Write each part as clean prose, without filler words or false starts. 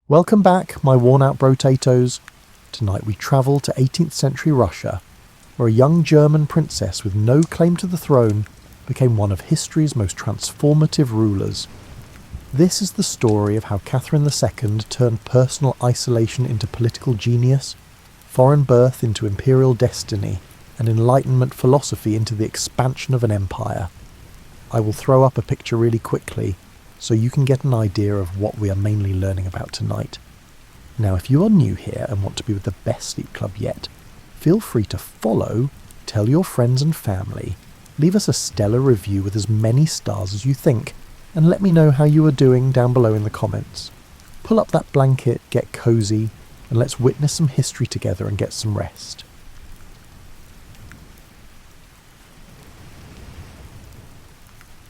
Welcome back, my worn-out brotatoes. Tonight we travel to 18th century Russia, where a young German princess with no claim to the throne became one of history's most transformative rulers. This is the story of how Catherine II turned personal isolation into political genius, foreign birth into imperial destiny, and Enlightenment philosophy into the expansion of an empire. I will throw up a picture really quickly, so you can get an idea of what we are mainly learning about tonight. Now, if you are new here and want to be with the best sleep club yet, feel free to follow, tell your friends and family, leave us a stellar review with as many stars as you think, and let me know how you are doing down below in the comments. Pull up that blanket, get cozy, and let's witness some history together and get some rest.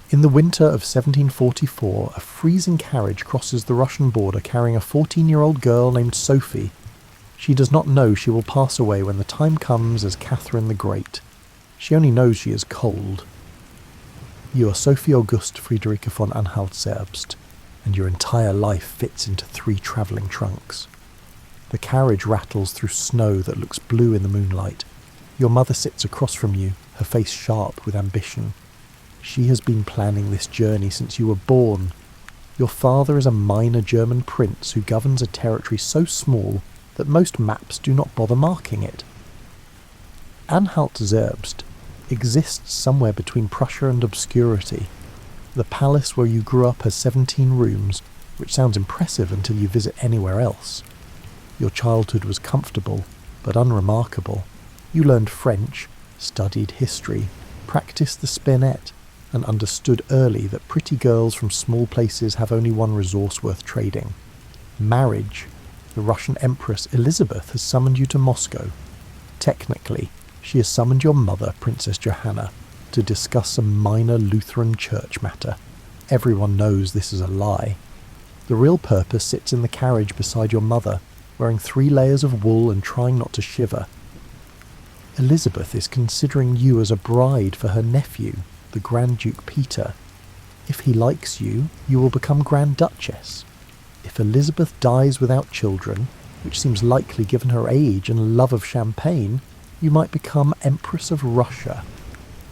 In the winter of 1744, a freezing carriage crosses the Russian border carrying a 14-year-old girl named Sophie. She does not know she will pass away when the time comes as Catherine the Great. She only knows she is cold. You are Sophie Auguste Friederike von Anhalt-Zerbst, and your entire life fits into 3 travelling trunks. The carriage rattles through snow that looks blue in the moonlight. Your mother sits across from you, her face sharp with ambition. She has been planning this journey since you were born. Your father is a minor German prince who governs a territory so small that most maps do not bother marking it. Anhalt-Zerbst exists somewhere between Prussia and obscurity. The palace where you grew up has 17 rooms, which sounds impressive until you visit anywhere else. Your childhood was comfortable, but unremarkable. You learned French, studied history, practiced the spinet, and understood early that pretty girls from small places have only one resource worth trading: marriage. The Russian Empress Elizabeth has summoned you to Moscow. Technically, she has summoned your mother, Princess Johanna, to discuss some minor Lutheran church matter. Everyone knows this is a lie. The real purpose sits in the carriage beside your mother, wearing 3 layers of wool and trying not to shiver. Elizabeth is considering you as a bride for her nephew, the Grand Duke Peter. If he likes you, you will become Grand Duchess. If Elizabeth dies without children, which seems likely given her age and love of champagne, you might become Empress of Russia.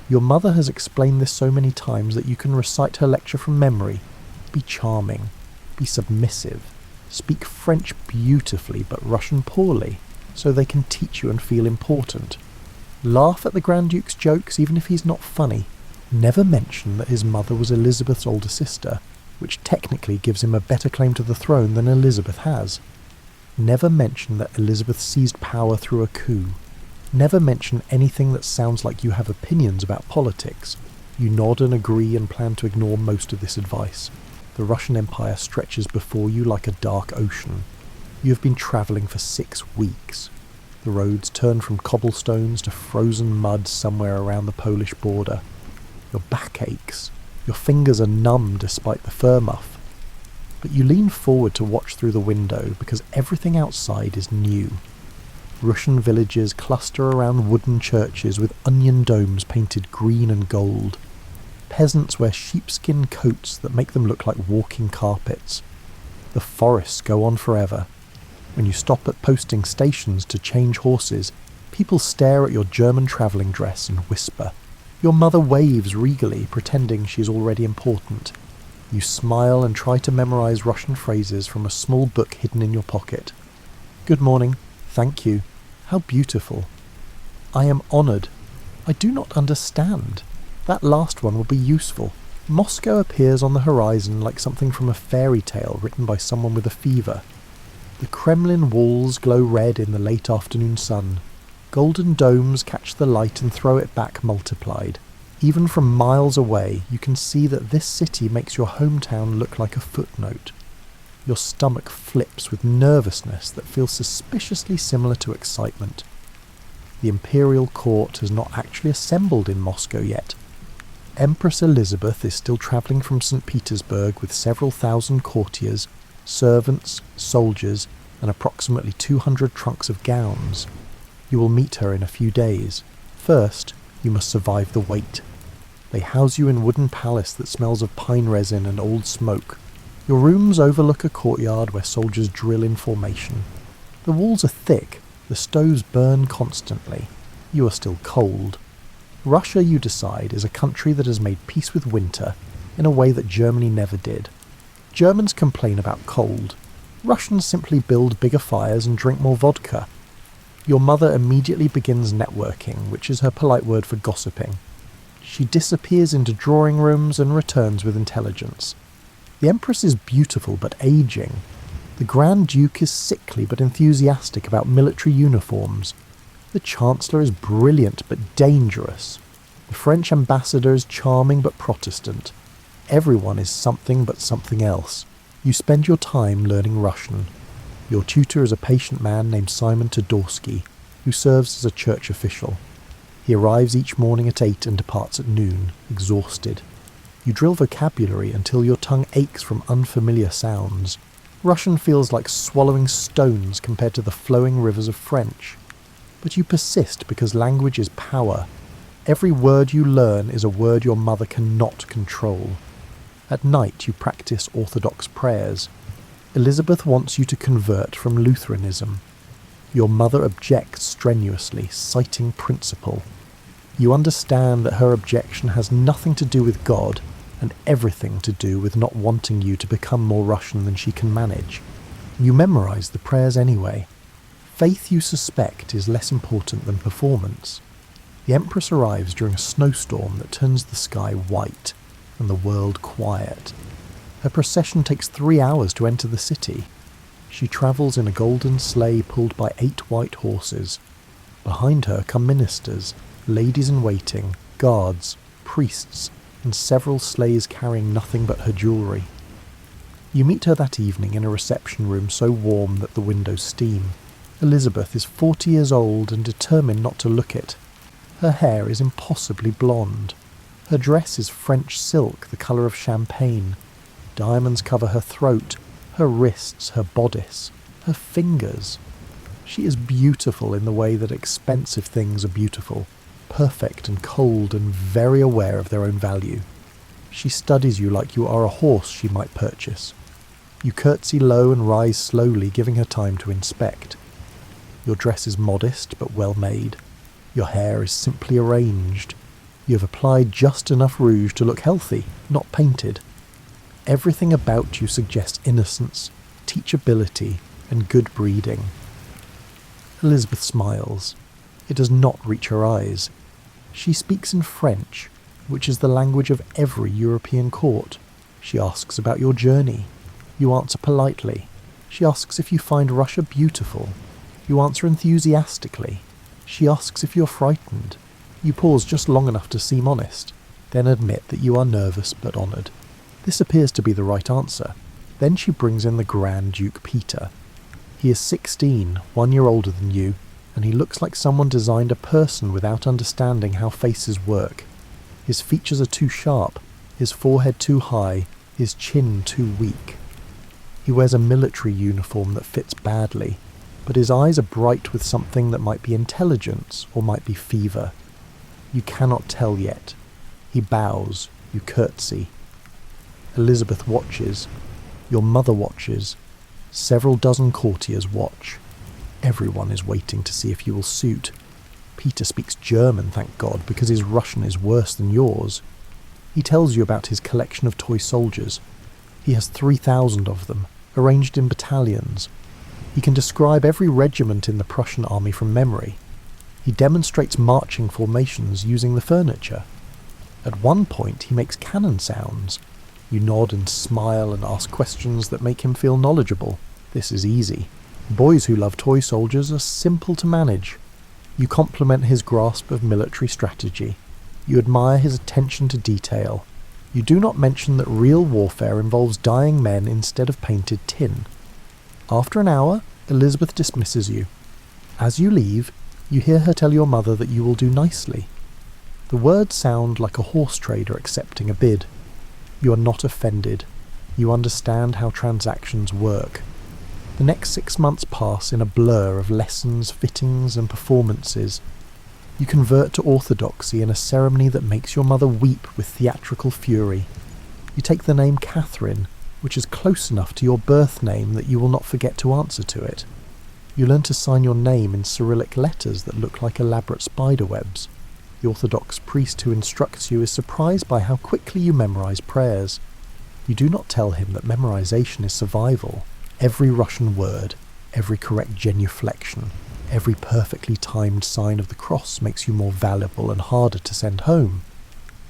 Your mother has explained this so many times that you can recite her lecture from memory. Be charming, be submissive, speak French beautifully but Russian poorly, so they can teach you and feel important. Laugh at the Grand Duke's jokes even if he's not funny. Never mention that his mother was Elizabeth's older sister, which technically gives him a better claim to the throne than Elizabeth has. Never mention that Elizabeth seized power through a coup. Never mention anything that sounds like you have opinions about politics. You nod and agree and plan to ignore most of this advice. The Russian Empire stretches before you like a dark ocean. You have been travelling for 6 weeks. The roads turn from cobblestones to frozen mud somewhere around the Polish border. Your back aches. Your fingers are numb despite the fur muff. But you lean forward to watch through the window because everything outside is new. Russian villages cluster around wooden churches with onion domes painted green and gold. Peasants wear sheepskin coats that make them look like walking carpets. The forests go on forever. When you stop at posting stations to change horses, people stare at your German travelling dress and whisper. Your mother waves regally, pretending she is already important. You smile and try to memorize Russian phrases from a small book hidden in your pocket. Good morning. Thank you. How beautiful. I am honoured. I do not understand. That last one will be useful. Moscow appears on the horizon like something from a fairy tale written by someone with a fever. The Kremlin walls glow red in the late afternoon sun. Golden domes catch the light and throw it back multiplied. Even from miles away, you can see that this city makes your hometown look like a footnote. Your stomach flips with nervousness that feels suspiciously similar to excitement. The imperial court has not actually assembled in Moscow yet. Empress Elizabeth is still travelling from St. Petersburg with several thousand courtiers, servants, soldiers, and approximately 200 trunks of gowns. You will meet her in a few days. First, you must survive the wait. They house you in a wooden palace that smells of pine resin and old smoke. Your rooms overlook a courtyard where soldiers drill in formation. The walls are thick, the stoves burn constantly. You are still cold. Russia, you decide, is a country that has made peace with winter in a way that Germany never did. Germans complain about cold. Russians simply build bigger fires and drink more vodka. Your mother immediately begins networking, which is her polite word for gossiping. She disappears into drawing rooms and returns with intelligence. The Empress is beautiful but aging. The Grand Duke is sickly but enthusiastic about military uniforms. The Chancellor is brilliant but dangerous. The French Ambassador is charming but Protestant. Everyone is something but something else. You spend your time learning Russian. Your tutor is a patient man named Simon Todorsky, who serves as a church official. He arrives each morning at 8 and departs at noon, exhausted. You drill vocabulary until your tongue aches from unfamiliar sounds. Russian feels like swallowing stones compared to the flowing rivers of French. But you persist because language is power. Every word you learn is a word your mother cannot control. At night you practice Orthodox prayers. Elizabeth wants you to convert from Lutheranism. Your mother objects strenuously, citing principle. You understand that her objection has nothing to do with God and everything to do with not wanting you to become more Russian than she can manage. You memorize the prayers anyway. Faith, you suspect, is less important than performance. The Empress arrives during a snowstorm that turns the sky white and the world quiet. Her procession takes 3 hours to enter the city. She travels in a golden sleigh pulled by 8 white horses. Behind her come ministers, ladies-in-waiting, guards, priests, and several sleighs carrying nothing but her jewellery. You meet her that evening in a reception room so warm that the windows steam. Elizabeth is 40 years old and determined not to look it. Her hair is impossibly blonde. Her dress is French silk, the colour of champagne. Diamonds cover her throat, her wrists, her bodice, her fingers. She is beautiful in the way that expensive things are beautiful, perfect and cold and very aware of their own value. She studies you like you are a horse she might purchase. You curtsy low and rise slowly, giving her time to inspect. Your dress is modest but well made. Your hair is simply arranged. You have applied just enough rouge to look healthy, not painted. Everything about you suggests innocence, teachability, and good breeding. Elizabeth smiles. It does not reach her eyes. She speaks in French, which is the language of every European court. She asks about your journey. You answer politely. She asks if you find Russia beautiful. You answer enthusiastically. She asks if you're frightened. You pause just long enough to seem honest, then admit that you are nervous but honoured. This appears to be the right answer. Then she brings in the Grand Duke Peter. He is 16, 1 year older than you, and he looks like someone designed a person without understanding how faces work. His features are too sharp, his forehead too high, his chin too weak. He wears a military uniform that fits badly, but his eyes are bright with something that might be intelligence or might be fever. You cannot tell yet. He bows, you curtsy. Elizabeth watches. Your mother watches. Several dozen courtiers watch. Everyone is waiting to see if you will suit. Peter speaks German, thank God, because his Russian is worse than yours. He tells you about his collection of toy soldiers. He has 3,000 of them, arranged in battalions. He can describe every regiment in the Prussian army from memory. He demonstrates marching formations using the furniture. At one point he makes cannon sounds. You nod and smile and ask questions that make him feel knowledgeable. This is easy. Boys who love toy soldiers are simple to manage. You compliment his grasp of military strategy. You admire his attention to detail. You do not mention that real warfare involves dyeing men instead of painted tin. After an hour, Elizabeth dismisses you. As you leave, you hear her tell your mother that you will do nicely. The words sound like a horse trader accepting a bid. You are not offended. You understand how transactions work. The next 6 months pass in a blur of lessons, fittings, and performances. You convert to orthodoxy in a ceremony that makes your mother weep with theatrical fury. You take the name Catherine, which is close enough to your birth name that you will not forget to answer to it. You learn to sign your name in Cyrillic letters that look like elaborate spiderwebs. The Orthodox priest who instructs you is surprised by how quickly you memorize prayers. You do not tell him that memorization is survival. Every Russian word, every correct genuflection, every perfectly timed sign of the cross makes you more valuable and harder to send home.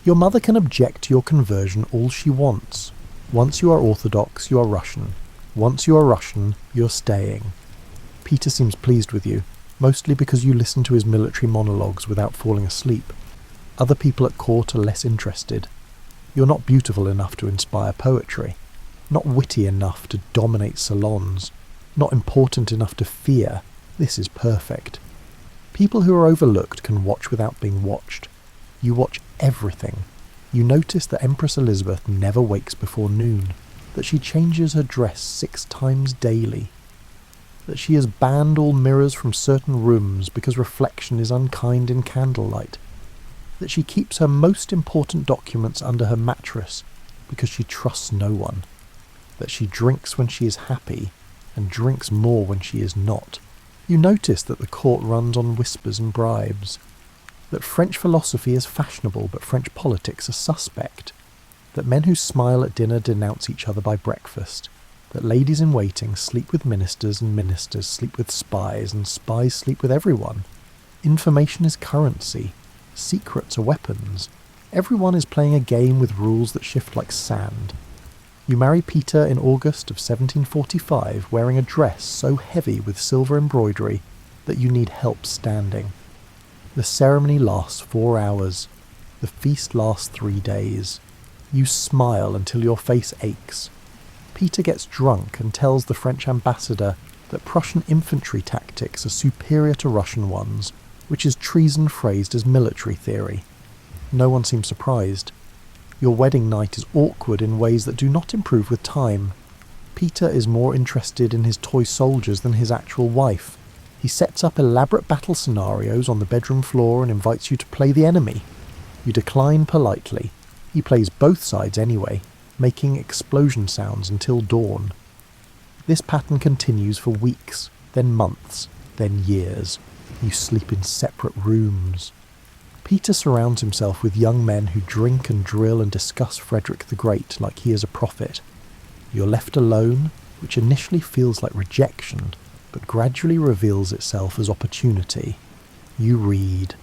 Your mother can object to your conversion all she wants. Once you are Orthodox, you are Russian. Once you are Russian, you're staying. Peter seems pleased with you, mostly because you listen to his military monologues without falling asleep. Other people at court are less interested. You're not beautiful enough to inspire poetry, not witty enough to dominate salons, not important enough to fear. This is perfect. People who are overlooked can watch without being watched. You watch everything. You notice that Empress Elizabeth never wakes before noon, that she changes her dress 6 times daily, that she has banned all mirrors from certain rooms because reflection is unkind in candlelight, that she keeps her most important documents under her mattress because she trusts no one, that she drinks when she is happy and drinks more when she is not. You notice that the court runs on whispers and bribes, that French philosophy is fashionable but French politics are suspect, that men who smile at dinner denounce each other by breakfast, that ladies-in-waiting sleep with ministers and ministers sleep with spies and spies sleep with everyone. Information is currency. Secrets are weapons. Everyone is playing a game with rules that shift like sand. You marry Peter in August of 1745 wearing a dress so heavy with silver embroidery that you need help standing. The ceremony lasts 4 hours. The feast lasts 3 days. You smile until your face aches. Peter gets drunk and tells the French ambassador that Prussian infantry tactics are superior to Russian ones, which is treason phrased as military theory. No one seems surprised. Your wedding night is awkward in ways that do not improve with time. Peter is more interested in his toy soldiers than his actual wife. He sets up elaborate battle scenarios on the bedroom floor and invites you to play the enemy. You decline politely. He plays both sides anyway, making explosion sounds until dawn. This pattern continues for weeks, then months, then years. You sleep in separate rooms. Peter surrounds himself with young men who drink and drill and discuss Frederick the Great like he is a prophet. You're left alone, which initially feels like rejection, but gradually reveals itself as opportunity. You read.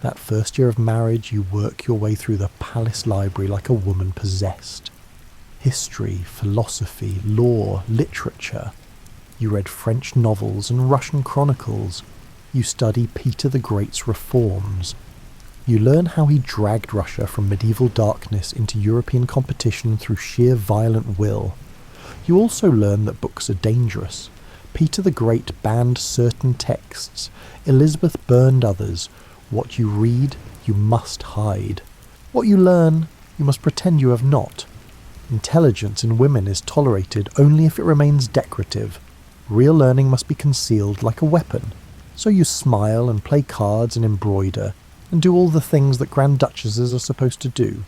That first year of marriage, you work your way through the palace library like a woman possessed. History, philosophy, law, literature. You read French novels and Russian chronicles. You study Peter the Great's reforms. You learn how he dragged Russia from medieval darkness into European competition through sheer violent will. You also learn that books are dangerous. Peter the Great banned certain texts. Elizabeth burned others. What you read, you must hide. What you learn, you must pretend you have not. Intelligence in women is tolerated only if it remains decorative. Real learning must be concealed like a weapon. So you smile and play cards and embroider, and do all the things that Grand Duchesses are supposed to do.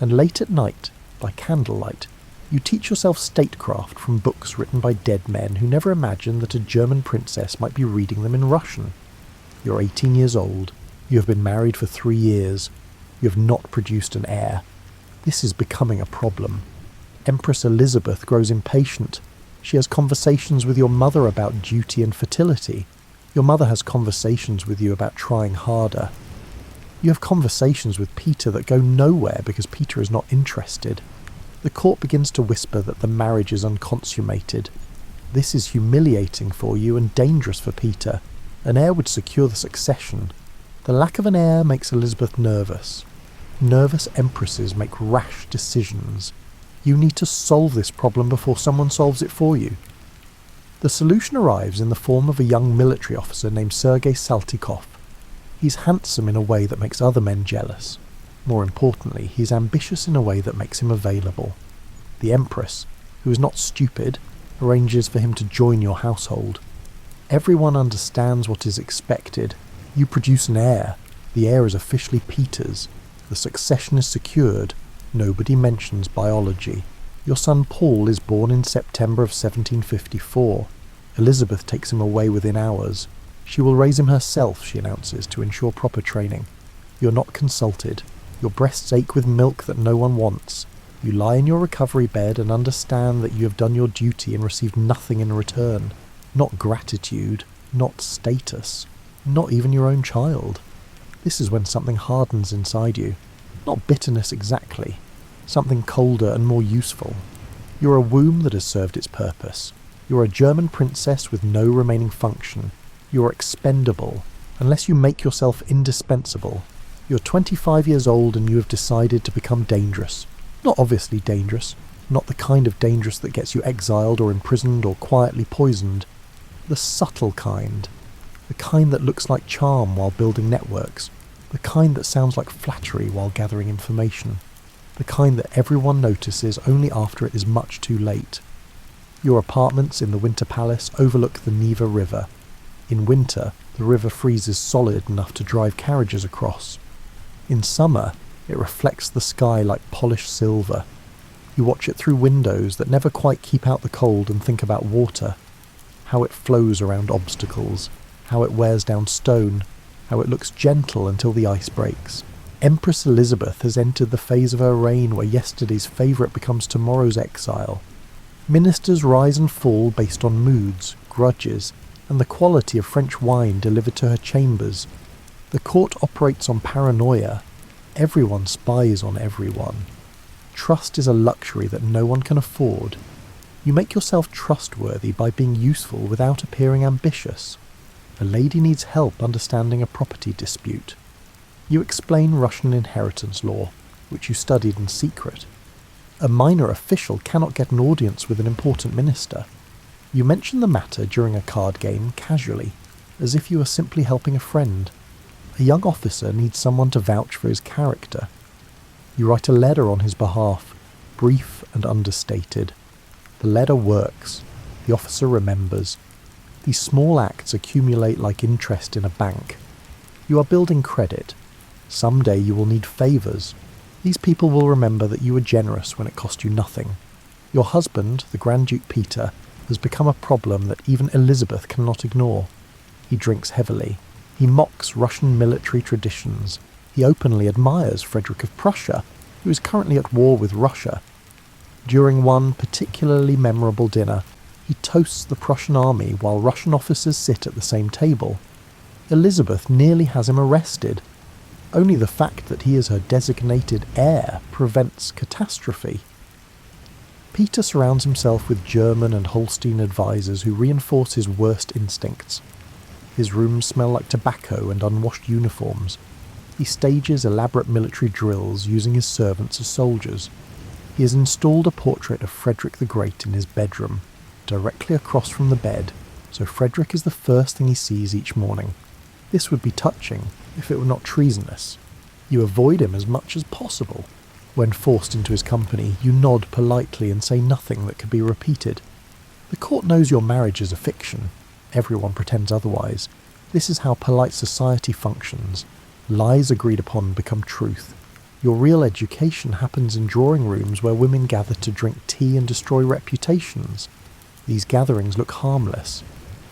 And late at night, by candlelight, you teach yourself statecraft from books written by dead men who never imagined that a German princess might be reading them in Russian. You're 18 years old. You have been married for 3 years. You have not produced an heir. This is becoming a problem. Empress Elizabeth grows impatient. She has conversations with your mother about duty and fertility. Your mother has conversations with you about trying harder. You have conversations with Peter that go nowhere because Peter is not interested. The court begins to whisper that the marriage is unconsummated. This is humiliating for you and dangerous for Peter. An heir would secure the succession. The lack of an heir makes Elizabeth nervous. Nervous empresses make rash decisions. You need to solve this problem before someone solves it for you. The solution arrives in the form of a young military officer named Sergei Saltykov. He's handsome in a way that makes other men jealous. More importantly, he's ambitious in a way that makes him available. The Empress, who is not stupid, arranges for him to join your household. Everyone understands what is expected. You produce an heir. The heir is officially Peter's. The succession is secured. Nobody mentions biology. Your son Paul is born in September of 1754. Elizabeth takes him away within hours. She will raise him herself, she announces, to ensure proper training. You're not consulted. Your breasts ache with milk that no one wants. You lie in your recovery bed and understand that you have done your duty and received nothing in return. Not gratitude, not status, not even your own child. This is when something hardens inside you. Not bitterness exactly. Something colder and more useful. You're a womb that has served its purpose. You're a German princess with no remaining function. You're expendable, unless you make yourself indispensable. You're 25 years old and you have decided to become dangerous. Not obviously dangerous, not the kind of dangerous that gets you exiled or imprisoned or quietly poisoned. The subtle kind. The kind that looks like charm while building networks. The kind that sounds like flattery while gathering information. The kind that everyone notices only after it is much too late. Your apartments in the Winter Palace overlook the Neva River. In winter, the river freezes solid enough to drive carriages across. In summer, it reflects the sky like polished silver. You watch it through windows that never quite keep out the cold and think about water. How it flows around obstacles. How it wears down stone. How it looks gentle until the ice breaks. Empress Elizabeth has entered the phase of her reign where yesterday's favourite becomes tomorrow's exile. Ministers rise and fall based on moods, grudges, and the quality of French wine delivered to her chambers. The court operates on paranoia. Everyone spies on everyone. Trust is a luxury that no one can afford. You make yourself trustworthy by being useful without appearing ambitious. A lady needs help understanding a property dispute. You explain Russian inheritance law, which you studied in secret. A minor official cannot get an audience with an important minister. You mention the matter during a card game casually, as if you are simply helping a friend. A young officer needs someone to vouch for his character. You write a letter on his behalf, brief and understated. The letter works. The officer remembers. These small acts accumulate like interest in a bank. You are building credit. Someday you will need favours. These people will remember that you were generous when it cost you nothing. Your husband, the Grand Duke Peter, has become a problem that even Elizabeth cannot ignore. He drinks heavily. He mocks Russian military traditions. He openly admires Frederick of Prussia, who is currently at war with Russia. During one particularly memorable dinner, he toasts the Prussian army while Russian officers sit at the same table. Elizabeth nearly has him arrested. Only the fact that he is her designated heir prevents catastrophe. Peter surrounds himself with German and Holstein advisors who reinforce his worst instincts. His rooms smell like tobacco and unwashed uniforms. He stages elaborate military drills using his servants as soldiers. He has installed a portrait of Frederick the Great in his bedroom, directly across from the bed, so Frederick is the first thing he sees each morning. This would be touching if it were not treasonous. You avoid him as much as possible. When forced into his company, you nod politely and say nothing that could be repeated. The court knows your marriage is a fiction. Everyone pretends otherwise. This is how polite society functions. Lies agreed upon become truth. Your real education happens in drawing rooms where women gather to drink tea and destroy reputations. These gatherings look harmless.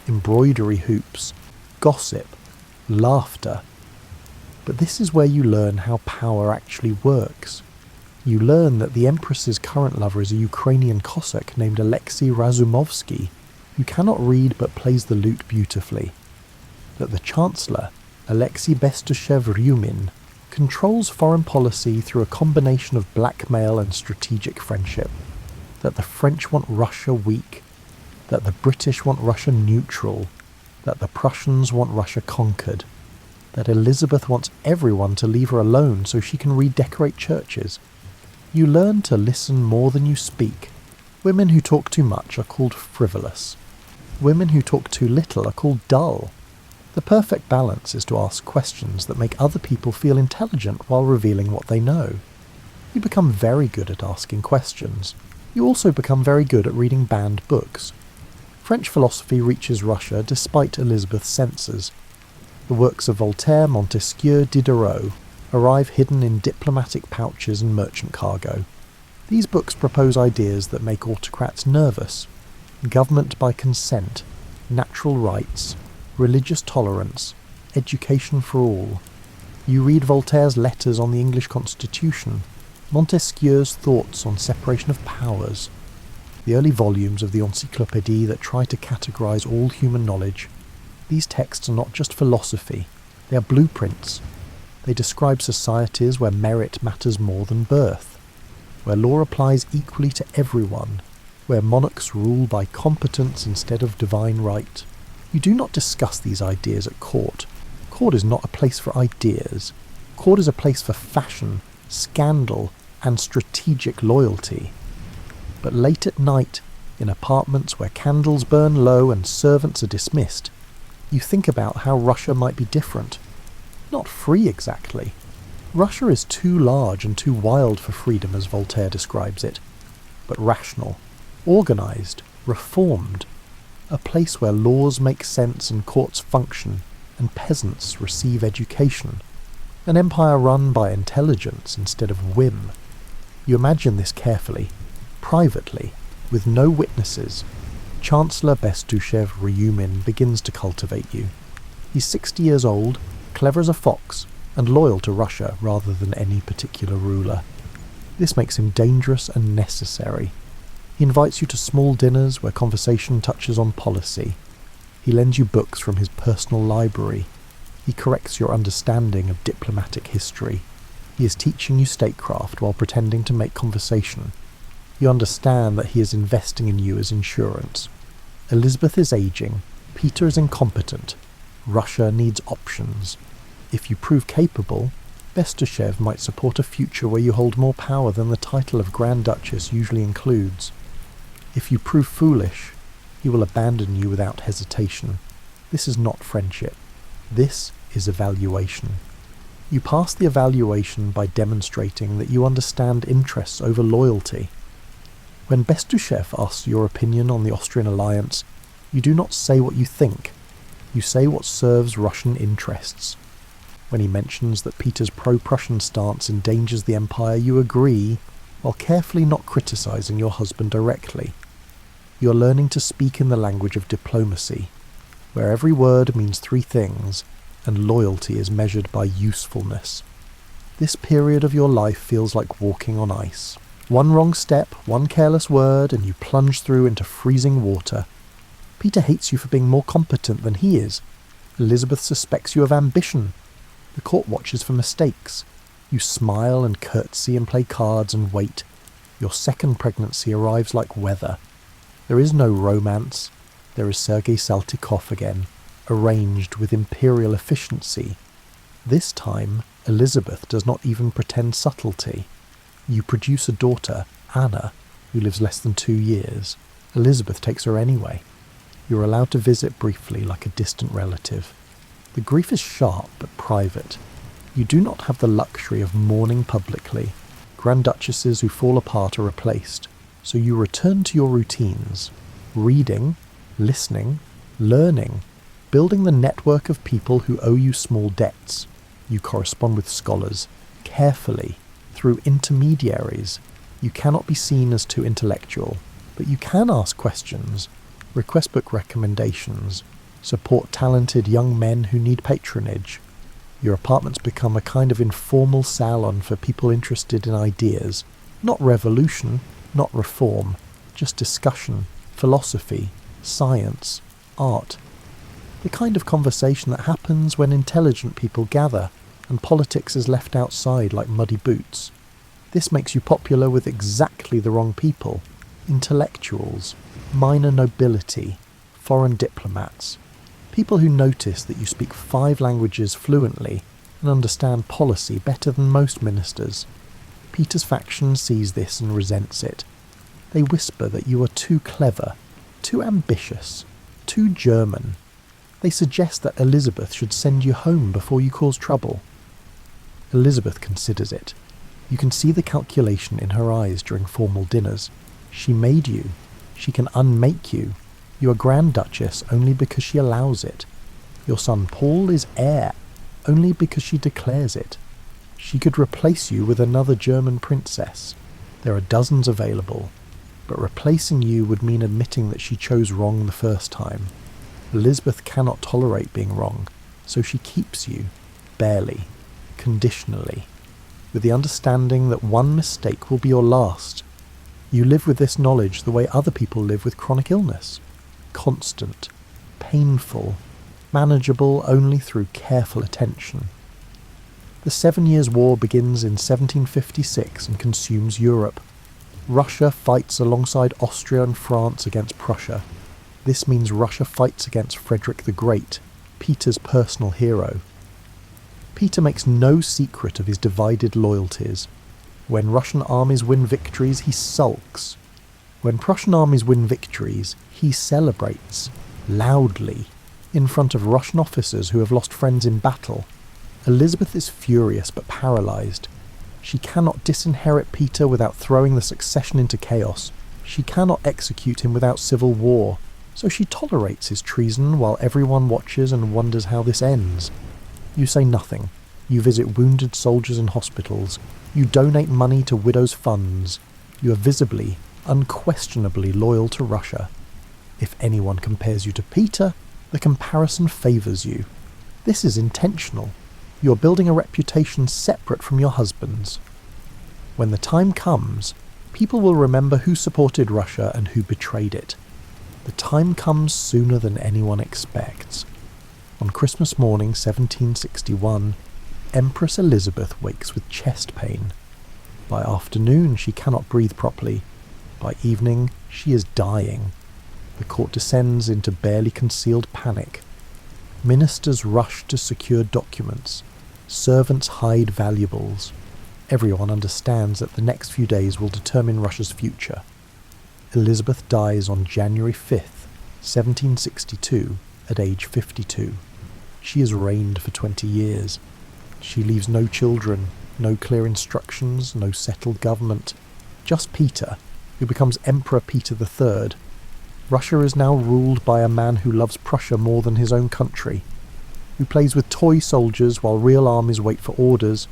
Embroidery hoops, gossip, laughter. But this is where you learn how power actually works. You learn that the Empress's current lover is a Ukrainian Cossack named Alexei Razumovsky, who cannot read but plays the lute beautifully. That the Chancellor, Alexei Bestuzhev-Ryumin, controls foreign policy through a combination of blackmail and strategic friendship. That the French want Russia weak. That the British want Russia neutral. That the Prussians want Russia conquered. That Elizabeth wants everyone to leave her alone so she can redecorate churches. You learn to listen more than you speak. Women who talk too much are called frivolous. Women who talk too little are called dull. The perfect balance is to ask questions that make other people feel intelligent while revealing what they know. You become very good at asking questions. You also become very good at reading banned books. French philosophy reaches Russia despite Elizabeth's censors. The works of Voltaire, Montesquieu, Diderot arrive hidden in diplomatic pouches and merchant cargo. These books propose ideas that make autocrats nervous: government by consent, natural rights, religious tolerance, education for all. You read Voltaire's letters on the English Constitution, Montesquieu's thoughts on separation of powers, the early volumes of the Encyclopédie that try to categorize all human knowledge. These texts are not just philosophy, they are blueprints. They describe societies where merit matters more than birth, where law applies equally to everyone, where monarchs rule by competence instead of divine right. You do not discuss these ideas at court. Court is not a place for ideas. Court is a place for fashion, scandal, and strategic loyalty. But late at night, in apartments where candles burn low and servants are dismissed, you think about how Russia might be different. Not free exactly. Russia is too large and too wild for freedom as Voltaire describes it, but rational, organised, reformed, a place where laws make sense and courts function, and peasants receive education, an empire run by intelligence instead of whim. You imagine this carefully, privately, with no witnesses. Chancellor Bestouchev Ryumin begins to cultivate you. He's 60 years old, clever as a fox, and loyal to Russia rather than any particular ruler. This makes him dangerous and necessary. He invites you to small dinners where conversation touches on policy. He lends you books from his personal library. He corrects your understanding of diplomatic history. He is teaching you statecraft while pretending to make conversation. You understand that he is investing in you as insurance. Elizabeth is aging. Peter is incompetent. Russia needs options. If you prove capable, Bestouchev might support a future where you hold more power than the title of Grand Duchess usually includes. If you prove foolish, he will abandon you without hesitation. This is not friendship. This is evaluation. You pass the evaluation by demonstrating that you understand interests over loyalty. When Bestouchev asks your opinion on the Austrian alliance, you do not say what you think. You say what serves Russian interests. When he mentions that Peter's pro-Prussian stance endangers the empire, you agree, while carefully not criticising your husband directly. You are learning to speak in the language of diplomacy, where every word means three things, and loyalty is measured by usefulness. This period of your life feels like walking on ice. One wrong step, one careless word, and you plunge through into freezing water. Peter hates you for being more competent than he is. Elizabeth suspects you of ambition. The court watches for mistakes. You smile and curtsy and play cards and wait. Your second pregnancy arrives like weather. There is no romance. There is Sergei Saltykov again, arranged with imperial efficiency. This time, Elizabeth does not even pretend subtlety. You produce a daughter, Anna, who lives less than 2 years. Elizabeth takes her anyway. You're allowed to visit briefly like a distant relative. The grief is sharp but private. You do not have the luxury of mourning publicly. Grand Duchesses who fall apart are replaced, so you return to your routines. Reading, listening, learning, building the network of people who owe you small debts. You correspond with scholars, carefully, through intermediaries. You cannot be seen as too intellectual, but you can ask questions, request book recommendations, support talented young men who need patronage. Your apartments become a kind of informal salon for people interested in ideas. Not revolution, not reform, just discussion, philosophy, science, art. The kind of conversation that happens when intelligent people gather and politics is left outside like muddy boots. This makes you popular with exactly the wrong people. Intellectuals, minor nobility, foreign diplomats. People who notice that you speak 5 languages fluently and understand policy better than most ministers. Peter's faction sees this and resents it. They whisper that you are too clever, too ambitious, too German. They suggest that Elizabeth should send you home before you cause trouble. Elizabeth considers it. You can see the calculation in her eyes during formal dinners. She made you. She can unmake you. You are Grand Duchess only because she allows it. Your son Paul is heir only because she declares it. She could replace you with another German princess. There are dozens available, but replacing you would mean admitting that she chose wrong the first time. Elizabeth cannot tolerate being wrong, so she keeps you, barely, conditionally, with the understanding that one mistake will be your last. You live with this knowledge the way other people live with chronic illness. Constant, painful, manageable only through careful attention. The 7 Years' War begins in 1756 and consumes Europe. Russia fights alongside Austria and France against Prussia. This means Russia fights against Frederick the Great, Peter's personal hero. Peter makes no secret of his divided loyalties. When Russian armies win victories, he sulks. When Prussian armies win victories, he celebrates, loudly, in front of Russian officers who have lost friends in battle. Elizabeth is furious but paralysed. She cannot disinherit Peter without throwing the succession into chaos. She cannot execute him without civil war, so she tolerates his treason while everyone watches and wonders how this ends. You say nothing. You visit wounded soldiers in hospitals. You donate money to widows' funds. You are visibly, unquestionably loyal to Russia. If anyone compares you to Peter, the comparison favours you. This is intentional. You are building a reputation separate from your husband's. When the time comes, people will remember who supported Russia and who betrayed it. The time comes sooner than anyone expects. On Christmas morning 1761, Empress Elizabeth wakes with chest pain. By afternoon she cannot breathe properly. By evening she is dying. The court descends into barely concealed panic. Ministers rush to secure documents. Servants hide valuables. Everyone understands that the next few days will determine Russia's future. Elizabeth dies on January 5th, 1762, at age 52. She has reigned for 20 years. She leaves no children, no clear instructions, no settled government. Just Peter, who becomes Emperor Peter III. Russia is now ruled by a man who loves Prussia more than his own country, who plays with toy soldiers while real armies wait for orders,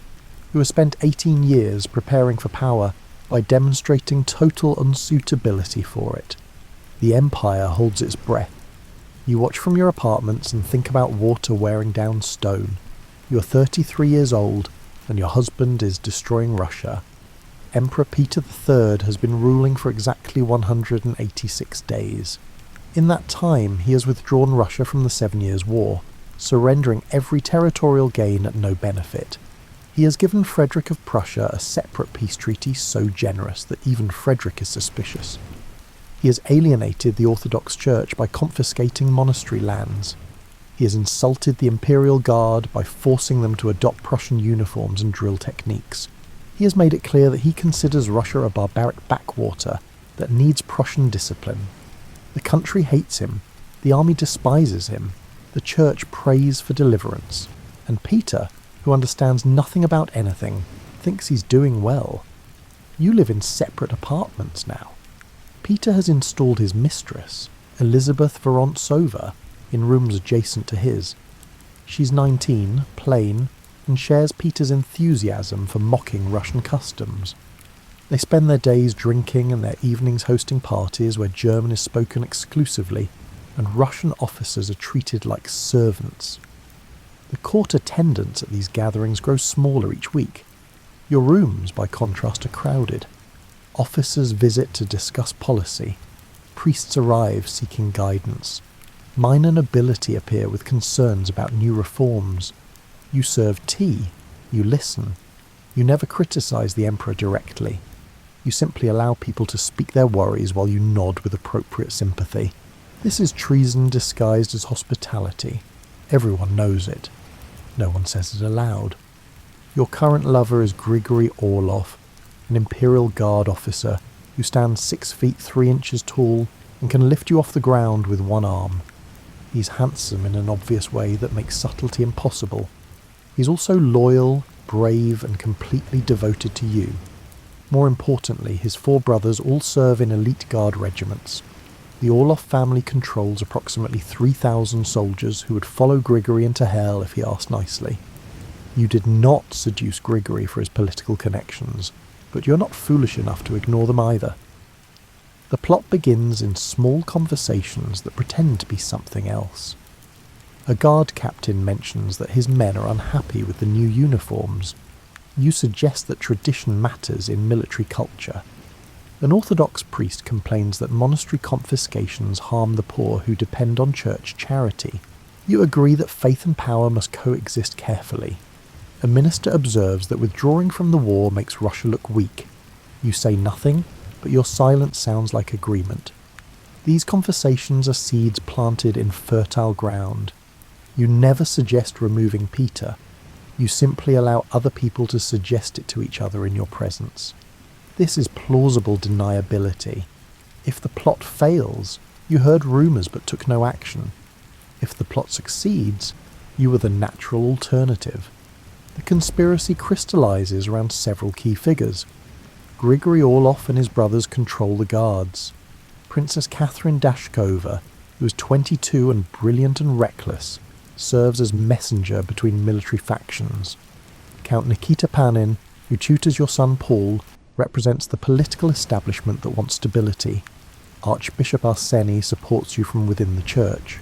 who has spent 18 years preparing for power by demonstrating total unsuitability for it. The empire holds its breath. You watch from your apartments and think about water wearing down stone. You are 33 years old, and your husband is destroying Russia. Emperor Peter III has been ruling for exactly 186 days. In that time, he has withdrawn Russia from the 7 Years' War, surrendering every territorial gain at no benefit. He has given Frederick of Prussia a separate peace treaty so generous that even Frederick is suspicious. He has alienated the Orthodox Church by confiscating monastery lands. He has insulted the Imperial Guard by forcing them to adopt Prussian uniforms and drill techniques. He has made it clear that he considers Russia a barbaric backwater that needs Prussian discipline. The country hates him, the army despises him, the church prays for deliverance, and Peter, who understands nothing about anything, thinks he's doing well. You live in separate apartments now. Peter has installed his mistress, Elizabeth Vorontsova, in rooms adjacent to his. She's 19, plain, and shares Peter's enthusiasm for mocking Russian customs. They spend their days drinking and their evenings hosting parties where German is spoken exclusively, and Russian officers are treated like servants. The court attendance at these gatherings grows smaller each week. Your rooms, by contrast, are crowded. Officers visit to discuss policy. Priests arrive seeking guidance. Minor nobility appear with concerns about new reforms. You serve tea. You listen. You never criticize the emperor directly. You simply allow people to speak their worries while you nod with appropriate sympathy. This is treason disguised as hospitality. Everyone knows it. No one says it aloud. Your current lover is Grigory Orlov, an Imperial Guard officer who stands 6 feet 3 inches tall and can lift you off the ground with one arm. He's handsome in an obvious way that makes subtlety impossible. He's also loyal, brave, and completely devoted to you. More importantly, his 4 brothers all serve in elite guard regiments. The Orlov family controls approximately 3,000 soldiers who would follow Grigory into hell if he asked nicely. You did not seduce Grigory for his political connections. but you're not foolish enough to ignore them either. The plot begins in small conversations that pretend to be something else. A guard captain mentions that his men are unhappy with the new uniforms. You suggest that tradition matters in military culture. An Orthodox priest complains that monastery confiscations harm the poor who depend on church charity. You agree that faith and power must coexist carefully. A minister observes that withdrawing from the war makes Russia look weak. You say nothing, but your silence sounds like agreement. These conversations are seeds planted in fertile ground. You never suggest removing Peter. You simply allow other people to suggest it to each other in your presence. This is plausible deniability. If the plot fails, you heard rumours but took no action. If the plot succeeds, you were the natural alternative. The conspiracy crystallises around several key figures. Grigory Orlov and his brothers control the guards. Princess Catherine Dashkova, who is 22 and brilliant and reckless, serves as messenger between military factions. Count Nikita Panin, who tutors your son Paul, represents the political establishment that wants stability. Archbishop Arseny supports you from within the church.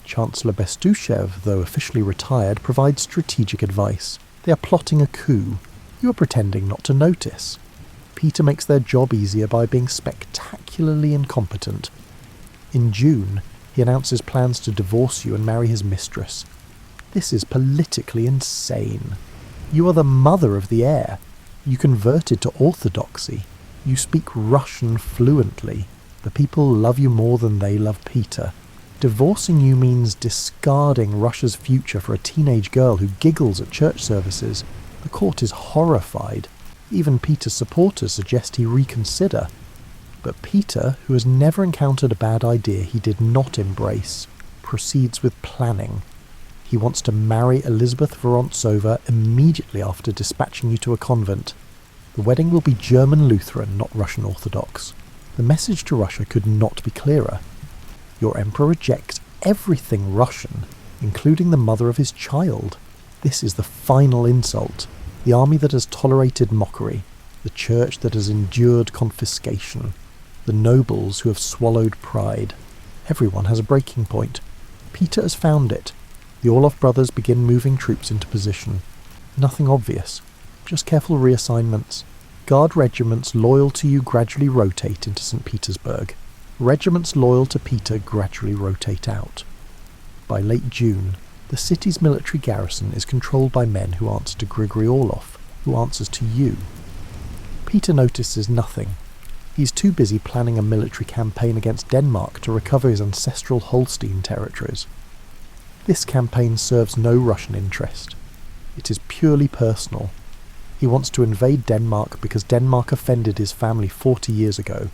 Chancellor Bestuzhev, though officially retired, provides strategic advice. They are plotting a coup. You are pretending not to notice. Peter makes their job easier by being spectacularly incompetent. In June, he announces plans to divorce you and marry his mistress. This is politically insane. You are the mother of the heir. You converted to orthodoxy. You speak Russian fluently. The people love you more than they love Peter. Divorcing you means discarding Russia's future for a teenage girl who giggles at church services. The court is horrified. Even Peter's supporters suggest he reconsider. But Peter, who has never encountered a bad idea he did not embrace, proceeds with planning. He wants to marry Elizabeth Vorontsova immediately after dispatching you to a convent. The wedding will be German Lutheran, not Russian Orthodox. The message to Russia could not be clearer. Your emperor rejects everything Russian, including the mother of his child. This is the final insult. The army that has tolerated mockery, the church that has endured confiscation, the nobles who have swallowed pride. Everyone has a breaking point. Peter has found it. The Orlov brothers begin moving troops into position. Nothing obvious, just careful reassignments. Guard regiments loyal to you gradually rotate into St. Petersburg. Regiments loyal to Peter gradually rotate out. By late June, the city's military garrison is controlled by men who answer to Grigory Orlov, who answers to you. Peter notices nothing. He's too busy planning a military campaign against Denmark to recover his ancestral Holstein territories. This campaign serves no Russian interest. It is purely personal. He wants to invade Denmark because Denmark offended his family 40 years ago.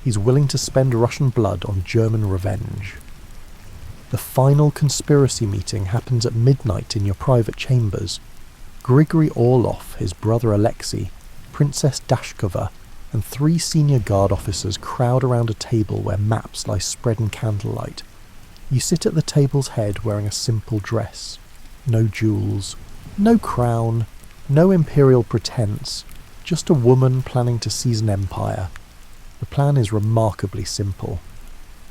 He's willing to spend Russian blood on German revenge. The final conspiracy meeting happens at midnight in your private chambers. Grigory Orlov, his brother Alexei, Princess Dashkova, and 3 senior guard officers crowd around a table where maps lie spread in candlelight. You sit at the table's head wearing a simple dress. No jewels, no crown, no imperial pretense, just a woman planning to seize an empire. The plan is remarkably simple.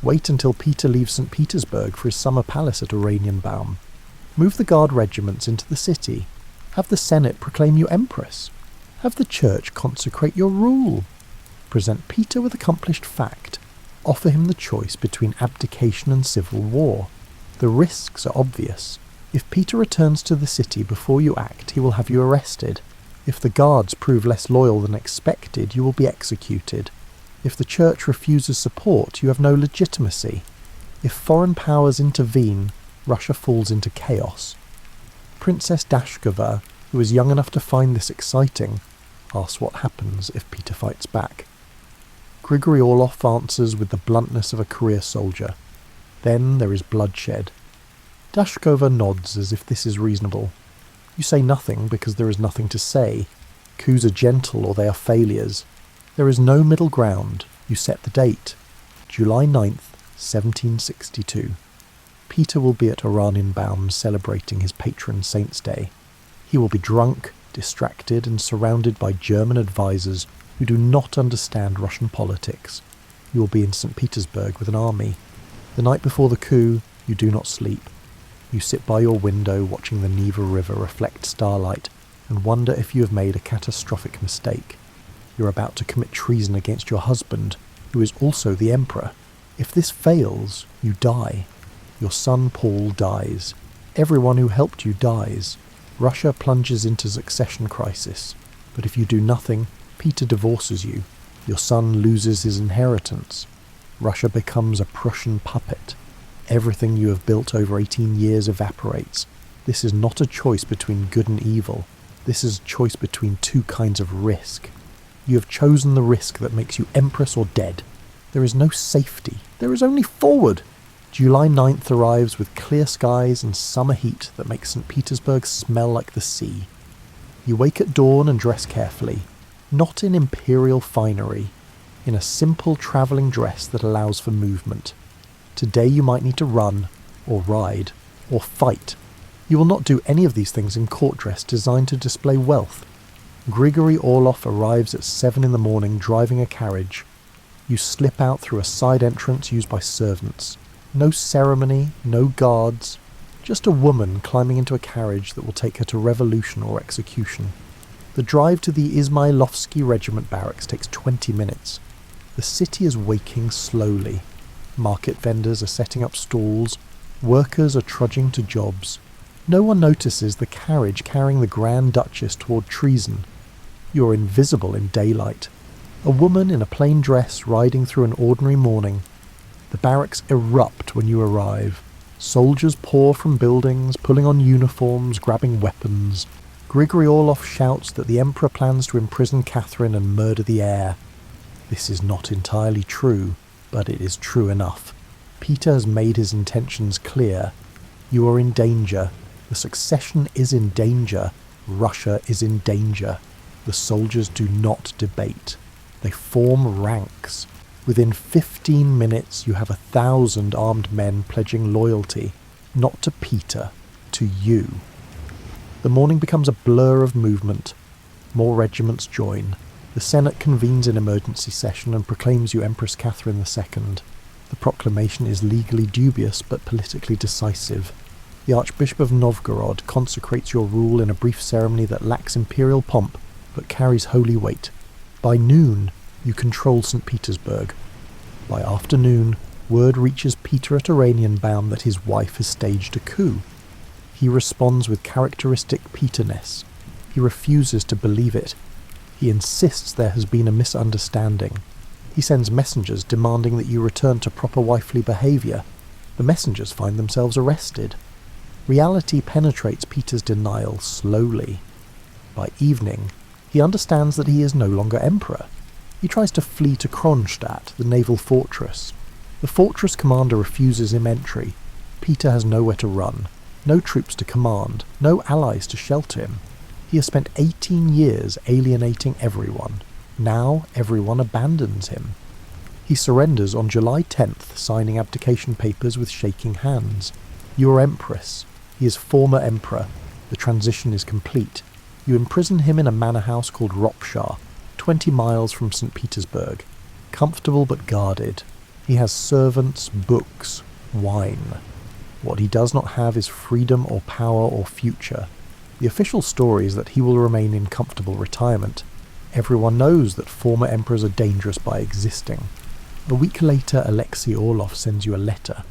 Wait until Peter leaves St. Petersburg for his summer palace at Oranienbaum. Move the guard regiments into the city. Have the Senate proclaim you empress. Have the church consecrate your rule. Present Peter with accomplished fact. Offer him the choice between abdication and civil war. The risks are obvious. If Peter returns to the city before you act, he will have you arrested. If the guards prove less loyal than expected, you will be executed. If the church refuses support, you have no legitimacy. If foreign powers intervene, Russia falls into chaos. Princess Dashkova, who is young enough to find this exciting, asks what happens if Peter fights back. Grigory Orlov answers with the bluntness of a career soldier. Then there is bloodshed. Dashkova nods as if this is reasonable. You say nothing because there is nothing to say. Coups are gentle or they are failures. There is no middle ground. You set the date. July 9th, 1762. Peter will be at Oranienbaum celebrating his patron saint's day. He will be drunk, distracted and surrounded by German advisors who do not understand Russian politics. You will be in St. Petersburg with an army. The night before the coup, you do not sleep. You sit by your window watching the Neva River reflect starlight and wonder if you have made a catastrophic mistake. You're about to commit treason against your husband, who is also the emperor. If this fails, you die. Your son Paul dies. Everyone who helped you dies. Russia plunges into succession crisis. But if you do nothing, Peter divorces you. Your son loses his inheritance. Russia becomes a Prussian puppet. Everything you have built over 18 years evaporates. This is not a choice between good and evil. This is a choice between two kinds of risk. You have chosen the risk that makes you empress or dead. There is no safety. There is only forward. July 9th arrives with clear skies and summer heat that makes St. Petersburg smell like the sea. You wake at dawn and dress carefully, not in imperial finery, in a simple travelling dress that allows for movement. Today you might need to run, or ride, or fight. You will not do any of these things in court dress designed to display wealth. Grigory Orlov arrives at 7 in the morning driving a carriage. You slip out through a side entrance used by servants. No ceremony, no guards, just a woman climbing into a carriage that will take her to revolution or execution. The drive to the Izmailovsky regiment barracks takes 20 minutes. The city is waking slowly. Market vendors are setting up stalls. Workers are trudging to jobs. No one notices the carriage carrying the Grand Duchess toward treason. You are invisible in daylight. A woman in a plain dress riding through an ordinary morning. The barracks erupt when you arrive. Soldiers pour from buildings, pulling on uniforms, grabbing weapons. Grigory Orlov shouts that the Emperor plans to imprison Catherine and murder the heir. This is not entirely true, but it is true enough. Peter has made his intentions clear. You are in danger. The succession is in danger. Russia is in danger. The soldiers do not debate. They form ranks. Within 15 minutes you have 1,000 armed men pledging loyalty, not to Peter, to you. The morning becomes a blur of movement. More regiments join. The Senate convenes in emergency session and proclaims you Empress Catherine II. The proclamation is legally dubious but politically decisive. The Archbishop of Novgorod consecrates your rule in a brief ceremony that lacks imperial pomp but carries holy weight. By noon, you control St. Petersburg. By afternoon, word reaches Peter at Oranienbaum that his wife has staged a coup. He responds with characteristic Peterness. He refuses to believe it. He insists there has been a misunderstanding. He sends messengers demanding that you return to proper wifely behaviour. The messengers find themselves arrested. Reality penetrates Peter's denial slowly. By evening, he understands that he is no longer emperor. He tries to flee to Kronstadt, the naval fortress. The fortress commander refuses him entry. Peter has nowhere to run, no troops to command, no allies to shelter him. He has spent 18 years alienating everyone. Now everyone abandons him. He surrenders on July 10th, signing abdication papers with shaking hands. You are empress. He is former emperor. The transition is complete. You imprison him in a manor house called Ropshar, 20 miles from St. Petersburg. Comfortable but guarded. He has servants, books, wine. What he does not have is freedom or power or future. The official story is that he will remain in comfortable retirement. Everyone knows that former emperors are dangerous by existing. A week later, Alexei Orlov sends you a letter.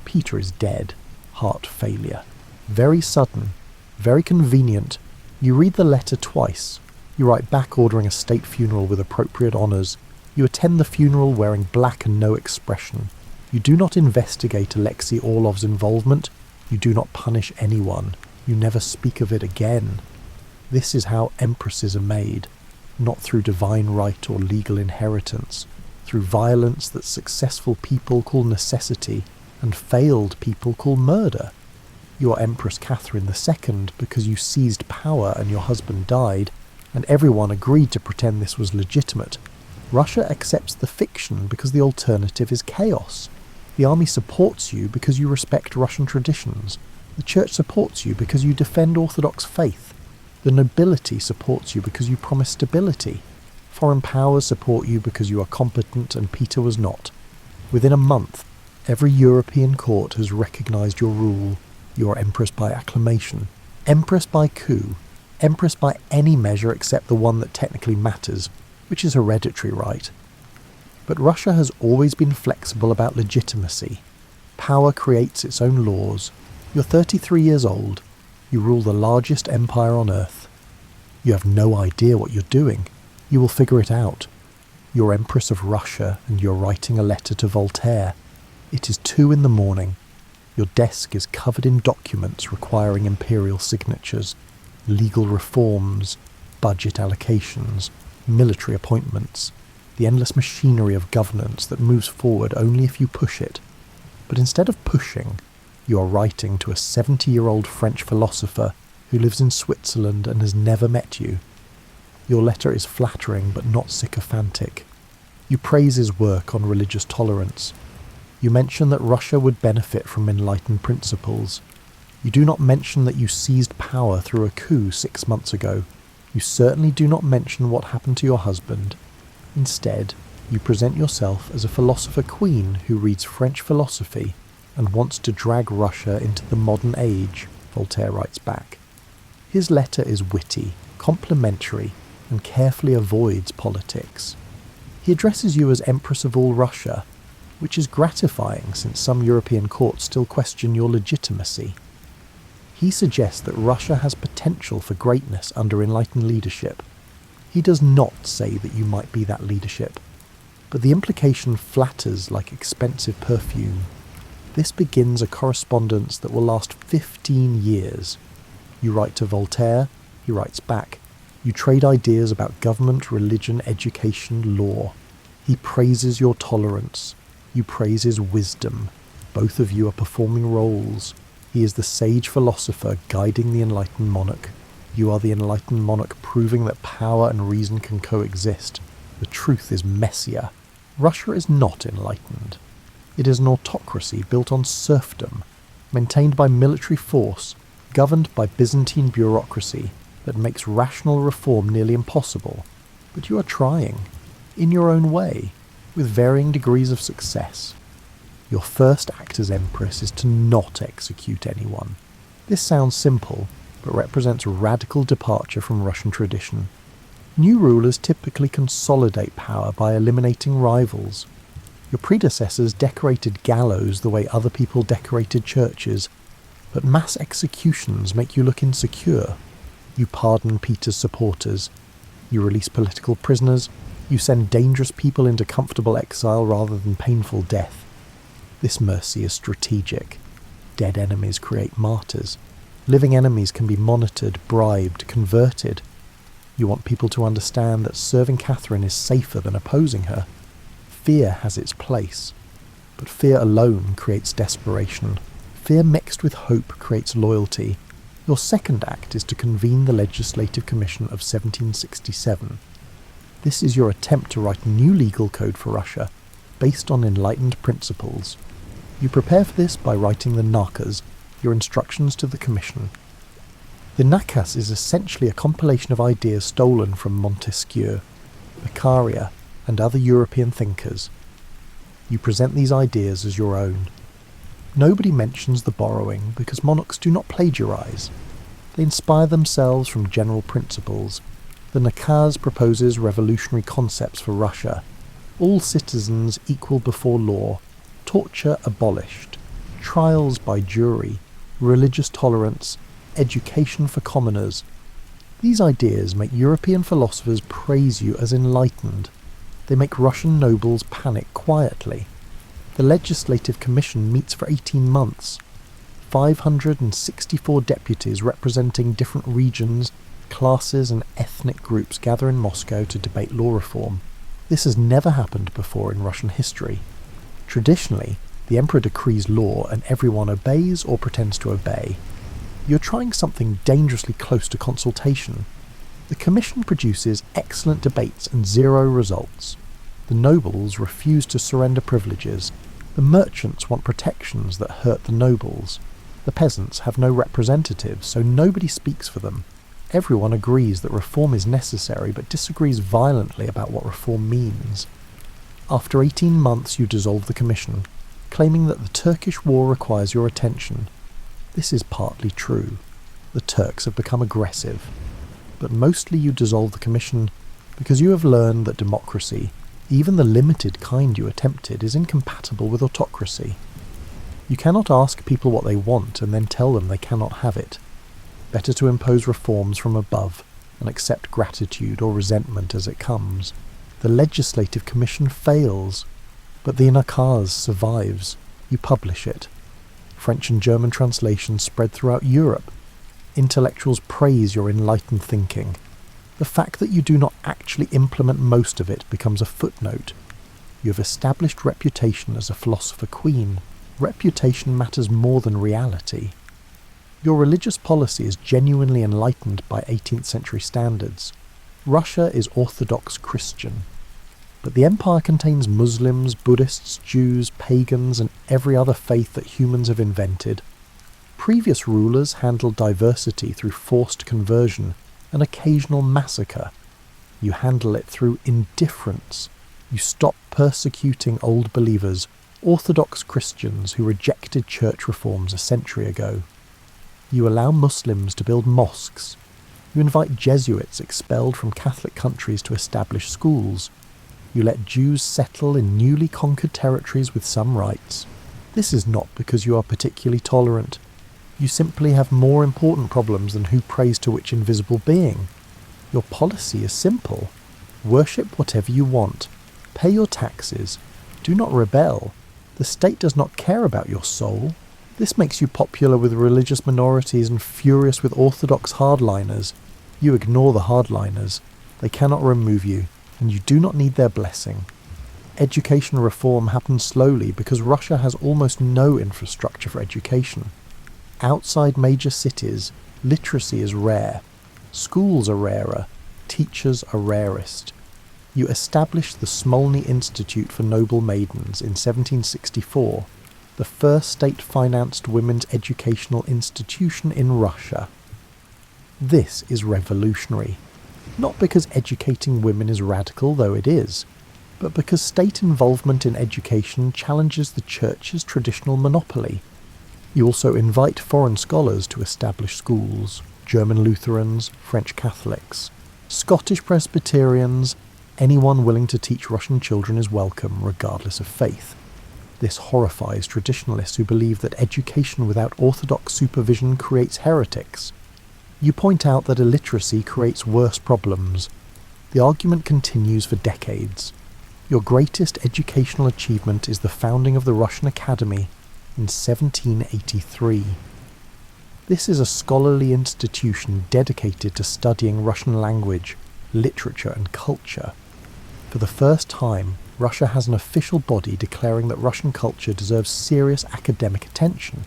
Peter is dead. Heart failure. Very sudden. Very convenient. You read the letter twice. You write back ordering a state funeral with appropriate honours. You attend the funeral wearing black and no expression. You do not investigate Alexei Orlov's involvement. You do not punish anyone. You never speak of it again. This is how empresses are made, not through divine right or legal inheritance, through violence that successful people call necessity and failed people call murder. You are Empress Catherine II because you seized power and your husband died, and everyone agreed to pretend this was legitimate. Russia accepts the fiction because the alternative is chaos. The army supports you because you respect Russian traditions. The church supports you because you defend Orthodox faith. The nobility supports you because you promise stability. Foreign powers support you because you are competent and Peter was not. Within a month, every European court has recognised your rule. You are Empress by acclamation, Empress by coup, Empress by any measure except the one that technically matters, which is hereditary right. But Russia has always been flexible about legitimacy. Power creates its own laws. You're 33 years old. You rule the largest empire on earth. You have no idea what you're doing. You will figure it out. You're Empress of Russia and you're writing a letter to Voltaire. It is 2 a.m. Your desk is covered in documents requiring imperial signatures, legal reforms, budget allocations, military appointments, the endless machinery of governance that moves forward only if you push it. But instead of pushing, you are writing to a 70-year-old French philosopher who lives in Switzerland and has never met you. Your letter is flattering but not sycophantic. You praise his work on religious tolerance. You mention that Russia would benefit from enlightened principles. You do not mention that you seized power through a coup 6 months ago. You certainly do not mention what happened to your husband. Instead, you present yourself as a philosopher queen who reads French philosophy and wants to drag Russia into the modern age, Voltaire writes back. His letter is witty, complimentary, and carefully avoids politics. He addresses you as Empress of all Russia, which is gratifying since some European courts still question your legitimacy. He suggests that Russia has potential for greatness under enlightened leadership. He does not say that you might be that leadership, but the implication flatters like expensive perfume. This begins a correspondence that will last 15 years. You write to Voltaire, he writes back. You trade ideas about government, religion, education, law. He praises your tolerance. You praise his wisdom. Both of you are performing roles. He is the sage philosopher guiding the enlightened monarch. You are the enlightened monarch proving that power and reason can coexist. The truth is messier. Russia is not enlightened. It is an autocracy built on serfdom, maintained by military force, governed by Byzantine bureaucracy that makes rational reform nearly impossible. But you are trying, in your own way, with varying degrees of success. Your first act as Empress is to not execute anyone. This sounds simple, but represents radical departure from Russian tradition. New rulers typically consolidate power by eliminating rivals. Your predecessors decorated gallows the way other people decorated churches, but mass executions make you look insecure. You pardon Peter's supporters. You release political prisoners. You send dangerous people into comfortable exile rather than painful death. This mercy is strategic. Dead enemies create martyrs. Living enemies can be monitored, bribed, converted. You want people to understand that serving Catherine is safer than opposing her. Fear has its place, but fear alone creates desperation. Fear mixed with hope creates loyalty. Your second act is to convene the Legislative Commission of 1767. This is your attempt to write a new legal code for Russia, based on enlightened principles. You prepare for this by writing the Nakas, your instructions to the Commission. The Nakas is essentially a compilation of ideas stolen from Montesquieu, Beccaria, and other European thinkers. You present these ideas as your own. Nobody mentions the borrowing because monarchs do not plagiarize. They inspire themselves from general principles. The Nakaz proposes revolutionary concepts for Russia. All citizens equal before law, torture abolished, trials by jury, religious tolerance, education for commoners. These ideas make European philosophers praise you as enlightened. They make Russian nobles panic quietly. The Legislative Commission meets for 18 months. 564 deputies representing different regions, classes and ethnic groups gather in Moscow to debate law reform. This has never happened before in Russian history. Traditionally, the emperor decrees law and everyone obeys or pretends to obey. You're trying something dangerously close to consultation. The commission produces excellent debates and 0 results. The nobles refuse to surrender privileges. The merchants want protections that hurt the nobles. The peasants have no representatives, so nobody speaks for them. Everyone agrees that reform is necessary but disagrees violently about what reform means. After 18 months you dissolve the commission, claiming that the Turkish war requires your attention. This is partly true. The Turks have become aggressive. But mostly you dissolve the commission because you have learned that democracy, even the limited kind you attempted, is incompatible with autocracy. You cannot ask people what they want and then tell them they cannot have it. Better to impose reforms from above and accept gratitude or resentment as it comes. The Legislative Commission fails, but the Inakaz survives. You publish it. French and German translations spread throughout Europe. Intellectuals praise your enlightened thinking. The fact that you do not actually implement most of it becomes a footnote. You have established reputation as a philosopher queen. Reputation matters more than reality. Your religious policy is genuinely enlightened by 18th century standards. Russia is Orthodox Christian. But the empire contains Muslims, Buddhists, Jews, pagans, and every other faith that humans have invented. Previous rulers handled diversity through forced conversion and occasional massacre. You handle it through indifference. You stop persecuting old believers, Orthodox Christians who rejected church reforms a century ago. You allow Muslims to build mosques. You invite Jesuits expelled from Catholic countries to establish schools. You let Jews settle in newly conquered territories with some rights. This is not because you are particularly tolerant. You simply have more important problems than who prays to which invisible being. Your policy is simple. Worship whatever you want. Pay your taxes. Do not rebel. The state does not care about your soul. This makes you popular with religious minorities and furious with orthodox hardliners. You ignore the hardliners. They cannot remove you, and you do not need their blessing. Education reform happens slowly because Russia has almost no infrastructure for education. Outside major cities, literacy is rare. Schools are rarer. Teachers are rarest. You established the Smolny Institute for Noble Maidens in 1764, the first state-financed women's educational institution in Russia. This is revolutionary. Not because educating women is radical, though it is, but because state involvement in education challenges the Church's traditional monopoly. You also invite foreign scholars to establish schools, German Lutherans, French Catholics, Scottish Presbyterians. Anyone willing to teach Russian children is welcome, regardless of faith. This horrifies traditionalists who believe that education without orthodox supervision creates heretics. You point out that illiteracy creates worse problems. The argument continues for decades. Your greatest educational achievement is the founding of the Russian Academy in 1783. This is a scholarly institution dedicated to studying Russian language, literature and culture. For the first time, Russia has an official body declaring that Russian culture deserves serious academic attention.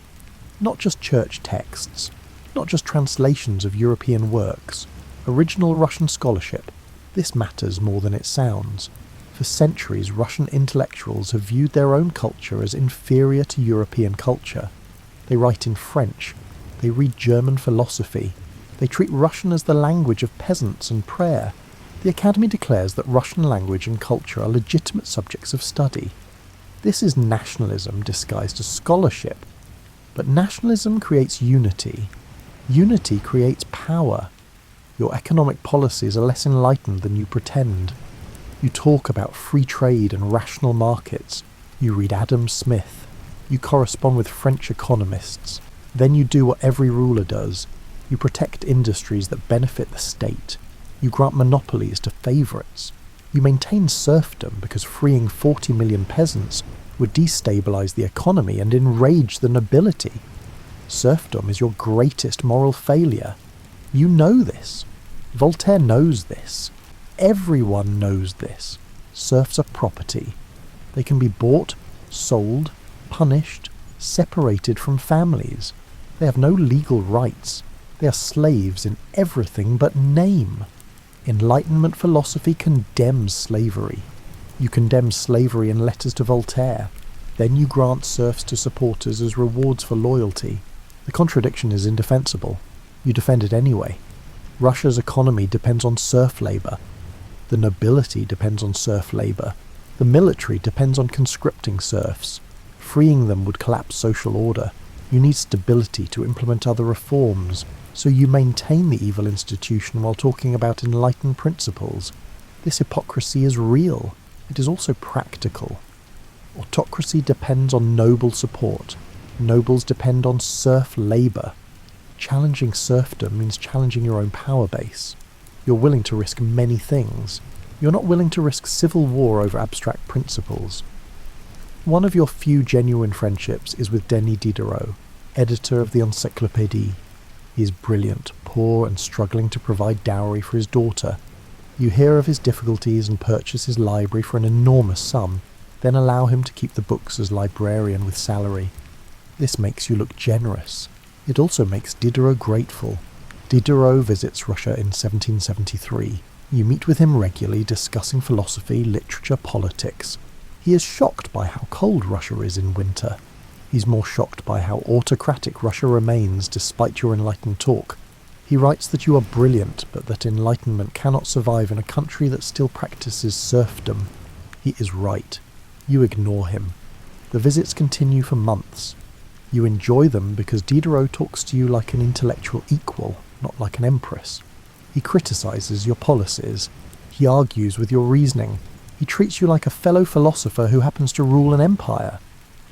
Not just church texts, not just translations of European works, original Russian scholarship. This matters more than it sounds. For centuries, Russian intellectuals have viewed their own culture as inferior to European culture. They write in French. They read German philosophy. They treat Russian as the language of peasants and prayer. The Academy declares that Russian language and culture are legitimate subjects of study. This is nationalism disguised as scholarship. But nationalism creates unity. Unity creates power. Your economic policies are less enlightened than you pretend. You talk about free trade and rational markets. You read Adam Smith. You correspond with French economists. Then you do what every ruler does. You protect industries that benefit the state. You grant monopolies to favourites. You maintain serfdom because freeing 40 million peasants would destabilise the economy and enrage the nobility. Serfdom is your greatest moral failure. You know this. Voltaire knows this. Everyone knows this. Serfs are property. They can be bought, sold, punished, separated from families. They have no legal rights. They are slaves in everything but name. Enlightenment philosophy condemns slavery. You condemn slavery in letters to Voltaire. Then you grant serfs to supporters as rewards for loyalty. The contradiction is indefensible. You defend it anyway. Russia's economy depends on serf labour. The nobility depends on serf labour. The military depends on conscripting serfs. Freeing them would collapse social order. You need stability to implement other reforms, so you maintain the evil institution while talking about enlightened principles. This hypocrisy is real. It is also practical. Autocracy depends on noble support. Nobles depend on serf labour. Challenging serfdom means challenging your own power base. You're willing to risk many things. You're not willing to risk civil war over abstract principles. One of your few genuine friendships is with Denis Diderot, editor of the Encyclopédie. He is brilliant, poor and struggling to provide dowry for his daughter. You hear of his difficulties and purchase his library for an enormous sum, then allow him to keep the books as librarian with salary. This makes you look generous. It also makes Diderot grateful. Diderot visits Russia in 1773. You meet with him regularly, discussing philosophy, literature, politics. He is shocked by how cold Russia is in winter. He's more shocked by how autocratic Russia remains despite your enlightened talk. He writes that you are brilliant, but that enlightenment cannot survive in a country that still practices serfdom. He is right. You ignore him. The visits continue for months. You enjoy them because Diderot talks to you like an intellectual equal, not like an empress. He criticizes your policies. He argues with your reasoning. He treats you like a fellow philosopher who happens to rule an empire.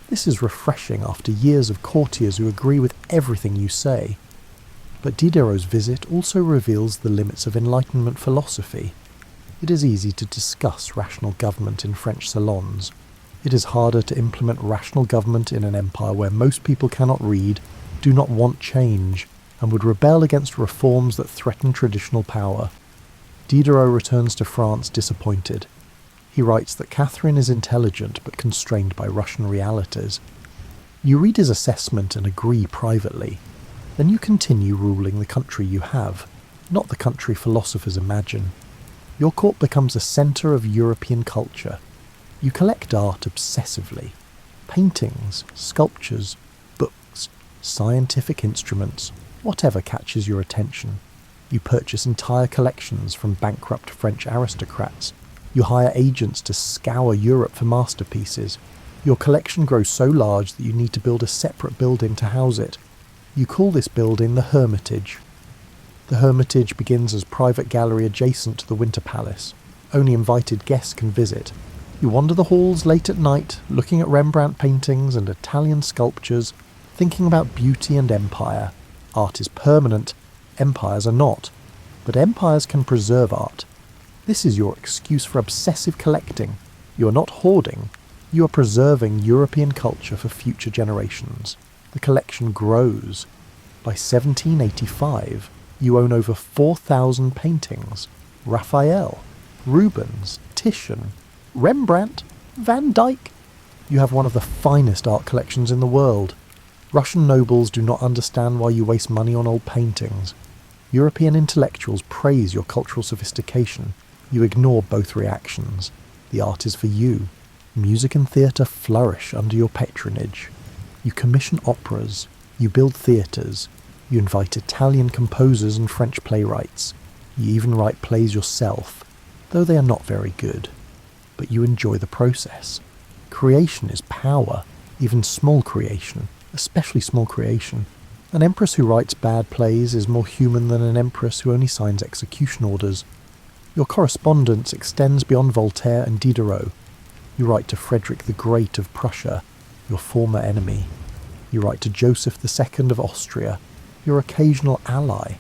This is refreshing after years of courtiers who agree with everything you say. But Diderot's visit also reveals the limits of Enlightenment philosophy. It is easy to discuss rational government in French salons. It is harder to implement rational government in an empire where most people cannot read, do not want change, and would rebel against reforms that threaten traditional power. Diderot returns to France disappointed. He writes that Catherine is intelligent but constrained by Russian realities. You read his assessment and agree privately. Then you continue ruling the country you have, not the country philosophers imagine. Your court becomes a centre of European culture. You collect art obsessively. Paintings, sculptures, books, scientific instruments, whatever catches your attention. You purchase entire collections from bankrupt French aristocrats. You hire agents to scour Europe for masterpieces. Your collection grows so large that you need to build a separate building to house it. You call this building the Hermitage. The Hermitage begins as private gallery adjacent to the Winter Palace. Only invited guests can visit. You wander the halls late at night, looking at Rembrandt paintings and Italian sculptures, thinking about beauty and empire. Art is permanent, empires are not. But empires can preserve art. This is your excuse for obsessive collecting. You are not hoarding. You are preserving European culture for future generations. The collection grows. By 1785, you own over 4,000 paintings. Raphael, Rubens, Titian, Rembrandt, Van Dyck. You have one of the finest art collections in the world. Russian nobles do not understand why you waste money on old paintings. European intellectuals praise your cultural sophistication. You ignore both reactions. The art is for you. Music and theatre flourish under your patronage. You commission operas. You build theatres. You invite Italian composers and French playwrights. You even write plays yourself, though they are not very good. But you enjoy the process. Creation is power, even small creation, especially small creation. An empress who writes bad plays is more human than an empress who only signs execution orders. Your correspondence extends beyond Voltaire and Diderot. You write to Frederick the Great of Prussia, your former enemy. You write to Joseph II of Austria, your occasional ally.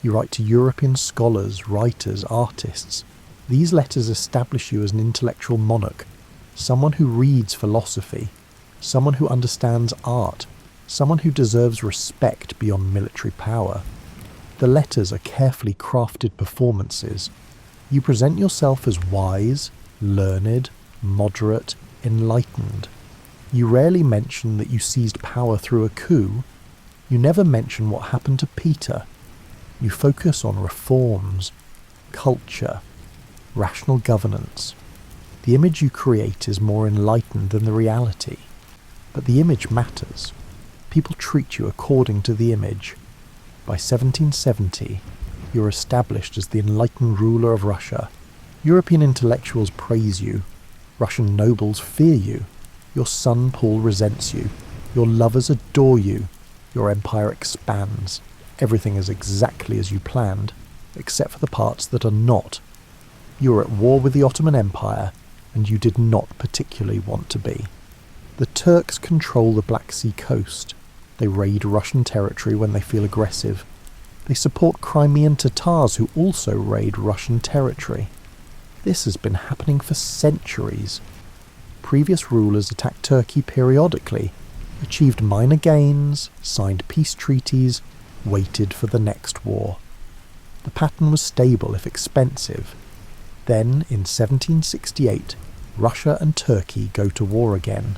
You write to European scholars, writers, artists. These letters establish you as an intellectual monarch, someone who reads philosophy, someone who understands art, someone who deserves respect beyond military power. The letters are carefully crafted performances. You present yourself as wise, learned, moderate, enlightened. You rarely mention that you seized power through a coup. You never mention what happened to Peter. You focus on reforms, culture, rational governance. The image you create is more enlightened than the reality. But the image matters. People treat you according to the image. By 1770, You're established as the enlightened ruler of Russia. European intellectuals praise you. Russian nobles fear you. Your son Paul resents you. Your lovers adore you. Your empire expands. Everything is exactly as you planned, except for the parts that are not. You are at war with the Ottoman Empire, and you did not particularly want to be. The Turks control the Black Sea coast. They raid Russian territory when they feel aggressive. They support Crimean Tatars who also raid Russian territory. This has been happening for centuries. Previous rulers attacked Turkey periodically, achieved minor gains, signed peace treaties, waited for the next war. The pattern was stable if expensive. Then, in 1768, Russia and Turkey go to war again.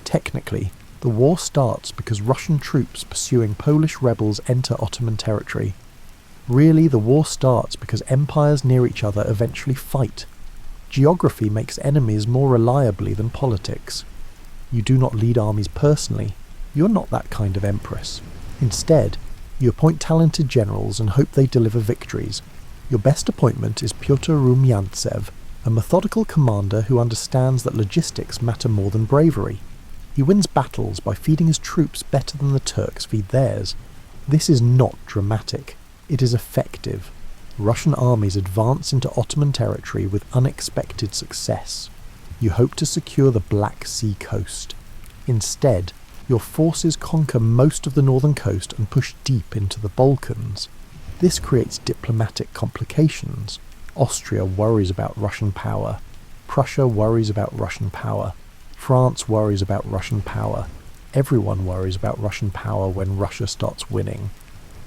Technically, the war starts because Russian troops pursuing Polish rebels enter Ottoman territory. Really, the war starts because empires near each other eventually fight. Geography makes enemies more reliably than politics. You do not lead armies personally. You're not that kind of empress. Instead, you appoint talented generals and hope they deliver victories. Your best appointment is Pyotr Rumyantsev, a methodical commander who understands that logistics matter more than bravery. He wins battles by feeding his troops better than the Turks feed theirs. This is not dramatic. It is effective. Russian armies advance into Ottoman territory with unexpected success. You hope to secure the Black Sea coast. Instead, your forces conquer most of the northern coast and push deep into the Balkans. This creates diplomatic complications. Austria worries about Russian power. Prussia worries about Russian power. France worries about Russian power. Everyone worries about Russian power when Russia starts winning.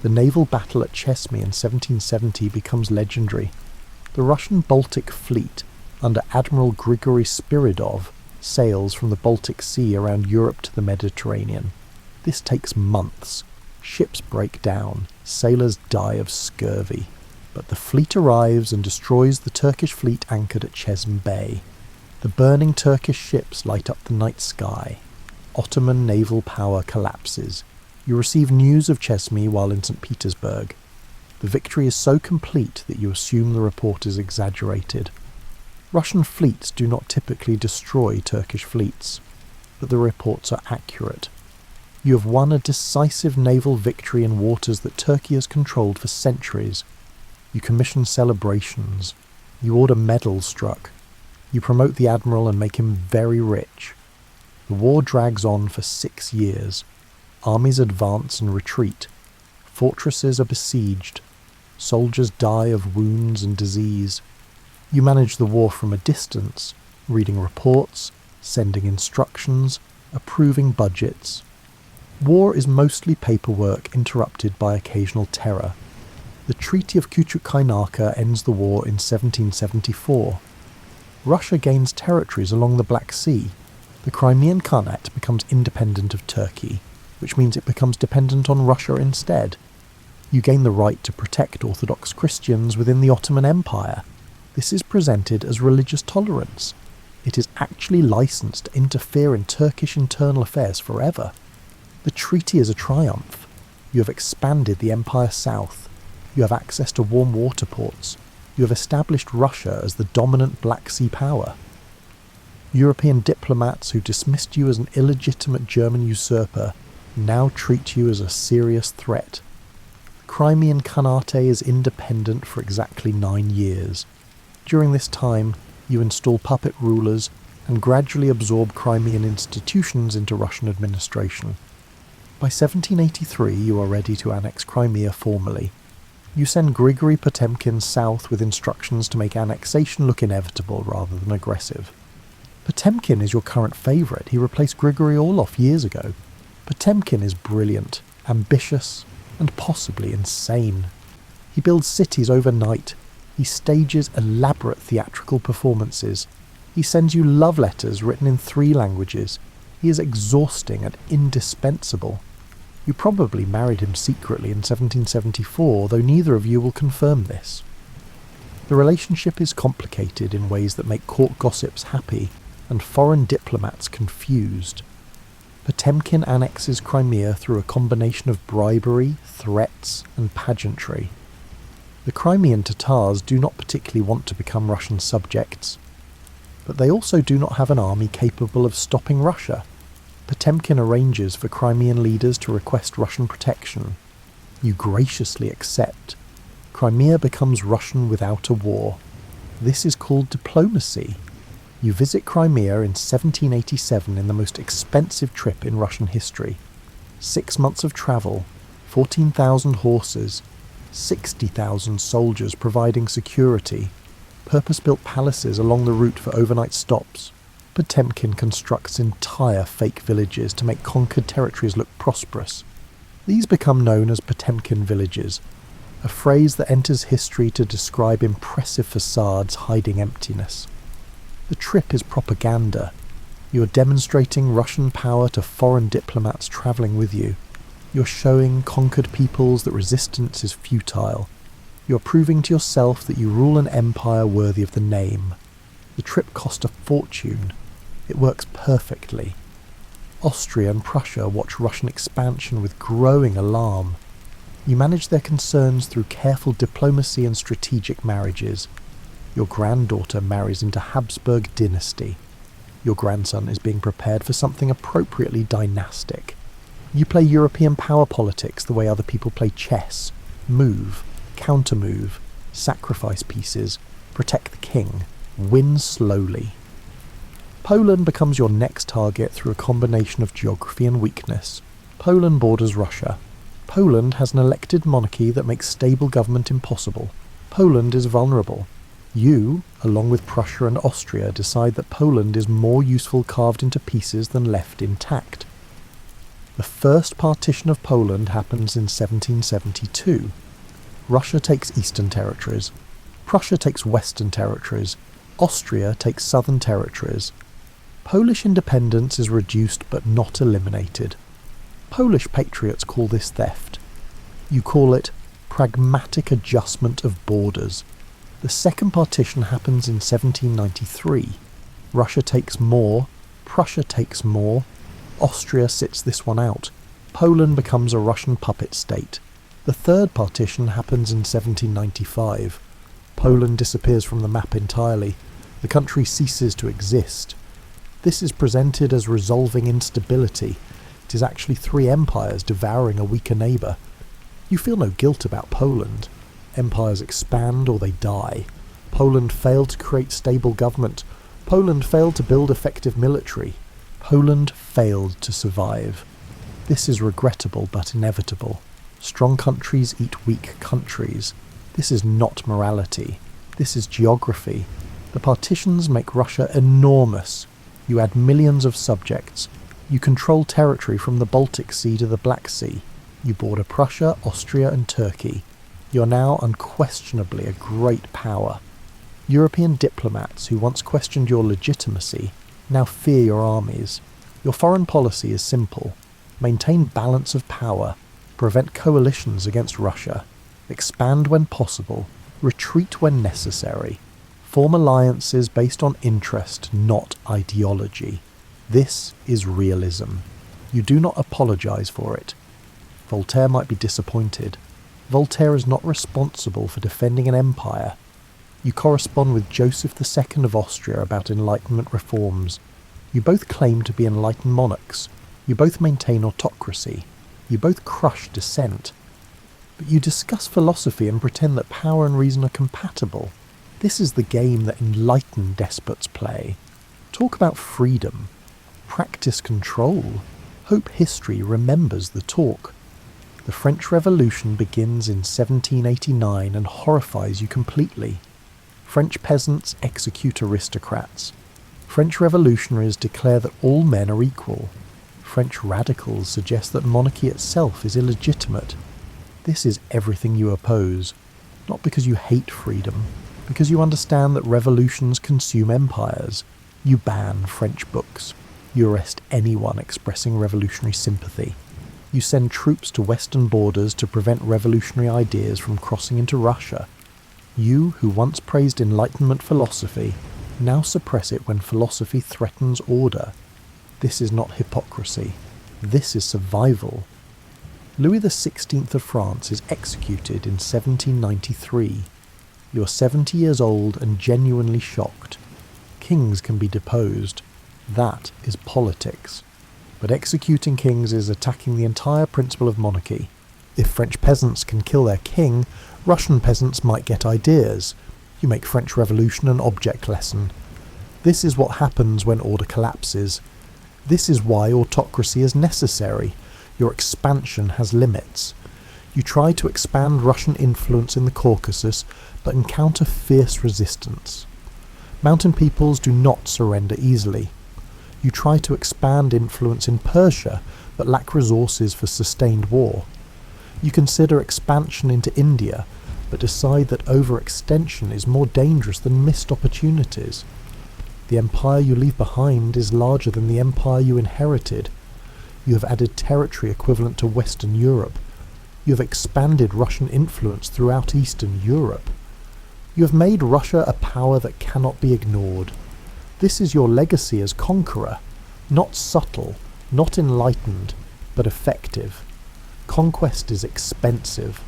The naval battle at Chesme in 1770 becomes legendary. The Russian Baltic fleet, under Admiral Grigory Spiridov, sails from the Baltic Sea around Europe to the Mediterranean. This takes months. Ships break down. Sailors die of scurvy. But the fleet arrives and destroys the Turkish fleet anchored at Chesme Bay. The burning Turkish ships light up the night sky. Ottoman naval power collapses. You receive news of Chesme while in St. Petersburg. The victory is so complete that you assume the report is exaggerated. Russian fleets do not typically destroy Turkish fleets, but the reports are accurate. You have won a decisive naval victory in waters that Turkey has controlled for centuries. You commission celebrations. You order medals struck. You promote the admiral and make him very rich. The war drags on for 6 years. Armies advance and retreat. Fortresses are besieged. Soldiers die of wounds and disease. You manage the war from a distance, reading reports, sending instructions, approving budgets. War is mostly paperwork interrupted by occasional terror. The Treaty of Küçük ends the war in 1774. Russia gains territories along the Black Sea. The Crimean Khanate becomes independent of Turkey, which means it becomes dependent on Russia instead. You gain the right to protect Orthodox Christians within the Ottoman Empire. This is presented as religious tolerance. It is actually licensed to interfere in Turkish internal affairs forever. The treaty is a triumph. You have expanded the empire south. You have access to warm water ports. You have established Russia as the dominant Black Sea power. European diplomats who dismissed you as an illegitimate German usurper now treat you as a serious threat. The Crimean Khanate is independent for exactly 9 years. During this time, you install puppet rulers and gradually absorb Crimean institutions into Russian administration. By 1783, you are ready to annex Crimea formally. You send Grigory Potemkin south with instructions to make annexation look inevitable rather than aggressive. Potemkin is your current favourite. He replaced Grigory Orlov years ago. Potemkin is brilliant, ambitious, and possibly insane. He builds cities overnight. He stages elaborate theatrical performances. He sends you love letters written in 3 languages. He is exhausting and indispensable. You probably married him secretly in 1774, though neither of you will confirm this. The relationship is complicated in ways that make court gossips happy and foreign diplomats confused. Potemkin annexes Crimea through a combination of bribery, threats, and pageantry. The Crimean Tatars do not particularly want to become Russian subjects, but they also do not have an army capable of stopping Russia. Potemkin arranges for Crimean leaders to request Russian protection. You graciously accept. Crimea becomes Russian without a war. This is called diplomacy. You visit Crimea in 1787 in the most expensive trip in Russian history. 6 months of travel, 14,000 horses, 60,000 soldiers providing security, purpose-built palaces along the route for overnight stops. Potemkin constructs entire fake villages to make conquered territories look prosperous. These become known as Potemkin villages, a phrase that enters history to describe impressive facades hiding emptiness. The trip is propaganda. You are demonstrating Russian power to foreign diplomats travelling with you. You're showing conquered peoples that resistance is futile. You're proving to yourself that you rule an empire worthy of the name. The trip cost a fortune. It works perfectly. Austria and Prussia watch Russian expansion with growing alarm. You manage their concerns through careful diplomacy and strategic marriages. Your granddaughter marries into Habsburg dynasty. Your grandson is being prepared for something appropriately dynastic. You play European power politics the way other people play chess. Move, counter-move, sacrifice pieces, protect the king, win slowly. Poland becomes your next target through a combination of geography and weakness. Poland borders Russia. Poland has an elected monarchy that makes stable government impossible. Poland is vulnerable. You, along with Prussia and Austria, decide that Poland is more useful carved into pieces than left intact. The first partition of Poland happens in 1772. Russia takes eastern territories. Prussia takes western territories. Austria takes southern territories. Polish independence is reduced but not eliminated. Polish patriots call this theft. You call it pragmatic adjustment of borders. The second partition happens in 1793. Russia takes more, Prussia takes more, Austria sits this one out. Poland becomes a Russian puppet state. The third partition happens in 1795. Poland disappears from the map entirely. The country ceases to exist. This is presented as resolving instability. It is actually 3 empires devouring a weaker neighbour. You feel no guilt about Poland. Empires expand or they die. Poland failed to create stable government. Poland failed to build effective military. Poland failed to survive. This is regrettable but inevitable. Strong countries eat weak countries. This is not morality. This is geography. The partitions make Russia enormous. You add millions of subjects. You control territory from the Baltic Sea to the Black Sea. You border Prussia, Austria and Turkey. You are now unquestionably a great power. European diplomats who once questioned your legitimacy now fear your armies. Your foreign policy is simple. Maintain balance of power. Prevent coalitions against Russia. Expand when possible. Retreat when necessary. Form alliances based on interest, not ideology. This is realism. You do not apologise for it. Voltaire might be disappointed. Voltaire is not responsible for defending an empire. You correspond with Joseph II of Austria about Enlightenment reforms. You both claim to be enlightened monarchs. You both maintain autocracy. You both crush dissent. But you discuss philosophy and pretend that power and reason are compatible. This is the game that enlightened despots play. Talk about freedom. Practice control. Hope history remembers the talk. The French Revolution begins in 1789 and horrifies you completely. French peasants execute aristocrats. French revolutionaries declare that all men are equal. French radicals suggest that monarchy itself is illegitimate. This is everything you oppose, not because you hate freedom, because you understand that revolutions consume empires. You ban French books. You arrest anyone expressing revolutionary sympathy. You send troops to western borders to prevent revolutionary ideas from crossing into Russia. You, who once praised Enlightenment philosophy, now suppress it when philosophy threatens order. This is not hypocrisy. This is survival. Louis XVI of France is executed in 1793. You're 70 years old and genuinely shocked. Kings can be deposed. That is politics. But executing kings is attacking the entire principle of monarchy. If French peasants can kill their king, Russian peasants might get ideas. You make French Revolution an object lesson. This is what happens when order collapses. This is why autocracy is necessary. Your expansion has limits. You try to expand Russian influence in the Caucasus, but encounter fierce resistance. Mountain peoples do not surrender easily. You try to expand influence in Persia, but lack resources for sustained war. You consider expansion into India, but decide that overextension is more dangerous than missed opportunities. The empire you leave behind is larger than the empire you inherited. You have added territory equivalent to Western Europe. You have expanded Russian influence throughout Eastern Europe. You have made Russia a power that cannot be ignored. This is your legacy as conqueror, not subtle, not enlightened, but effective. Conquest is expensive.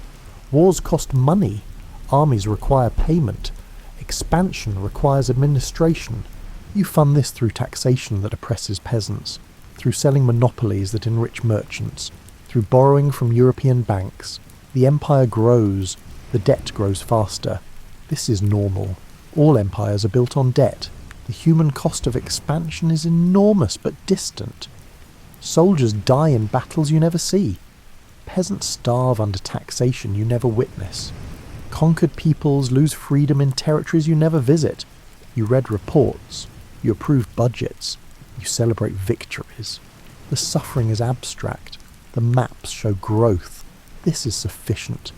Wars cost money. Armies require payment. Expansion requires administration. You fund this through taxation that oppresses peasants, through selling monopolies that enrich merchants, through borrowing from European banks. The empire grows. The debt grows faster. This is normal. All empires are built on debt. The human cost of expansion is enormous but distant. Soldiers die in battles you never see. Peasants starve under taxation you never witness. Conquered peoples lose freedom in territories you never visit. You read reports. You approve budgets. You celebrate victories. The suffering is abstract. The maps show growth. This is sufficient.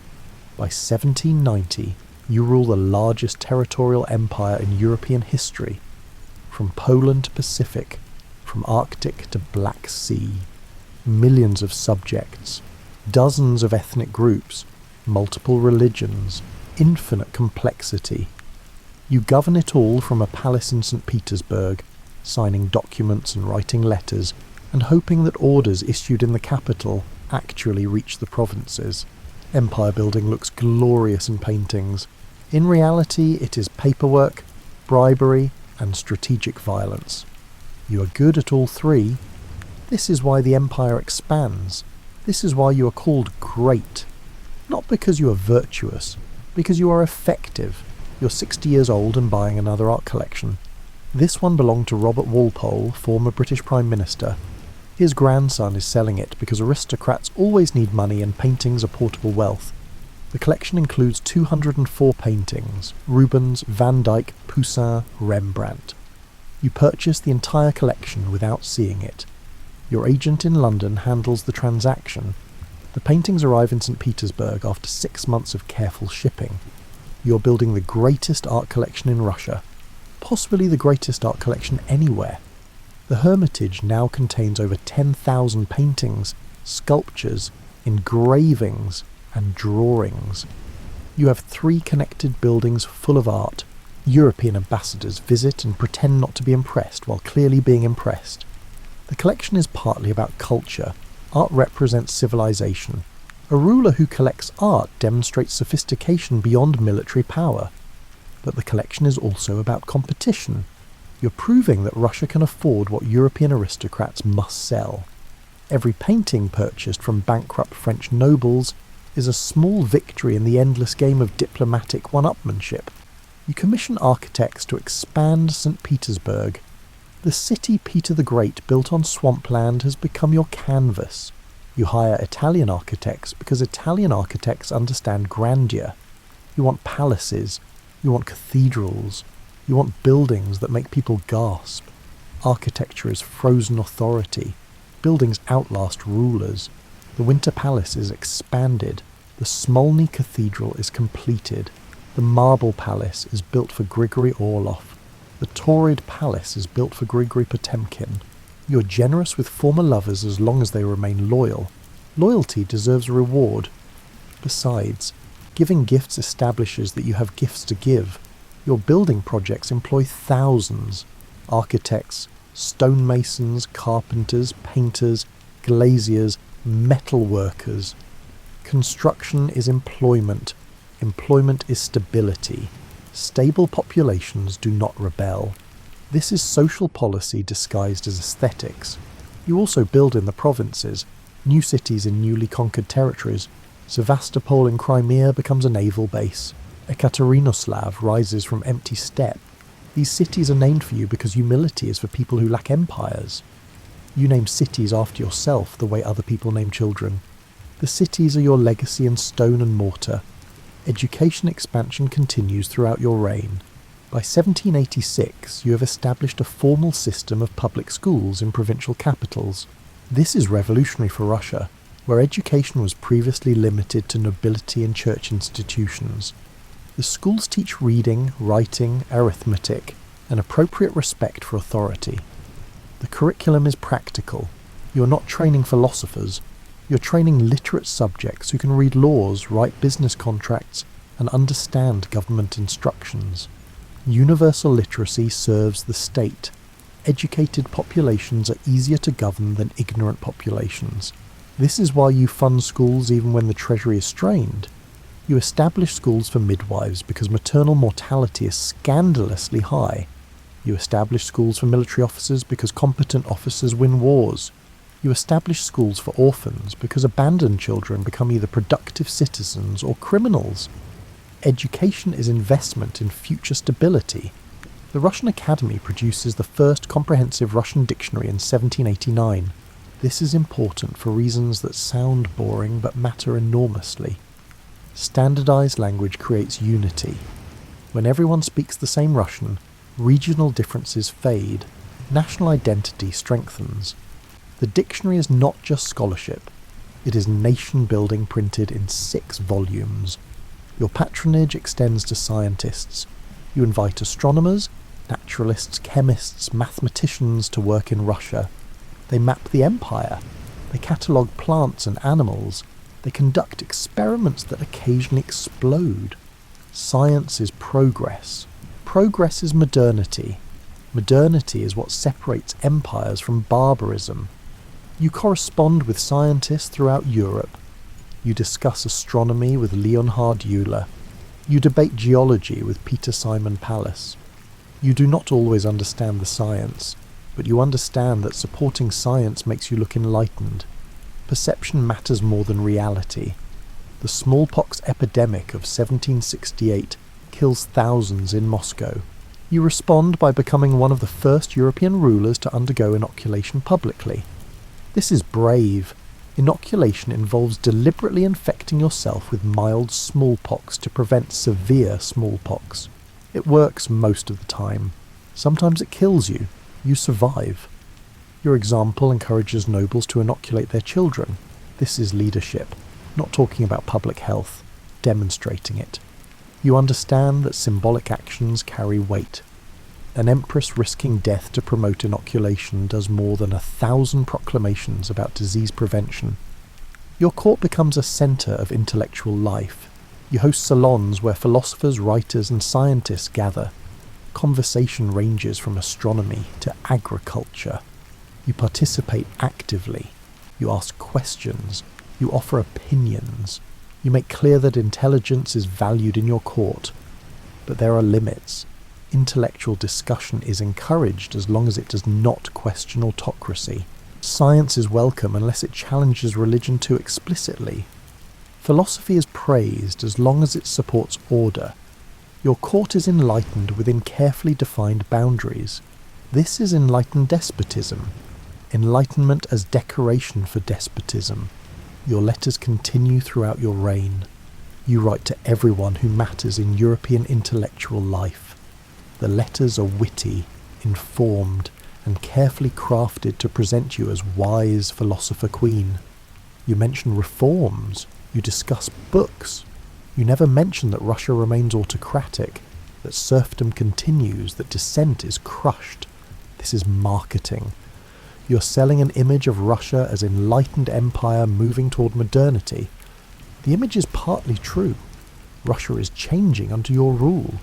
By 1790, you rule the largest territorial empire in European history. From Poland to Pacific, from Arctic to Black Sea. Millions of subjects. Dozens of ethnic groups, multiple religions, infinite complexity. You govern it all from a palace in St. Petersburg, signing documents and writing letters, and hoping that orders issued in the capital actually reach the provinces. Empire building looks glorious in paintings. In reality, it is paperwork, bribery, and strategic violence. You are good at all three. This is why the empire expands. This is why you are called great. Not because you are virtuous, because you are effective. You're 60 years old and buying another art collection. This one belonged to Robert Walpole, former British Prime Minister. His grandson is selling it because aristocrats always need money and paintings are portable wealth. The collection includes 204 paintings: Rubens, Van Dyck, Poussin, Rembrandt. You purchase the entire collection without seeing it. Your agent in London handles the transaction. The paintings arrive in St. Petersburg after 6 months of careful shipping. You're building the greatest art collection in Russia, possibly the greatest art collection anywhere. The Hermitage now contains over 10,000 paintings, sculptures, engravings, and drawings. You have 3 connected buildings full of art. European ambassadors visit and pretend not to be impressed while clearly being impressed. The collection is partly about culture. Art represents civilization. A ruler who collects art demonstrates sophistication beyond military power. But the collection is also about competition. You're proving that Russia can afford what European aristocrats must sell. Every painting purchased from bankrupt French nobles is a small victory in the endless game of diplomatic one-upmanship. You commission architects to expand St. Petersburg. The city Peter the Great built on swampland has become your canvas. You hire Italian architects because Italian architects understand grandeur. You want palaces. You want cathedrals. You want buildings that make people gasp. Architecture is frozen authority. Buildings outlast rulers. The Winter Palace is expanded. The Smolny Cathedral is completed. The Marble Palace is built for Grigory Orlov. The Taurid Palace is built for Grigory Potemkin. You are generous with former lovers as long as they remain loyal. Loyalty deserves a reward. Besides, giving gifts establishes that you have gifts to give. Your building projects employ thousands. Architects, stonemasons, carpenters, painters, glaziers, metal workers. Construction is employment. Employment is stability. Stable populations do not rebel. This is social policy disguised as aesthetics. You also build in the provinces, new cities in newly conquered territories. Sevastopol in Crimea becomes a naval base. Ekaterinoslav rises from empty steppe. These cities are named for you because humility is for people who lack empires. You name cities after yourself the way other people name children. The cities are your legacy in stone and mortar. Education expansion continues throughout your reign. By 1786, you have established a formal system of public schools in provincial capitals. This is revolutionary for Russia, where education was previously limited to nobility and church institutions. The schools teach reading, writing, arithmetic, and appropriate respect for authority. The curriculum is practical. You are not training philosophers. You're training literate subjects who can read laws, write business contracts, and understand government instructions. Universal literacy serves the state. Educated populations are easier to govern than ignorant populations. This is why you fund schools even when the treasury is strained. You establish schools for midwives because maternal mortality is scandalously high. You establish schools for military officers because competent officers win wars. You establish schools for orphans because abandoned children become either productive citizens or criminals. Education is investment in future stability. The Russian Academy produces the first comprehensive Russian dictionary in 1789. This is important for reasons that sound boring but matter enormously. Standardized language creates unity. When everyone speaks the same Russian, regional differences fade. National identity strengthens. The dictionary is not just scholarship. It is nation-building printed in 6 volumes. Your patronage extends to scientists. You invite astronomers, naturalists, chemists, mathematicians to work in Russia. They map the empire. They catalogue plants and animals. They conduct experiments that occasionally explode. Science is progress. Progress is modernity. Modernity is what separates empires from barbarism. You correspond with scientists throughout Europe. You discuss astronomy with Leonhard Euler. You debate geology with Peter Simon Pallas. You do not always understand the science, but you understand that supporting science makes you look enlightened. Perception matters more than reality. The smallpox epidemic of 1768 kills thousands in Moscow. You respond by becoming one of the first European rulers to undergo inoculation publicly. This is brave. Inoculation involves deliberately infecting yourself with mild smallpox to prevent severe smallpox. It works most of the time. Sometimes it kills you. You survive. Your example encourages nobles to inoculate their children. This is leadership, not talking about public health, demonstrating it. You understand that symbolic actions carry weight. An empress risking death to promote inoculation does more than 1,000 proclamations about disease prevention. Your court becomes a centre of intellectual life. You host salons where philosophers, writers and scientists gather. Conversation ranges from astronomy to agriculture. You participate actively. You ask questions. You offer opinions. You make clear that intelligence is valued in your court. But there are limits. Intellectual discussion is encouraged as long as it does not question autocracy. Science is welcome unless it challenges religion too explicitly. Philosophy is praised as long as it supports order. Your court is enlightened within carefully defined boundaries. This is enlightened despotism. Enlightenment as decoration for despotism. Your letters continue throughout your reign. You write to everyone who matters in European intellectual life. The letters are witty, informed, and carefully crafted to present you as wise philosopher queen. You mention reforms. You discuss books. You never mention that Russia remains autocratic, that serfdom continues, that dissent is crushed. This is marketing. You're selling an image of Russia as enlightened empire moving toward modernity. The image is partly true. Russia is changing under your rule,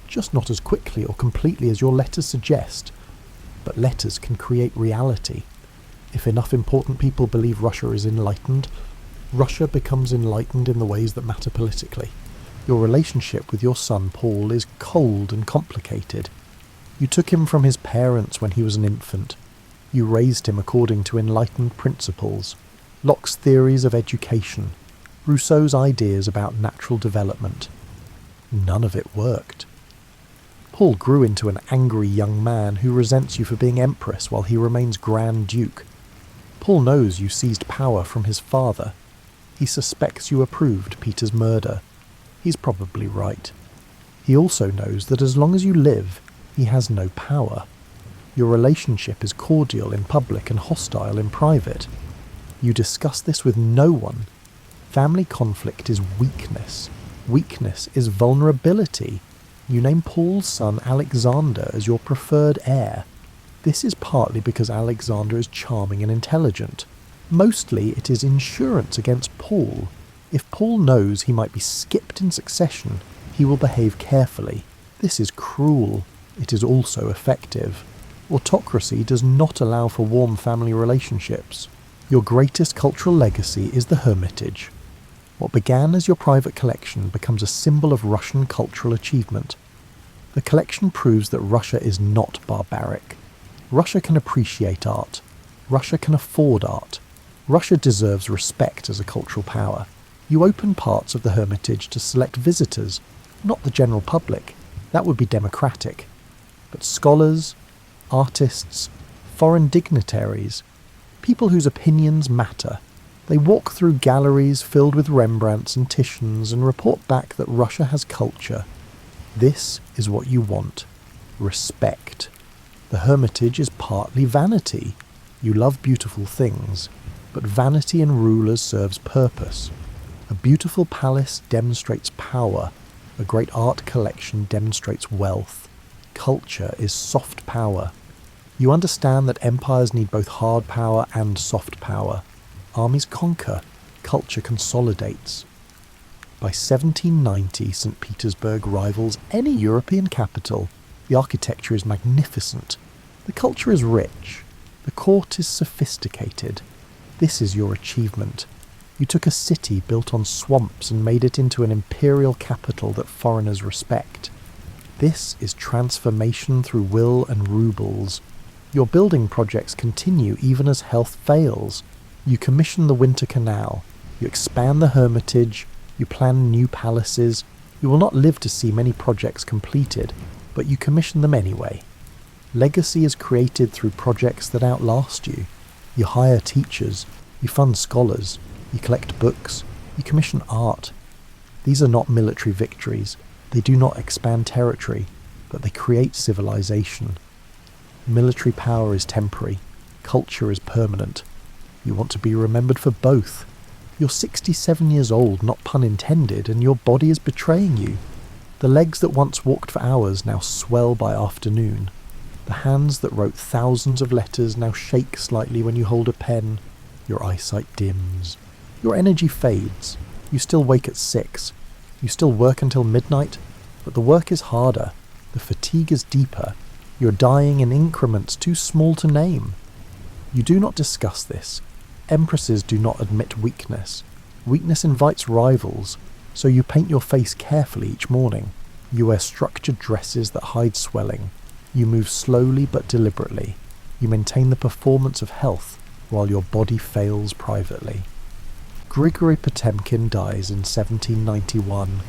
just not as quickly or completely as your letters suggest. But letters can create reality. If enough important people believe Russia is enlightened, Russia becomes enlightened in the ways that matter politically. Your relationship with your son Paul is cold and complicated. You took him from his parents when he was an infant. You raised him according to enlightened principles, Locke's theories of education, Rousseau's ideas about natural development. None of it worked. Paul grew into an angry young man who resents you for being empress while he remains Grand Duke. Paul knows you seized power from his father. He suspects you approved Peter's murder. He's probably right. He also knows that as long as you live, he has no power. Your relationship is cordial in public and hostile in private. You discuss this with no one. Family conflict is weakness. Weakness is vulnerability. You name Paul's son Alexander as your preferred heir. This is partly because Alexander is charming and intelligent. Mostly it is insurance against Paul. If Paul knows he might be skipped in succession, he will behave carefully. This is cruel. It is also effective. Autocracy does not allow for warm family relationships. Your greatest cultural legacy is the Hermitage. What began as your private collection becomes a symbol of Russian cultural achievement. The collection proves that Russia is not barbaric. Russia can appreciate art. Russia can afford art. Russia deserves respect as a cultural power. You open parts of the Hermitage to select visitors, not the general public. That would be democratic. But scholars, artists, foreign dignitaries, people whose opinions matter. They walk through galleries filled with Rembrandts and Titians and report back that Russia has culture. This is what you want. Respect. The Hermitage is partly vanity. You love beautiful things, but vanity in rulers serves purpose. A beautiful palace demonstrates power. A great art collection demonstrates wealth. Culture is soft power. You understand that empires need both hard power and soft power. Armies conquer. Culture consolidates. By 1790, St. Petersburg rivals any European capital. The architecture is magnificent. The culture is rich. The court is sophisticated. This is your achievement. You took a city built on swamps and made it into an imperial capital that foreigners respect. This is transformation through will and rubles. Your building projects continue even as health fails. You commission the Winter Canal. You expand the Hermitage. You plan new palaces. You will not live to see many projects completed, but you commission them anyway. Legacy is created through projects that outlast you. You hire teachers. You fund scholars. You collect books. You commission art. These are not military victories. They do not expand territory, but they create civilization. Military power is temporary. Culture is permanent. You want to be remembered for both. You're 67 years old, not pun intended, and your body is betraying you. The legs that once walked for hours now swell by afternoon. The hands that wrote thousands of letters now shake slightly when you hold a pen. Your eyesight dims. Your energy fades. You still wake at 6. You still work until midnight, but the work is harder. The fatigue is deeper. You're dying in increments too small to name. You do not discuss this. Empresses do not admit weakness. Weakness invites rivals, so you paint your face carefully each morning. You wear structured dresses that hide swelling. You move slowly but deliberately. You maintain the performance of health while your body fails privately. Grigory Potemkin dies in 1791.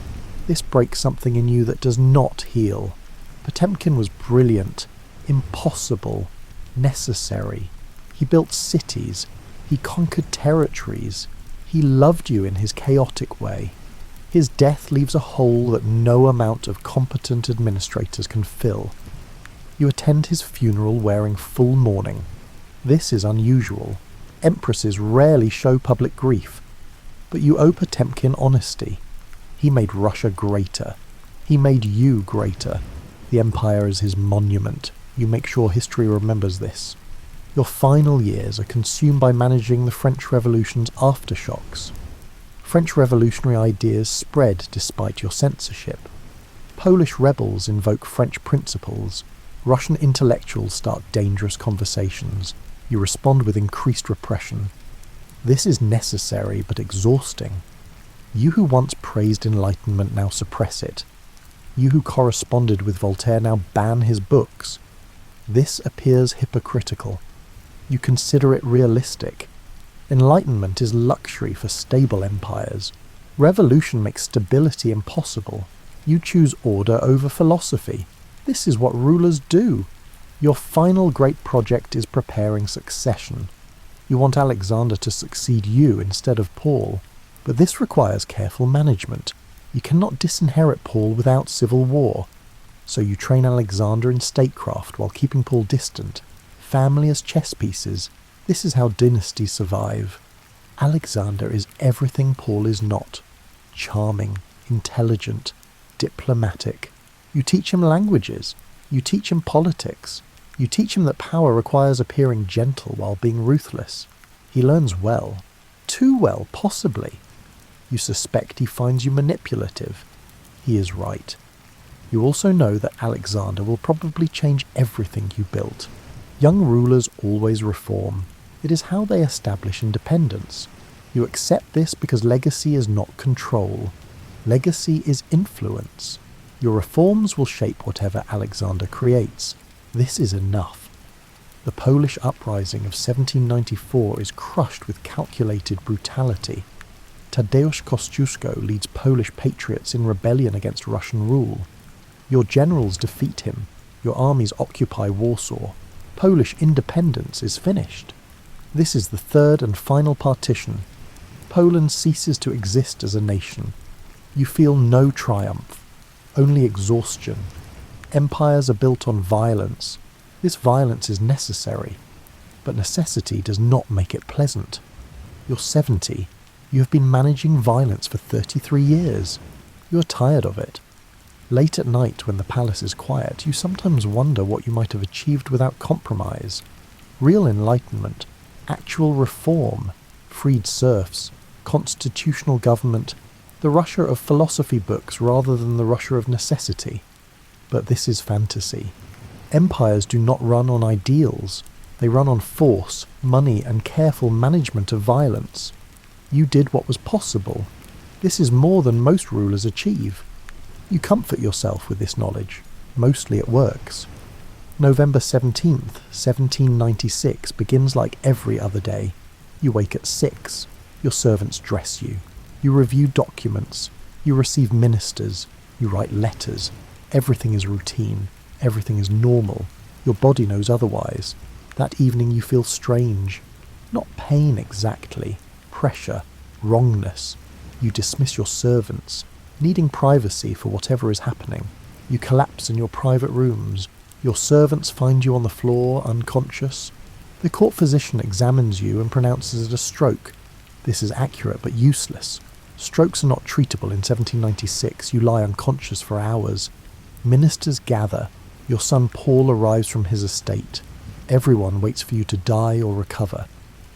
This breaks something in you that does not heal. Potemkin was brilliant, impossible, necessary. He built cities. He conquered territories. He loved you in his chaotic way. His death leaves a hole that no amount of competent administrators can fill. You attend his funeral wearing full mourning. This is unusual. Empresses rarely show public grief. But you owe Potemkin honesty. He made Russia greater. He made you greater. The empire is his monument. You make sure history remembers this. Your final years are consumed by managing the French Revolution's aftershocks. French revolutionary ideas spread despite your censorship. Polish rebels invoke French principles. Russian intellectuals start dangerous conversations. You respond with increased repression. This is necessary but exhausting. You who once praised enlightenment now suppress it. You who corresponded with Voltaire now ban his books. This appears hypocritical. You consider it realistic. Enlightenment is luxury for stable empires. Revolution makes stability impossible. You choose order over philosophy. This is what rulers do. Your final great project is preparing succession. You want Alexander to succeed you instead of Paul, but this requires careful management. You cannot disinherit Paul without civil war. So you train Alexander in statecraft while keeping Paul distant. Family as chess pieces. This is how dynasties survive. Alexander is everything Paul is not. Charming, intelligent, diplomatic. You teach him languages. You teach him politics. You teach him that power requires appearing gentle while being ruthless. He learns well. Too well, possibly. You suspect he finds you manipulative. He is right. You also know that Alexander will probably change everything you built. Young rulers always reform. It is how they establish independence. You accept this because legacy is not control. Legacy is influence. Your reforms will shape whatever Alexander creates. This is enough. The Polish uprising of 1794 is crushed with calculated brutality. Tadeusz Kościuszko leads Polish patriots in rebellion against Russian rule. Your generals defeat him. Your armies occupy Warsaw. Polish independence is finished. This is the third and final partition. Poland ceases to exist as a nation. You feel no triumph, only exhaustion. Empires are built on violence. This violence is necessary, but necessity does not make it pleasant. You're 70. You have been managing violence for 33 years. You are tired of it. Late at night, when the palace is quiet, you sometimes wonder what you might have achieved without compromise. Real enlightenment, actual reform, freed serfs, constitutional government, the Russia of philosophy books rather than the Russia of necessity. But this is fantasy. Empires do not run on ideals. They run on force, money, and careful management of violence. You did what was possible. This is more than most rulers achieve. You comfort yourself with this knowledge. Mostly it works. November 17th, 1796 begins like every other day. You wake at 6. Your servants dress you. You review documents. You receive ministers. You write letters. Everything is routine. Everything is normal. Your body knows otherwise. That evening you feel strange. Not pain exactly. Pressure. Wrongness. You dismiss your servants, needing privacy for whatever is happening. You collapse in your private rooms. Your servants find you on the floor, unconscious. The court physician examines you and pronounces it a stroke. This is accurate but useless. Strokes are not treatable in 1796. You lie unconscious for hours. Ministers gather. Your son Paul arrives from his estate. Everyone waits for you to die or recover.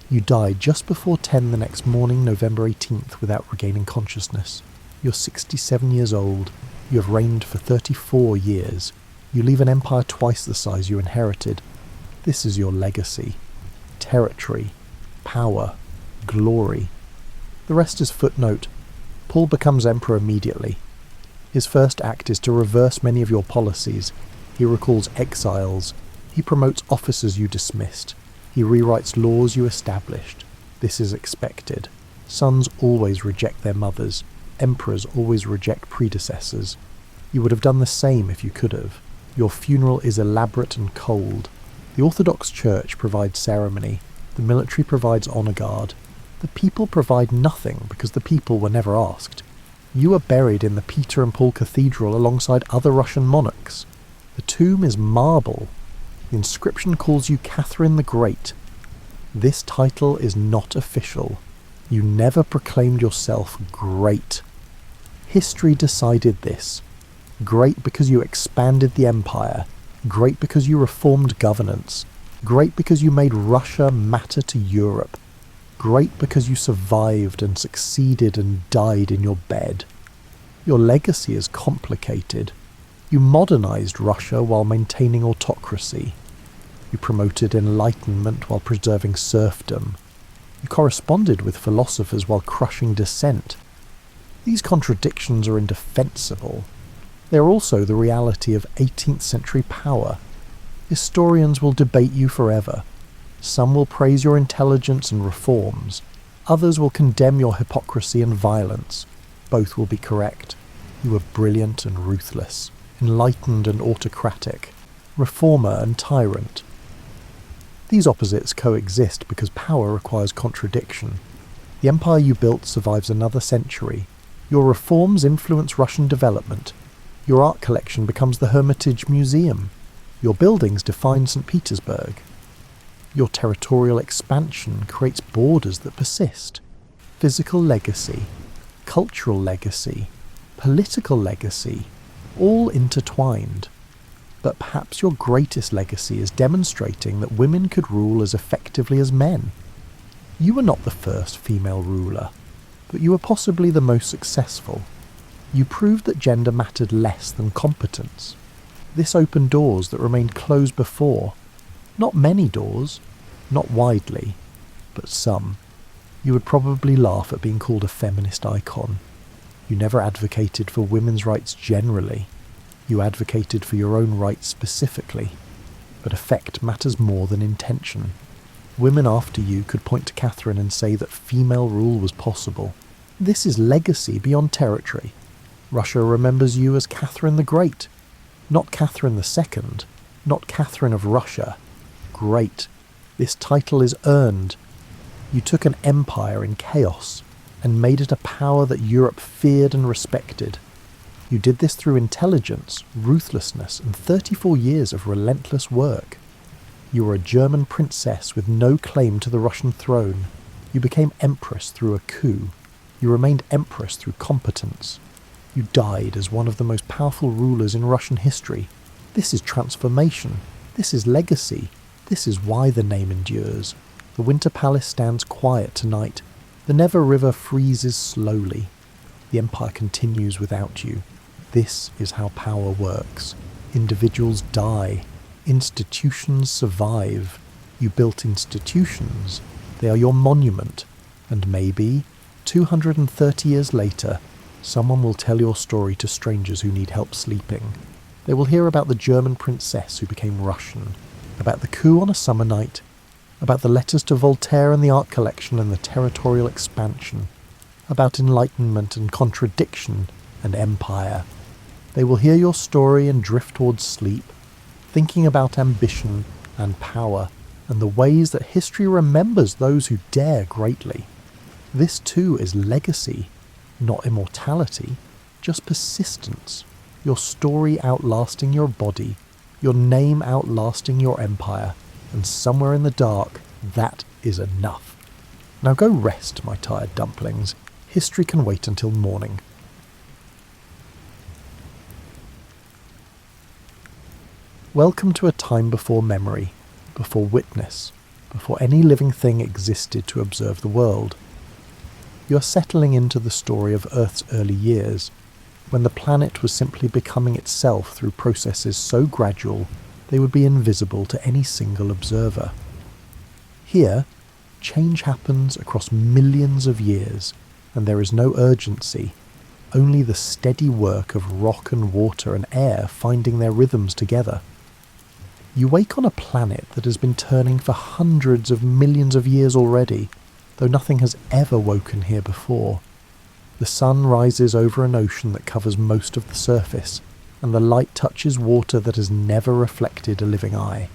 You die just before 10 the next morning, November 18th, without regaining consciousness. You're 67 years old. You have reigned for 34 years. You leave an empire twice the size you inherited. This is your legacy. Territory. Power. Glory. The rest is footnote. Paul becomes emperor immediately. His first act is to reverse many of your policies. He recalls exiles. He promotes officers you dismissed. He rewrites laws you established. This is expected. Sons always reject their mothers. Emperors always reject predecessors. You would have done the same if you could have. Your funeral is elaborate and cold. The Orthodox Church provides ceremony. The military provides honor guard. The people provide nothing because the people were never asked. You are buried in the Peter and Paul Cathedral alongside other Russian monarchs. The tomb is marble. The inscription calls you Catherine the Great. This title is not official. You never proclaimed yourself great. History decided this. Great because you expanded the empire. Great because you reformed governance. Great because you made Russia matter to Europe. Great because you survived and succeeded and died in your bed. Your legacy is complicated. You modernized Russia while maintaining autocracy. You promoted enlightenment while preserving serfdom. You corresponded with philosophers while crushing dissent. These contradictions are indefensible. They are also the reality of 18th century power. Historians will debate you forever. Some will praise your intelligence and reforms. Others will condemn your hypocrisy and violence. Both will be correct. You were brilliant and ruthless, enlightened and autocratic, reformer and tyrant. These opposites coexist because power requires contradiction. The empire you built survives another century. Your reforms influence Russian development. Your art collection becomes the Hermitage Museum. Your buildings define St. Petersburg. Your territorial expansion creates borders that persist. Physical legacy, cultural legacy, political legacy, all intertwined. But perhaps your greatest legacy is demonstrating that women could rule as effectively as men. You were not the first female ruler, but you were possibly the most successful. You proved that gender mattered less than competence. This opened doors that remained closed before. Not many doors, not widely, but some. You would probably laugh at being called a feminist icon. You never advocated for women's rights generally. You advocated for your own rights specifically. But effect matters more than intention. Women after you could point to Catherine and say that female rule was possible. This is legacy beyond territory. Russia remembers you as Catherine the Great. Not Catherine II, not Catherine of Russia. Great. This title is earned. You took an empire in chaos and made it a power that Europe feared and respected. You did this through intelligence, ruthlessness, and 34 years of relentless work. You were a German princess with no claim to the Russian throne. You became empress through a coup. You remained empress through competence. You died as one of the most powerful rulers in Russian history. This is transformation. This is legacy. This is why the name endures. The Winter Palace stands quiet tonight. The Never River freezes slowly. The empire continues without you. This is how power works. Individuals die. Institutions survive. You built institutions. They are your monument. And maybe, 230 years later, someone will tell your story to strangers who need help sleeping. They will hear about the German princess who became Russian, about the coup on a summer night, about the letters to Voltaire and the art collection and the territorial expansion, about enlightenment and contradiction and empire. They will hear your story and drift towards sleep, thinking about ambition and power and the ways that history remembers those who dare greatly. This too is legacy, not immortality, just persistence. Your story outlasting your body, your name outlasting your empire, and somewhere in the dark, that is enough. Now go rest, my tired dumplings. History can wait until morning. Welcome to a time before memory, before witness, before any living thing existed to observe the world. You are settling into the story of Earth's early years, when the planet was simply becoming itself through processes so gradual they would be invisible to any single observer. Here, change happens across millions of years, and there is no urgency, only the steady work of rock and water and air finding their rhythms together. You wake on a planet that has been turning for hundreds of millions of years already, though nothing has ever woken here before. The sun rises over an ocean that covers most of the surface, and the light touches water that has never reflected a living eye.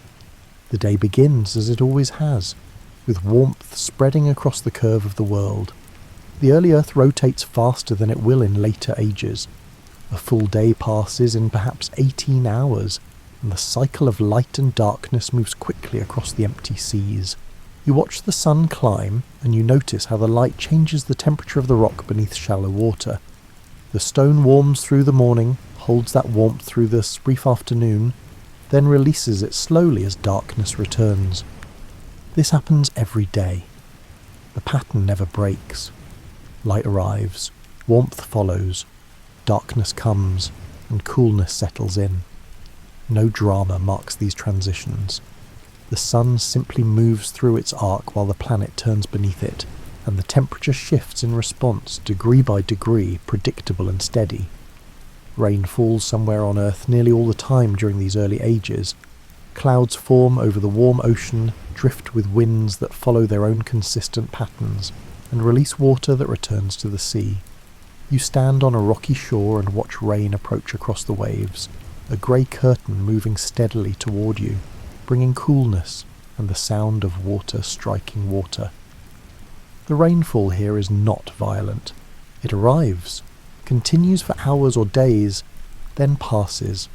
The day begins as it always has, with warmth spreading across the curve of the world. The early Earth rotates faster than it will in later ages. A full day passes in perhaps 18 hours, and the cycle of light and darkness moves quickly across the empty seas. You watch the sun climb, and you notice how the light changes the temperature of the rock beneath shallow water. The stone warms through the morning, holds that warmth through the brief afternoon, then releases it slowly as darkness returns. This happens every day. The pattern never breaks. Light arrives, warmth follows, darkness comes, and coolness settles in. No drama marks these transitions. The sun simply moves through its arc while the planet turns beneath it, and the temperature shifts in response, degree by degree, predictable and steady. Rain falls somewhere on Earth nearly all the time during these early ages. Clouds form over the warm ocean, drift with winds that follow their own consistent patterns, and release water that returns to the sea. You stand on a rocky shore and watch rain approach across the waves, a grey curtain moving steadily toward you, bringing coolness and the sound of water striking water. The rainfall here is not violent. It arrives, continues for hours or days, then passes.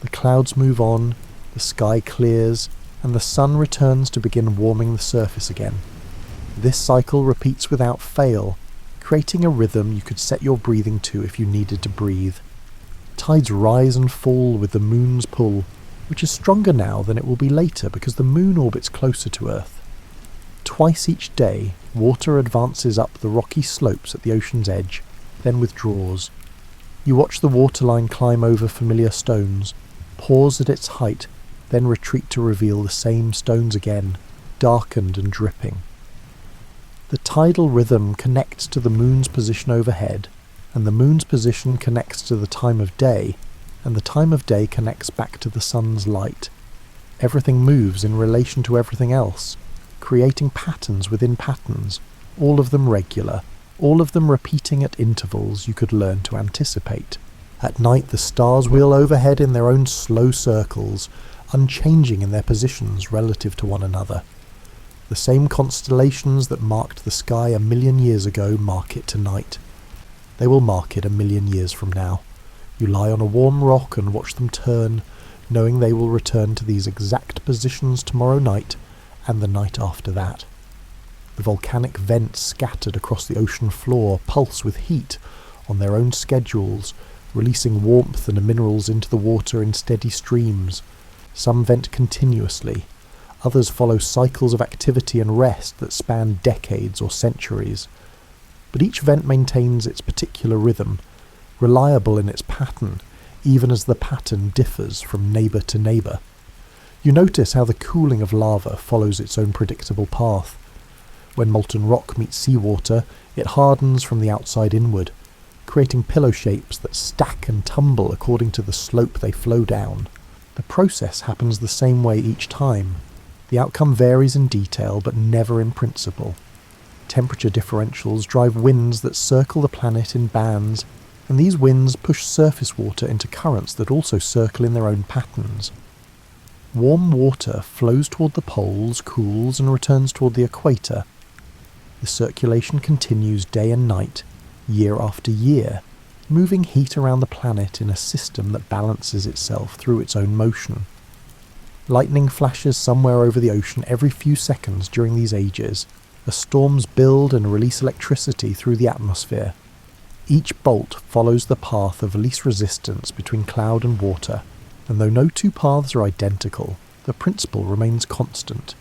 The clouds move on, the sky clears, and the sun returns to begin warming the surface again. This cycle repeats without fail, creating a rhythm you could set your breathing to if you needed to breathe. Tides rise and fall with the moon's pull, which is stronger now than it will be later because the moon orbits closer to Earth. Twice each day, water advances up the rocky slopes at the ocean's edge, then withdraws. You watch the waterline climb over familiar stones, pause at its height, then retreat to reveal the same stones again, darkened and dripping. The tidal rhythm connects to the moon's position overhead, and the moon's position connects to the time of day, and the time of day connects back to the sun's light. Everything moves in relation to everything else, creating patterns within patterns, all of them regular, all of them repeating at intervals you could learn to anticipate. At night the stars wheel overhead in their own slow circles, unchanging in their positions relative to one another. The same constellations that marked the sky 1,000,000 years ago mark it tonight. They will mark it 1,000,000 years from now. You lie on a warm rock and watch them turn, knowing they will return to these exact positions tomorrow night and the night after that. The volcanic vents scattered across the ocean floor pulse with heat on their own schedules, releasing warmth and minerals into the water in steady streams. Some vent continuously, others follow cycles of activity and rest that span decades or centuries. But each vent maintains its particular rhythm, reliable in its pattern, even as the pattern differs from neighbour to neighbour. You notice how the cooling of lava follows its own predictable path. When molten rock meets seawater, it hardens from the outside inward, creating pillow shapes that stack and tumble according to the slope they flow down. The process happens the same way each time. The outcome varies in detail, but never in principle. Temperature differentials drive winds that circle the planet in bands, and these winds push surface water into currents that also circle in their own patterns. Warm water flows toward the poles, cools, and returns toward the equator. The circulation continues day and night, year after year, moving heat around the planet in a system that balances itself through its own motion. Lightning flashes somewhere over the ocean every few seconds during these ages, as storms build and release electricity through the atmosphere. Each bolt follows the path of least resistance between cloud and water, and though no two paths are identical, the principle remains constant.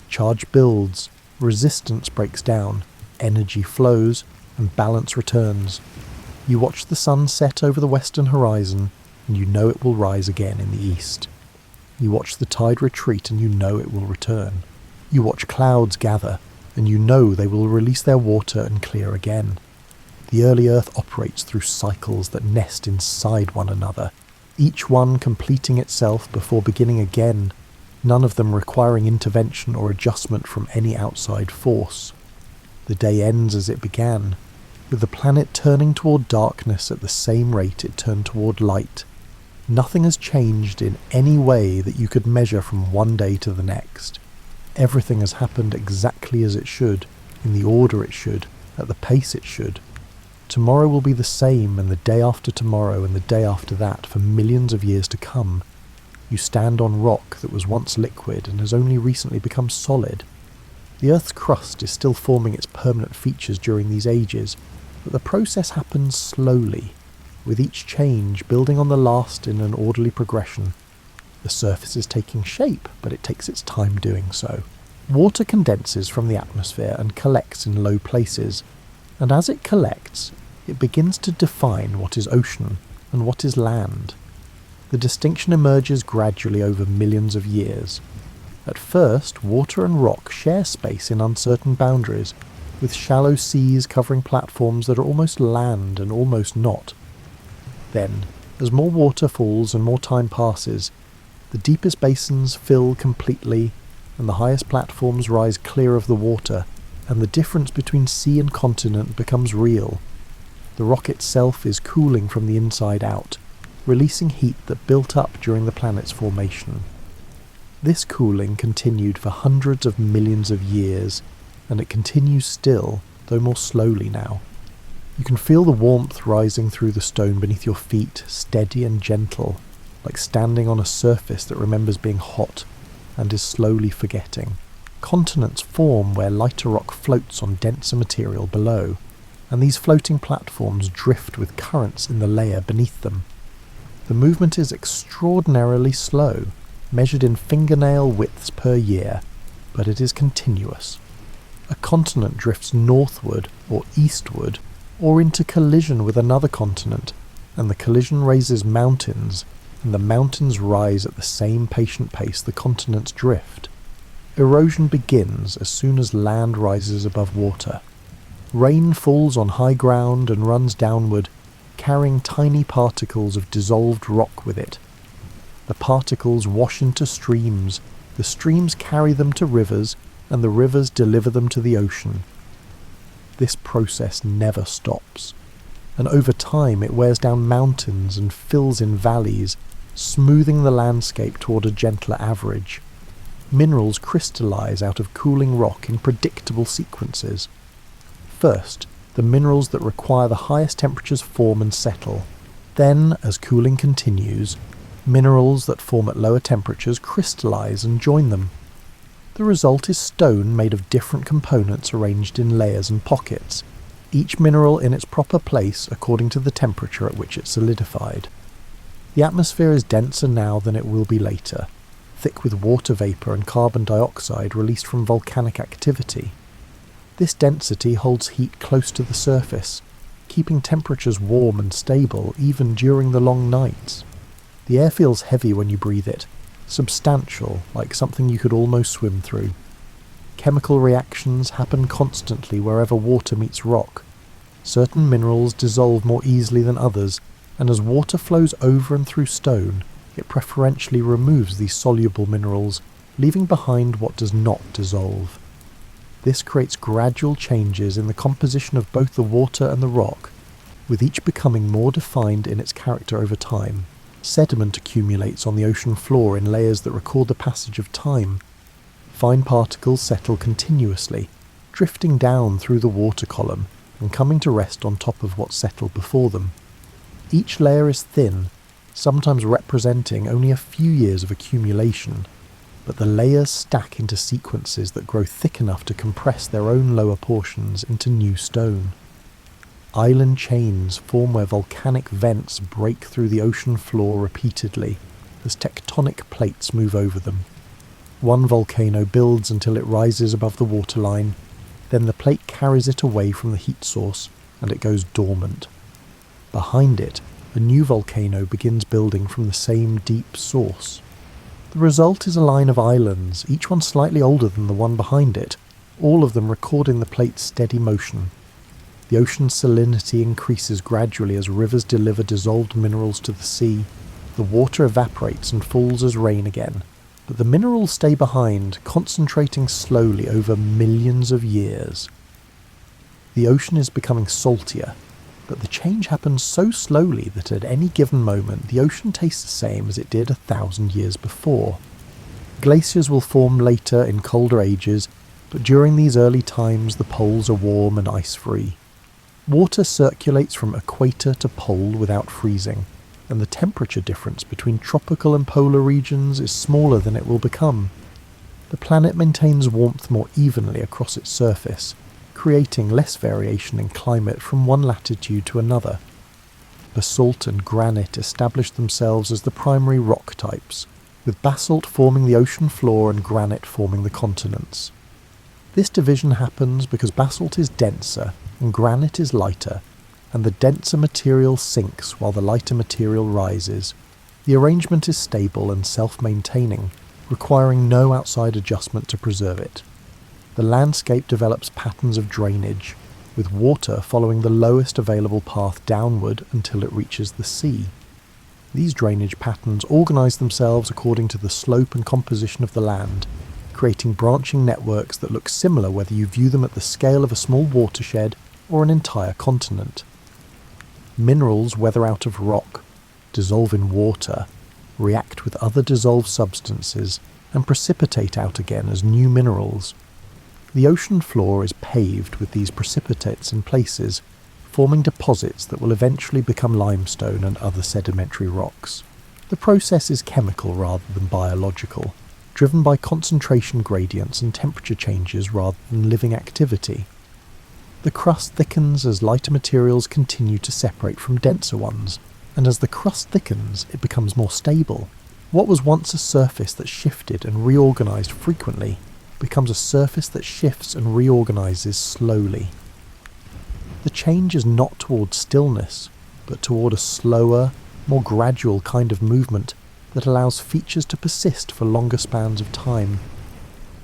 Charge builds, resistance breaks down, energy flows, and balance returns. You watch the sun set over the western horizon, and you know it will rise again in the east. You watch the tide retreat, and you know it will return. You watch clouds gather, and you know they will release their water and clear again. The early Earth operates through cycles that nest inside one another, each one completing itself before beginning again, none of them requiring intervention or adjustment from any outside force. The day ends as it began, with the planet turning toward darkness at the same rate it turned toward light. Nothing has changed in any way that you could measure from one day to the next. Everything has happened exactly as it should, in the order it should, at the pace it should. Tomorrow will be the same, and the day after tomorrow, and the day after that, for millions of years to come. You stand on rock that was once liquid and has only recently become solid. The Earth's crust is still forming its permanent features during these ages, but the process happens slowly, with each change building on the last in an orderly progression. The surface is taking shape, but it takes its time doing so. Water condenses from the atmosphere and collects in low places, and as it collects, it begins to define what is ocean and what is land. The distinction emerges gradually over millions of years. At first, water and rock share space in uncertain boundaries, with shallow seas covering platforms that are almost land and almost not. Then, as more water falls and more time passes, the deepest basins fill completely, and the highest platforms rise clear of the water, and the difference between sea and continent becomes real. The rock itself is cooling from the inside out, releasing heat that built up during the planet's formation. This cooling continued for hundreds of millions of years, and it continues still, though more slowly now. You can feel the warmth rising through the stone beneath your feet, steady and gentle, like standing on a surface that remembers being hot and is slowly forgetting. Continents form where lighter rock floats on denser material below, and these floating platforms drift with currents in the layer beneath them. The movement is extraordinarily slow, measured in fingernail widths per year, but it is continuous. A continent drifts northward or eastward, or into collision with another continent, and the collision raises mountains, and the mountains rise at the same patient pace the continents drift. Erosion begins as soon as land rises above water. Rain falls on high ground and runs downward, carrying tiny particles of dissolved rock with it. The particles wash into streams, the streams carry them to rivers, and the rivers deliver them to the ocean. This process never stops, and over time it wears down mountains and fills in valleys, smoothing the landscape toward a gentler average. Minerals crystallize out of cooling rock in predictable sequences. First, the minerals that require the highest temperatures form and settle. Then, as cooling continues, minerals that form at lower temperatures crystallize and join them. The result is stone made of different components arranged in layers and pockets, each mineral in its proper place according to the temperature at which it solidified. The atmosphere is denser now than it will be later, thick with water vapour and carbon dioxide released from volcanic activity. This density holds heat close to the surface, keeping temperatures warm and stable even during the long nights. The air feels heavy when you breathe it, substantial, like something you could almost swim through. Chemical reactions happen constantly wherever water meets rock. Certain minerals dissolve more easily than others, and as water flows over and through stone, it preferentially removes these soluble minerals, leaving behind what does not dissolve. This creates gradual changes in the composition of both the water and the rock, with each becoming more defined in its character over time. Sediment accumulates on the ocean floor in layers that record the passage of time. Fine particles settle continuously, drifting down through the water column and coming to rest on top of what settled before them. Each layer is thin, sometimes representing only a few years of accumulation, but the layers stack into sequences that grow thick enough to compress their own lower portions into new stone. Island chains form where volcanic vents break through the ocean floor repeatedly as tectonic plates move over them. One volcano builds until it rises above the waterline, then the plate carries it away from the heat source and it goes dormant. Behind it, a new volcano begins building from the same deep source. The result is a line of islands, each one slightly older than the one behind it, all of them recording the plate's steady motion. The ocean's salinity increases gradually as rivers deliver dissolved minerals to the sea. The water evaporates and falls as rain again, but the minerals stay behind, concentrating slowly over millions of years. The ocean is becoming saltier, but the change happens so slowly that at any given moment the ocean tastes the same as it did 1,000 years before. Glaciers will form later in colder ages, but during these early times the poles are warm and ice-free. Water circulates from equator to pole without freezing, and the temperature difference between tropical and polar regions is smaller than it will become. The planet maintains warmth more evenly across its surface, creating less variation in climate from one latitude to another. Basalt and granite establish themselves as the primary rock types, with basalt forming the ocean floor and granite forming the continents. This division happens because basalt is denser and granite is lighter, and the denser material sinks while the lighter material rises. The arrangement is stable and self-maintaining, requiring no outside adjustment to preserve it. The landscape develops patterns of drainage, with water following the lowest available path downward until it reaches the sea. These drainage patterns organise themselves according to the slope and composition of the land, creating branching networks that look similar whether you view them at the scale of a small watershed or an entire continent. Minerals weather out of rock, dissolve in water, react with other dissolved substances, and precipitate out again as new minerals. The ocean floor is paved with these precipitates in places, forming deposits that will eventually become limestone and other sedimentary rocks. The process is chemical rather than biological, driven by concentration gradients and temperature changes rather than living activity. The crust thickens as lighter materials continue to separate from denser ones, and as the crust thickens, it becomes more stable. What was once a surface that shifted and reorganized frequently becomes a surface that shifts and reorganizes slowly. The change is not towards stillness, but toward a slower, more gradual kind of movement that allows features to persist for longer spans of time.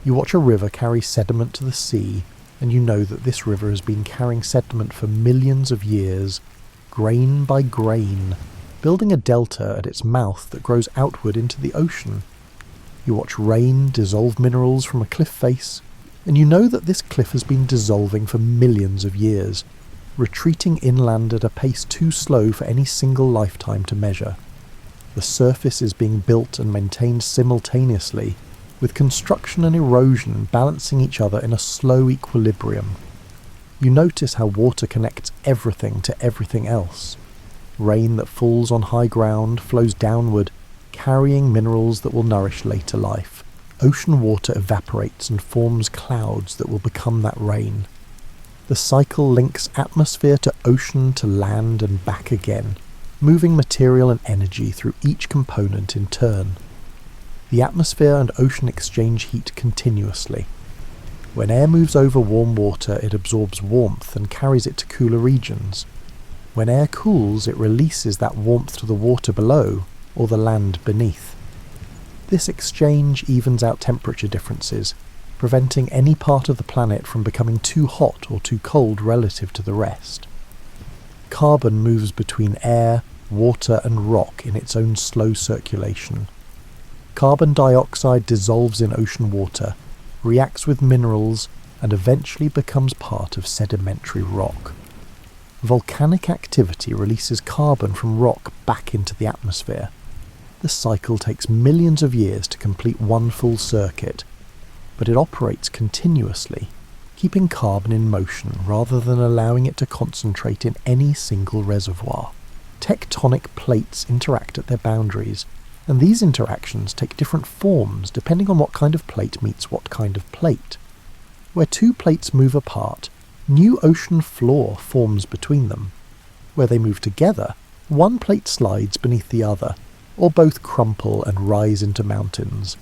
You watch a river carry sediment to the sea, and you know that this river has been carrying sediment for millions of years, grain by grain, building a delta at its mouth that grows outward into the ocean. You watch rain dissolve minerals from a cliff face, and you know that this cliff has been dissolving for millions of years, retreating inland at a pace too slow for any single lifetime to measure. The surface is being built and maintained simultaneously, with construction and erosion balancing each other in a slow equilibrium. You notice how water connects everything to everything else. Rain that falls on high ground flows downward, carrying minerals that will nourish later life. Ocean water evaporates and forms clouds that will become that rain. The cycle links atmosphere to ocean to land and back again, moving material and energy through each component in turn. The atmosphere and ocean exchange heat continuously. When air moves over warm water, it absorbs warmth and carries it to cooler regions. When air cools, it releases that warmth to the water below or the land beneath. This exchange evens out temperature differences, preventing any part of the planet from becoming too hot or too cold relative to the rest. Carbon moves between air, water and rock in its own slow circulation. Carbon dioxide dissolves in ocean water, reacts with minerals, and eventually becomes part of sedimentary rock. Volcanic activity releases carbon from rock back into the atmosphere. The cycle takes millions of years to complete one full circuit, but it operates continuously, keeping carbon in motion rather than allowing it to concentrate in any single reservoir. Tectonic plates interact at their boundaries, and these interactions take different forms depending on what kind of plate meets what kind of plate. Where two plates move apart, new ocean floor forms between them. Where they move together, one plate slides beneath the other, or both crumple and rise into mountains.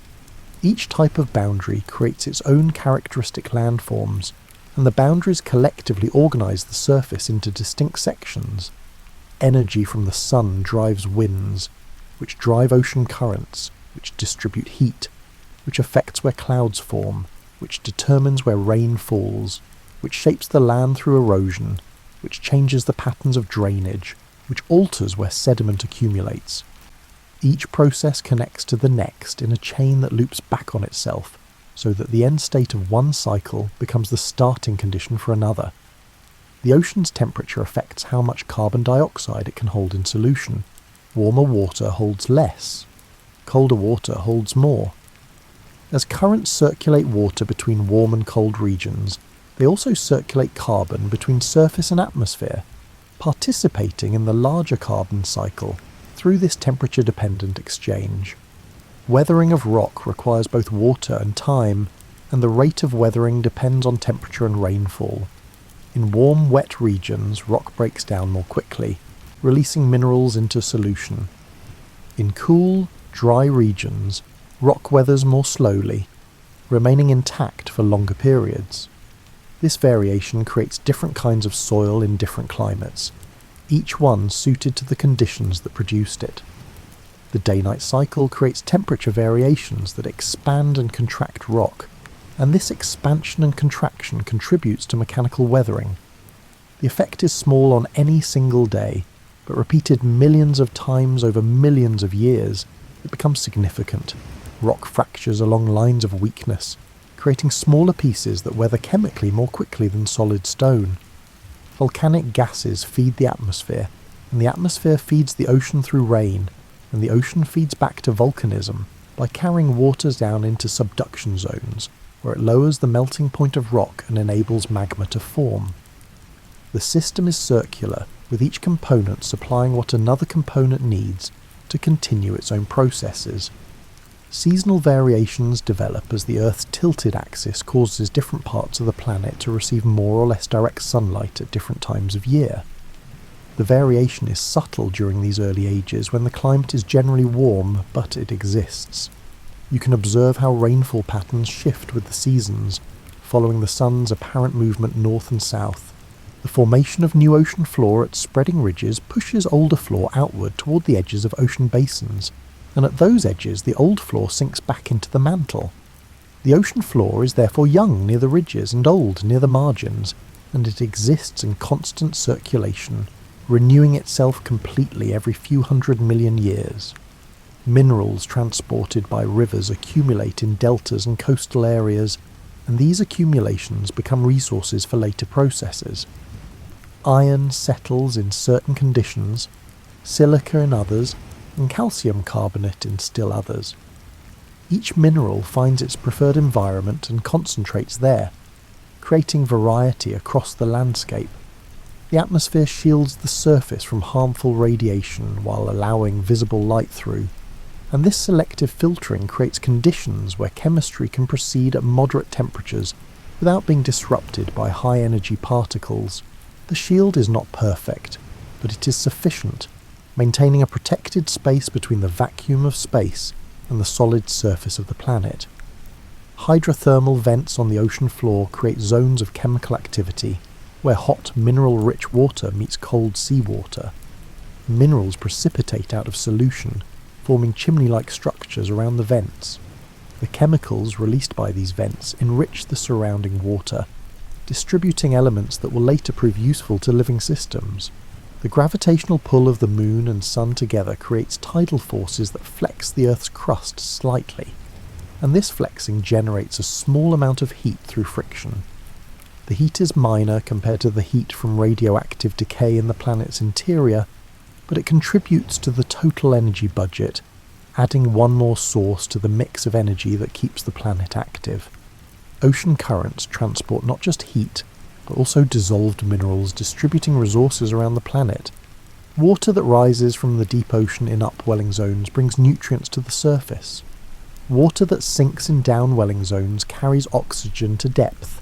Each type of boundary creates its own characteristic landforms, and the boundaries collectively organise the surface into distinct sections. Energy from the sun drives winds, which drive ocean currents, which distribute heat, which affects where clouds form, which determines where rain falls, which shapes the land through erosion, which changes the patterns of drainage, which alters where sediment accumulates. Each process connects to the next in a chain that loops back on itself, so that the end state of one cycle becomes the starting condition for another. The ocean's temperature affects how much carbon dioxide it can hold in solution. Warmer water holds less. Colder water holds more. As currents circulate water between warm and cold regions, they also circulate carbon between surface and atmosphere, participating in the larger carbon cycle through this temperature-dependent exchange. Weathering of rock requires both water and time, and the rate of weathering depends on temperature and rainfall. In warm, wet regions, rock breaks down more quickly, releasing minerals into solution. In cool, dry regions, rock weathers more slowly, remaining intact for longer periods. This variation creates different kinds of soil in different climates, each one suited to the conditions that produced it. The day-night cycle creates temperature variations that expand and contract rock, and this expansion and contraction contributes to mechanical weathering. The effect is small on any single day, but repeated millions of times over millions of years, it becomes significant. Rock fractures along lines of weakness, creating smaller pieces that weather chemically more quickly than solid stone. Volcanic gases feed the atmosphere, and the atmosphere feeds the ocean through rain, and the ocean feeds back to volcanism by carrying waters down into subduction zones, where it lowers the melting point of rock and enables magma to form. The system is circular, with each component supplying what another component needs to continue its own processes. Seasonal variations develop as the Earth's tilted axis causes different parts of the planet to receive more or less direct sunlight at different times of year. The variation is subtle during these early ages when the climate is generally warm, but it exists. You can observe how rainfall patterns shift with the seasons, following the sun's apparent movement north and south. The formation of new ocean floor at spreading ridges pushes older floor outward toward the edges of ocean basins, and at those edges the old floor sinks back into the mantle. The ocean floor is therefore young near the ridges and old near the margins, and it exists in constant circulation, renewing itself completely every few 100 million years. Minerals transported by rivers accumulate in deltas and coastal areas, and these accumulations become resources for later processes. Iron settles in certain conditions, silica in others, and calcium carbonate in still others. Each mineral finds its preferred environment and concentrates there, creating variety across the landscape. The atmosphere shields the surface from harmful radiation while allowing visible light through, and this selective filtering creates conditions where chemistry can proceed at moderate temperatures without being disrupted by high-energy particles. The shield is not perfect, but it is sufficient, maintaining a protected space between the vacuum of space and the solid surface of the planet. Hydrothermal vents on the ocean floor create zones of chemical activity, where hot mineral-rich water meets cold seawater. Minerals precipitate out of solution, forming chimney-like structures around the vents. The chemicals released by these vents enrich the surrounding water, distributing elements that will later prove useful to living systems. The gravitational pull of the moon and sun together creates tidal forces that flex the Earth's crust slightly, and this flexing generates a small amount of heat through friction. The heat is minor compared to the heat from radioactive decay in the planet's interior, but it contributes to the total energy budget, adding one more source to the mix of energy that keeps the planet active. Ocean currents transport not just heat, but also dissolved minerals distributing resources around the planet. Water that rises from the deep ocean in upwelling zones brings nutrients to the surface. Water that sinks in downwelling zones carries oxygen to depth.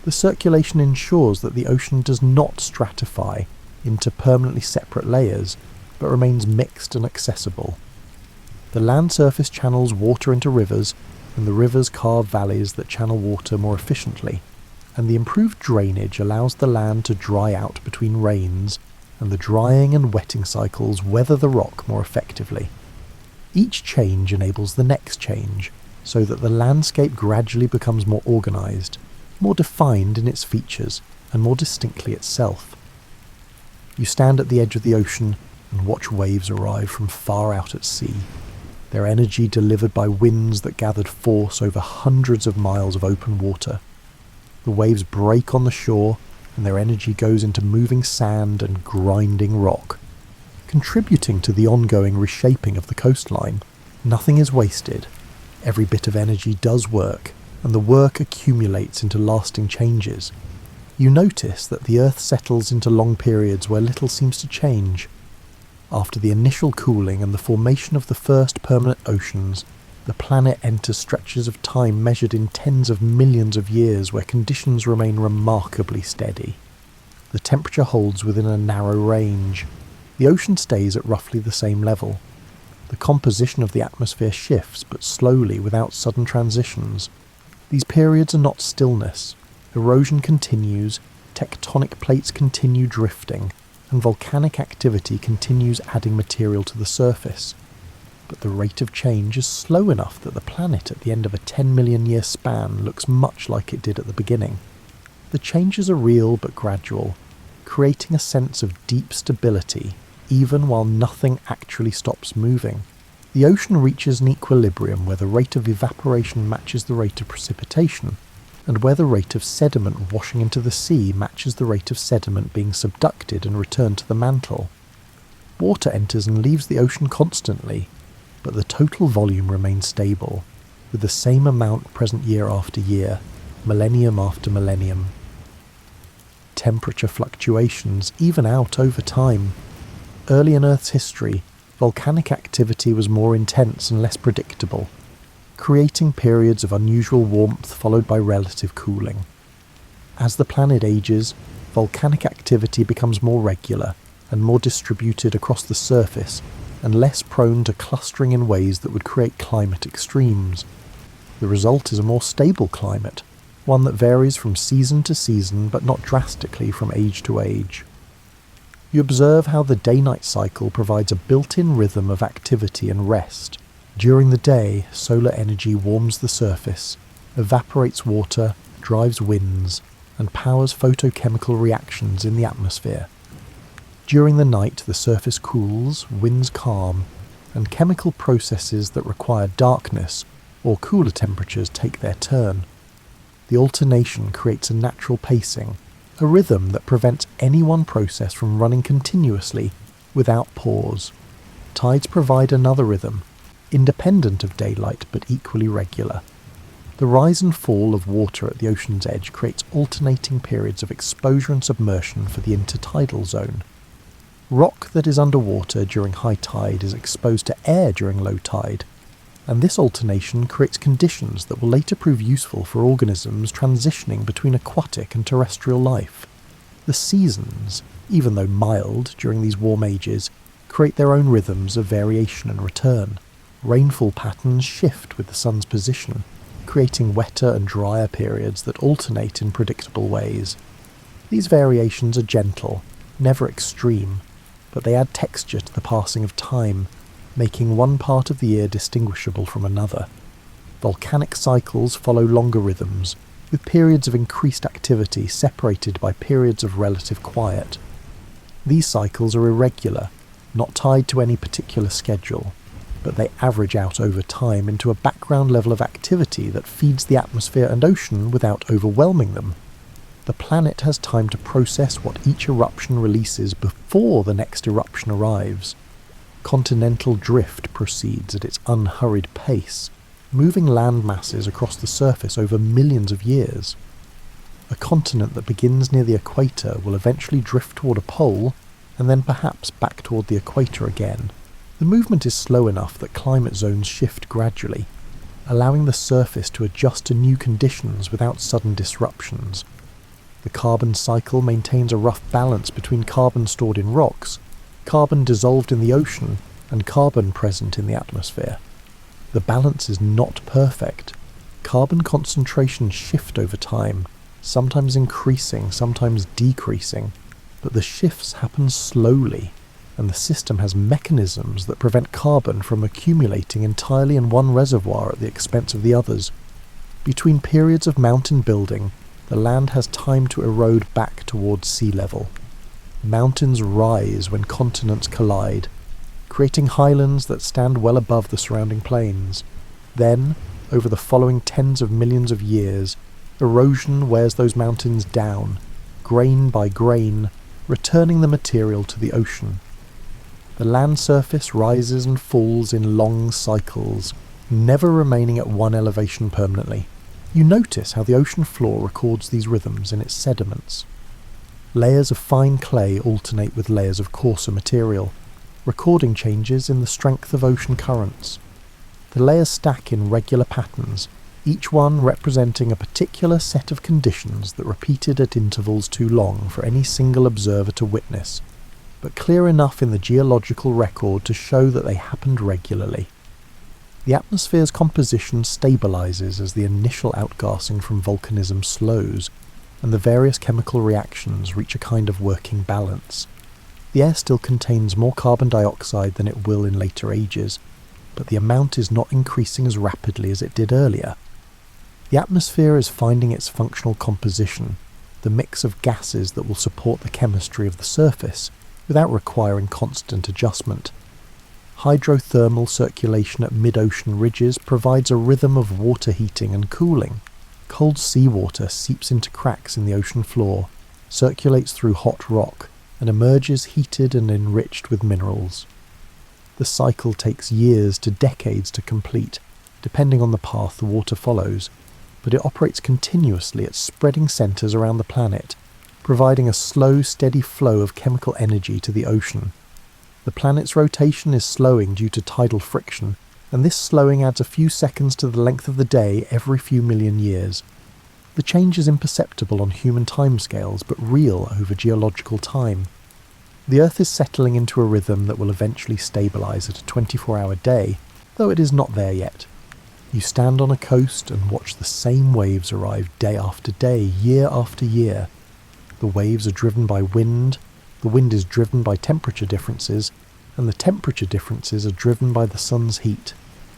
The circulation ensures that the ocean does not stratify into permanently separate layers, but remains mixed and accessible. The land surface channels water into rivers, and the rivers carve valleys that channel water more efficiently, and the improved drainage allows the land to dry out between rains, and the drying and wetting cycles weather the rock more effectively. Each change enables the next change, so that the landscape gradually becomes more organised, more defined in its features, and more distinctly itself. You stand at the edge of the ocean and watch waves arrive from far out at sea, their energy delivered by winds that gathered force over hundreds of miles of open water. The waves break on the shore, and their energy goes into moving sand and grinding rock, contributing to the ongoing reshaping of the coastline. Nothing is wasted. Every bit of energy does work, and the work accumulates into lasting changes. You notice that the Earth settles into long periods where little seems to change. After the initial cooling and the formation of the first permanent oceans, the planet enters stretches of time measured in tens of millions of years where conditions remain remarkably steady. The temperature holds within a narrow range. The ocean stays at roughly the same level. The composition of the atmosphere shifts, but slowly without sudden transitions. These periods are not stillness. Erosion continues, tectonic plates continue drifting, and volcanic activity continues adding material to the surface. but the rate of change is slow enough that the planet at the end of a 10 million year span looks much like it did at the beginning. The changes are real but gradual, creating a sense of deep stability even while nothing actually stops moving. The ocean reaches an equilibrium where the rate of evaporation matches the rate of precipitation, and where the rate of sediment washing into the sea matches the rate of sediment being subducted and returned to the mantle. Water enters and leaves the ocean constantly, but the total volume remains stable, with the same amount present year after year, millennium after millennium. Temperature fluctuations even out over time. Early in Earth's history, volcanic activity was more intense and less predictable, creating periods of unusual warmth followed by relative cooling. As the planet ages, volcanic activity becomes more regular and more distributed across the surface, and less prone to clustering in ways that would create climate extremes. The result is a more stable climate, one that varies from season to season but not drastically from age to age. You observe how the day-night cycle provides a built-in rhythm of activity and rest. During the day, solar energy warms the surface, evaporates water, drives winds, and powers photochemical reactions in the atmosphere. During the night, the surface cools, winds calm, and chemical processes that require darkness or cooler temperatures take their turn. The alternation creates a natural pacing, a rhythm that prevents any one process from running continuously without pause. Tides provide another rhythm, independent of daylight but equally regular. The rise and fall of water at the ocean's edge creates alternating periods of exposure and submersion for the intertidal zone. Rock that is underwater during high tide is exposed to air during low tide, and this alternation creates conditions that will later prove useful for organisms transitioning between aquatic and terrestrial life. The seasons, even though mild during these warm ages, create their own rhythms of variation and return. Rainfall patterns shift with the sun's position, creating wetter and drier periods that alternate in predictable ways. These variations are gentle, never extreme, but they add texture to the passing of time, making one part of the year distinguishable from another. Volcanic cycles follow longer rhythms, with periods of increased activity separated by periods of relative quiet. These cycles are irregular, not tied to any particular schedule, but they average out over time into a background level of activity that feeds the atmosphere and ocean without overwhelming them. The planet has time to process what each eruption releases before the next eruption arrives. Continental drift proceeds at its unhurried pace, moving land masses across the surface over millions of years. A continent that begins near the equator will eventually drift toward a pole, and then perhaps back toward the equator again. The movement is slow enough that climate zones shift gradually, allowing the surface to adjust to new conditions without sudden disruptions. The carbon cycle maintains a rough balance between carbon stored in rocks, carbon dissolved in the ocean, and carbon present in the atmosphere. The balance is not perfect. Carbon concentrations shift over time, sometimes increasing, sometimes decreasing, but the shifts happen slowly, and the system has mechanisms that prevent carbon from accumulating entirely in one reservoir at the expense of the others. Between periods of mountain building, the land has time to erode back towards sea level. Mountains rise when continents collide, creating highlands that stand well above the surrounding plains. Then, over the following tens of millions of years, erosion wears those mountains down, grain by grain, returning the material to the ocean. The land surface rises and falls in long cycles, never remaining at one elevation permanently. You notice how the ocean floor records these rhythms in its sediments. Layers of fine clay alternate with layers of coarser material, recording changes in the strength of ocean currents. The layers stack in regular patterns, each one representing a particular set of conditions that repeated at intervals too long for any single observer to witness, but clear enough in the geological record to show that they happened regularly. The atmosphere's composition stabilizes as the initial outgassing from volcanism slows, and the various chemical reactions reach a kind of working balance. The air still contains more carbon dioxide than it will in later ages, but the amount is not increasing as rapidly as it did earlier. The atmosphere is finding its functional composition, the mix of gases that will support the chemistry of the surface without requiring constant adjustment. Hydrothermal circulation at mid-ocean ridges provides a rhythm of water heating and cooling. Cold seawater seeps into cracks in the ocean floor, circulates through hot rock, and emerges heated and enriched with minerals. The cycle takes years to decades to complete, depending on the path the water follows, but it operates continuously at spreading centres around the planet, providing a slow, steady flow of chemical energy to the ocean. The planet's rotation is slowing due to tidal friction, and this slowing adds a few seconds to the length of the day every few million years. The change is imperceptible on human timescales, but real over geological time. The Earth is settling into a rhythm that will eventually stabilise at a 24-hour day, though it is not there yet. You stand on a coast and watch the same waves arrive day after day, year after year. The waves are driven by wind, the wind is driven by temperature differences, and the temperature differences are driven by the sun's heat.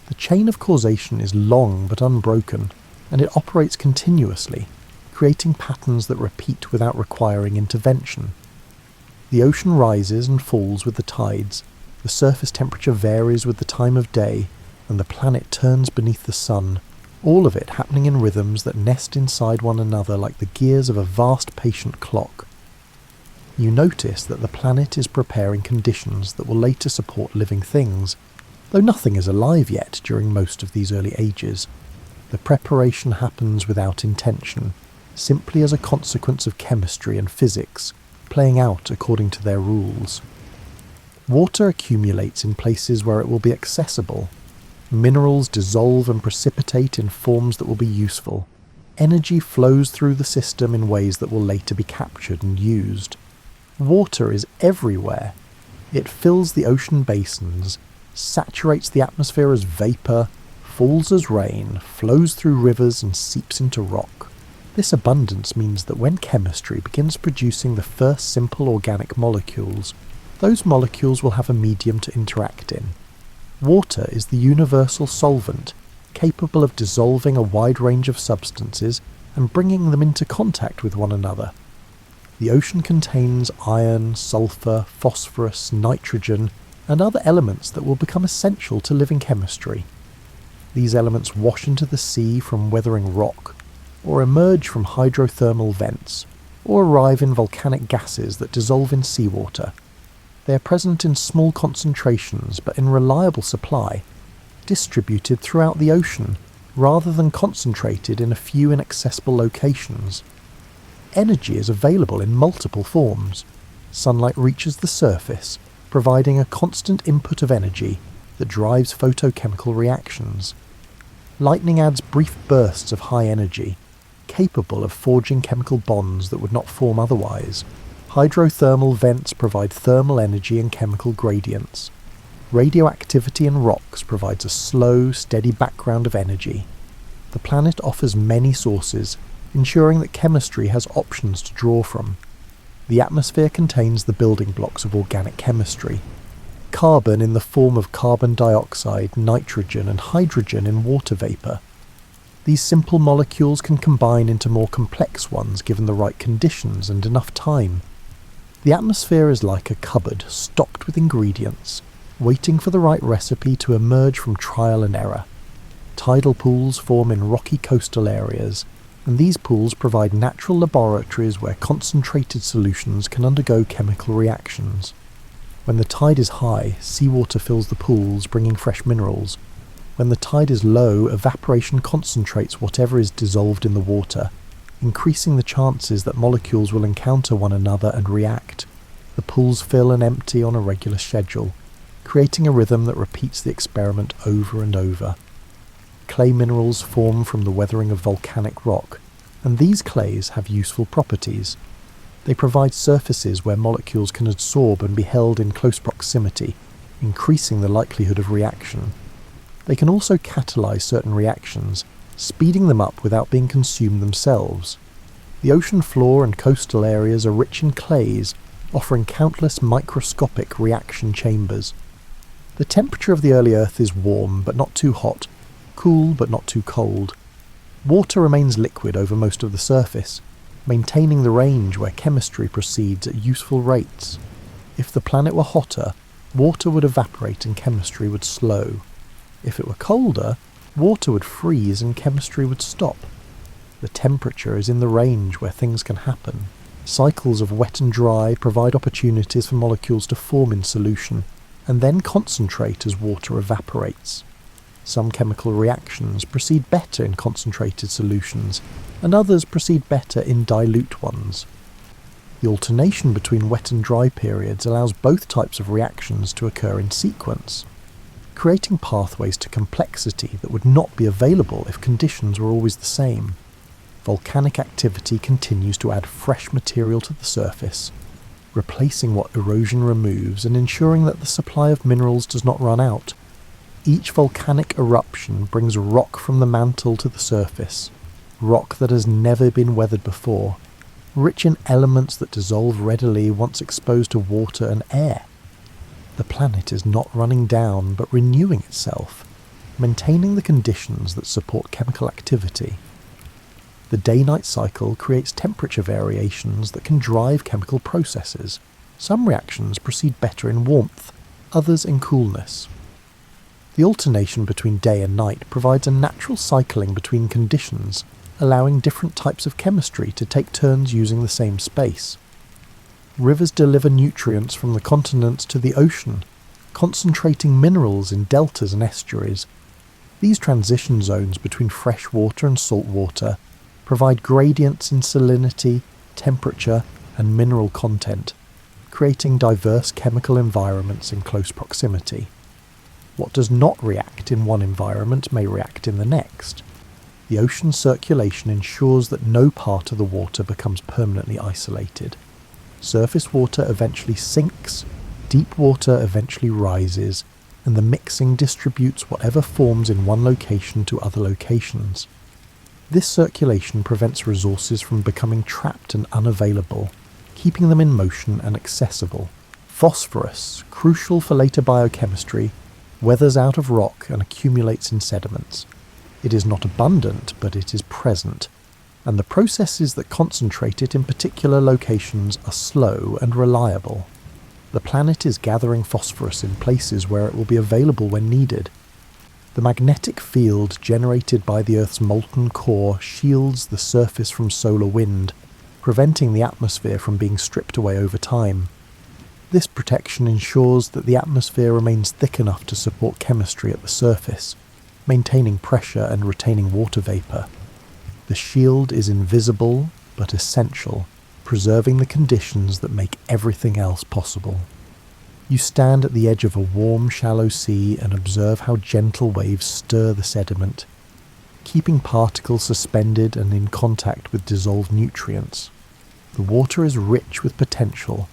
The chain of causation is long but unbroken, and it operates continuously, creating patterns that repeat without requiring intervention. The ocean rises and falls with the tides, the surface temperature varies with the time of day, and the planet turns beneath the sun, all of it happening in rhythms that nest inside one another like the gears of a vast patient clock. You notice that the planet is preparing conditions that will later support living things, though nothing is alive yet during most of these early ages. The preparation happens without intention, simply as a consequence of chemistry and physics, playing out according to their rules. Water accumulates in places where it will be accessible. Minerals dissolve and precipitate in forms that will be useful. Energy flows through the system in ways that will later be captured and used. Water is everywhere. It fills the ocean basins, saturates the atmosphere as vapour, falls as rain, flows through rivers and seeps into rock. This abundance means that when chemistry begins producing the first simple organic molecules, those molecules will have a medium to interact in. Water is the universal solvent, capable of dissolving a wide range of substances and bringing them into contact with one another. The ocean contains iron, sulfur, phosphorus, nitrogen, and other elements that will become essential to living chemistry. These elements wash into the sea from weathering rock, or emerge from hydrothermal vents, or arrive in volcanic gases that dissolve in seawater. They are present in small concentrations but in reliable supply, distributed throughout the ocean rather than concentrated in a few inaccessible locations. Energy is available in multiple forms. Sunlight reaches the surface, providing a constant input of energy that drives photochemical reactions. Lightning adds brief bursts of high energy, capable of forging chemical bonds that would not form otherwise. Hydrothermal vents provide thermal energy and chemical gradients. Radioactivity in rocks provides a slow, steady background of energy. The planet offers many sources, ensuring that chemistry has options to draw from. The atmosphere contains the building blocks of organic chemistry. Carbon in the form of carbon dioxide, nitrogen and hydrogen in water vapour. These simple molecules can combine into more complex ones given the right conditions and enough time. The atmosphere is like a cupboard stocked with ingredients, waiting for the right recipe to emerge from trial and error. Tidal pools form in rocky coastal areas, and these pools provide natural laboratories where concentrated solutions can undergo chemical reactions. When the tide is high, seawater fills the pools, bringing fresh minerals. When the tide is low, evaporation concentrates whatever is dissolved in the water, increasing the chances that molecules will encounter one another and react. The pools fill and empty on a regular schedule, creating a rhythm that repeats the experiment over and over. Clay minerals form from the weathering of volcanic rock, and these clays have useful properties. They provide surfaces where molecules can absorb and be held in close proximity, increasing the likelihood of reaction. They can also catalyze certain reactions, speeding them up without being consumed themselves. The ocean floor and coastal areas are rich in clays, offering countless microscopic reaction chambers. The temperature of the early Earth is warm but not too hot, cool but not too cold. Water remains liquid over most of the surface, maintaining the range where chemistry proceeds at useful rates. If the planet were hotter, water would evaporate and chemistry would slow. If it were colder, water would freeze and chemistry would stop. The temperature is in the range where things can happen. Cycles of wet and dry provide opportunities for molecules to form in solution, and then concentrate as water evaporates. Some chemical reactions proceed better in concentrated solutions, and others proceed better in dilute ones. The alternation between wet and dry periods allows both types of reactions to occur in sequence, creating pathways to complexity that would not be available if conditions were always the same. Volcanic activity continues to add fresh material to the surface, replacing what erosion removes and ensuring that the supply of minerals does not run out. Each volcanic eruption brings rock from the mantle to the surface, rock that has never been weathered before, rich in elements that dissolve readily once exposed to water and air. The planet is not running down but renewing itself, maintaining the conditions that support chemical activity. The day-night cycle creates temperature variations that can drive chemical processes. Some reactions proceed better in warmth, others in coolness. The alternation between day and night provides a natural cycling between conditions, allowing different types of chemistry to take turns using the same space. Rivers deliver nutrients from the continents to the ocean, concentrating minerals in deltas and estuaries. These transition zones between fresh water and salt water provide gradients in salinity, temperature, and mineral content, creating diverse chemical environments in close proximity. What does not react in one environment may react in the next. The ocean circulation ensures that no part of the water becomes permanently isolated. Surface water eventually sinks, deep water eventually rises, and the mixing distributes whatever forms in one location to other locations. This circulation prevents resources from becoming trapped and unavailable, keeping them in motion and accessible. Phosphorus, crucial for later biochemistry, weathers out of rock and accumulates in sediments. It is not abundant, but it is present, and the processes that concentrate it in particular locations are slow and reliable. The planet is gathering phosphorus in places where it will be available when needed. The magnetic field generated by the Earth's molten core shields the surface from solar wind, preventing the atmosphere from being stripped away over time. This protection ensures that the atmosphere remains thick enough to support chemistry at the surface, maintaining pressure and retaining water vapour. The shield is invisible but essential, preserving the conditions that make everything else possible. You stand at the edge of a warm, shallow sea and observe how gentle waves stir the sediment, keeping particles suspended and in contact with dissolved nutrients. The water is rich with potential,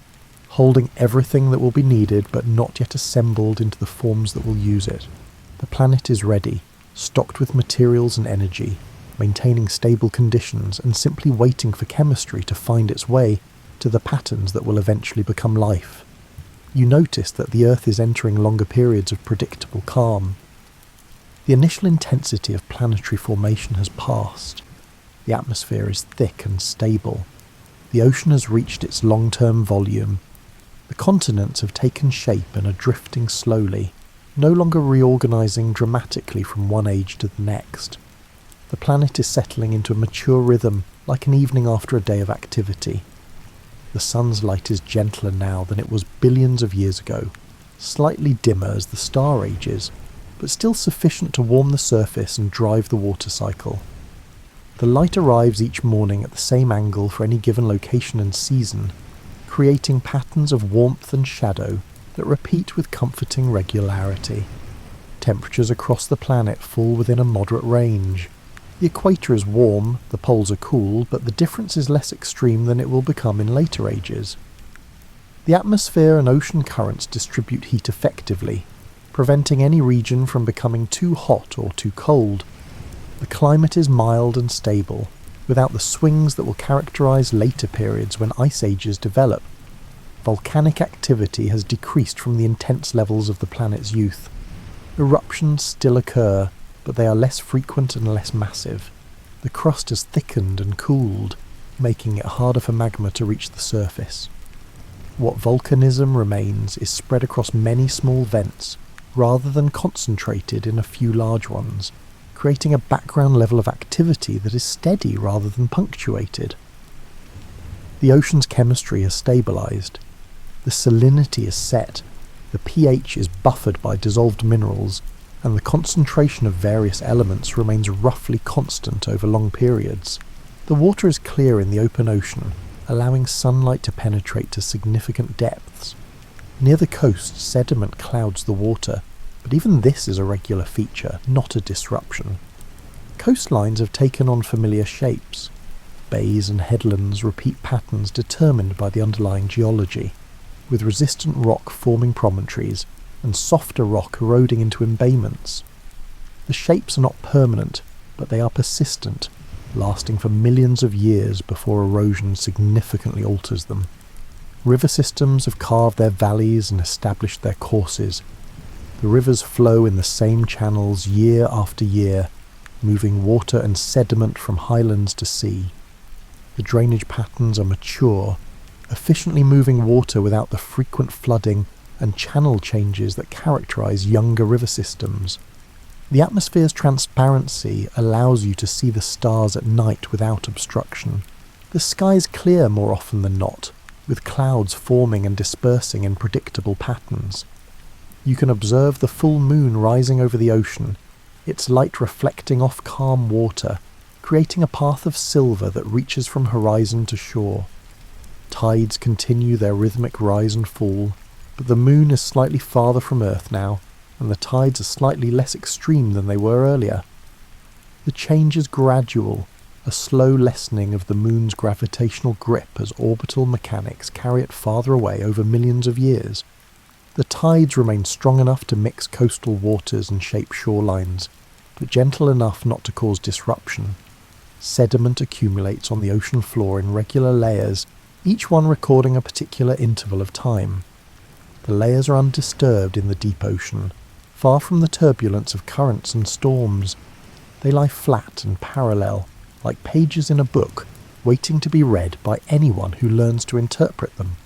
holding everything that will be needed but not yet assembled into the forms that will use it. The planet is ready, stocked with materials and energy, maintaining stable conditions and simply waiting for chemistry to find its way to the patterns that will eventually become life. You notice that the Earth is entering longer periods of predictable calm. The initial intensity of planetary formation has passed. The atmosphere is thick and stable. The ocean has reached its long-term volume. The continents have taken shape and are drifting slowly, no longer reorganizing dramatically from one age to the next. The planet is settling into a mature rhythm, like an evening after a day of activity. The sun's light is gentler now than it was billions of years ago, slightly dimmer as the star ages, but still sufficient to warm the surface and drive the water cycle. The light arrives each morning at the same angle for any given location and season, creating patterns of warmth and shadow that repeat with comforting regularity. Temperatures across the planet fall within a moderate range. The equator is warm, the poles are cool, but the difference is less extreme than it will become in later ages. The atmosphere and ocean currents distribute heat effectively, preventing any region from becoming too hot or too cold. The climate is mild and stable, without the swings that will characterize later periods when ice ages develop. volcanic activity has decreased from the intense levels of the planet's youth. Eruptions still occur, but they are less frequent and less massive. The crust has thickened and cooled, making it harder for magma to reach the surface. What volcanism remains is spread across many small vents, rather than concentrated in a few large ones, creating a background level of activity that is steady rather than punctuated. The ocean's chemistry has stabilised. The salinity is set, the pH is buffered by dissolved minerals, and the concentration of various elements remains roughly constant over long periods. The water is clear in the open ocean, allowing sunlight to penetrate to significant depths. Near the coast, sediment clouds the water, but even this is a regular feature, not a disruption. Coastlines have taken on familiar shapes. Bays and headlands repeat patterns determined by the underlying geology, with resistant rock forming promontories and softer rock eroding into embayments. The shapes are not permanent, but they are persistent, lasting for millions of years before erosion significantly alters them. River systems have carved their valleys and established their courses. The rivers flow in the same channels year after year, moving water and sediment from highlands to sea. The drainage patterns are mature, efficiently moving water without the frequent flooding and channel changes that characterize younger river systems. The atmosphere's transparency allows you to see the stars at night without obstruction. The sky is clear more often than not, with clouds forming and dispersing in predictable patterns. You can observe the full moon rising over the ocean, its light reflecting off calm water, creating a path of silver that reaches from horizon to shore. Tides continue their rhythmic rise and fall, but the moon is slightly farther from Earth now, and the tides are slightly less extreme than they were earlier. The change is gradual, a slow lessening of the moon's gravitational grip as orbital mechanics carry it farther away over millions of years. The tides remain strong enough to mix coastal waters and shape shorelines, but gentle enough not to cause disruption. Sediment accumulates on the ocean floor in regular layers, each one recording a particular interval of time. The layers are undisturbed in the deep ocean, far from the turbulence of currents and storms. They lie flat and parallel, like pages in a book, waiting to be read by anyone who learns to interpret them.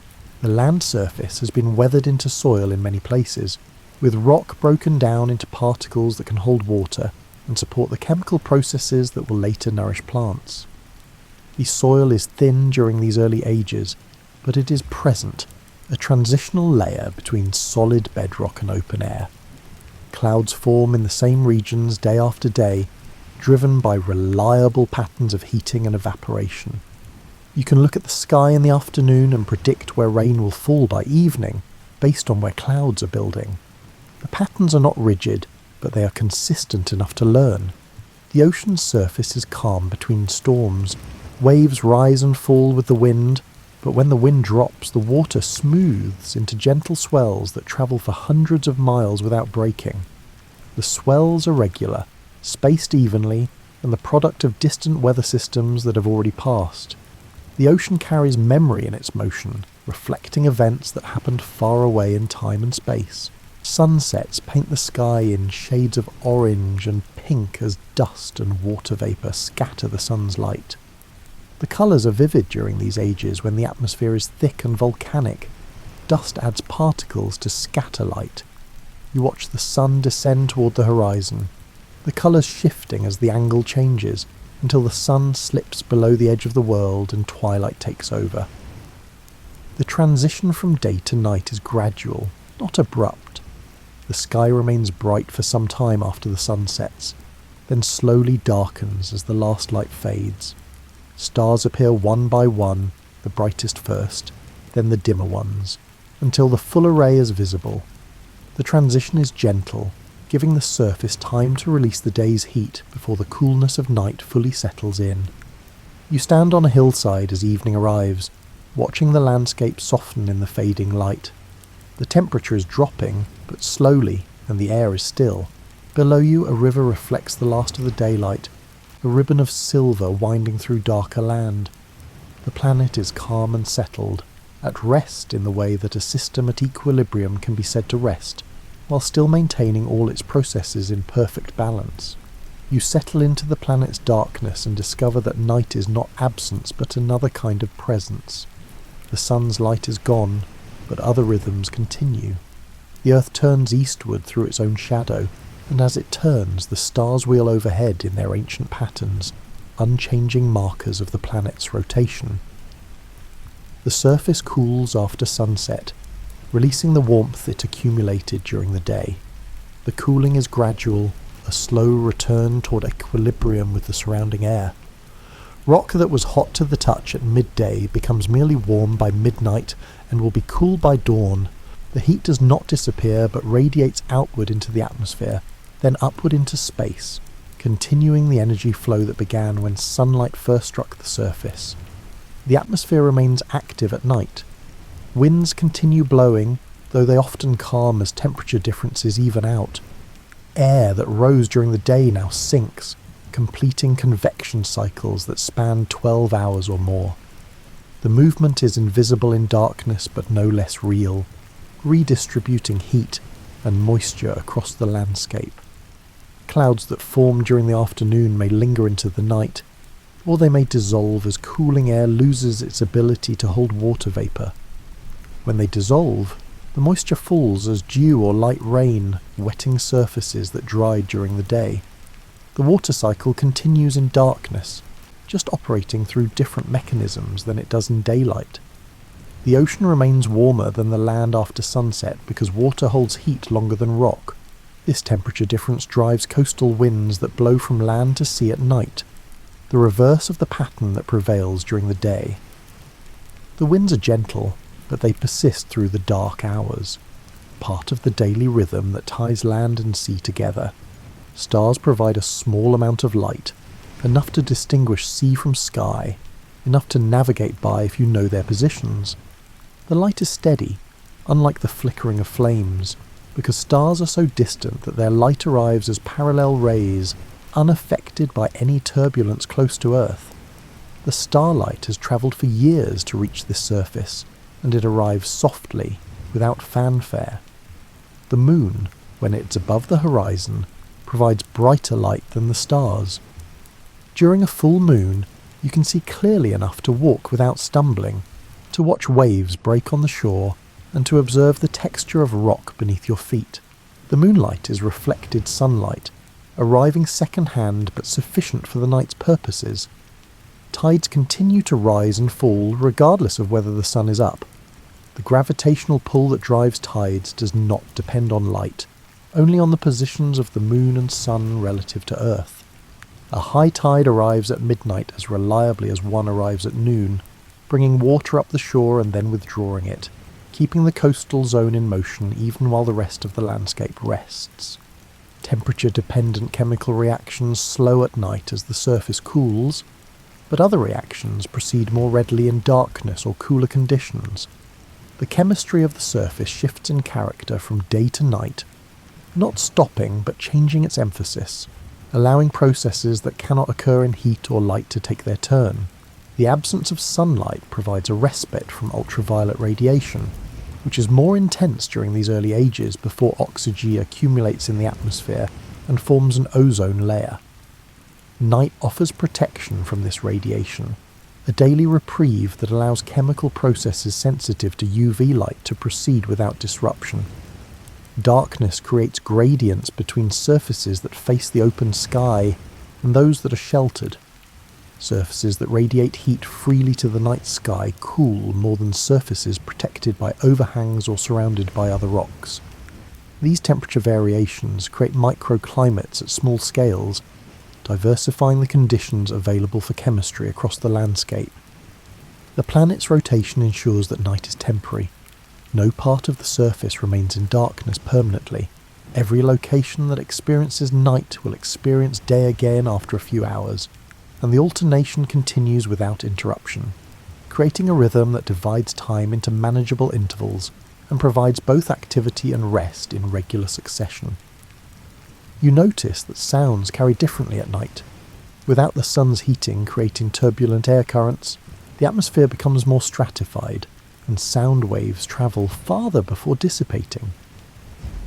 The land surface has been weathered into soil in many places, with rock broken down into particles that can hold water and support the chemical processes that will later nourish plants. The soil is thin during these early ages, but it is present, a transitional layer between solid bedrock and open air. Clouds form in the same regions day after day, driven by reliable patterns of heating and evaporation. You can look at the sky in the afternoon and predict where rain will fall by evening, based on where clouds are building. The patterns are not rigid, but they are consistent enough to learn. The ocean's surface is calm between storms. Waves rise and fall with the wind, but when the wind drops, the water smooths into gentle swells that travel for hundreds of miles without breaking. The swells are regular, spaced evenly, and the product of distant weather systems that have already passed. The ocean carries memory in its motion, reflecting events that happened far away in time and space. Sunsets paint the sky in shades of orange and pink as dust and water vapour scatter the sun's light. The colours are vivid during these ages when the atmosphere is thick and volcanic. Dust adds particles to scatter light. You watch the sun descend toward the horizon, the colours shifting as the angle changes, until the sun slips below the edge of the world and twilight takes over. The transition from day to night is gradual, not abrupt. The sky remains bright for some time after the sun sets, then slowly darkens as the last light fades. Stars appear one by one, the brightest first, then the dimmer ones, until the full array is visible. The transition is gentle, giving the surface time to release the day's heat before the coolness of night fully settles in. You stand on a hillside as evening arrives, watching the landscape soften in the fading light. The temperature is dropping, but slowly, and the air is still. Below you, a river reflects the last of the daylight, a ribbon of silver winding through darker land. The planet is calm and settled, at rest in the way that a system at equilibrium can be said to rest, while still maintaining all its processes in perfect balance. You settle into the planet's darkness and discover that night is not absence but another kind of presence. The sun's light is gone, but other rhythms continue. The earth turns eastward through its own shadow, and as it turns, the stars wheel overhead in their ancient patterns, unchanging markers of the planet's rotation. The surface cools after sunset, releasing the warmth it accumulated during the day. The cooling is gradual, a slow return toward equilibrium with the surrounding air. Rock that was hot to the touch at midday becomes merely warm by midnight and will be cool by dawn. The heat does not disappear but radiates outward into the atmosphere, then upward into space, continuing the energy flow that began when sunlight first struck the surface. The atmosphere remains active at night. Winds continue blowing, though they often calm as temperature differences even out. Air that rose during the day now sinks, completing convection cycles that span 12 hours or more. The movement is invisible in darkness but no less real, redistributing heat and moisture across the landscape. Clouds that form during the afternoon may linger into the night, or they may dissolve as cooling air loses its ability to hold water vapour. When they dissolve, the moisture falls as dew or light rain, wetting surfaces that dried during the day. The water cycle continues in darkness, just operating through different mechanisms than it does in daylight. The ocean remains warmer than the land after sunset because water holds heat longer than rock. This temperature difference drives coastal winds that blow from land to sea at night, the reverse of the pattern that prevails during the day. The winds are gentle, but they persist through the dark hours, part of the daily rhythm that ties land and sea together. Stars provide a small amount of light, enough to distinguish sea from sky, enough to navigate by if you know their positions. The light is steady, unlike the flickering of flames, because stars are so distant that their light arrives as parallel rays, unaffected by any turbulence close to Earth. The starlight has travelled for years to reach this surface, and it arrives softly, without fanfare. The moon, when it's above the horizon, provides brighter light than the stars. During a full moon, you can see clearly enough to walk without stumbling, to watch waves break on the shore, and to observe the texture of rock beneath your feet. The moonlight is reflected sunlight, arriving second-hand but sufficient for the night's purposes. Tides continue to rise and fall regardless of whether the sun is up. The gravitational pull that drives tides does not depend on light, only on the positions of the moon and sun relative to Earth. A high tide arrives at midnight as reliably as one arrives at noon, bringing water up the shore and then withdrawing it, keeping the coastal zone in motion even while the rest of the landscape rests. Temperature-dependent chemical reactions slow at night as the surface cools, but other reactions proceed more readily in darkness or cooler conditions. The chemistry of the surface shifts in character from day to night, not stopping but changing its emphasis, allowing processes that cannot occur in heat or light to take their turn. The absence of sunlight provides a respite from ultraviolet radiation, which is more intense during these early ages before oxygen accumulates in the atmosphere and forms an ozone layer. Night offers protection from this radiation, a daily reprieve that allows chemical processes sensitive to UV light to proceed without disruption. Darkness creates gradients between surfaces that face the open sky and those that are sheltered. Surfaces that radiate heat freely to the night sky cool more than surfaces protected by overhangs or surrounded by other rocks. These temperature variations create microclimates at small scales, diversifying the conditions available for chemistry across the landscape. The planet's rotation ensures that night is temporary. No part of the surface remains in darkness permanently. Every location that experiences night will experience day again after a few hours, and the alternation continues without interruption, creating a rhythm that divides time into manageable intervals and provides both activity and rest in regular succession. You notice that sounds carry differently at night. Without the sun's heating creating turbulent air currents, the atmosphere becomes more stratified, and sound waves travel farther before dissipating.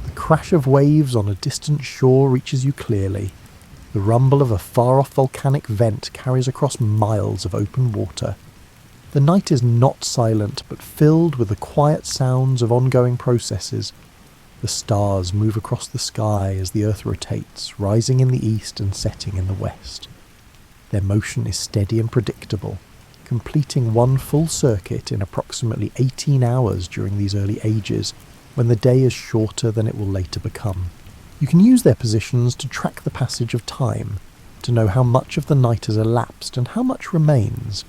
The crash of waves on a distant shore reaches you clearly. The rumble of a far-off volcanic vent carries across miles of open water. The night is not silent, but filled with the quiet sounds of ongoing processes. The stars move across the sky as the Earth rotates, rising in the east and setting in the west. Their motion is steady and predictable, completing one full circuit in approximately 18 hours during these early ages, when the day is shorter than it will later become. You can use their positions to track the passage of time, to know how much of the night has elapsed and how much remains.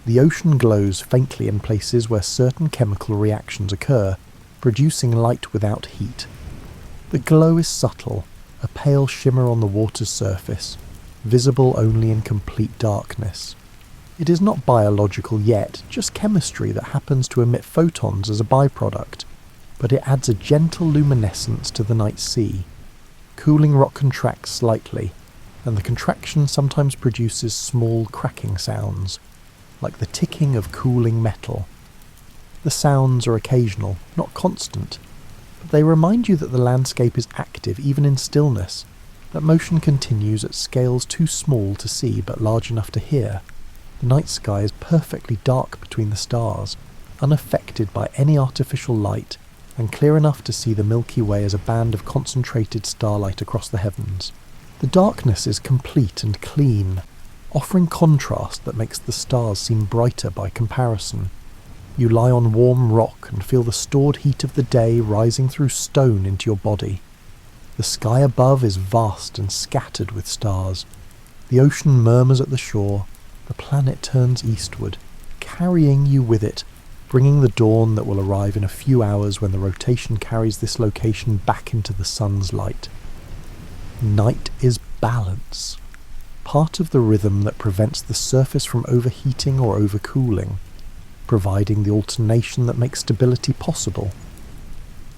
The ocean glows faintly in places where certain chemical reactions occur, producing light without heat. The glow is subtle, a pale shimmer on the water's surface, visible only in complete darkness. It is not biological yet, just chemistry that happens to emit photons as a byproduct, but it adds a gentle luminescence to the night sea. Cooling rock contracts slightly, and the contraction sometimes produces small cracking sounds, like the ticking of cooling metal. The sounds are occasional, not constant, but they remind you that the landscape is active even in stillness, that motion continues at scales too small to see but large enough to hear. The night sky is perfectly dark between the stars, unaffected by any artificial light, and clear enough to see the Milky Way as a band of concentrated starlight across the heavens. The darkness is complete and clean, offering contrast that makes the stars seem brighter by comparison. You lie on warm rock and feel the stored heat of the day rising through stone into your body. The sky above is vast and scattered with stars. The ocean murmurs at the shore. The planet turns eastward, carrying you with it, bringing the dawn that will arrive in a few hours when the rotation carries this location back into the sun's light. Night is balance, part of the rhythm that prevents the surface from overheating or overcooling, providing the alternation that makes stability possible.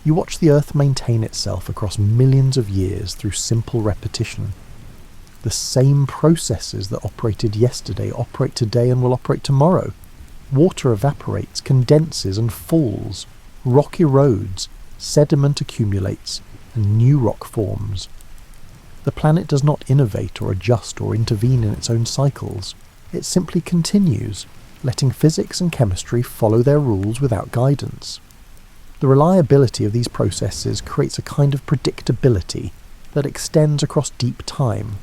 You watch the Earth maintain itself across millions of years through simple repetition. The same processes that operated yesterday operate today and will operate tomorrow. Water evaporates, condenses and falls. Rock erodes, sediment accumulates, and new rock forms. The planet does not innovate or adjust or intervene in its own cycles. It simply continues, letting physics and chemistry follow their rules without guidance. The reliability of these processes creates a kind of predictability that extends across deep time.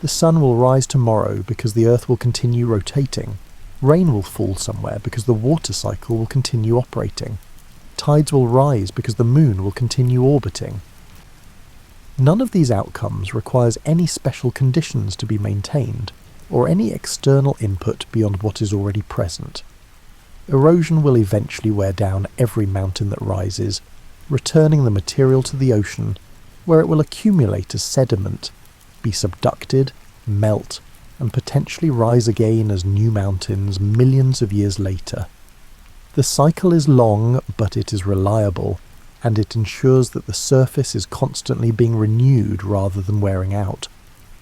The sun will rise tomorrow because the Earth will continue rotating. Rain will fall somewhere because the water cycle will continue operating. Tides will rise because the moon will continue orbiting. None of these outcomes requires any special conditions to be maintained, or any external input beyond what is already present. Erosion will eventually wear down every mountain that rises, returning the material to the ocean, where it will accumulate as sediment, be subducted, melt, and potentially rise again as new mountains millions of years later. The cycle is long, but it is reliable, and it ensures that the surface is constantly being renewed rather than wearing out.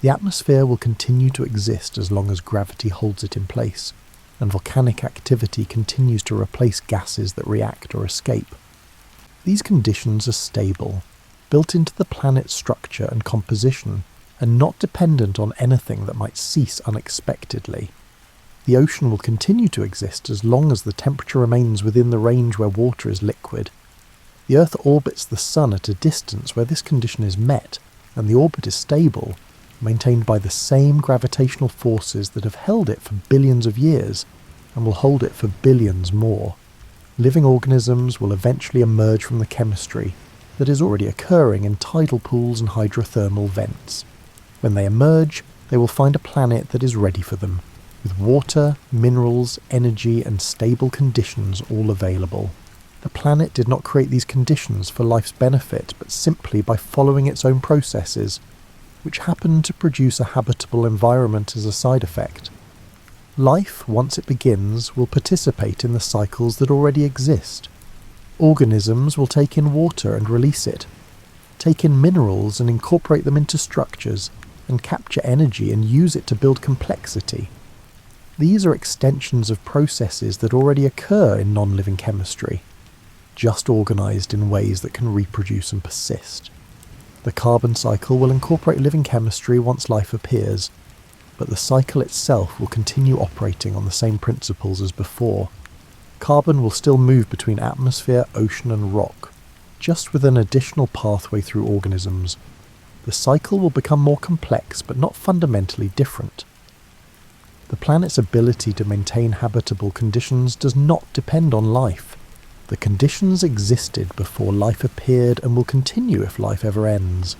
The atmosphere will continue to exist as long as gravity holds it in place, and volcanic activity continues to replace gases that react or escape. These conditions are stable, built into the planet's structure and composition, and not dependent on anything that might cease unexpectedly. The ocean will continue to exist as long as the temperature remains within the range where water is liquid. The Earth orbits the Sun at a distance where this condition is met, and the orbit is stable, maintained by the same gravitational forces that have held it for billions of years, and will hold it for billions more. Living organisms will eventually emerge from the chemistry that is already occurring in tidal pools and hydrothermal vents. When they emerge, they will find a planet that is ready for them, with water, minerals, energy, and stable conditions all available. The planet did not create these conditions for life's benefit, but simply by following its own processes, which happened to produce a habitable environment as a side effect. Life, once it begins, will participate in the cycles that already exist. Organisms will take in water and release it, take in minerals and incorporate them into structures, and capture energy and use it to build complexity. These are extensions of processes that already occur in non-living chemistry, just organised in ways that can reproduce and persist. The carbon cycle will incorporate living chemistry once life appears, but the cycle itself will continue operating on the same principles as before. Carbon will still move between atmosphere, ocean and rock, just with an additional pathway through organisms. The cycle will become more complex but not fundamentally different. The planet's ability to maintain habitable conditions does not depend on life. The conditions existed before life appeared and will continue if life ever ends.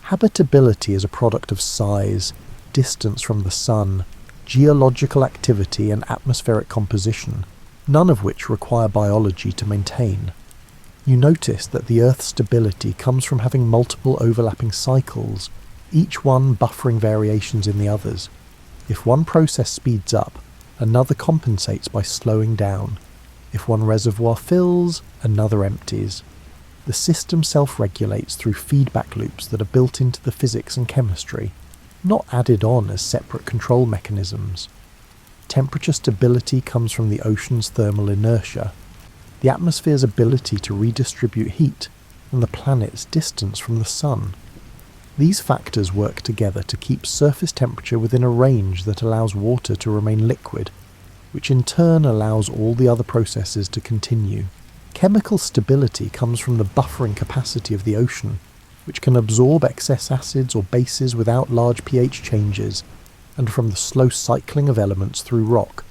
Habitability is a product of size, distance from the sun, geological activity and atmospheric composition, none of which require biology to maintain. You notice that the Earth's stability comes from having multiple overlapping cycles, each one buffering variations in the others. If one process speeds up, another compensates by slowing down. If one reservoir fills, another empties. The system self-regulates through feedback loops that are built into the physics and chemistry, not added on as separate control mechanisms. Temperature stability comes from the ocean's thermal inertia, the atmosphere's ability to redistribute heat, and the planet's distance from the sun. These factors work together to keep surface temperature within a range that allows water to remain liquid, which in turn allows all the other processes to continue. Chemical stability comes from the buffering capacity of the ocean, which can absorb excess acids or bases without large pH changes, and from the slow cycling of elements through rock,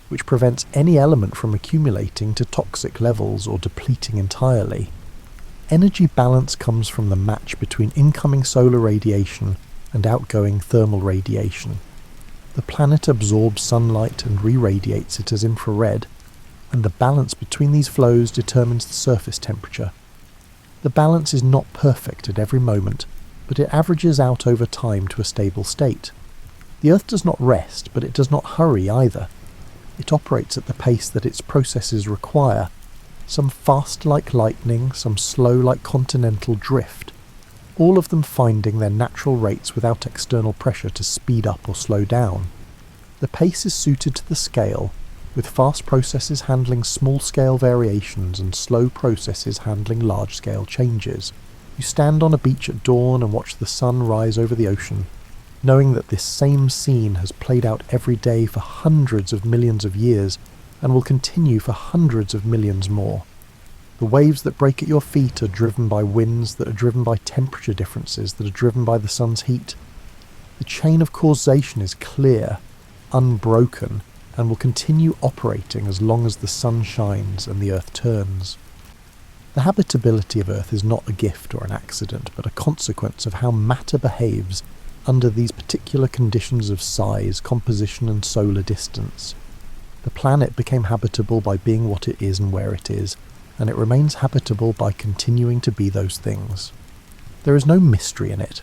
which prevents any element from accumulating to toxic levels or depleting entirely. Energy balance comes from the match between incoming solar radiation and outgoing thermal radiation. The planet absorbs sunlight and re-radiates it as infrared, and the balance between these flows determines the surface temperature. The balance is not perfect at every moment, but it averages out over time to a stable state. The Earth does not rest, but it does not hurry either. It operates at the pace that its processes require, some fast like lightning, some slow like continental drift, all of them finding their natural rates without external pressure to speed up or slow down. The pace is suited to the scale, with fast processes handling small-scale variations and slow processes handling large-scale changes. You stand on a beach at dawn and watch the sun rise over the ocean, knowing that this same scene has played out every day for hundreds of millions of years and will continue for hundreds of millions more. The waves that break at your feet are driven by winds that are driven by temperature differences that are driven by the sun's heat. The chain of causation is clear, unbroken, and will continue operating as long as the sun shines and the Earth turns. The habitability of Earth is not a gift or an accident, but a consequence of how matter behaves under these particular conditions of size, composition and solar distance. The planet became habitable by being what it is and where it is, and it remains habitable by continuing to be those things. There is no mystery in it,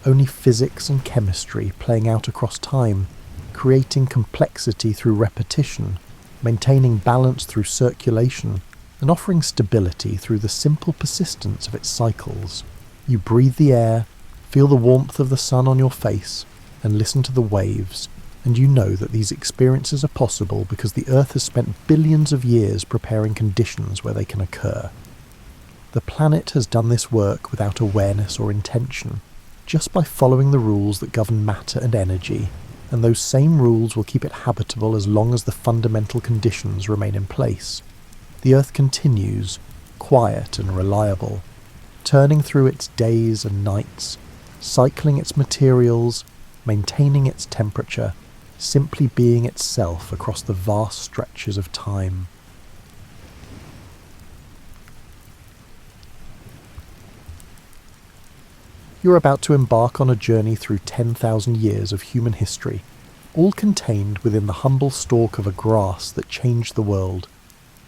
only physics and chemistry playing out across time, creating complexity through repetition, maintaining balance through circulation, and offering stability through the simple persistence of its cycles. You breathe the air, feel the warmth of the sun on your face, and listen to the waves, and you know that these experiences are possible because the Earth has spent billions of years preparing conditions where they can occur. The planet has done this work without awareness or intention, just by following the rules that govern matter and energy, and those same rules will keep it habitable as long as the fundamental conditions remain in place. The Earth continues, quiet and reliable, turning through its days and nights, cycling its materials, maintaining its temperature, simply being itself across the vast stretches of time. You're about to embark on a journey through 10,000 years of human history, all contained within the humble stalk of a grass that changed the world.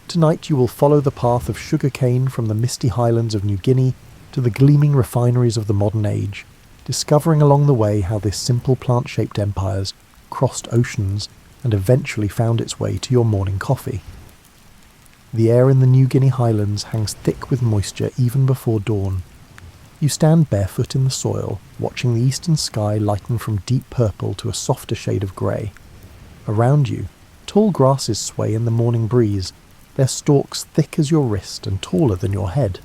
Tonight you will follow the path of sugarcane from the misty highlands of New Guinea to the gleaming refineries of the modern age, discovering along the way how this simple plant-shaped empires crossed oceans and eventually found its way to your morning coffee. The air in the New Guinea highlands hangs thick with moisture even before dawn. You stand barefoot in the soil, watching the eastern sky lighten from deep purple to a softer shade of grey. Around you, tall grasses sway in the morning breeze, their stalks thick as your wrist and taller than your head.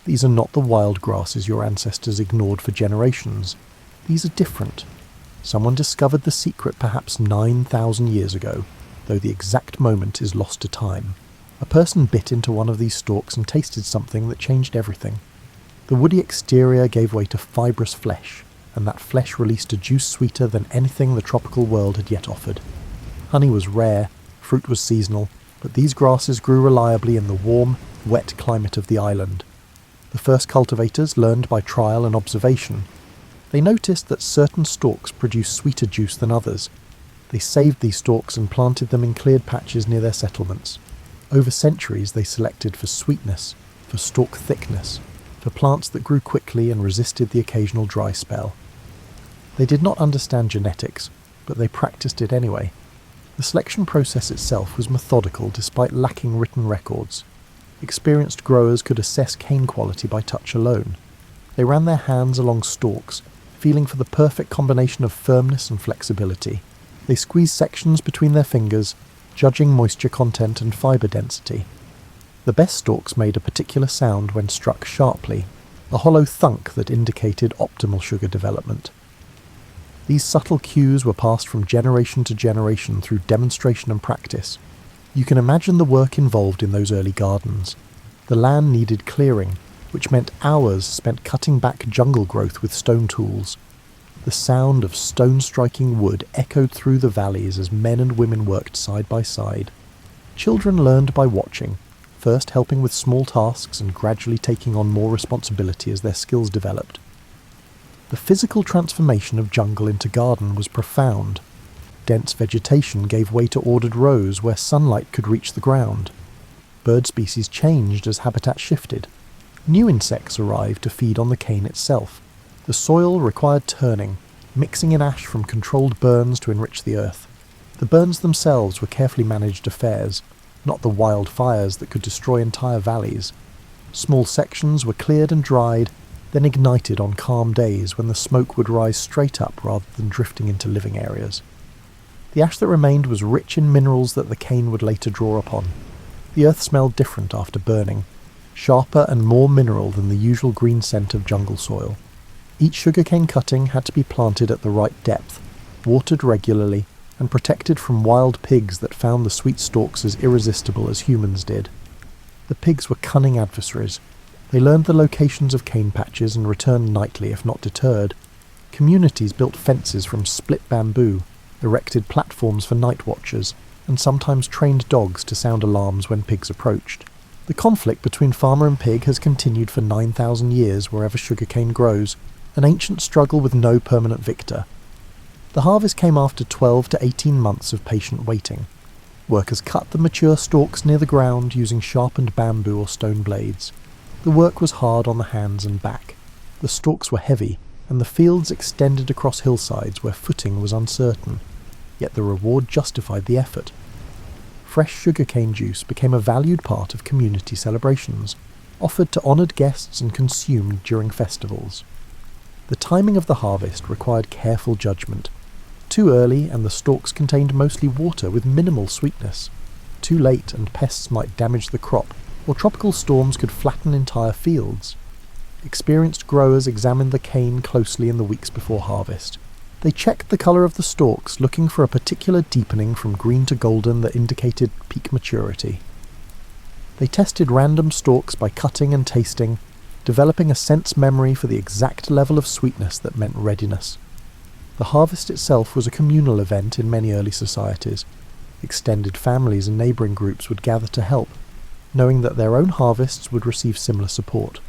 These are not the wild grasses your ancestors ignored for generations. These are different. Someone discovered the secret perhaps 9,000 years ago, though the exact moment is lost to time. A person bit into one of these stalks and tasted something that changed everything. The woody exterior gave way to fibrous flesh, and that flesh released a juice sweeter than anything the tropical world had yet offered. Honey was rare, fruit was seasonal, but these grasses grew reliably in the warm, wet climate of the island. The first cultivators learned by trial and observation. They noticed that certain stalks produced sweeter juice than others. They saved these stalks and planted them in cleared patches near their settlements. Over centuries they selected for sweetness, for stalk thickness, for plants that grew quickly and resisted the occasional dry spell. They did not understand genetics, but they practiced it anyway. The selection process itself was methodical despite lacking written records. Experienced growers could assess cane quality by touch alone. They ran their hands along stalks, feeling for the perfect combination of firmness and flexibility. They squeezed sections between their fingers, judging moisture content and fibre density. The best stalks made a particular sound when struck sharply, a hollow thunk that indicated optimal sugar development. These subtle cues were passed from generation to generation through demonstration and practice. You can imagine the work involved in those early gardens. The land needed clearing, which meant hours spent cutting back jungle growth with stone tools. The sound of stone striking wood echoed through the valleys as men and women worked side by side. Children learned by watching, first helping with small tasks and gradually taking on more responsibility as their skills developed. The physical transformation of jungle into garden was profound. Dense vegetation gave way to ordered rows where sunlight could reach the ground. Bird species changed as habitat shifted. New insects arrived to feed on the cane itself. The soil required turning, mixing in ash from controlled burns to enrich the earth. The burns themselves were carefully managed affairs, not the wild fires that could destroy entire valleys. Small sections were cleared and dried, then ignited on calm days when the smoke would rise straight up rather than drifting into living areas. The ash that remained was rich in minerals that the cane would later draw upon. The earth smelled different after burning, sharper and more mineral than the usual green scent of jungle soil. Each sugarcane cutting had to be planted at the right depth, watered regularly, and protected from wild pigs that found the sweet stalks as irresistible as humans did. The pigs were cunning adversaries. They learned the locations of cane patches and returned nightly if not deterred. Communities built fences from split bamboo, erected platforms for night watchers, and sometimes trained dogs to sound alarms when pigs approached. The conflict between farmer and pig has continued for 9,000 years wherever sugarcane grows, an ancient struggle with no permanent victor. The harvest came after 12 to 18 months of patient waiting. Workers cut the mature stalks near the ground using sharpened bamboo or stone blades. The work was hard on the hands and back. The stalks were heavy, and the fields extended across hillsides where footing was uncertain. Yet the reward justified the effort. Fresh sugarcane juice became a valued part of community celebrations, offered to honoured guests and consumed during festivals. The timing of the harvest required careful judgment. Too early and the stalks contained mostly water with minimal sweetness. Too late and pests might damage the crop, or tropical storms could flatten entire fields. Experienced growers examined the cane closely in the weeks before harvest. They checked the colour of the stalks, looking for a particular deepening from green to golden that indicated peak maturity. They tested random stalks by cutting and tasting, developing a sense memory for the exact level of sweetness that meant readiness. The harvest itself was a communal event in many early societies. Extended families and neighbouring groups would gather to help, knowing that their own harvests would receive similar support.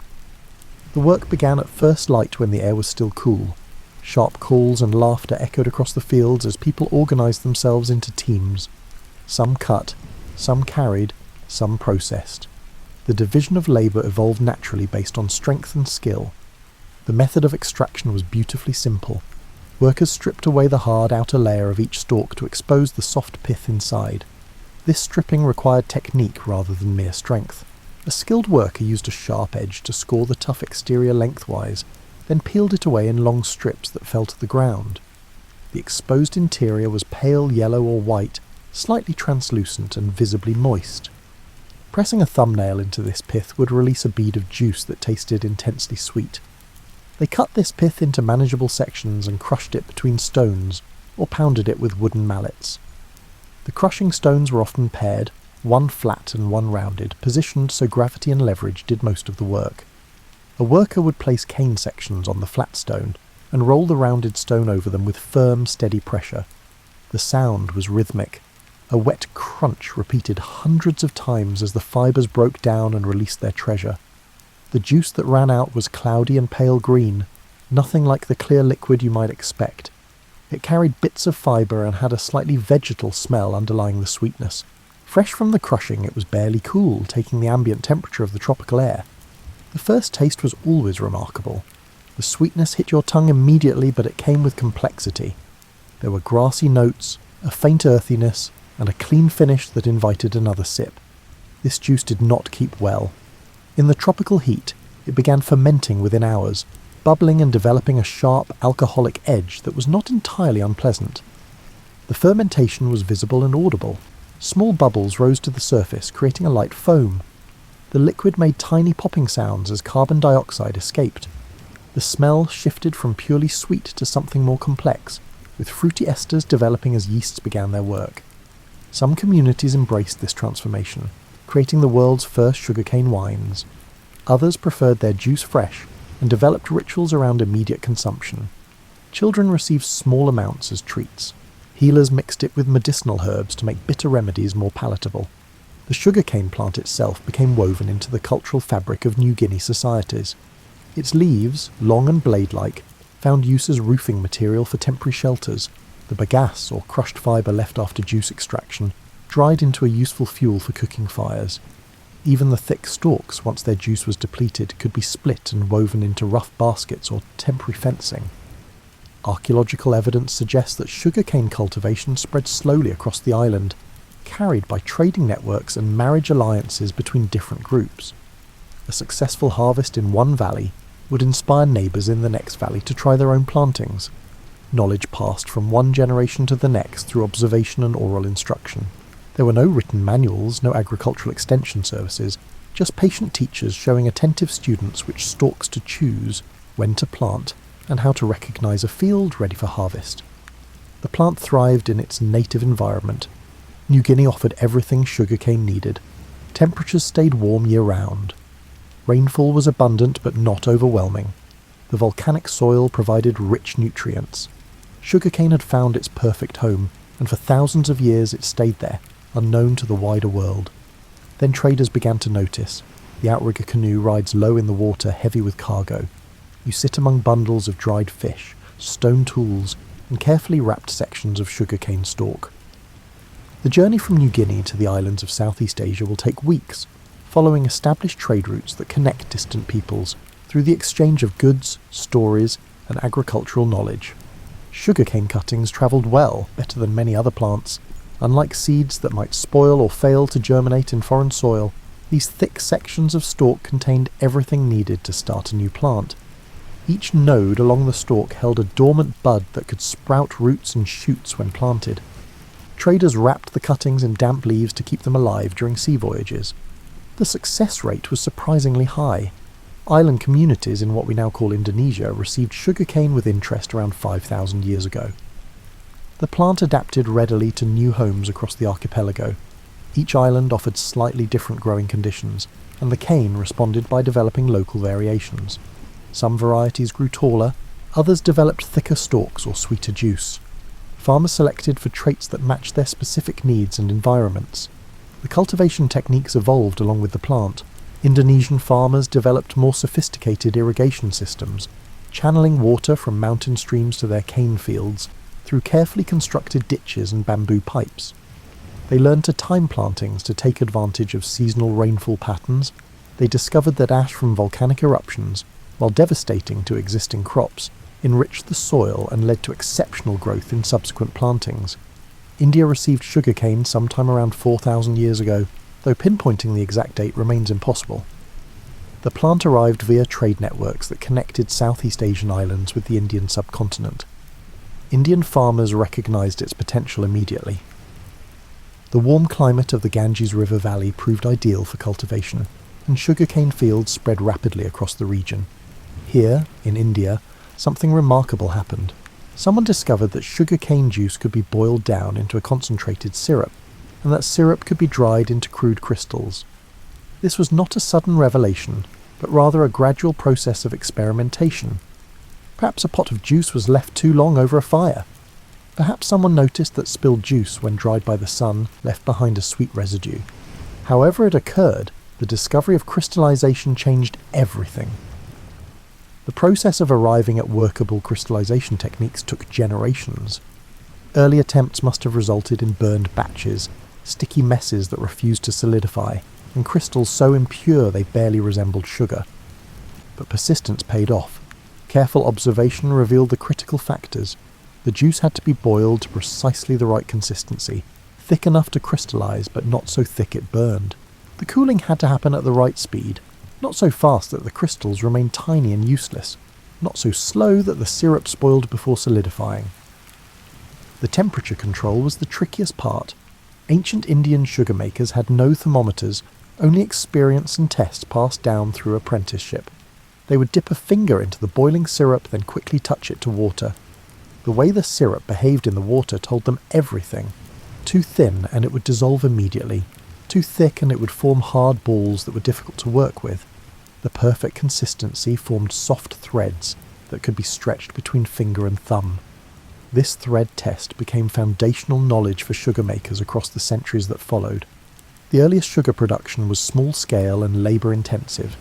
The work began at first light when the air was still cool. Sharp calls and laughter echoed across the fields as people organised themselves into teams. Some cut, some carried, some processed. The division of labour evolved naturally based on strength and skill. The method of extraction was beautifully simple. Workers stripped away the hard outer layer of each stalk to expose the soft pith inside. This stripping required technique rather than mere strength. A skilled worker used a sharp edge to score the tough exterior lengthwise, then peeled it away in long strips that fell to the ground. The exposed interior was pale yellow or white, slightly translucent and visibly moist. Pressing a thumbnail into this pith would release a bead of juice that tasted intensely sweet. They cut this pith into manageable sections and crushed it between stones, or pounded it with wooden mallets. The crushing stones were often paired, one flat and one rounded, positioned so gravity and leverage did most of the work. A worker would place cane sections on the flat stone, and roll the rounded stone over them with firm, steady pressure. The sound was rhythmic. A wet crunch repeated hundreds of times as the fibres broke down and released their treasure. The juice that ran out was cloudy and pale green, nothing like the clear liquid you might expect. It carried bits of fibre and had a slightly vegetal smell underlying the sweetness. Fresh from the crushing, it was barely cool, taking the ambient temperature of the tropical air. The first taste was always remarkable. The sweetness hit your tongue immediately, but it came with complexity. There were grassy notes, a faint earthiness, and a clean finish that invited another sip. This juice did not keep well. In the tropical heat, it began fermenting within hours, bubbling and developing a sharp, alcoholic edge that was not entirely unpleasant. The fermentation was visible and audible. Small bubbles rose to the surface, creating a light foam. The liquid made tiny popping sounds as carbon dioxide escaped. The smell shifted from purely sweet to something more complex, with fruity esters developing as yeasts began their work. Some communities embraced this transformation, creating the world's first sugarcane wines. Others preferred their juice fresh and developed rituals around immediate consumption. Children received small amounts as treats. Healers mixed it with medicinal herbs to make bitter remedies more palatable. The sugarcane plant itself became woven into the cultural fabric of New Guinea societies. Its leaves, long and blade-like, found use as roofing material for temporary shelters. The bagasse, or crushed fibre left after juice extraction, dried into a useful fuel for cooking fires. Even the thick stalks, once their juice was depleted, could be split and woven into rough baskets or temporary fencing. Archaeological evidence suggests that sugarcane cultivation spread slowly across the island, carried by trading networks and marriage alliances between different groups. A successful harvest in one valley would inspire neighbours in the next valley to try their own plantings. Knowledge passed from one generation to the next through observation and oral instruction. There were no written manuals, no agricultural extension services, just patient teachers showing attentive students which stalks to choose, when to plant, and how to recognise a field ready for harvest. The plant thrived in its native environment. New Guinea offered everything sugarcane needed. Temperatures stayed warm year-round. Rainfall was abundant but not overwhelming. The volcanic soil provided rich nutrients. Sugarcane had found its perfect home, and for thousands of years it stayed there, unknown to the wider world. Then traders began to notice. The outrigger canoe rides low in the water, heavy with cargo. You sit among bundles of dried fish, stone tools, and carefully wrapped sections of sugarcane stalk. The journey from New Guinea to the islands of Southeast Asia will take weeks, following established trade routes that connect distant peoples through the exchange of goods, stories, and agricultural knowledge. Sugarcane cuttings travelled well, better than many other plants. Unlike seeds that might spoil or fail to germinate in foreign soil, these thick sections of stalk contained everything needed to start a new plant. Each node along the stalk held a dormant bud that could sprout roots and shoots when planted. Traders wrapped the cuttings in damp leaves to keep them alive during sea voyages. The success rate was surprisingly high. Island communities in what we now call Indonesia received sugarcane with interest around 5,000 years ago. The plant adapted readily to new homes across the archipelago. Each island offered slightly different growing conditions, and the cane responded by developing local variations. Some varieties grew taller, others developed thicker stalks or sweeter juice. Farmers selected for traits that matched their specific needs and environments. The cultivation techniques evolved along with the plant. Indonesian farmers developed more sophisticated irrigation systems, channeling water from mountain streams to their cane fields through carefully constructed ditches and bamboo pipes. They learned to time plantings to take advantage of seasonal rainfall patterns. They discovered that ash from volcanic eruptions, while devastating to existing crops, enriched the soil and led to exceptional growth in subsequent plantings. India received sugarcane sometime around 4,000 years ago, though pinpointing the exact date remains impossible. The plant arrived via trade networks that connected Southeast Asian islands with the Indian subcontinent. Indian farmers recognized its potential immediately. The warm climate of the Ganges River Valley proved ideal for cultivation, and sugarcane fields spread rapidly across the region. Here, in India, something remarkable happened. Someone discovered that sugarcane juice could be boiled down into a concentrated syrup, and that syrup could be dried into crude crystals. This was not a sudden revelation, but rather a gradual process of experimentation. Perhaps a pot of juice was left too long over a fire. Perhaps someone noticed that spilled juice, when dried by the sun, left behind a sweet residue. However it occurred, the discovery of crystallization changed everything. The process of arriving at workable crystallization techniques took generations. Early attempts must have resulted in burned batches, sticky messes that refused to solidify, and crystals so impure they barely resembled sugar. But persistence paid off. Careful observation revealed the critical factors. The juice had to be boiled to precisely the right consistency, thick enough to crystallize but not so thick it burned. The cooling had to happen at the right speed, not so fast that the crystals remained tiny and useless, not so slow that the syrup spoiled before solidifying. The temperature control was the trickiest part. Ancient Indian sugar makers had no thermometers, only experience and tests passed down through apprenticeship. They would dip a finger into the boiling syrup, then quickly touch it to water. The way the syrup behaved in the water told them everything. Too thin and it would dissolve immediately. Too thick and it would form hard balls that were difficult to work with. The perfect consistency formed soft threads that could be stretched between finger and thumb. This thread test became foundational knowledge for sugar makers across the centuries that followed. The earliest sugar production was small-scale and labour-intensive.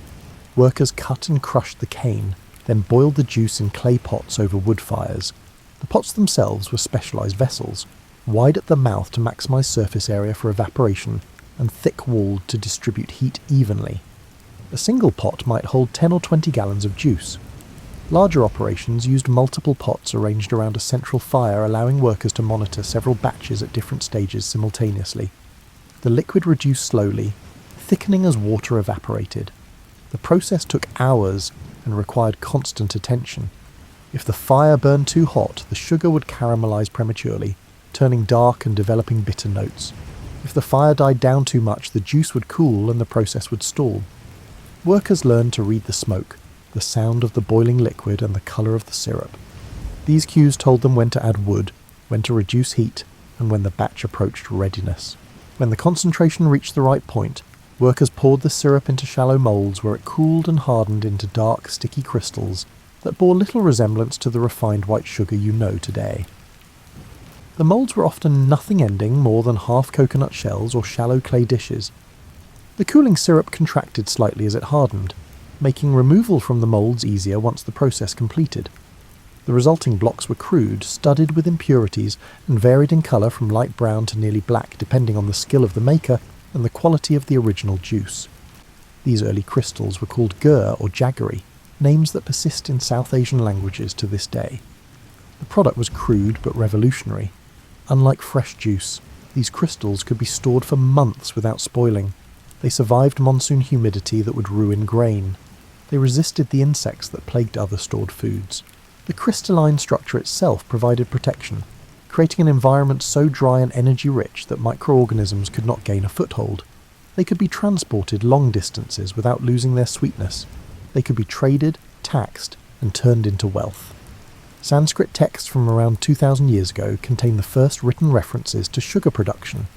Workers cut and crushed the cane, then boiled the juice in clay pots over wood fires. The pots themselves were specialised vessels, wide at the mouth to maximise surface area for evaporation, and thick-walled to distribute heat evenly. A single pot might hold 10 or 20 gallons of juice. Larger operations used multiple pots arranged around a central fire, allowing workers to monitor several batches at different stages simultaneously. The liquid reduced slowly, thickening as water evaporated. The process took hours and required constant attention. If the fire burned too hot, the sugar would caramelize prematurely, turning dark and developing bitter notes. If the fire died down too much, the juice would cool and the process would stall. Workers learned to read the smoke, the sound of the boiling liquid and the colour of the syrup. These cues told them when to add wood, when to reduce heat, and when the batch approached readiness. When the concentration reached the right point, workers poured the syrup into shallow moulds where it cooled and hardened into dark, sticky crystals that bore little resemblance to the refined white sugar you know today. The moulds were often nothing ending more than half coconut shells or shallow clay dishes. The cooling syrup contracted slightly as it hardened, making removal from the moulds easier once the process completed. The resulting blocks were crude, studded with impurities, and varied in colour from light brown to nearly black depending on the skill of the maker and the quality of the original juice. These early crystals were called gur or jaggery, names that persist in South Asian languages to this day. The product was crude but revolutionary. Unlike fresh juice, these crystals could be stored for months without spoiling. They survived monsoon humidity that would ruin grain. They resisted the insects that plagued other stored foods. The crystalline structure itself provided protection, creating an environment so dry and energy-rich that microorganisms could not gain a foothold. They could be transported long distances without losing their sweetness. They could be traded, taxed, and turned into wealth. Sanskrit texts from around 2,000 years ago contain the first written references to sugar production.